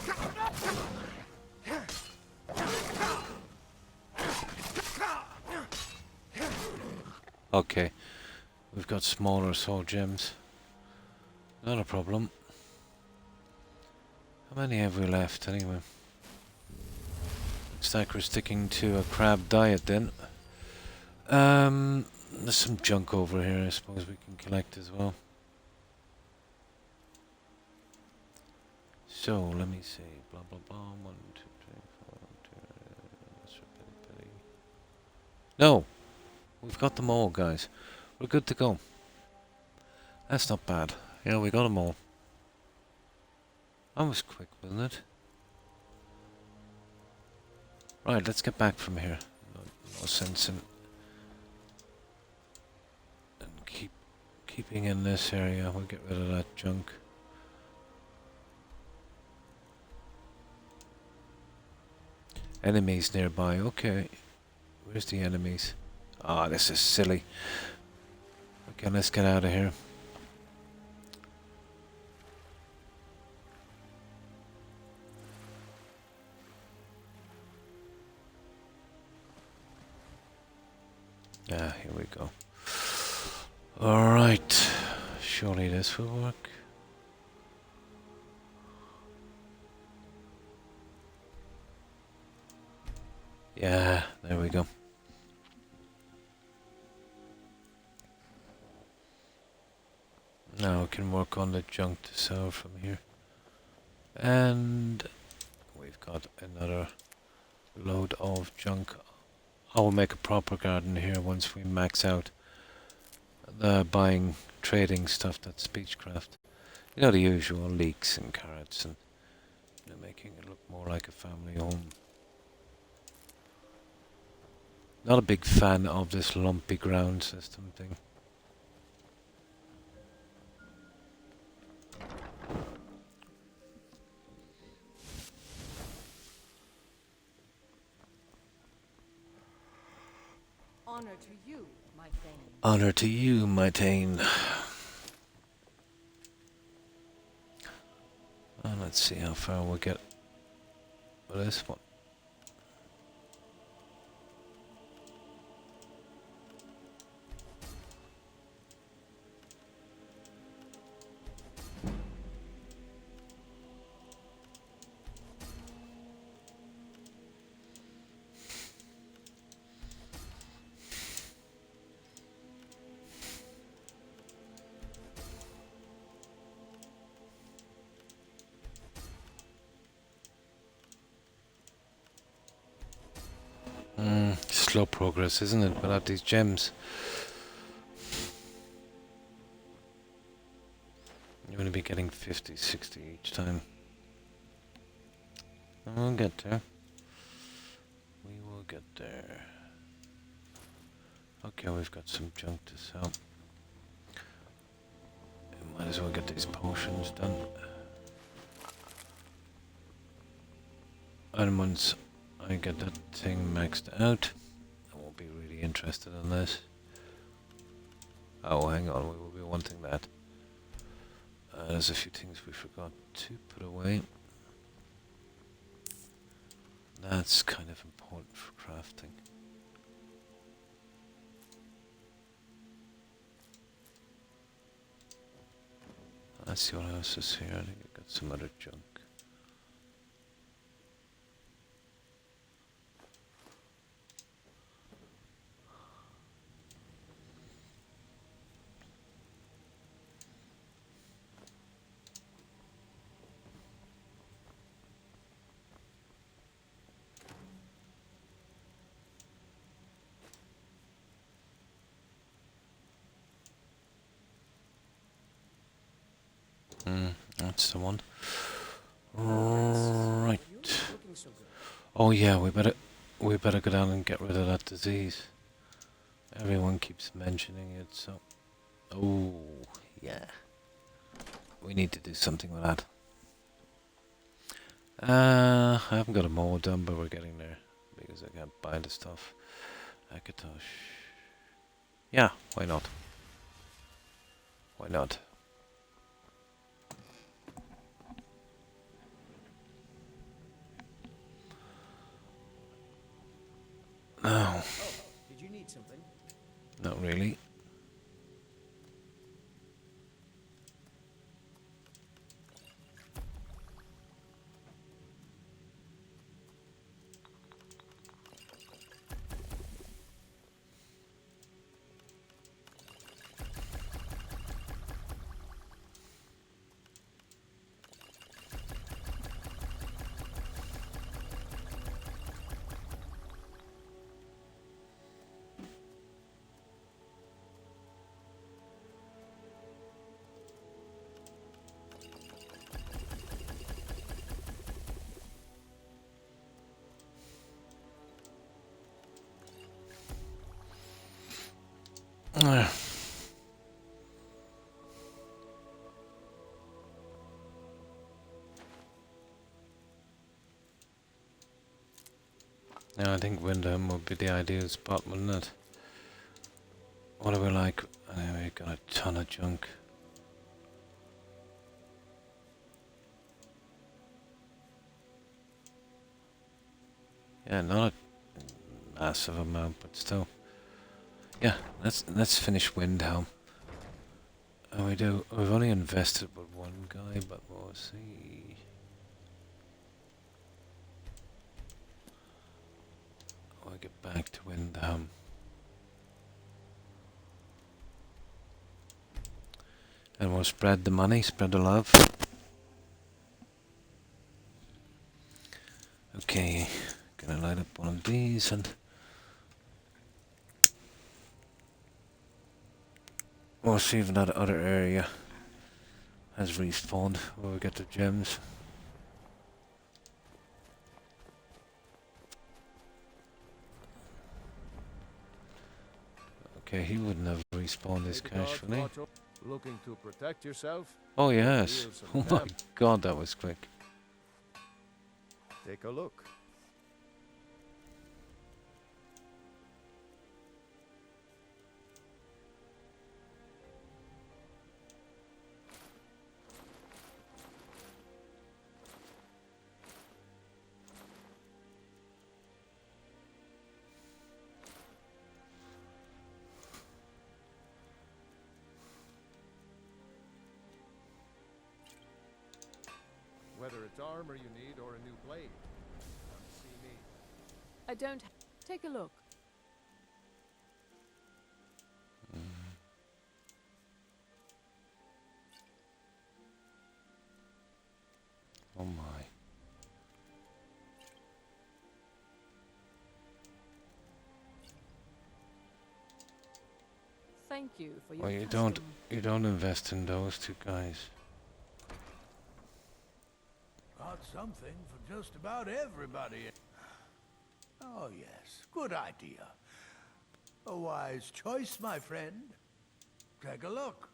[SPEAKER 1] Okay. We've got smaller soul gems. Not a problem. How many have we left anyway? Looks like we're sticking to a crab diet then. There's some junk over here I suppose we can collect as well. So, let me see. Blah blah blah. 1, 2, 3, 4, 2. No! We've got them all, guys. We're good to go. That's not bad. Yeah, we got them all. That was quick, wasn't it? Right, let's get back from here. No sense in keeping in this area. We'll get rid of that junk. Enemies nearby. Okay. Where's the enemies? Ah, this is silly. Okay, let's get out of here. Ah, here we go. Alright. Surely this will work. Yeah, there we go. Now we can work on the junk to sell from here. And we've got another load of junk. I will make a proper garden here once we max out the buying, trading stuff that's Speechcraft. You know, the usual leeks and carrots and, you know, making it look more like a family home. Not a big fan of this lumpy ground system thing.
[SPEAKER 3] Honor to you, my Thane.
[SPEAKER 1] Honor to you, my Thane. Let's see how far we'll get with this one. Slow progress, isn't it, without these gems? You're going to be getting 50, 60 each time. We'll get there. get there? Okay, we've got some junk to sell. Might as well get these potions done. And once I get that thing maxed out, I won't be really interested in this. Oh, hang on, we will be wanting that. There's a few things we forgot to put away. That's kind of important for crafting. Let's see what else is here. I think I got some other junk. That's the one. Right. Oh yeah, we better go down and get rid of that disease. Everyone keeps mentioning it, so oh yeah. We need to do something with that. I haven't got them all done, but we're getting there because I can't buy the stuff. Akatosh. Yeah, why not? Why not? No.
[SPEAKER 2] Oh, did you need something?
[SPEAKER 1] Not really. Yeah, I think Windham would be the ideal spot, wouldn't it? What do we like? Anyway, we got a ton of junk. Yeah, not a massive amount, but still. Yeah, let's finish Windhelm. And we've only invested with one guy, but we'll see. I'll get back to Windhelm. And we'll spread the money, spread the love. Okay, gonna light up one of these and we'll see if that other area has respawned where we get the gems. Okay, he wouldn't have respawned his cache, would he?
[SPEAKER 6] Looking to protect yourself?
[SPEAKER 1] Oh yes. Oh my god, that was quick.
[SPEAKER 6] Take a look. Whether it's armor you need or a new blade, come see me.
[SPEAKER 9] I don't. Take a look.
[SPEAKER 1] Oh my.
[SPEAKER 9] Thank you for your
[SPEAKER 1] Well, you
[SPEAKER 9] custom.
[SPEAKER 1] don't invest in those two guys.
[SPEAKER 13] Got something for just about everybody. Oh, yes. Good idea. A wise choice, my friend. Take a look.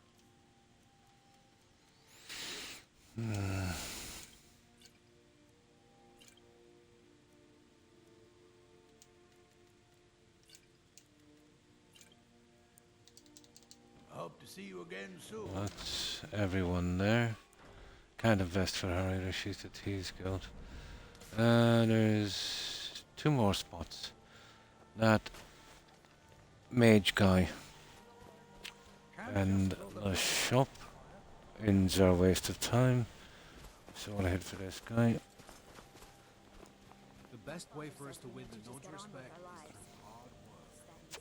[SPEAKER 13] Hope to see you again soon.
[SPEAKER 1] That's everyone there. Can't invest for her either, she's the T's Guild. There's 2 more spots. That mage guy and the shop ends our waste of time. So I'll head for this guy.
[SPEAKER 11] The best way for us to win the Node's respect is through hard work.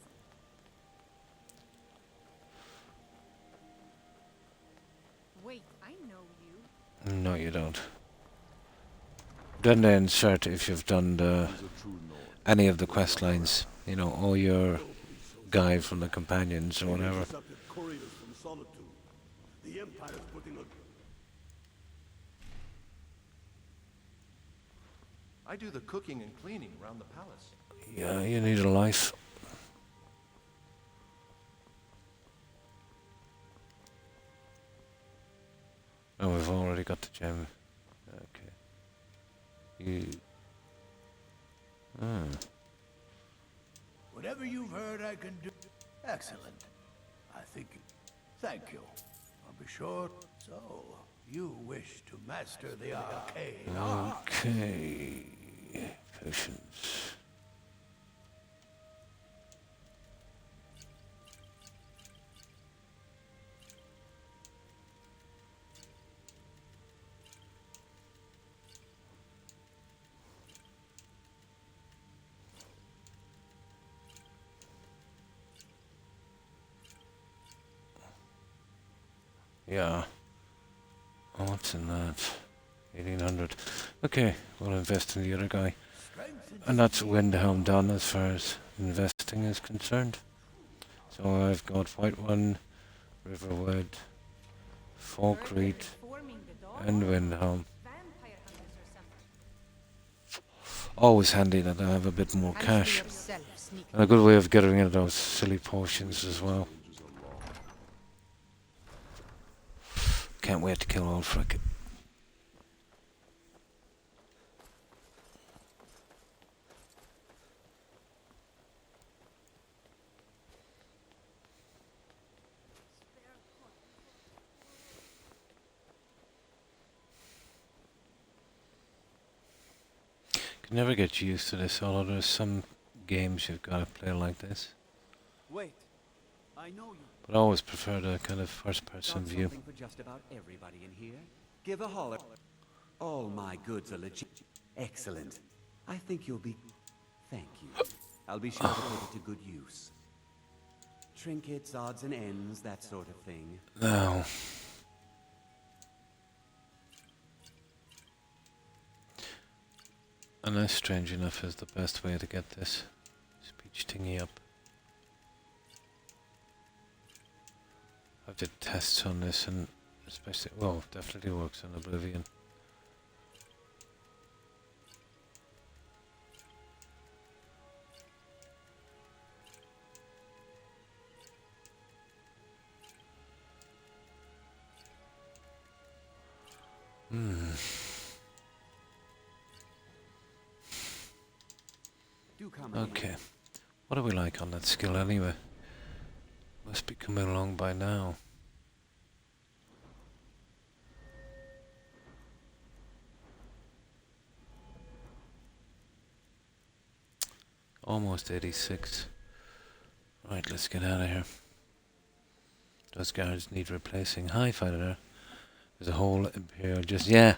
[SPEAKER 9] Wait, I know you.
[SPEAKER 1] No, you don't. Then they insert if you've done any of the quest lines, you know, or your guy from the companions or whatever.
[SPEAKER 6] I do the cooking and cleaning around the palace.
[SPEAKER 1] Yeah, you need a life. Oh, we've already got the gem. Okay. You...
[SPEAKER 13] Whatever you've heard I can do. Excellent. I think... Thank you. I'll be sure. So, you wish to master the arcane art.
[SPEAKER 1] Okay. Potions. Yeah. Oh, what's in that? 1800. Okay, we'll invest in the other guy. And that's Windhelm done as far as investing is concerned. So I've got White One, Riverwood, Falkreed, and Windhelm. Always handy that I have a bit more cash. And a good way of getting rid of those silly potions as well. Can't wait to kill old Frick. Can never get used to this, although there's some games you've got to play like this.
[SPEAKER 7] Wait, I know you.
[SPEAKER 1] But I always prefer the kind of first-person
[SPEAKER 7] Got
[SPEAKER 1] view.
[SPEAKER 7] something for just about everybody in here. Give a holler. All my goods are legit. Excellent. I think you'll be... Thank you. I'll be sure to put it to good use. Trinkets, odds and ends, that sort of thing.
[SPEAKER 1] Now... Unless strange enough is the best way to get this speech thingy up. I've did tests on this and especially, well, definitely works on Oblivion. Okay. What do we like on that skill anyway? Must be coming along by now. Almost 86. Right, let's get out of here. Those guards need replacing. Hi, fighter. There's a whole Imperial just... Yeah.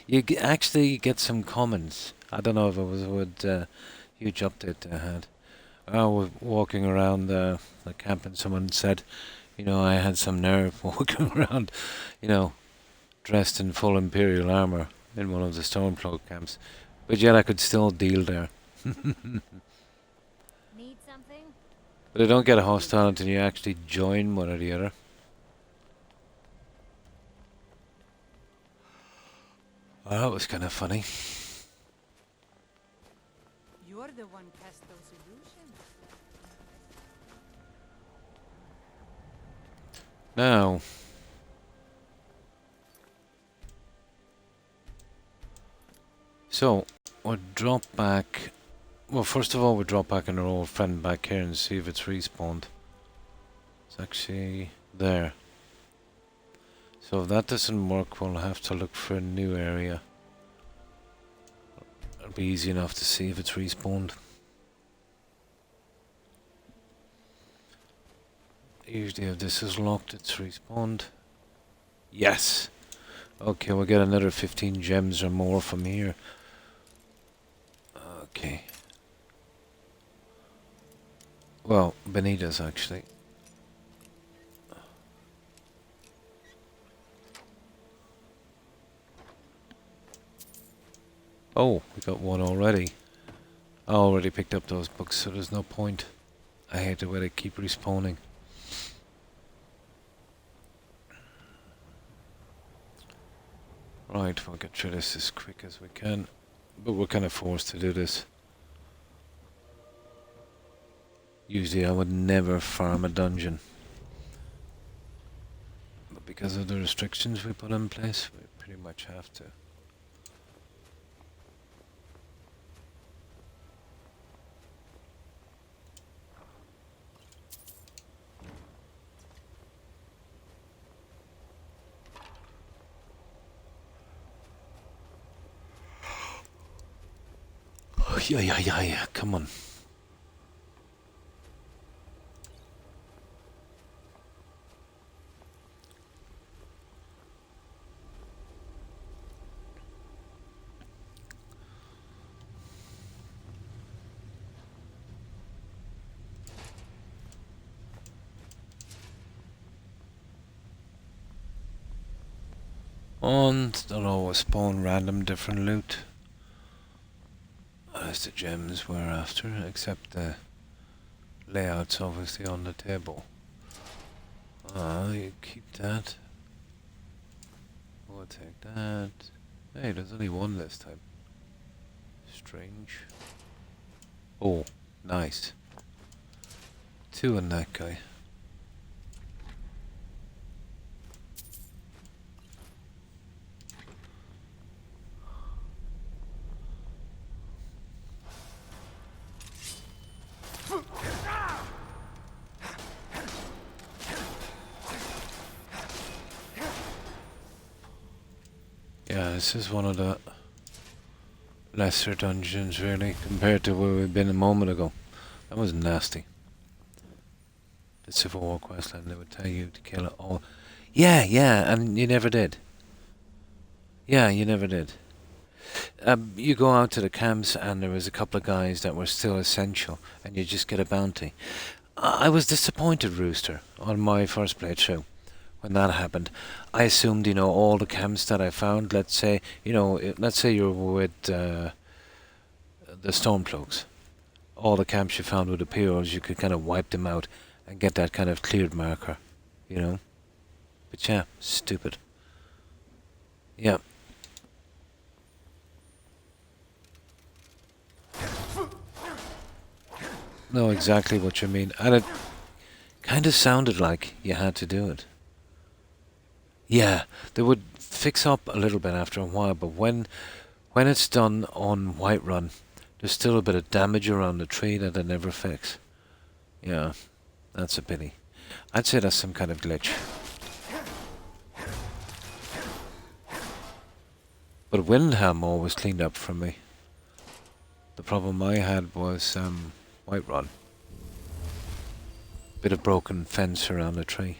[SPEAKER 1] You actually get some commons. I don't know if it was a huge update they had. I was walking around the camp and someone said, you know, I had some nerve walking around, you know, dressed in full Imperial armor in one of the Stormcloak camps. But yet I could still deal there.
[SPEAKER 8] Need something?
[SPEAKER 1] But I don't get a hostile until you actually join one or the other. Well, that was kind of funny.
[SPEAKER 3] You're the one cast those illusions.
[SPEAKER 1] Now, so we'll drop back. Well, first of all, we'll drop back on our old friend back here and see if it's respawned. It's actually there. So if that doesn't work, we'll have to look for a new area. It'll be easy enough to see if it's respawned. Usually if this is locked, it's respawned. Yes! Okay, we'll get another 15 gems or more from here. Okay. Well, beneath us actually. Oh, we got one already. I already picked up those books, so there's no point. I hate the way they keep respawning. Right, we'll get through this as quick as we can. But we're kind of forced to do this. Usually I would never farm a dungeon. But because of the restrictions we put in place, we pretty much have to. Yeah, come on. And they'll always spawn random different loot. As the gems we're after, except the layout's obviously on the table. You keep that. We'll take that. Hey, there's only one this time. Strange. Oh, nice. 2 on that guy. Yeah, this is one of the lesser dungeons really, compared to where we've been a moment ago. That was nasty. The Civil War questline, they would tell you to kill it all. Yeah, and you never did. Yeah, you never did. You go out to the camps and there was a couple of guys that were still essential and you just get a bounty. I was disappointed, Rooster, on my first playthrough. When that happened, I assumed, all the camps that I found, let's say you're with the Stormcloaks. All the camps you found with the Pyrrhos, you could kind of wipe them out and get that kind of cleared marker, But yeah, stupid. Yeah. Know exactly what you mean, and it kind of sounded like you had to do it. Yeah, they would fix up a little bit after a while, but when it's done on Whiterun, there's still a bit of damage around the tree that they never fix. Yeah, that's a pity. I'd say that's some kind of glitch. But Windham always cleaned up for me. The problem I had was Whiterun. Bit of broken fence around the tree.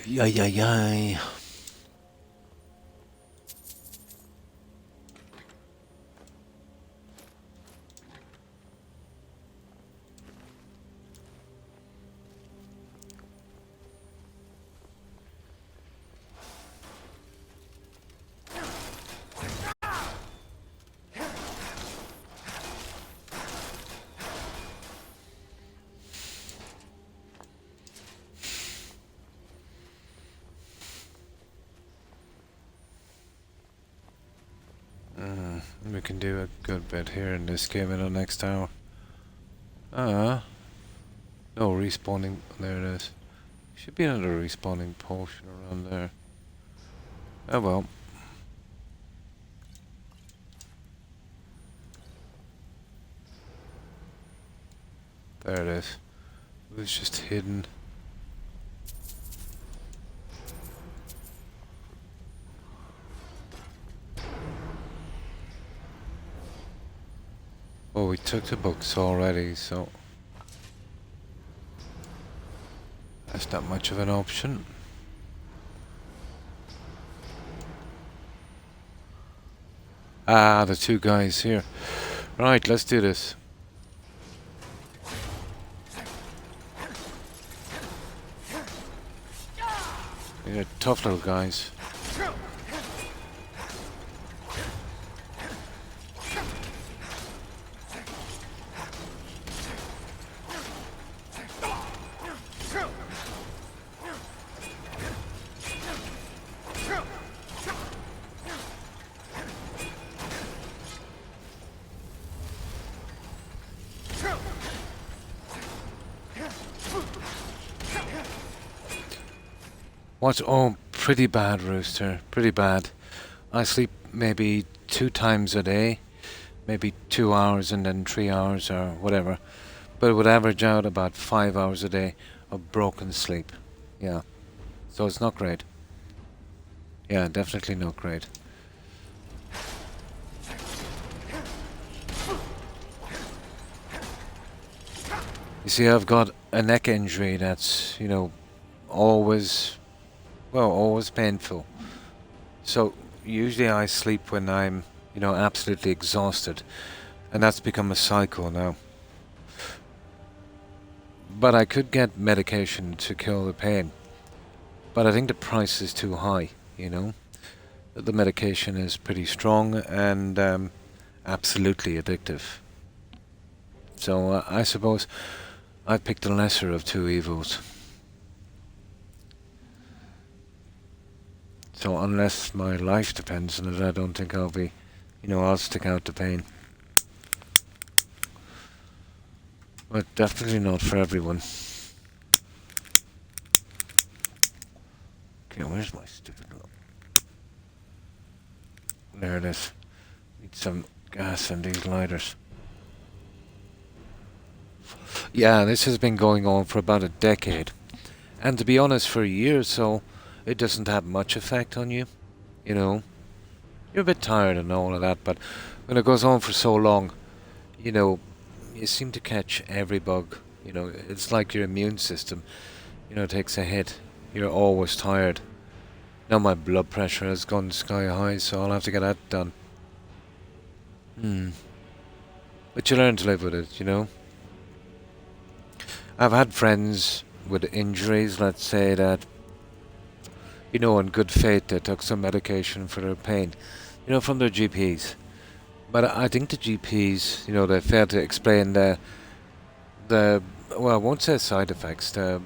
[SPEAKER 1] Yay. We can do a good bit here in this game in the next hour. No respawning. There it is. Should be another respawning potion around there. Oh well. There it is. It was just hidden. Oh, we took the books already, so that's not much of an option. Ah, the two guys here. Right, let's do this. They're tough little guys. What's pretty bad, Rooster. Pretty bad. I sleep maybe 2 times a day, maybe 2 hours and then 3 hours or whatever. But it would average out about 5 hours a day of broken sleep. Yeah. So it's not great. Yeah, definitely not great. You see, I've got a neck injury that's, you know, always painful. So usually I sleep when I'm, you know, absolutely exhausted. And that's become a cycle now. But I could get medication to kill the pain. But I think the price is too high, you know. The medication is pretty strong and absolutely addictive. So I suppose I picked the lesser of two evils. So unless my life depends on it, I don't think I'll be, you know, I'll stick out the pain. But definitely not for everyone. Okay, where's my stupid little... There it is. Need some gas in these lighters. Yeah, this has been going on for about a decade. And to be honest, for a year or so, it doesn't have much effect on you. You know, you're a bit tired and all of that, but when it goes on for so long, you know, you seem to catch every bug. You know, it's like your immune system, you know, takes a hit. You're always tired. Now my blood pressure has gone sky high, so I'll have to get that done. But you learn to live with it, you know. I've had friends with injuries, let's say, that, you know, in good faith they took some medication for their pain, you know, from their GPs. But I think the GPs, you know, they failed to explain the well, I won't say side effects, the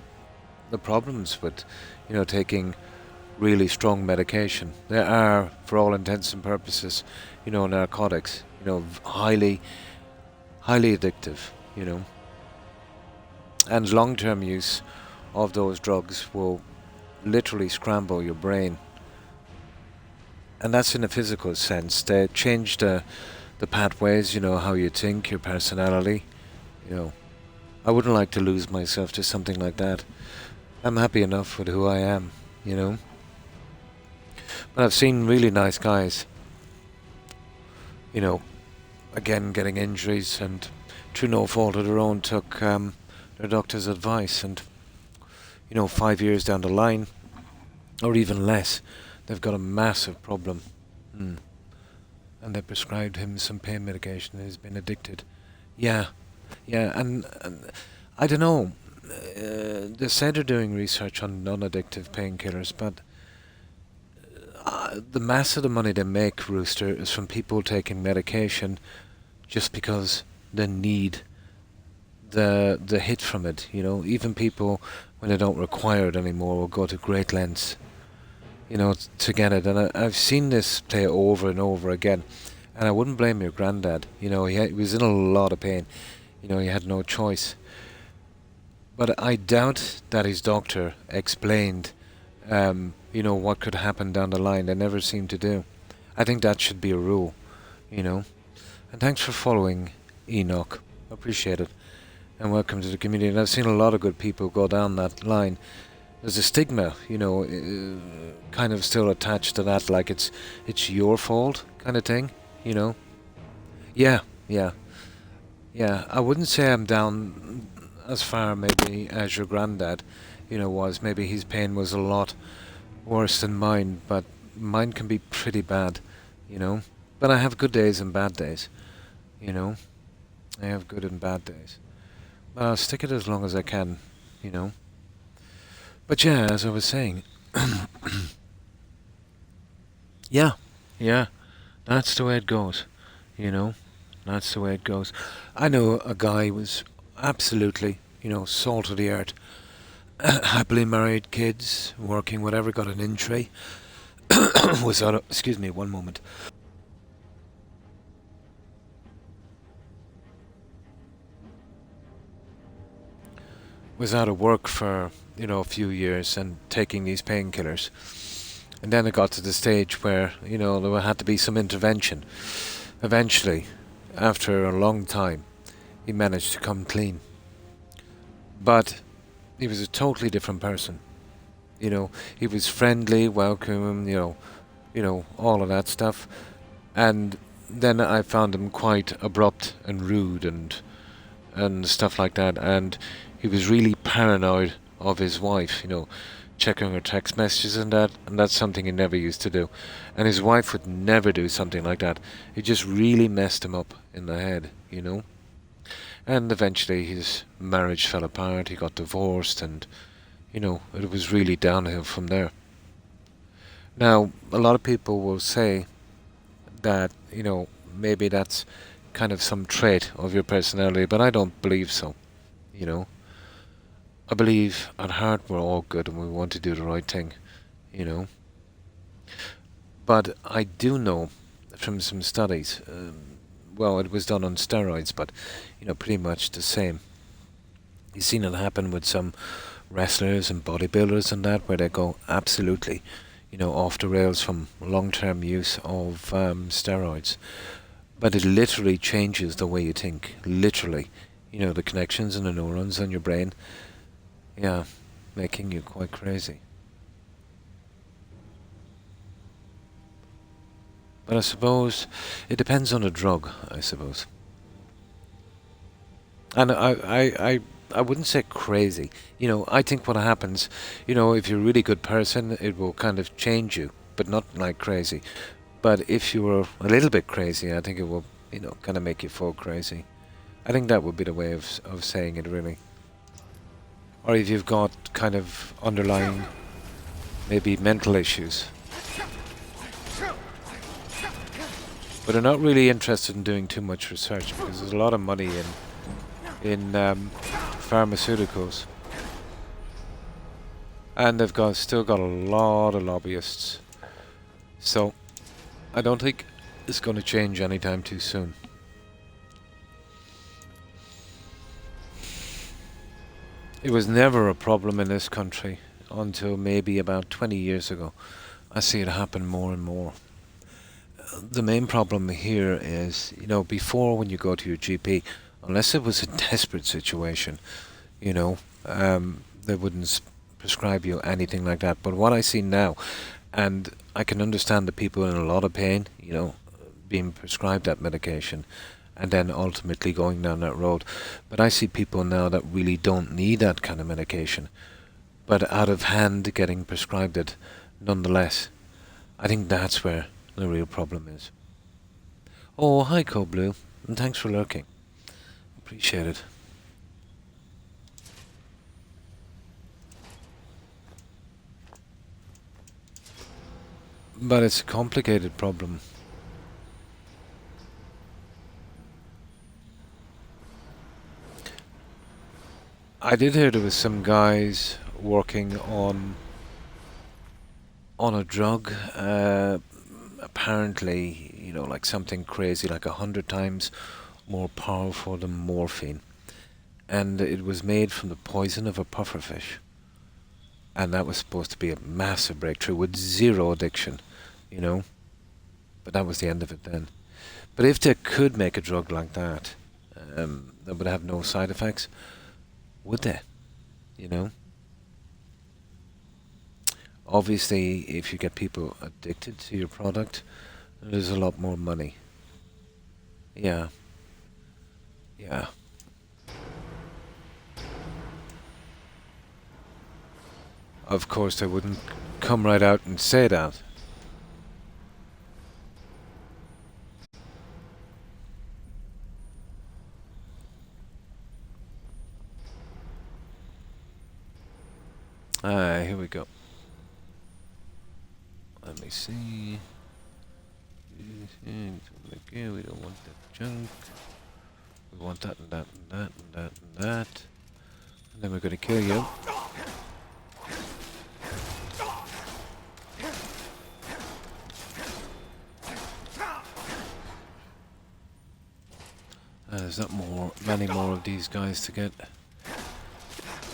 [SPEAKER 1] problems with, you know, taking really strong medication. They are, for all intents and purposes, you know, narcotics, you know, highly addictive, you know. And long-term use of those drugs will literally scramble your brain. And that's in a physical sense. They change the pathways, you know, how you think, your personality, you know. I wouldn't like to lose myself to something like that. I'm happy enough with who I am, you know. But I've seen really nice guys, you know, again getting injuries and through no fault of their own took their doctor's advice, and, you know, 5 years down the line, or even less, they've got a massive problem. And they prescribed him some pain medication and he's been addicted. Yeah, and I don't know, they said they're doing research on non-addictive painkillers, but the mass of the money they make, Rooster, is from people taking medication just because they need the hit from it, you know. Even people, when they don't require it anymore, will go to great lengths, you know, to get it. And I've seen this play over and over again. And I wouldn't blame your granddad. You know, he was in a lot of pain. You know, he had no choice. But I doubt that his doctor explained, you know, what could happen down the line. They never seem to do. I think that should be a rule, you know. And thanks for following, Enoch. Appreciate it. And welcome to the community. And I've seen a lot of good people go down that line. There's a stigma, you know, kind of still attached to that, like it's your fault kind of thing, you know. Yeah. I wouldn't say I'm down as far maybe as your granddad, you know, was. Maybe his pain was a lot worse than mine, but mine can be pretty bad, you know. But I have good days and bad days, you know. I have good and bad days. But I'll stick it as long as I can, you know. But yeah, as I was saying, yeah, that's the way it goes, you know. That's the way it goes. I know a guy was absolutely, you know, salt of the earth. Happily married, kids, working, whatever, got an injury. Was out of, excuse me, one moment. Was out of work for, you know, a few years and taking these painkillers. And then it got to the stage where, you know, there had to be some intervention. Eventually, after a long time, he managed to come clean. But he was a totally different person. You know, he was friendly, welcome, you know, all of that stuff. And then I found him quite abrupt and rude and stuff like that. And he was really paranoid of his wife, you know, checking her text messages and that's something he never used to do. And his wife would never do something like that. It just really messed him up in the head, you know. And eventually his marriage fell apart, he got divorced, and, you know, it was really downhill from there. Now, a lot of people will say that, you know, maybe that's kind of some trait of your personality, but I don't believe so, you know. I believe at heart we're all good and we want to do the right thing, you know. But I do know from some studies, well, it was done on steroids, but, you know, pretty much the same. You've seen it happen with some wrestlers and bodybuilders and that, where they go absolutely, you know, off the rails from long-term use of steroids. But it literally changes the way you think, literally. You know, the connections and the neurons in your brain. Yeah, making you quite crazy. But I suppose it depends on the drug, I suppose. And I wouldn't say crazy. You know, I think what happens, you know, if you're a really good person, it will kind of change you, but not like crazy. But if you were a little bit crazy, I think it will, you know, kind of make you fall crazy. I think that would be the way of saying it, really. Or if you've got kind of underlying, maybe mental issues. But they're not really interested in doing too much research because there's a lot of money in pharmaceuticals. And they've still got a lot of lobbyists. So I don't think it's going to change anytime too soon. It was never a problem in this country until maybe about 20 years ago. I see it happen more and more. The main problem here is, you know, before when you go to your GP, unless it was a desperate situation, you know, they wouldn't prescribe you anything like that. But what I see now, and I can understand the people in a lot of pain, you know, being prescribed that medication, and then ultimately going down that road. But I see people now that really don't need that kind of medication, but out of hand getting prescribed it nonetheless. I think that's where the real problem is. Oh, hi Cold Blue, and thanks for lurking. Appreciate it. But it's a complicated problem. I did hear there was some guys working on a drug, apparently, you know, like something crazy, like 100 times more powerful than morphine. And it was made from the poison of a pufferfish. And that was supposed to be a massive breakthrough with zero addiction, you know. But that was the end of it then. But if they could make a drug like that, that would have no side effects, would they? You know? Obviously, if you get people addicted to your product, there's a lot more money. Yeah. Yeah. Of course, they wouldn't come right out and say that. Here we go. Let me see. Okay, we don't want that junk. We want that and that and that and that and that. And then we're going to kill you. There's not many more of these guys to get.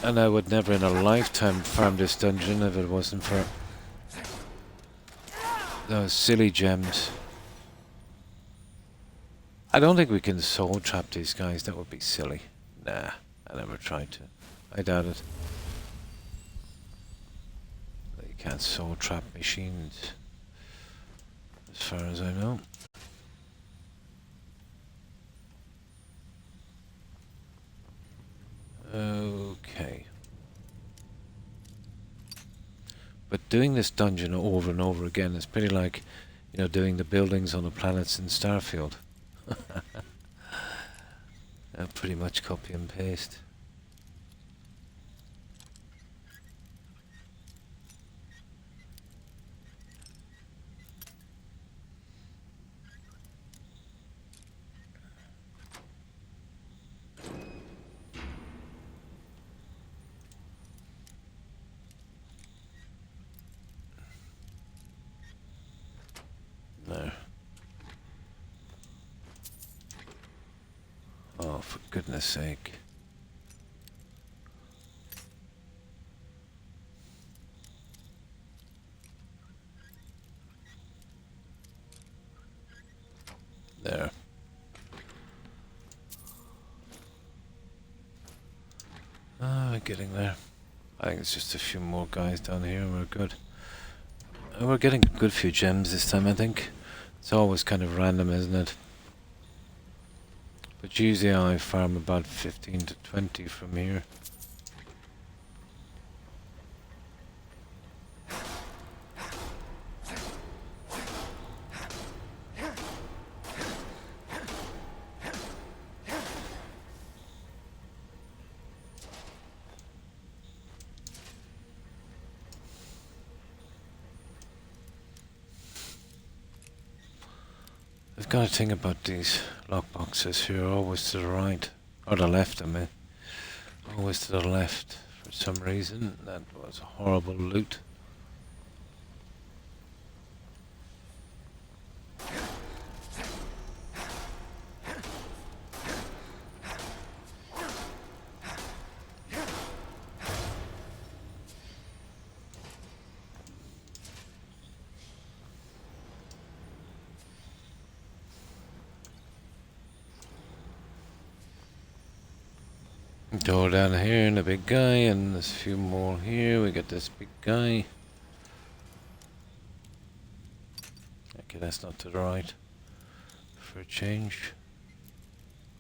[SPEAKER 1] And I would never in a lifetime farm this dungeon if it wasn't for those silly gems. I don't think we can soul trap these guys. That would be silly. Nah, I never tried to. I doubt it. You can't soul trap machines, as far as I know. Okay. But doing this dungeon over and over again is pretty like, you know, doing the buildings on the planets in Starfield. Pretty much copy and paste. There. Oh, for goodness sake. There. Getting there. I think it's just a few more guys down here and we're good. We're getting a good few gems this time, I think. It's always kind of random, isn't it? But usually I farm about 15 to 20 from here. I've got a thing about these lockboxes here, always to the right, or the left I mean. Always to the left, for some reason. That was horrible loot. Door down here and a big guy, and there's a few more here. We got this big guy. Okay, that's not to the right. For a change.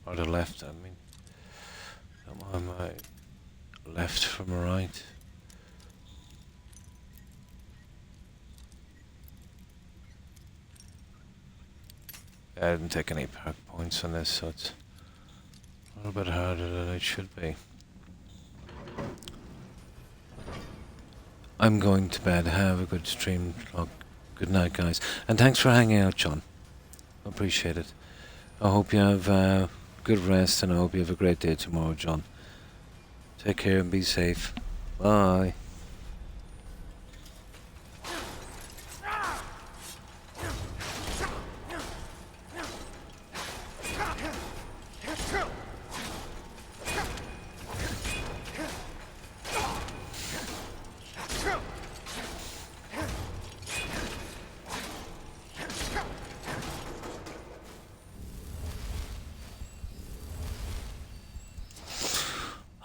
[SPEAKER 1] Or the left, I mean. Am I my left from right? I didn't take any park points on this, so it's a little bit harder than it should be. I'm going to bed. Have a good stream. Good night, guys. And thanks for hanging out, John. Appreciate it. I hope you have good rest, and I hope you have a great day tomorrow, John. Take care and be safe. Bye.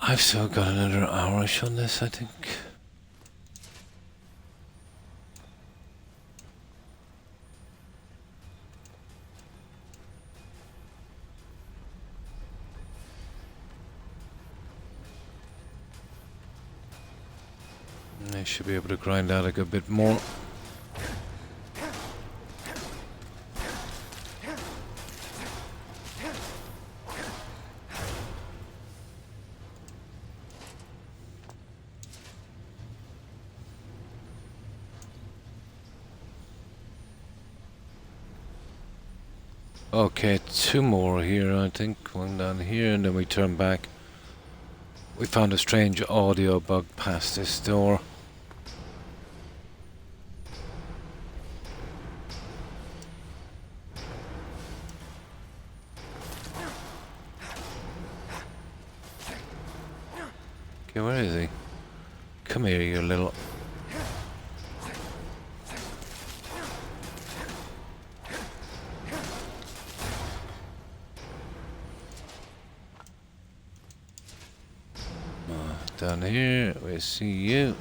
[SPEAKER 1] I've still got another hourish on this, I think. I should be able to grind out a good bit more. Okay, 2 more here, I think. One down here, and then we turn back. We found a strange audio bug past this door. Okay, where is he? Come here, you little... Down here, we see you.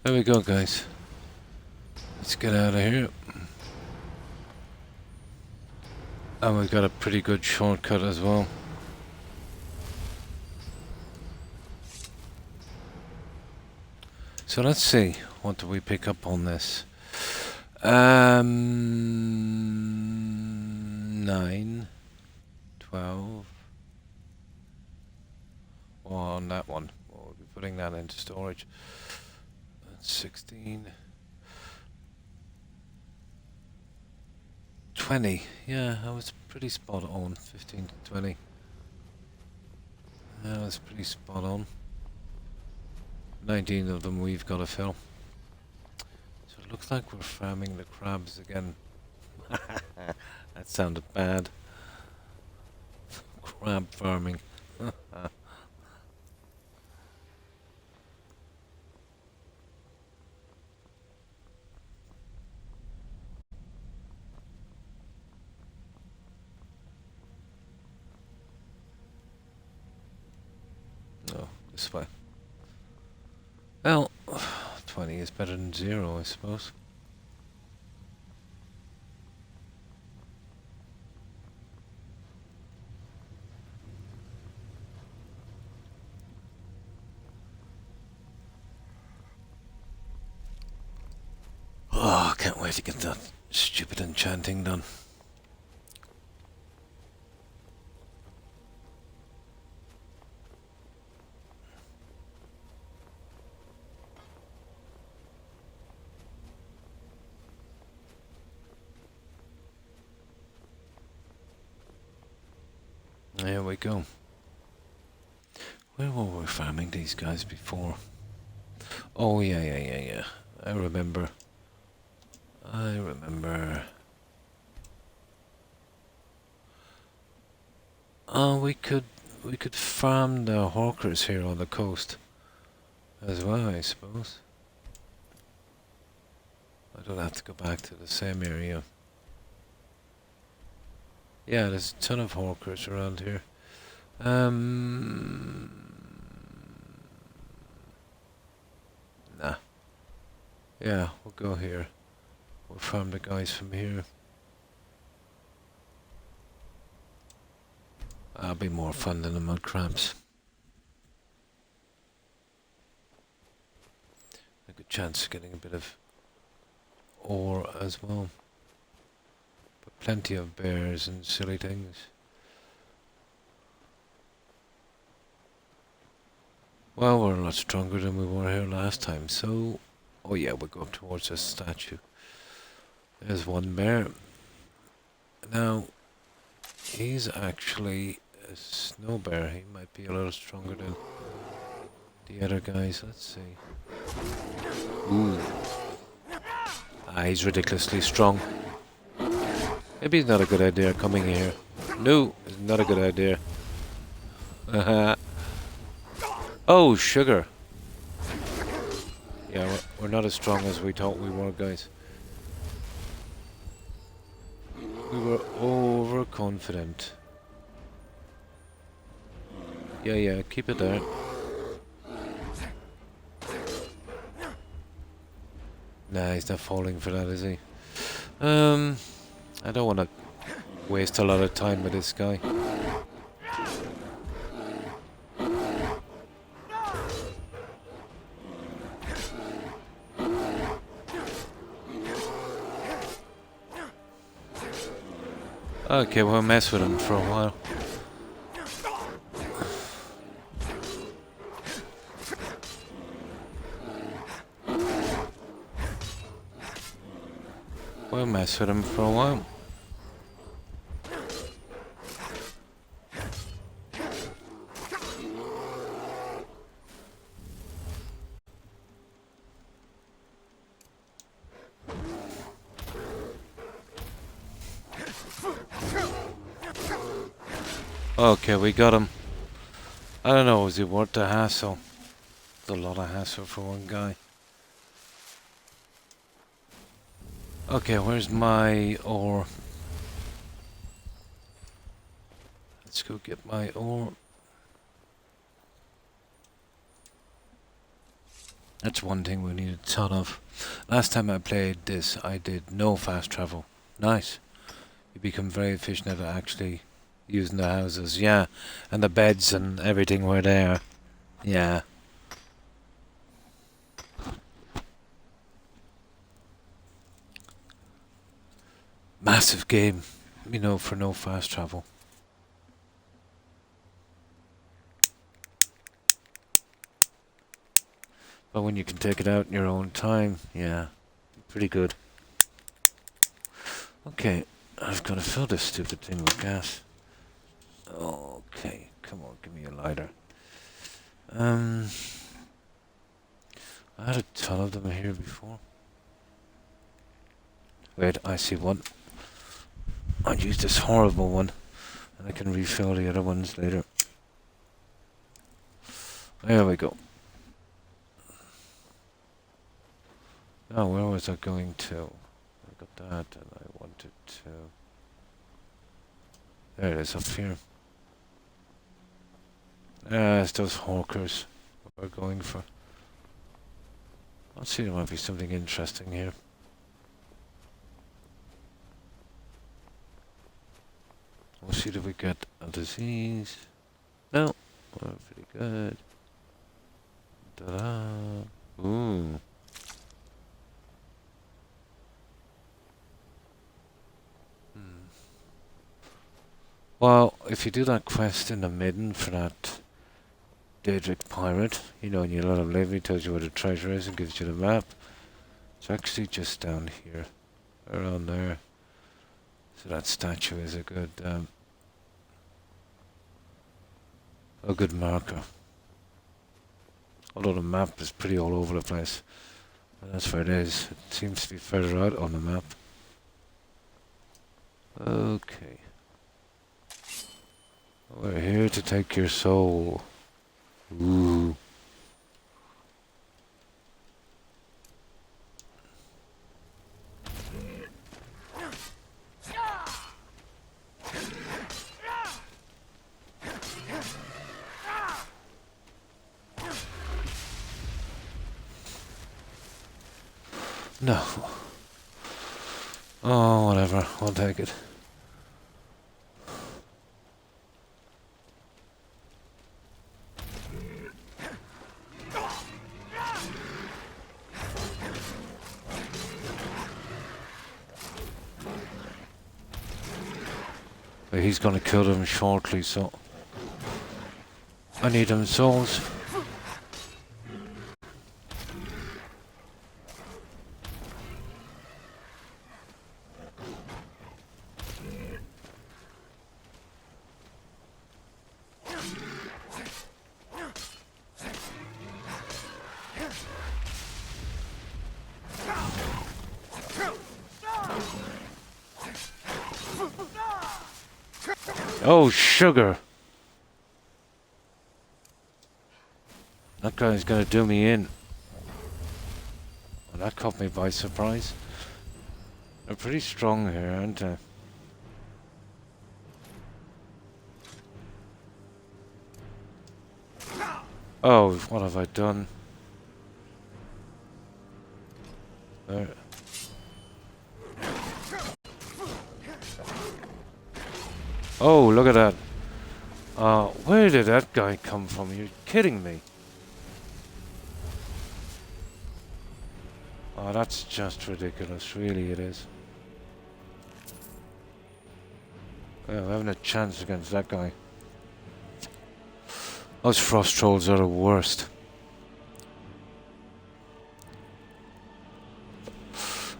[SPEAKER 1] There we go, guys. Let's get out of here. And we've got a pretty good shortcut as well. So let's see, what do we pick up on this? 9, 12. Oh, on that one. We'll be putting that into storage. 16. 20. Yeah, that was pretty spot on. 15 to 20. That was pretty spot on. 19 of them we've got to fill. So it looks like we're farming the crabs again. That sounded bad. Crab farming. No, this way. Well, 20 is better than 0, I suppose. Oh, I can't wait to get that stupid enchanting done. There we go. Where were we farming these guys before? Oh, yeah. I remember. Oh, we could farm the hawkers here on the coast as well, I suppose. I don't have to go back to the same area. Yeah, there's a ton of hawkers around here. Nah. Yeah, we'll go here. We'll farm the guys from here. That'll be more fun than the mud crabs. A good chance of getting a bit of ore as well. But plenty of bears and silly things. Well, we're a lot stronger than we were here last time, so... Oh yeah, we'll go up towards this statue. There's one bear. Now, he's actually a snow bear. He might be a little stronger than the other guys. Let's see. Ooh. Ah, he's ridiculously strong. Maybe it's not a good idea coming here. No, it's not a good idea. Oh, sugar. Yeah, we're not as strong as we thought we were, guys. We were overconfident. Yeah, keep it there. Nah, he's not falling for that, is he? I don't want to waste a lot of time with this guy. Okay, we'll mess with him for a while. We'll mess with him for a while. Okay, we got him. I don't know, is it worth the hassle? It's a lot of hassle for one guy. Okay, where's my ore? Let's go get my ore. That's one thing we need a ton of. Last time I played this, I did no fast travel. Nice. You become very efficient at actually using the houses. Yeah, and the beds and everything were there. Yeah. Massive game, you know, for no fast travel. But when you can take it out in your own time, yeah, pretty good. Okay, I've got to fill this stupid thing with gas. Okay, come on, give me a lighter. I had a ton of them here before. Wait, I see one. I'll use this horrible one, and I can refill the other ones later. There we go. Now, where was I going to? I got that, and I wanted to... There it is, up here. It's those hawkers we're going for. Let's see, there might be something interesting here. We'll see if we get a disease. No, we're pretty good. Ta-da! Ooh. Well, if you do that quest in the midden for that Daedric pirate, you know, and you let him live, he tells you where the treasure is and gives you the map. It's actually just down here, around there. So that statue is a good marker. Although the map is pretty all over the place. And that's where it is. It seems to be further out on the map. Okay. We're here to take your soul. Ooh. No. Oh, whatever. I'll take it. But he's gonna kill them shortly, so I need them souls. Oh, sugar! That guy's gonna do me in. Well, that caught me by surprise. They're pretty strong here, aren't they? Oh, what have I done? There. Oh, look at that. Where did that guy come from? You're kidding me. Oh, that's just ridiculous. Really, it is. Yeah, we haven't a chance against that guy. Those frost trolls are the worst.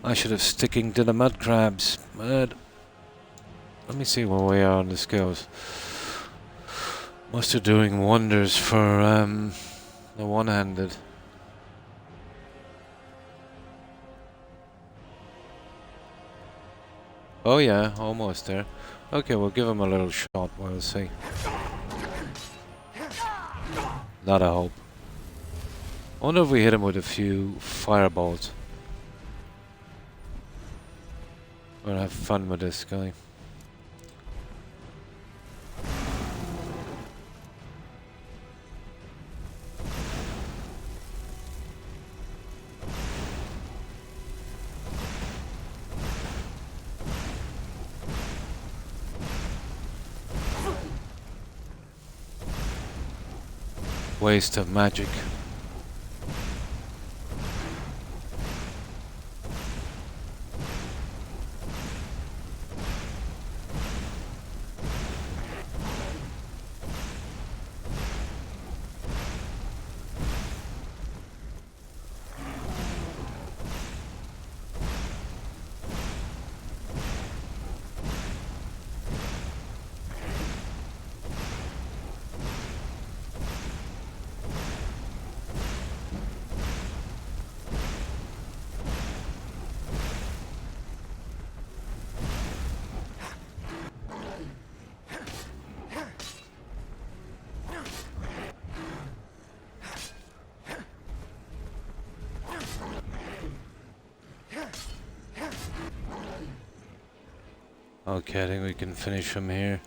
[SPEAKER 1] I should have sticking to the mud crabs. Let me see where we are on the scales. Must are doing wonders for the one-handed. Oh yeah, almost there. Okay, we'll give him a little shot. We'll see. Not a hope. I wonder if we hit him with a few fireballs. We'll have fun with this guy. Waste of magic. Okay, I think we can finish from here.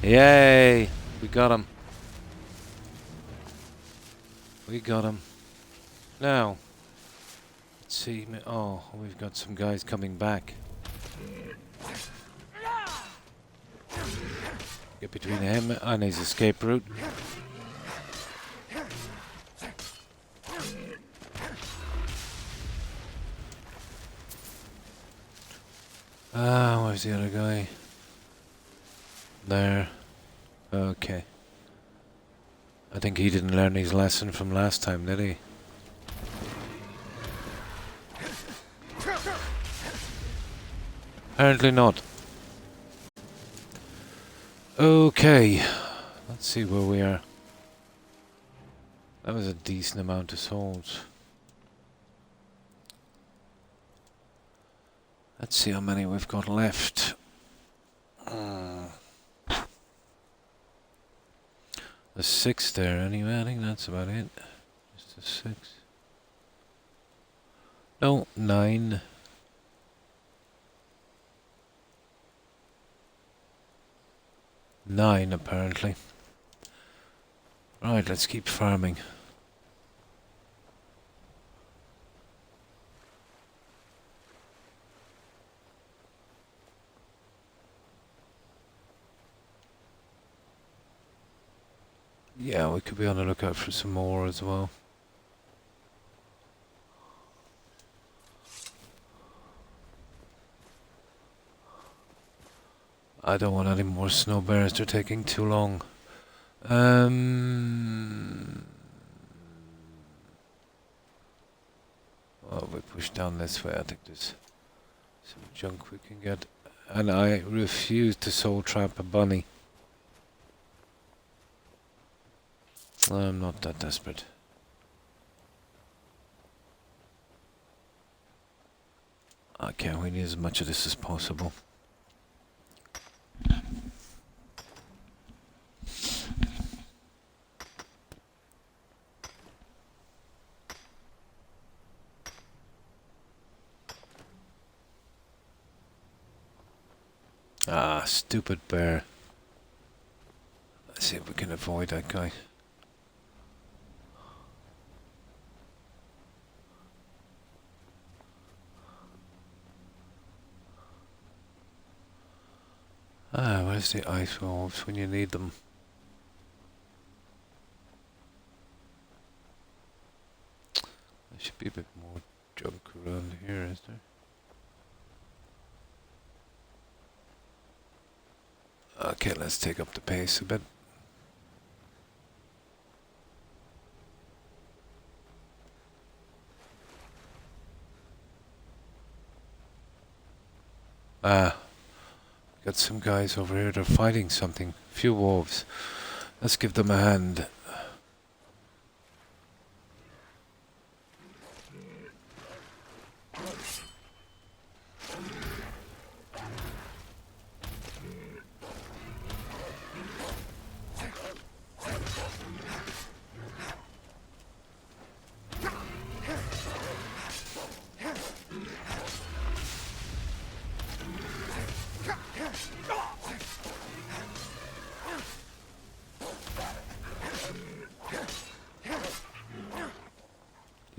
[SPEAKER 1] Yay! We got him. We got him. Now, let's see. Oh, we've got some guys coming back. Get between him and his escape route. Where's the other guy? There. Okay. I think he didn't learn his lesson from last time, did he? Apparently not. Okay. Let's see where we are. That was a decent amount of souls. Let's see how many we've got left. There's 6 there anyway, I think that's about it. Just a 6. No, 9. Nine apparently. Right, let's keep farming. Yeah, we could be on the lookout for some more as well. I don't want any more snow bears, they're taking too long. Well, if we push down this way, I think there's some junk we can get. And I refuse to soul trap a bunny. I'm not that desperate. Okay, we need as much of this as possible. Ah, stupid bear. Let's see if we can avoid that guy. Ah, where's the ice wolves when you need them? There should be a bit more junk around here, is there? Okay, let's take up the pace a bit. Ah, got some guys over here, they're fighting something. Few wolves. Let's give them a hand.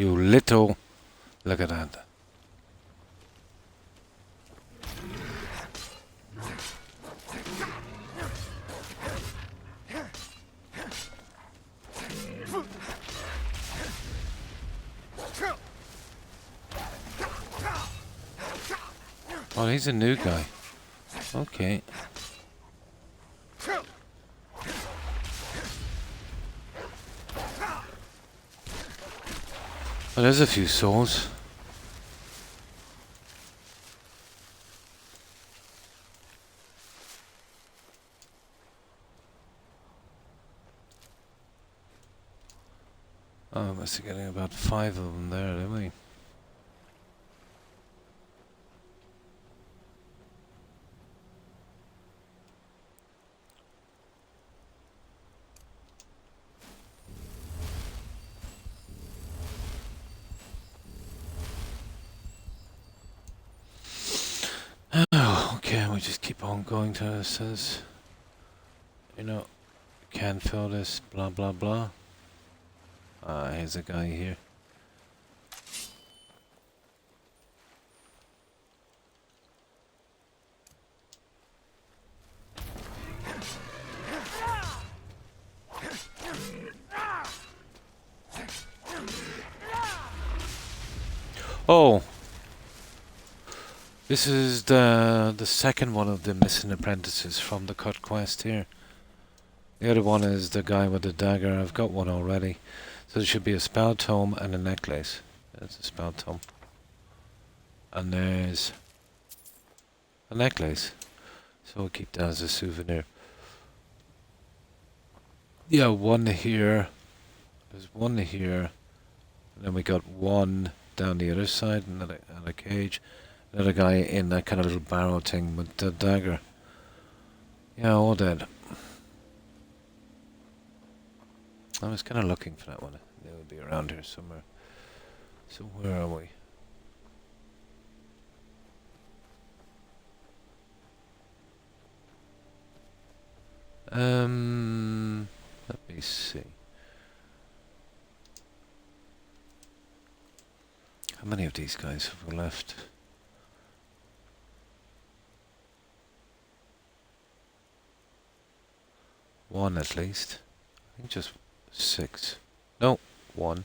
[SPEAKER 1] You little... Look at that. Oh, he's a new guy. Okay. Oh, there's a few souls. Oh, must be getting about 5 of them there, didn't we? Oh, okay, we just keep on going till it says, you know, can't fill this, blah blah blah. Ah, here's a guy here. Oh! This is the second one of the missing apprentices from the cut quest here. The other one is the guy with the dagger. I've got one already. So there should be a spell tome and a necklace. There's a spell tome. And there's a necklace. So we'll keep that as a souvenir. Yeah, one here. There's one here. And then we got one down the other side, another cage. Another guy in that kind of little barrel thing with the dagger. Yeah, all dead. I was kind of looking for that one. It would be around here somewhere. So where are we? Let me see. How many of these guys have we left? One at least. I think just 6. No, 1.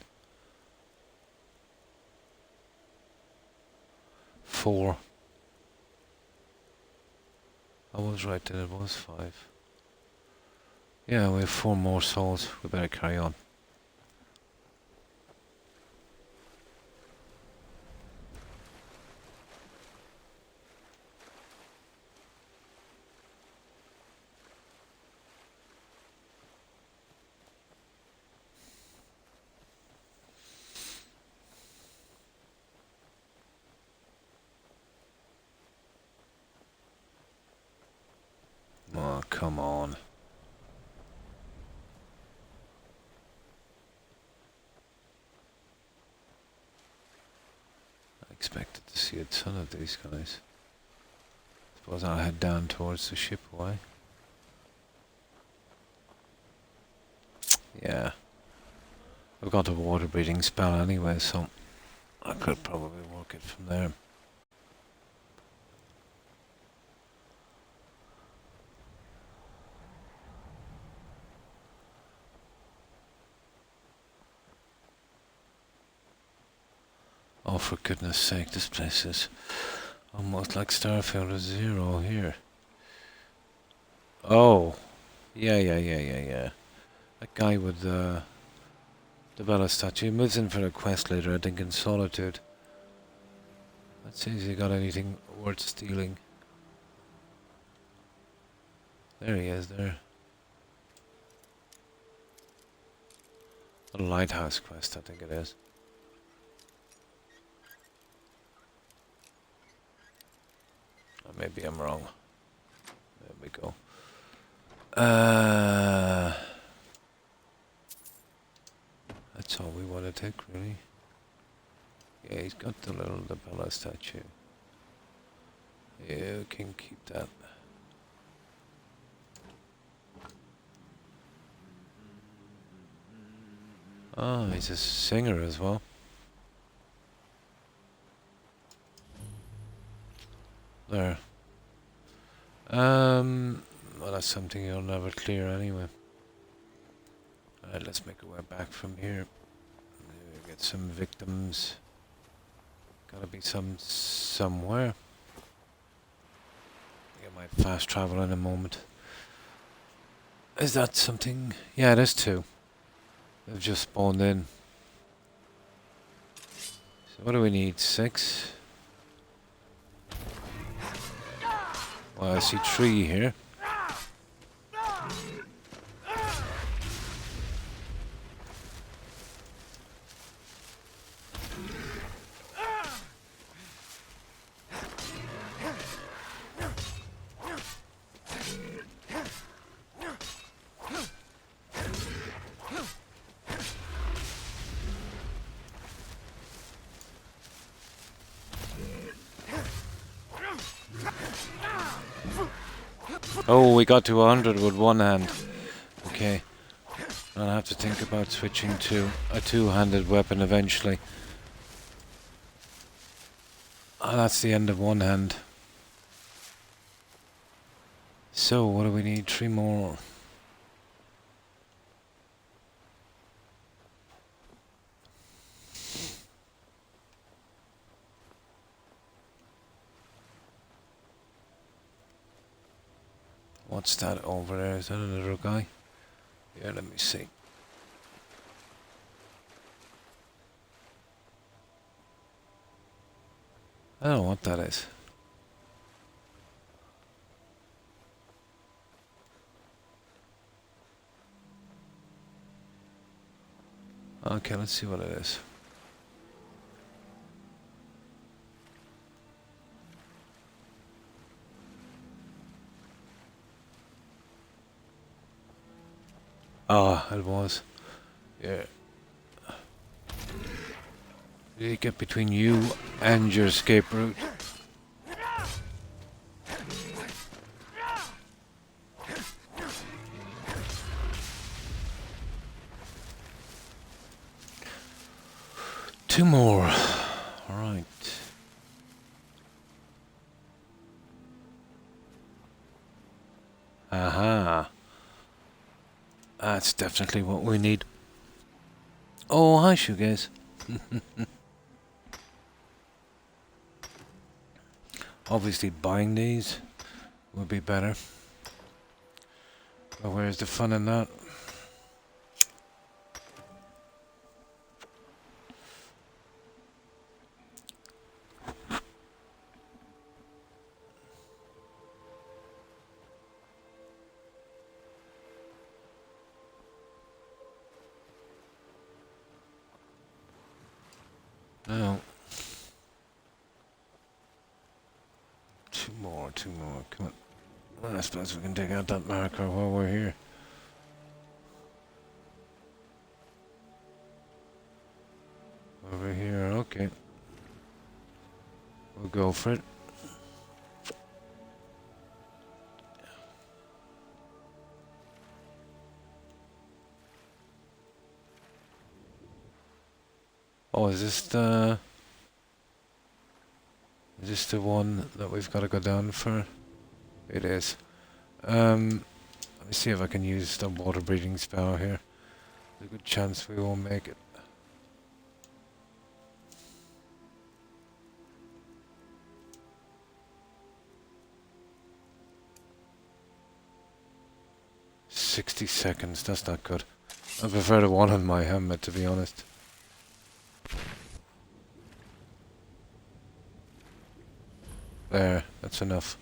[SPEAKER 1] 4. I was right then, it was 5. Yeah, we have 4 more souls. We better carry on. come on. I expected to see a ton of these guys. Suppose I'll head down towards the ship, why? Yeah. I've got a water breathing spell anyway, so I could probably work it from there. Oh, for goodness sake, this place is almost like Starfield 0 here. Oh, yeah. That guy with the Bella statue moves in for a quest later, I think, in Solitude. Let's see if he got anything worth stealing. There he is, there. A lighthouse quest, I think it is. Or maybe I'm wrong. There we go. That's all we want to take, really. Yeah, he's got the little Bella statue. You can keep that. Oh, he's a singer as well. There. Well, that's something you'll never clear anyway. Alright, let's make our way back from here. Get some victims. Gotta be some somewhere. Get my fast travel in a moment. Is that something? Yeah, it is two. They've just spawned in. So what do we need? 6? Well, I see 3 here. Oh, we got to 100 with one hand. Okay. I'll have to think about switching to a two-handed weapon eventually. Oh, that's the end of one hand. So, what do we need? 3 more. What's that over there? Is that another guy? Yeah, let me see. I don't know what that is. Okay, let's see what it is. Ah, it was. Yeah. You get between you and your escape route. Two more. All right. Aha. That's definitely what we need. Oh, hi, shoegaze. Obviously, buying these would be better. But where's the fun in that? No. Two more, come on. I suppose we can take out that marker while we're here. Over here, okay. We'll go for it. Oh, is this the one that we've got to go down for? It is. Let me see if I can use the water breathing spell here. There's a good chance we won't make it. $60, that's not good. I prefer the one on my helmet, to be honest. There, that's enough.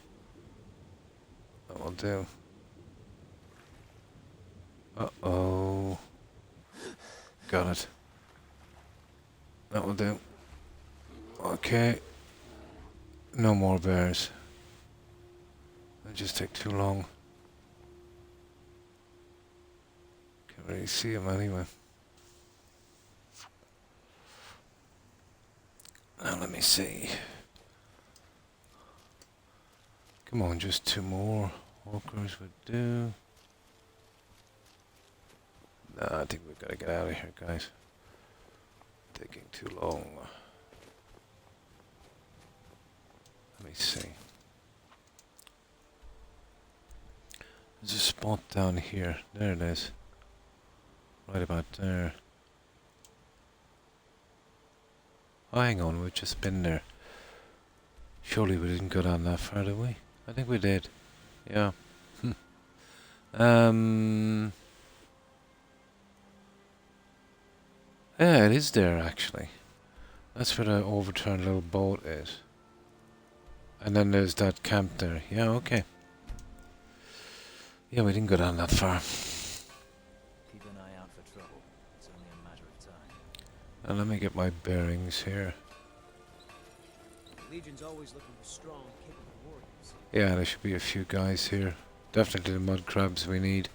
[SPEAKER 1] That will do. Uh-oh. Got it. That will do. Okay. No more bears. They just take too long. Can't really see them anyway. Now let me see. Come on, just 2 more. Walkers would do. Nah, I think we've got to get out of here, guys. Taking too long. Let me see. There's a spot down here. There it is. Right about there. Oh, hang on, we've just been there. Surely we didn't go down that far, did we? I think we did. Yeah. Yeah, it is there actually. That's where the overturned little boat is. And then there's that camp there. Yeah, okay. Yeah, we didn't go down that far.
[SPEAKER 12] Keep an eye out for trouble. It's only a matter of time.
[SPEAKER 1] Now let me get my bearings here.
[SPEAKER 2] The Legion's always looking for strong, capable warriors.
[SPEAKER 1] Yeah, there should be a few guys here. Definitely the mud crabs we need.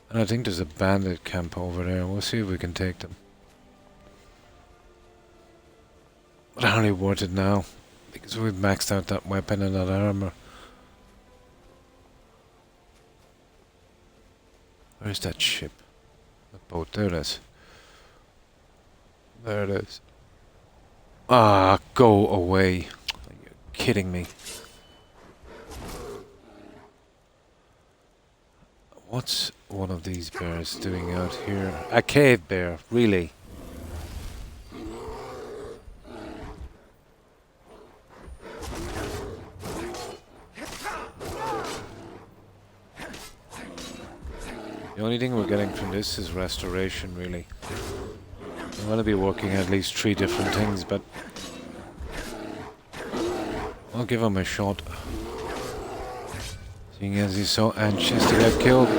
[SPEAKER 1] And I think there's a bandit camp over there. We'll see if we can take them. But hardly worth it now, because we've maxed out that weapon and that armor. Where's that ship? That boat, there it is. There it is. Ah, go away. Are you kidding me? What's one of these bears doing out here? A cave bear, really? The only thing we're getting from this is restoration, really. I'm going to be working at least 3 different things, but I'll give him a shot. Seeing as he's so anxious to get killed.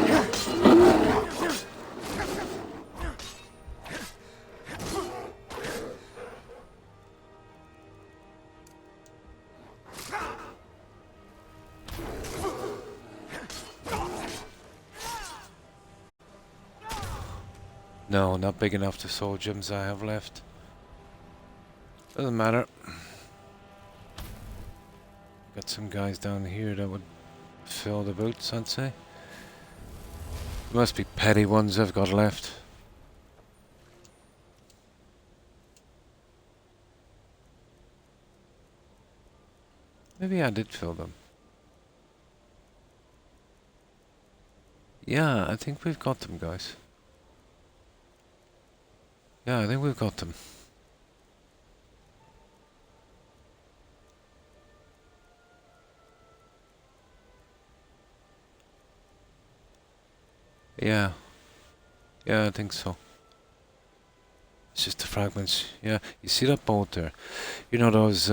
[SPEAKER 1] No, not big enough to soul gems I have left. Doesn't matter. Got some guys down here that would fill the boots, I'd say. There must be petty ones I've got left. Maybe I did fill them. Yeah, I think we've got them, guys. Yeah, I think we've got them. Yeah. Yeah, I think so. It's just the fragments. Yeah, you see that boat there? You know those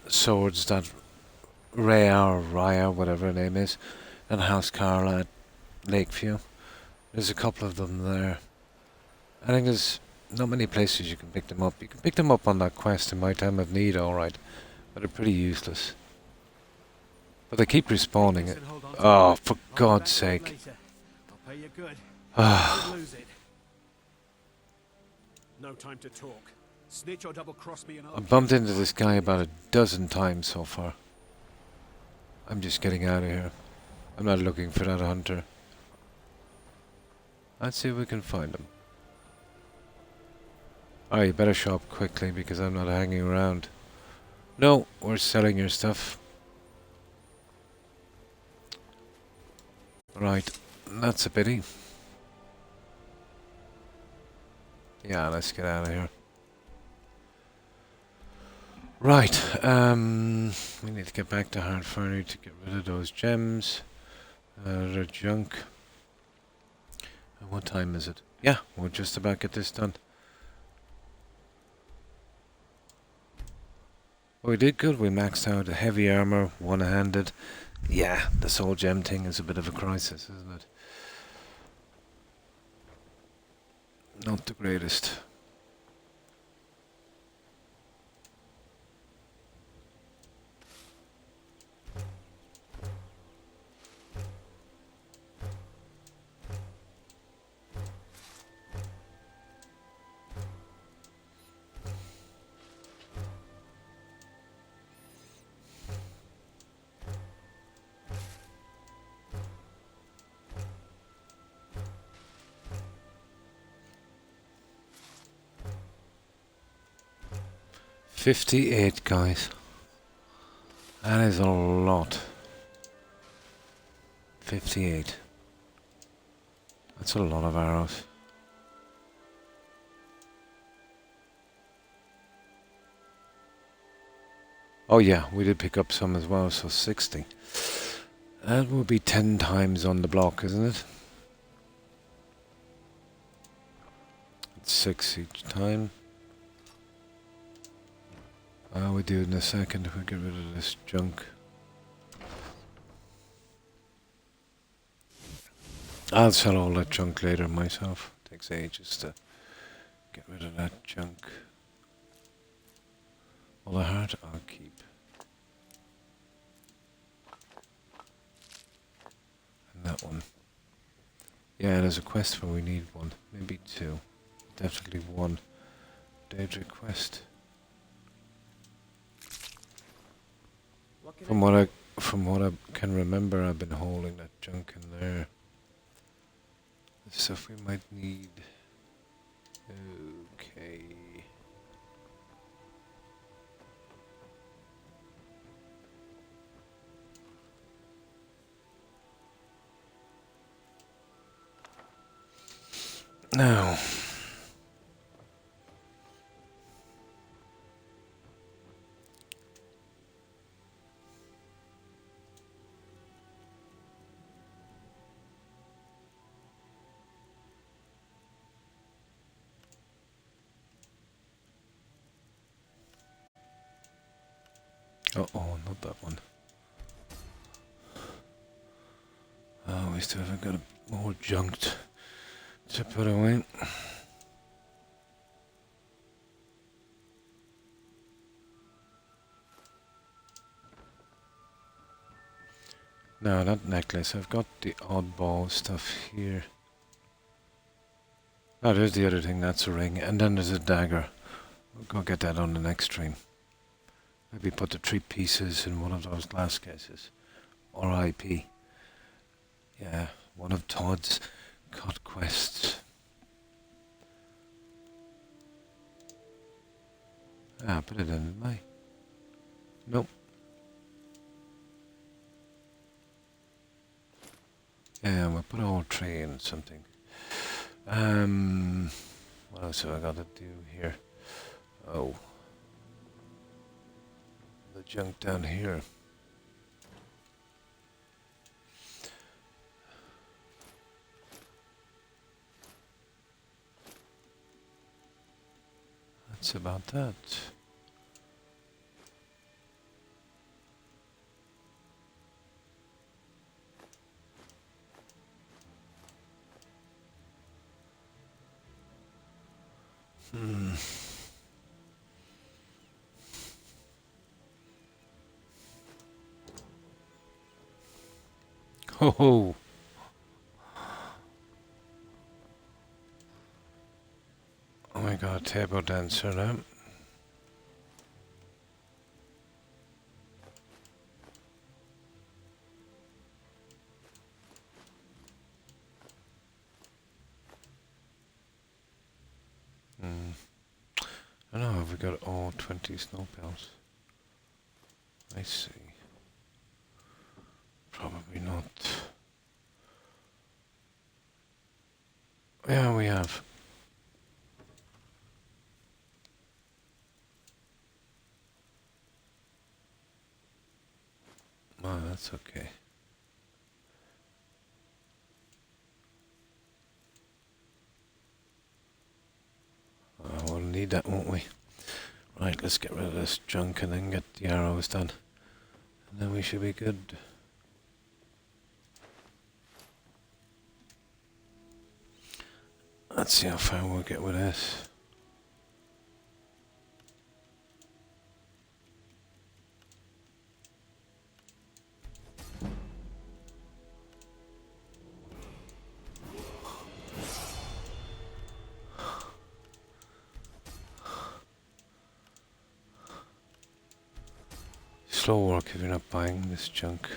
[SPEAKER 1] swords that Rhea or Raya, whatever her name is, and House Carla at Lakeview? There's a couple of them there. I think there's not many places you can pick them up. You can pick them up on that quest in my time of need, alright. But they're pretty useless. But they keep respawning it. Oh, for God's sake.
[SPEAKER 12] I'll pay you good.
[SPEAKER 1] Ah.
[SPEAKER 12] Don't lose it. No time to talk. Snitch or double cross me and I'll
[SPEAKER 1] I bumped into this guy about a dozen times so far. I'm just getting out of here. I'm not looking for that hunter. Let's see if we can find him. Oh, you better show up quickly because I'm not hanging around. No, we're selling your stuff. Right, that's a pity. Yeah, let's get out of here. Right, we need to get back to Hardfire to get rid of those gems. The junk. And what time is it? Yeah, we'll just about get this done. Well, we did good. We maxed out heavy armor, one-handed. Yeah, the soul gem thing is a bit of a crisis, isn't it? Not the greatest. $58, guys. That is a lot. 58. That's a lot of arrows. Oh yeah, we did pick up some as well, so 60. That would be 10 times on the block, isn't it? It's 6 each time. We do it in a second if we get rid of this junk. I'll sell all that junk later myself. Takes ages to get rid of that junk. All the heart I'll keep. And that one. Yeah, there's a quest where we need one. Maybe 2. Definitely 1. Daedric quest. From what I can remember, I've been holding that junk in there. The stuff we might need. Okay. Now. Oh, not that one. Oh, we still haven't got more junk to put away. No, that necklace. I've got the oddball stuff here. Oh, there's the other thing. That's a ring. And then there's a dagger. We'll go get that on the next stream. Maybe put the 3 pieces in one of those glass cases. R.I.P. Yeah, one of Todd's cut quests. Ah, put it in, didn't I? Nope. Yeah, we'll put all 3 in something. What else have I got to do here? Oh. The junk down here. That's about that. Ho ho! Oh my god, table dancer now. I don't know, have we got all 20 snowballs? I see. Probably not. Yeah, we have. Oh, that's okay. We'll need that, won't we? Right, let's get rid of this junk and then get the arrows done. And then we should be good. Let's see how far we'll get with this. Slow work if you're not buying this junk.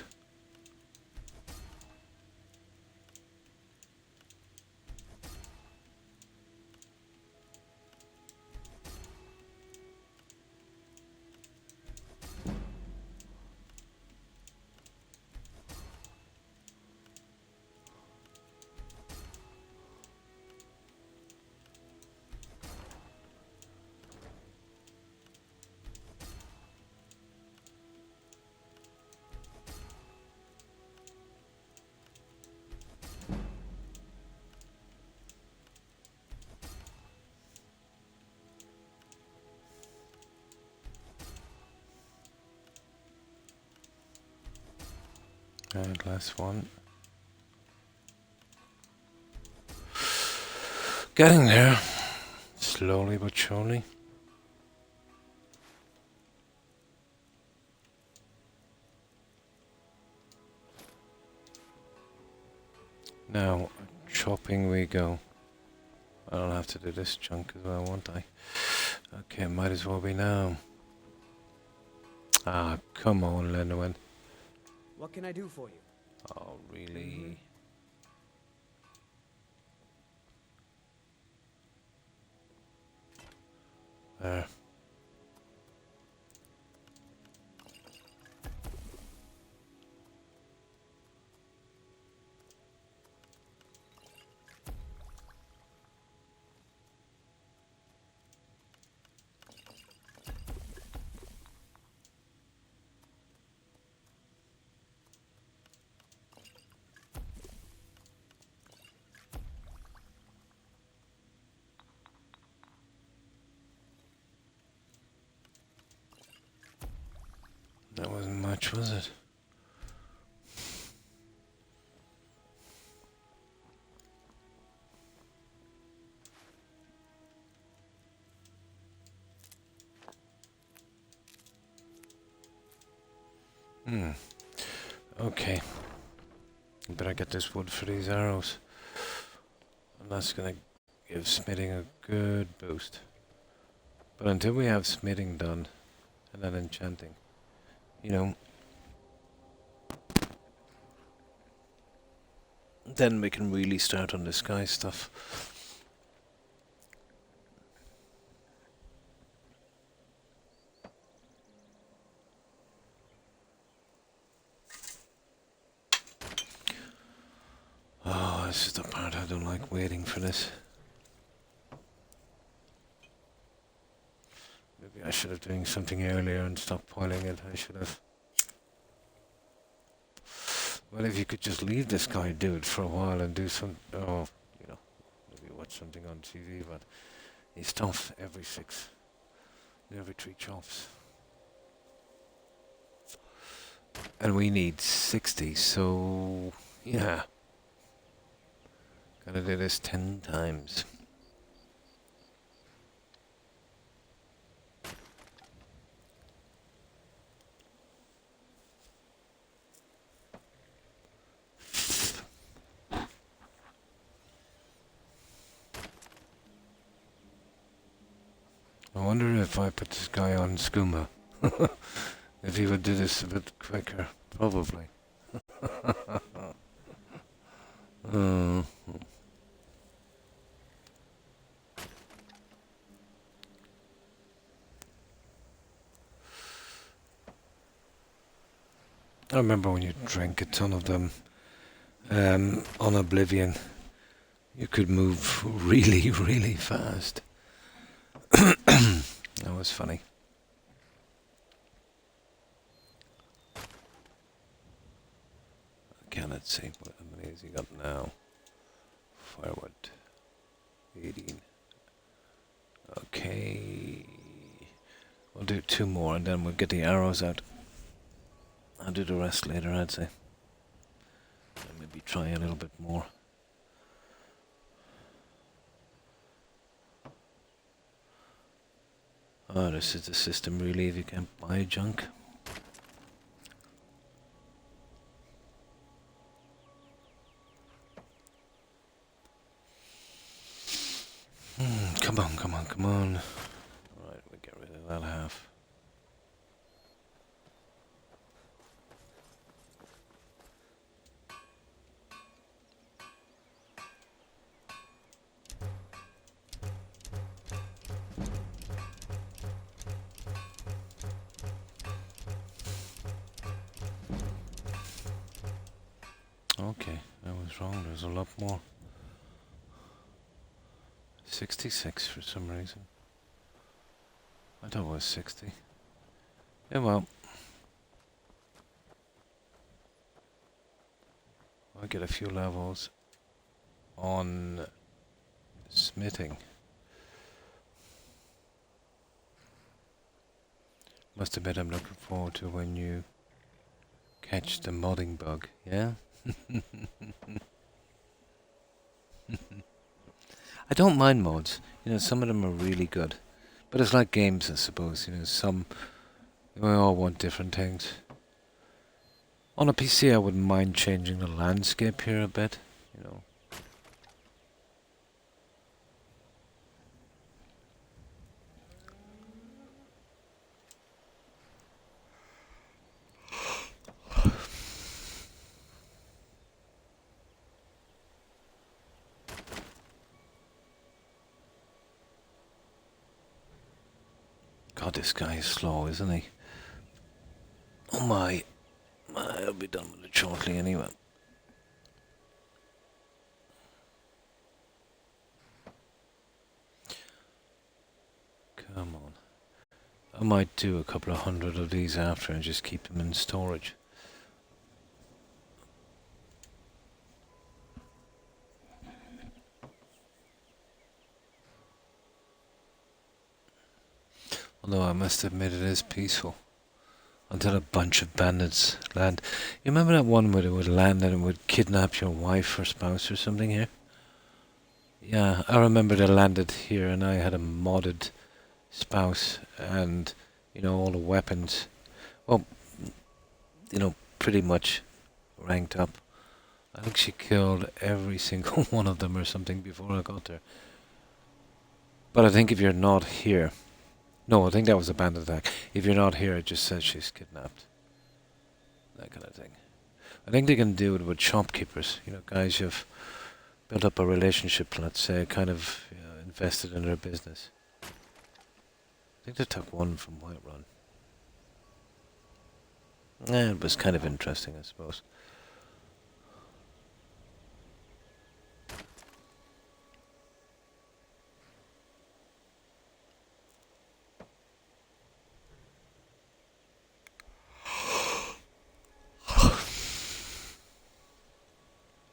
[SPEAKER 1] And last one. Getting there. Slowly but surely. Now, chopping we go. I don't have to do this chunk as well, won't I? Okay, might as well be now. Ah, come on, Lenowin.
[SPEAKER 2] What can I do for you?
[SPEAKER 1] Oh, really? There. That wasn't much, was it? Okay. Better get this wood for these arrows. And that's gonna give smithing a good boost. But until we have smithing done, and then enchanting, you know, then we can really start on the sky stuff. Oh, this is the part I don't like, waiting for this. Maybe I should have done something earlier and stockpiling it. I should have. Well, if you could just leave this guy do it for a while and do some, oh, you know, maybe watch something on TV, but he stops every every 3 chops. And we need 60, so, yeah. Gotta do this 10 times. I wonder if I put this guy on skooma, if he would do this a bit quicker. Probably. uh, I remember when you drank a ton of them on Oblivion, you could move really, really fast. That was funny. Okay, let's see. What many has he got now? Firewood. 18. Okay. We'll do 2 more and then we'll get the arrows out. I'll do the rest later, I'd say. And maybe try a little bit more. Oh, this is the system really, if you can't buy junk. Come on, come on, come on. Alright, we get rid of that half. Okay, I was wrong, there's a lot more. 66 for some reason. I thought it was 60. Yeah, well. I'll get a few levels on smithing. Must admit I'm looking forward to when you catch the modding bug, yeah? I don't mind mods. You know, some of them are really good. But it's like games, I suppose. You know, some... We all want different things. On a PC, I wouldn't mind changing the landscape here a bit. You know. God, this guy is slow, isn't he? Oh my. I'll be done with it shortly anyway. Come on. I might do a couple of hundred of these after and just keep them in storage. Although I must admit it is peaceful. Until a bunch of bandits land. You remember that one where they would land and it would kidnap your wife or spouse or something here? Yeah, I remember they landed here and I had a modded spouse and, you know, all the weapons. Well, you know, pretty much ranked up. I think she killed every single one of them or something before I got there. But I think if you're not here... No, I think that was a bandit attack. If you're not here, it just says she's kidnapped. That kind of thing. I think they can do it with shopkeepers. You know, guys you've built up a relationship, let's say, kind of invested in their business. I think they took one from Whiterun. It was kind of interesting, I suppose.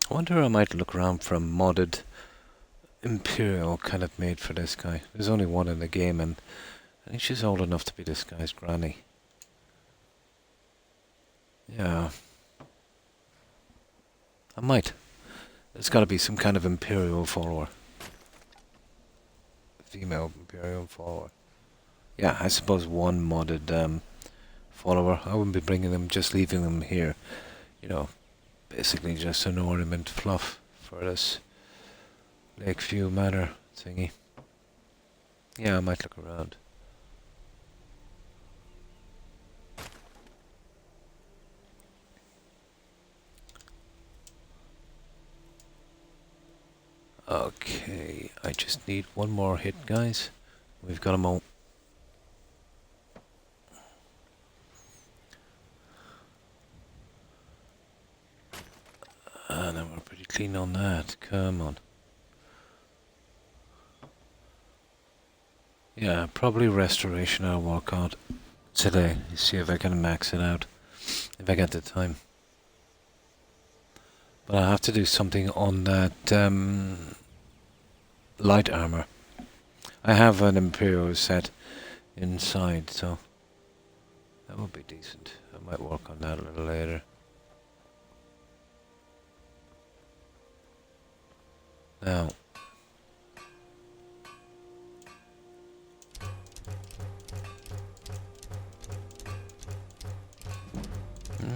[SPEAKER 1] I wonder I might look around for a modded Imperial kind of made for this guy. There's only one in the game and I think she's old enough to be this guy's granny. Yeah. I might. There's got to be some kind of Imperial follower. Female Imperial follower. Yeah, I suppose one modded follower. I wouldn't be bringing them, just leaving them here. You know, basically just an ornament fluff for this Lakeview Manor thingy. Yeah, I might look around. Okay, I just need one more hit, guys. We've got them all. And then we're pretty clean on that. Come on. Yeah, probably restoration I'll work on today. See if I can max it out. If I get the time. But I have to do something on that light armor. I have an Imperial set inside, so that would be decent. I might work on that a little later. Now,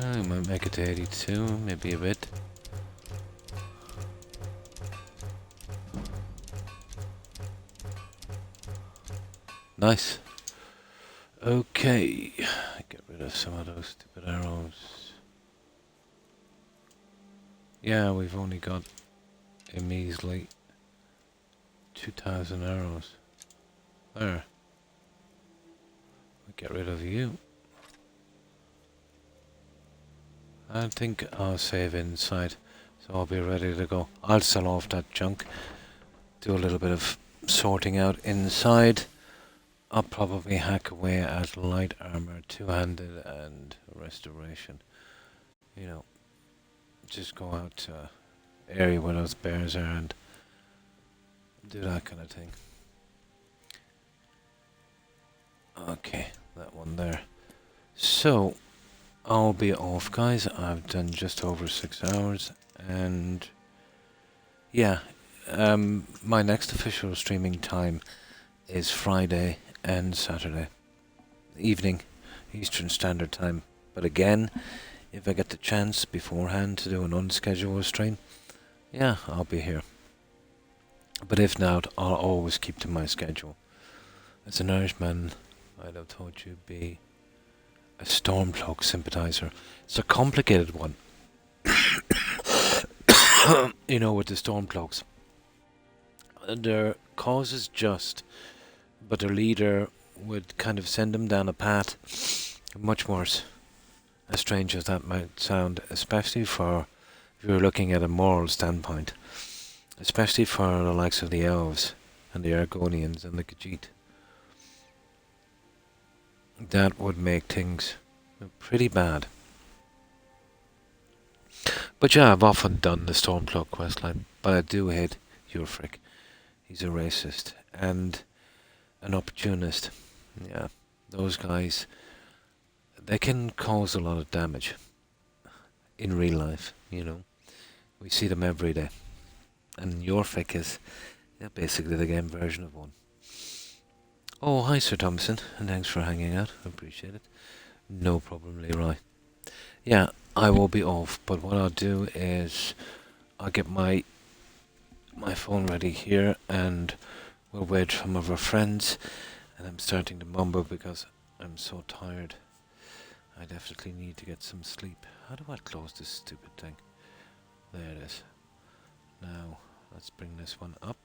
[SPEAKER 1] I might make it to 82, maybe a bit. Nice. Okay, get rid of some of those stupid arrows. Yeah, we've only got a measly 2,000 arrows. There. We'll get rid of you. I think I'll save inside, so I'll be ready to go. I'll sell off that junk, do a little bit of sorting out inside. I'll probably hack away at light armor, two-handed, and restoration. You know, just go out to an area where those bears are and do that kind of thing. Okay, that one there. So, I'll be off, guys. I've done just over 6 hours, and yeah, my next official streaming time is Friday and Saturday evening, Eastern Standard Time. But again, if I get the chance beforehand to do an unscheduled stream, yeah, I'll be here. But if not, I'll always keep to my schedule. As an Irishman, I'd have thought you'd be a Stormcloak sympathizer. It's a complicated one. You know, with the Stormcloaks. Their cause is just, but their leader would kind of send them down a path much worse. As strange as that might sound, especially for if you're looking at a moral standpoint. Especially for the likes of the Elves and the Argonians and the Khajiit. That would make things pretty bad. But yeah, I've often done the Stormcloak questline, but I do hate Ulfric. He's a racist and an opportunist. Yeah, those guys, they can cause a lot of damage in real life, you know. We see them every day. And Ulfric is basically the game version of one. Oh, hi Sir Thompson, and thanks for hanging out. I appreciate it. No problem, Leroy. Yeah, I will be off, but what I'll do is I'll get my phone ready here, and we'll wait for some of our friends. And I'm starting to mumble because I'm so tired. I definitely need to get some sleep. How do I close this stupid thing? There it is. Now, let's bring this one up.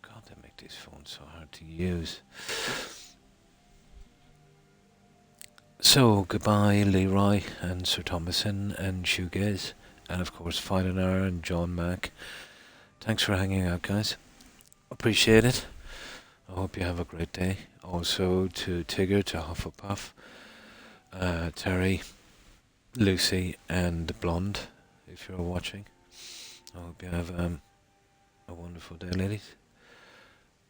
[SPEAKER 1] God, they make these phones so hard to use. So, goodbye Leroy and Sir Thomason and Shoegaze, and of course Fidonar and John Mack. Thanks for hanging out, guys. Appreciate it. I hope you have a great day. Also to Tigger, to Hufflepuff, Terry, Lucy and Blonde, if you're watching. I hope you have a wonderful day, ladies.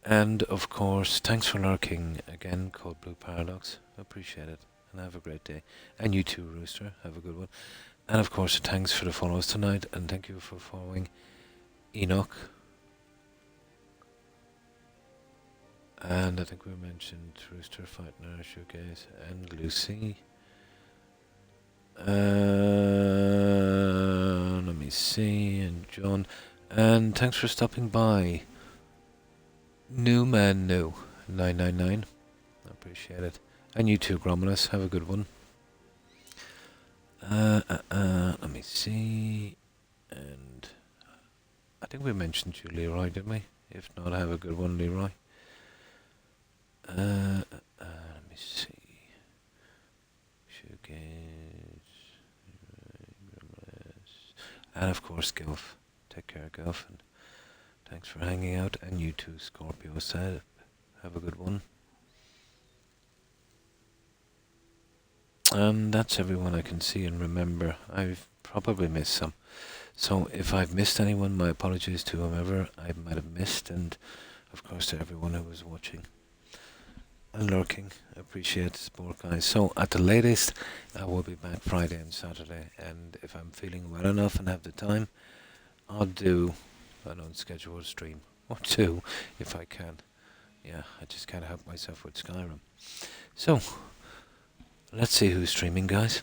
[SPEAKER 1] And of course, thanks for lurking again, Cold Blue Paradox. Appreciate it. And have a great day. And you too, Rooster. Have a good one. And of course, thanks for the follows tonight. And thank you for following Enoch. And I think we mentioned Rooster, Fightner, Shoegaze, and Lucy. Let me see, and John. And thanks for stopping by. New Man New 999. I appreciate it. And you too, Gromulus. Have a good one. Let me see. And I think we mentioned you, Leroy, didn't we? If not, have a good one, Leroy. Let me see. Shoegaze. And of course, Gilf. Take care, Gilf. And thanks for hanging out. And you too, Scorpio said. Have a good one. And that's everyone I can see and remember. I've probably missed some. So if I've missed anyone, my apologies to whomever I might have missed, and of course to everyone who was watching and lurking. I appreciate the support, guys. So at the latest, I will be back Friday and Saturday, and if I'm feeling well enough and have the time, I'll do an unscheduled stream or two if I can. Yeah, I just can't help myself with Skyrim. So let's see who's streaming, guys.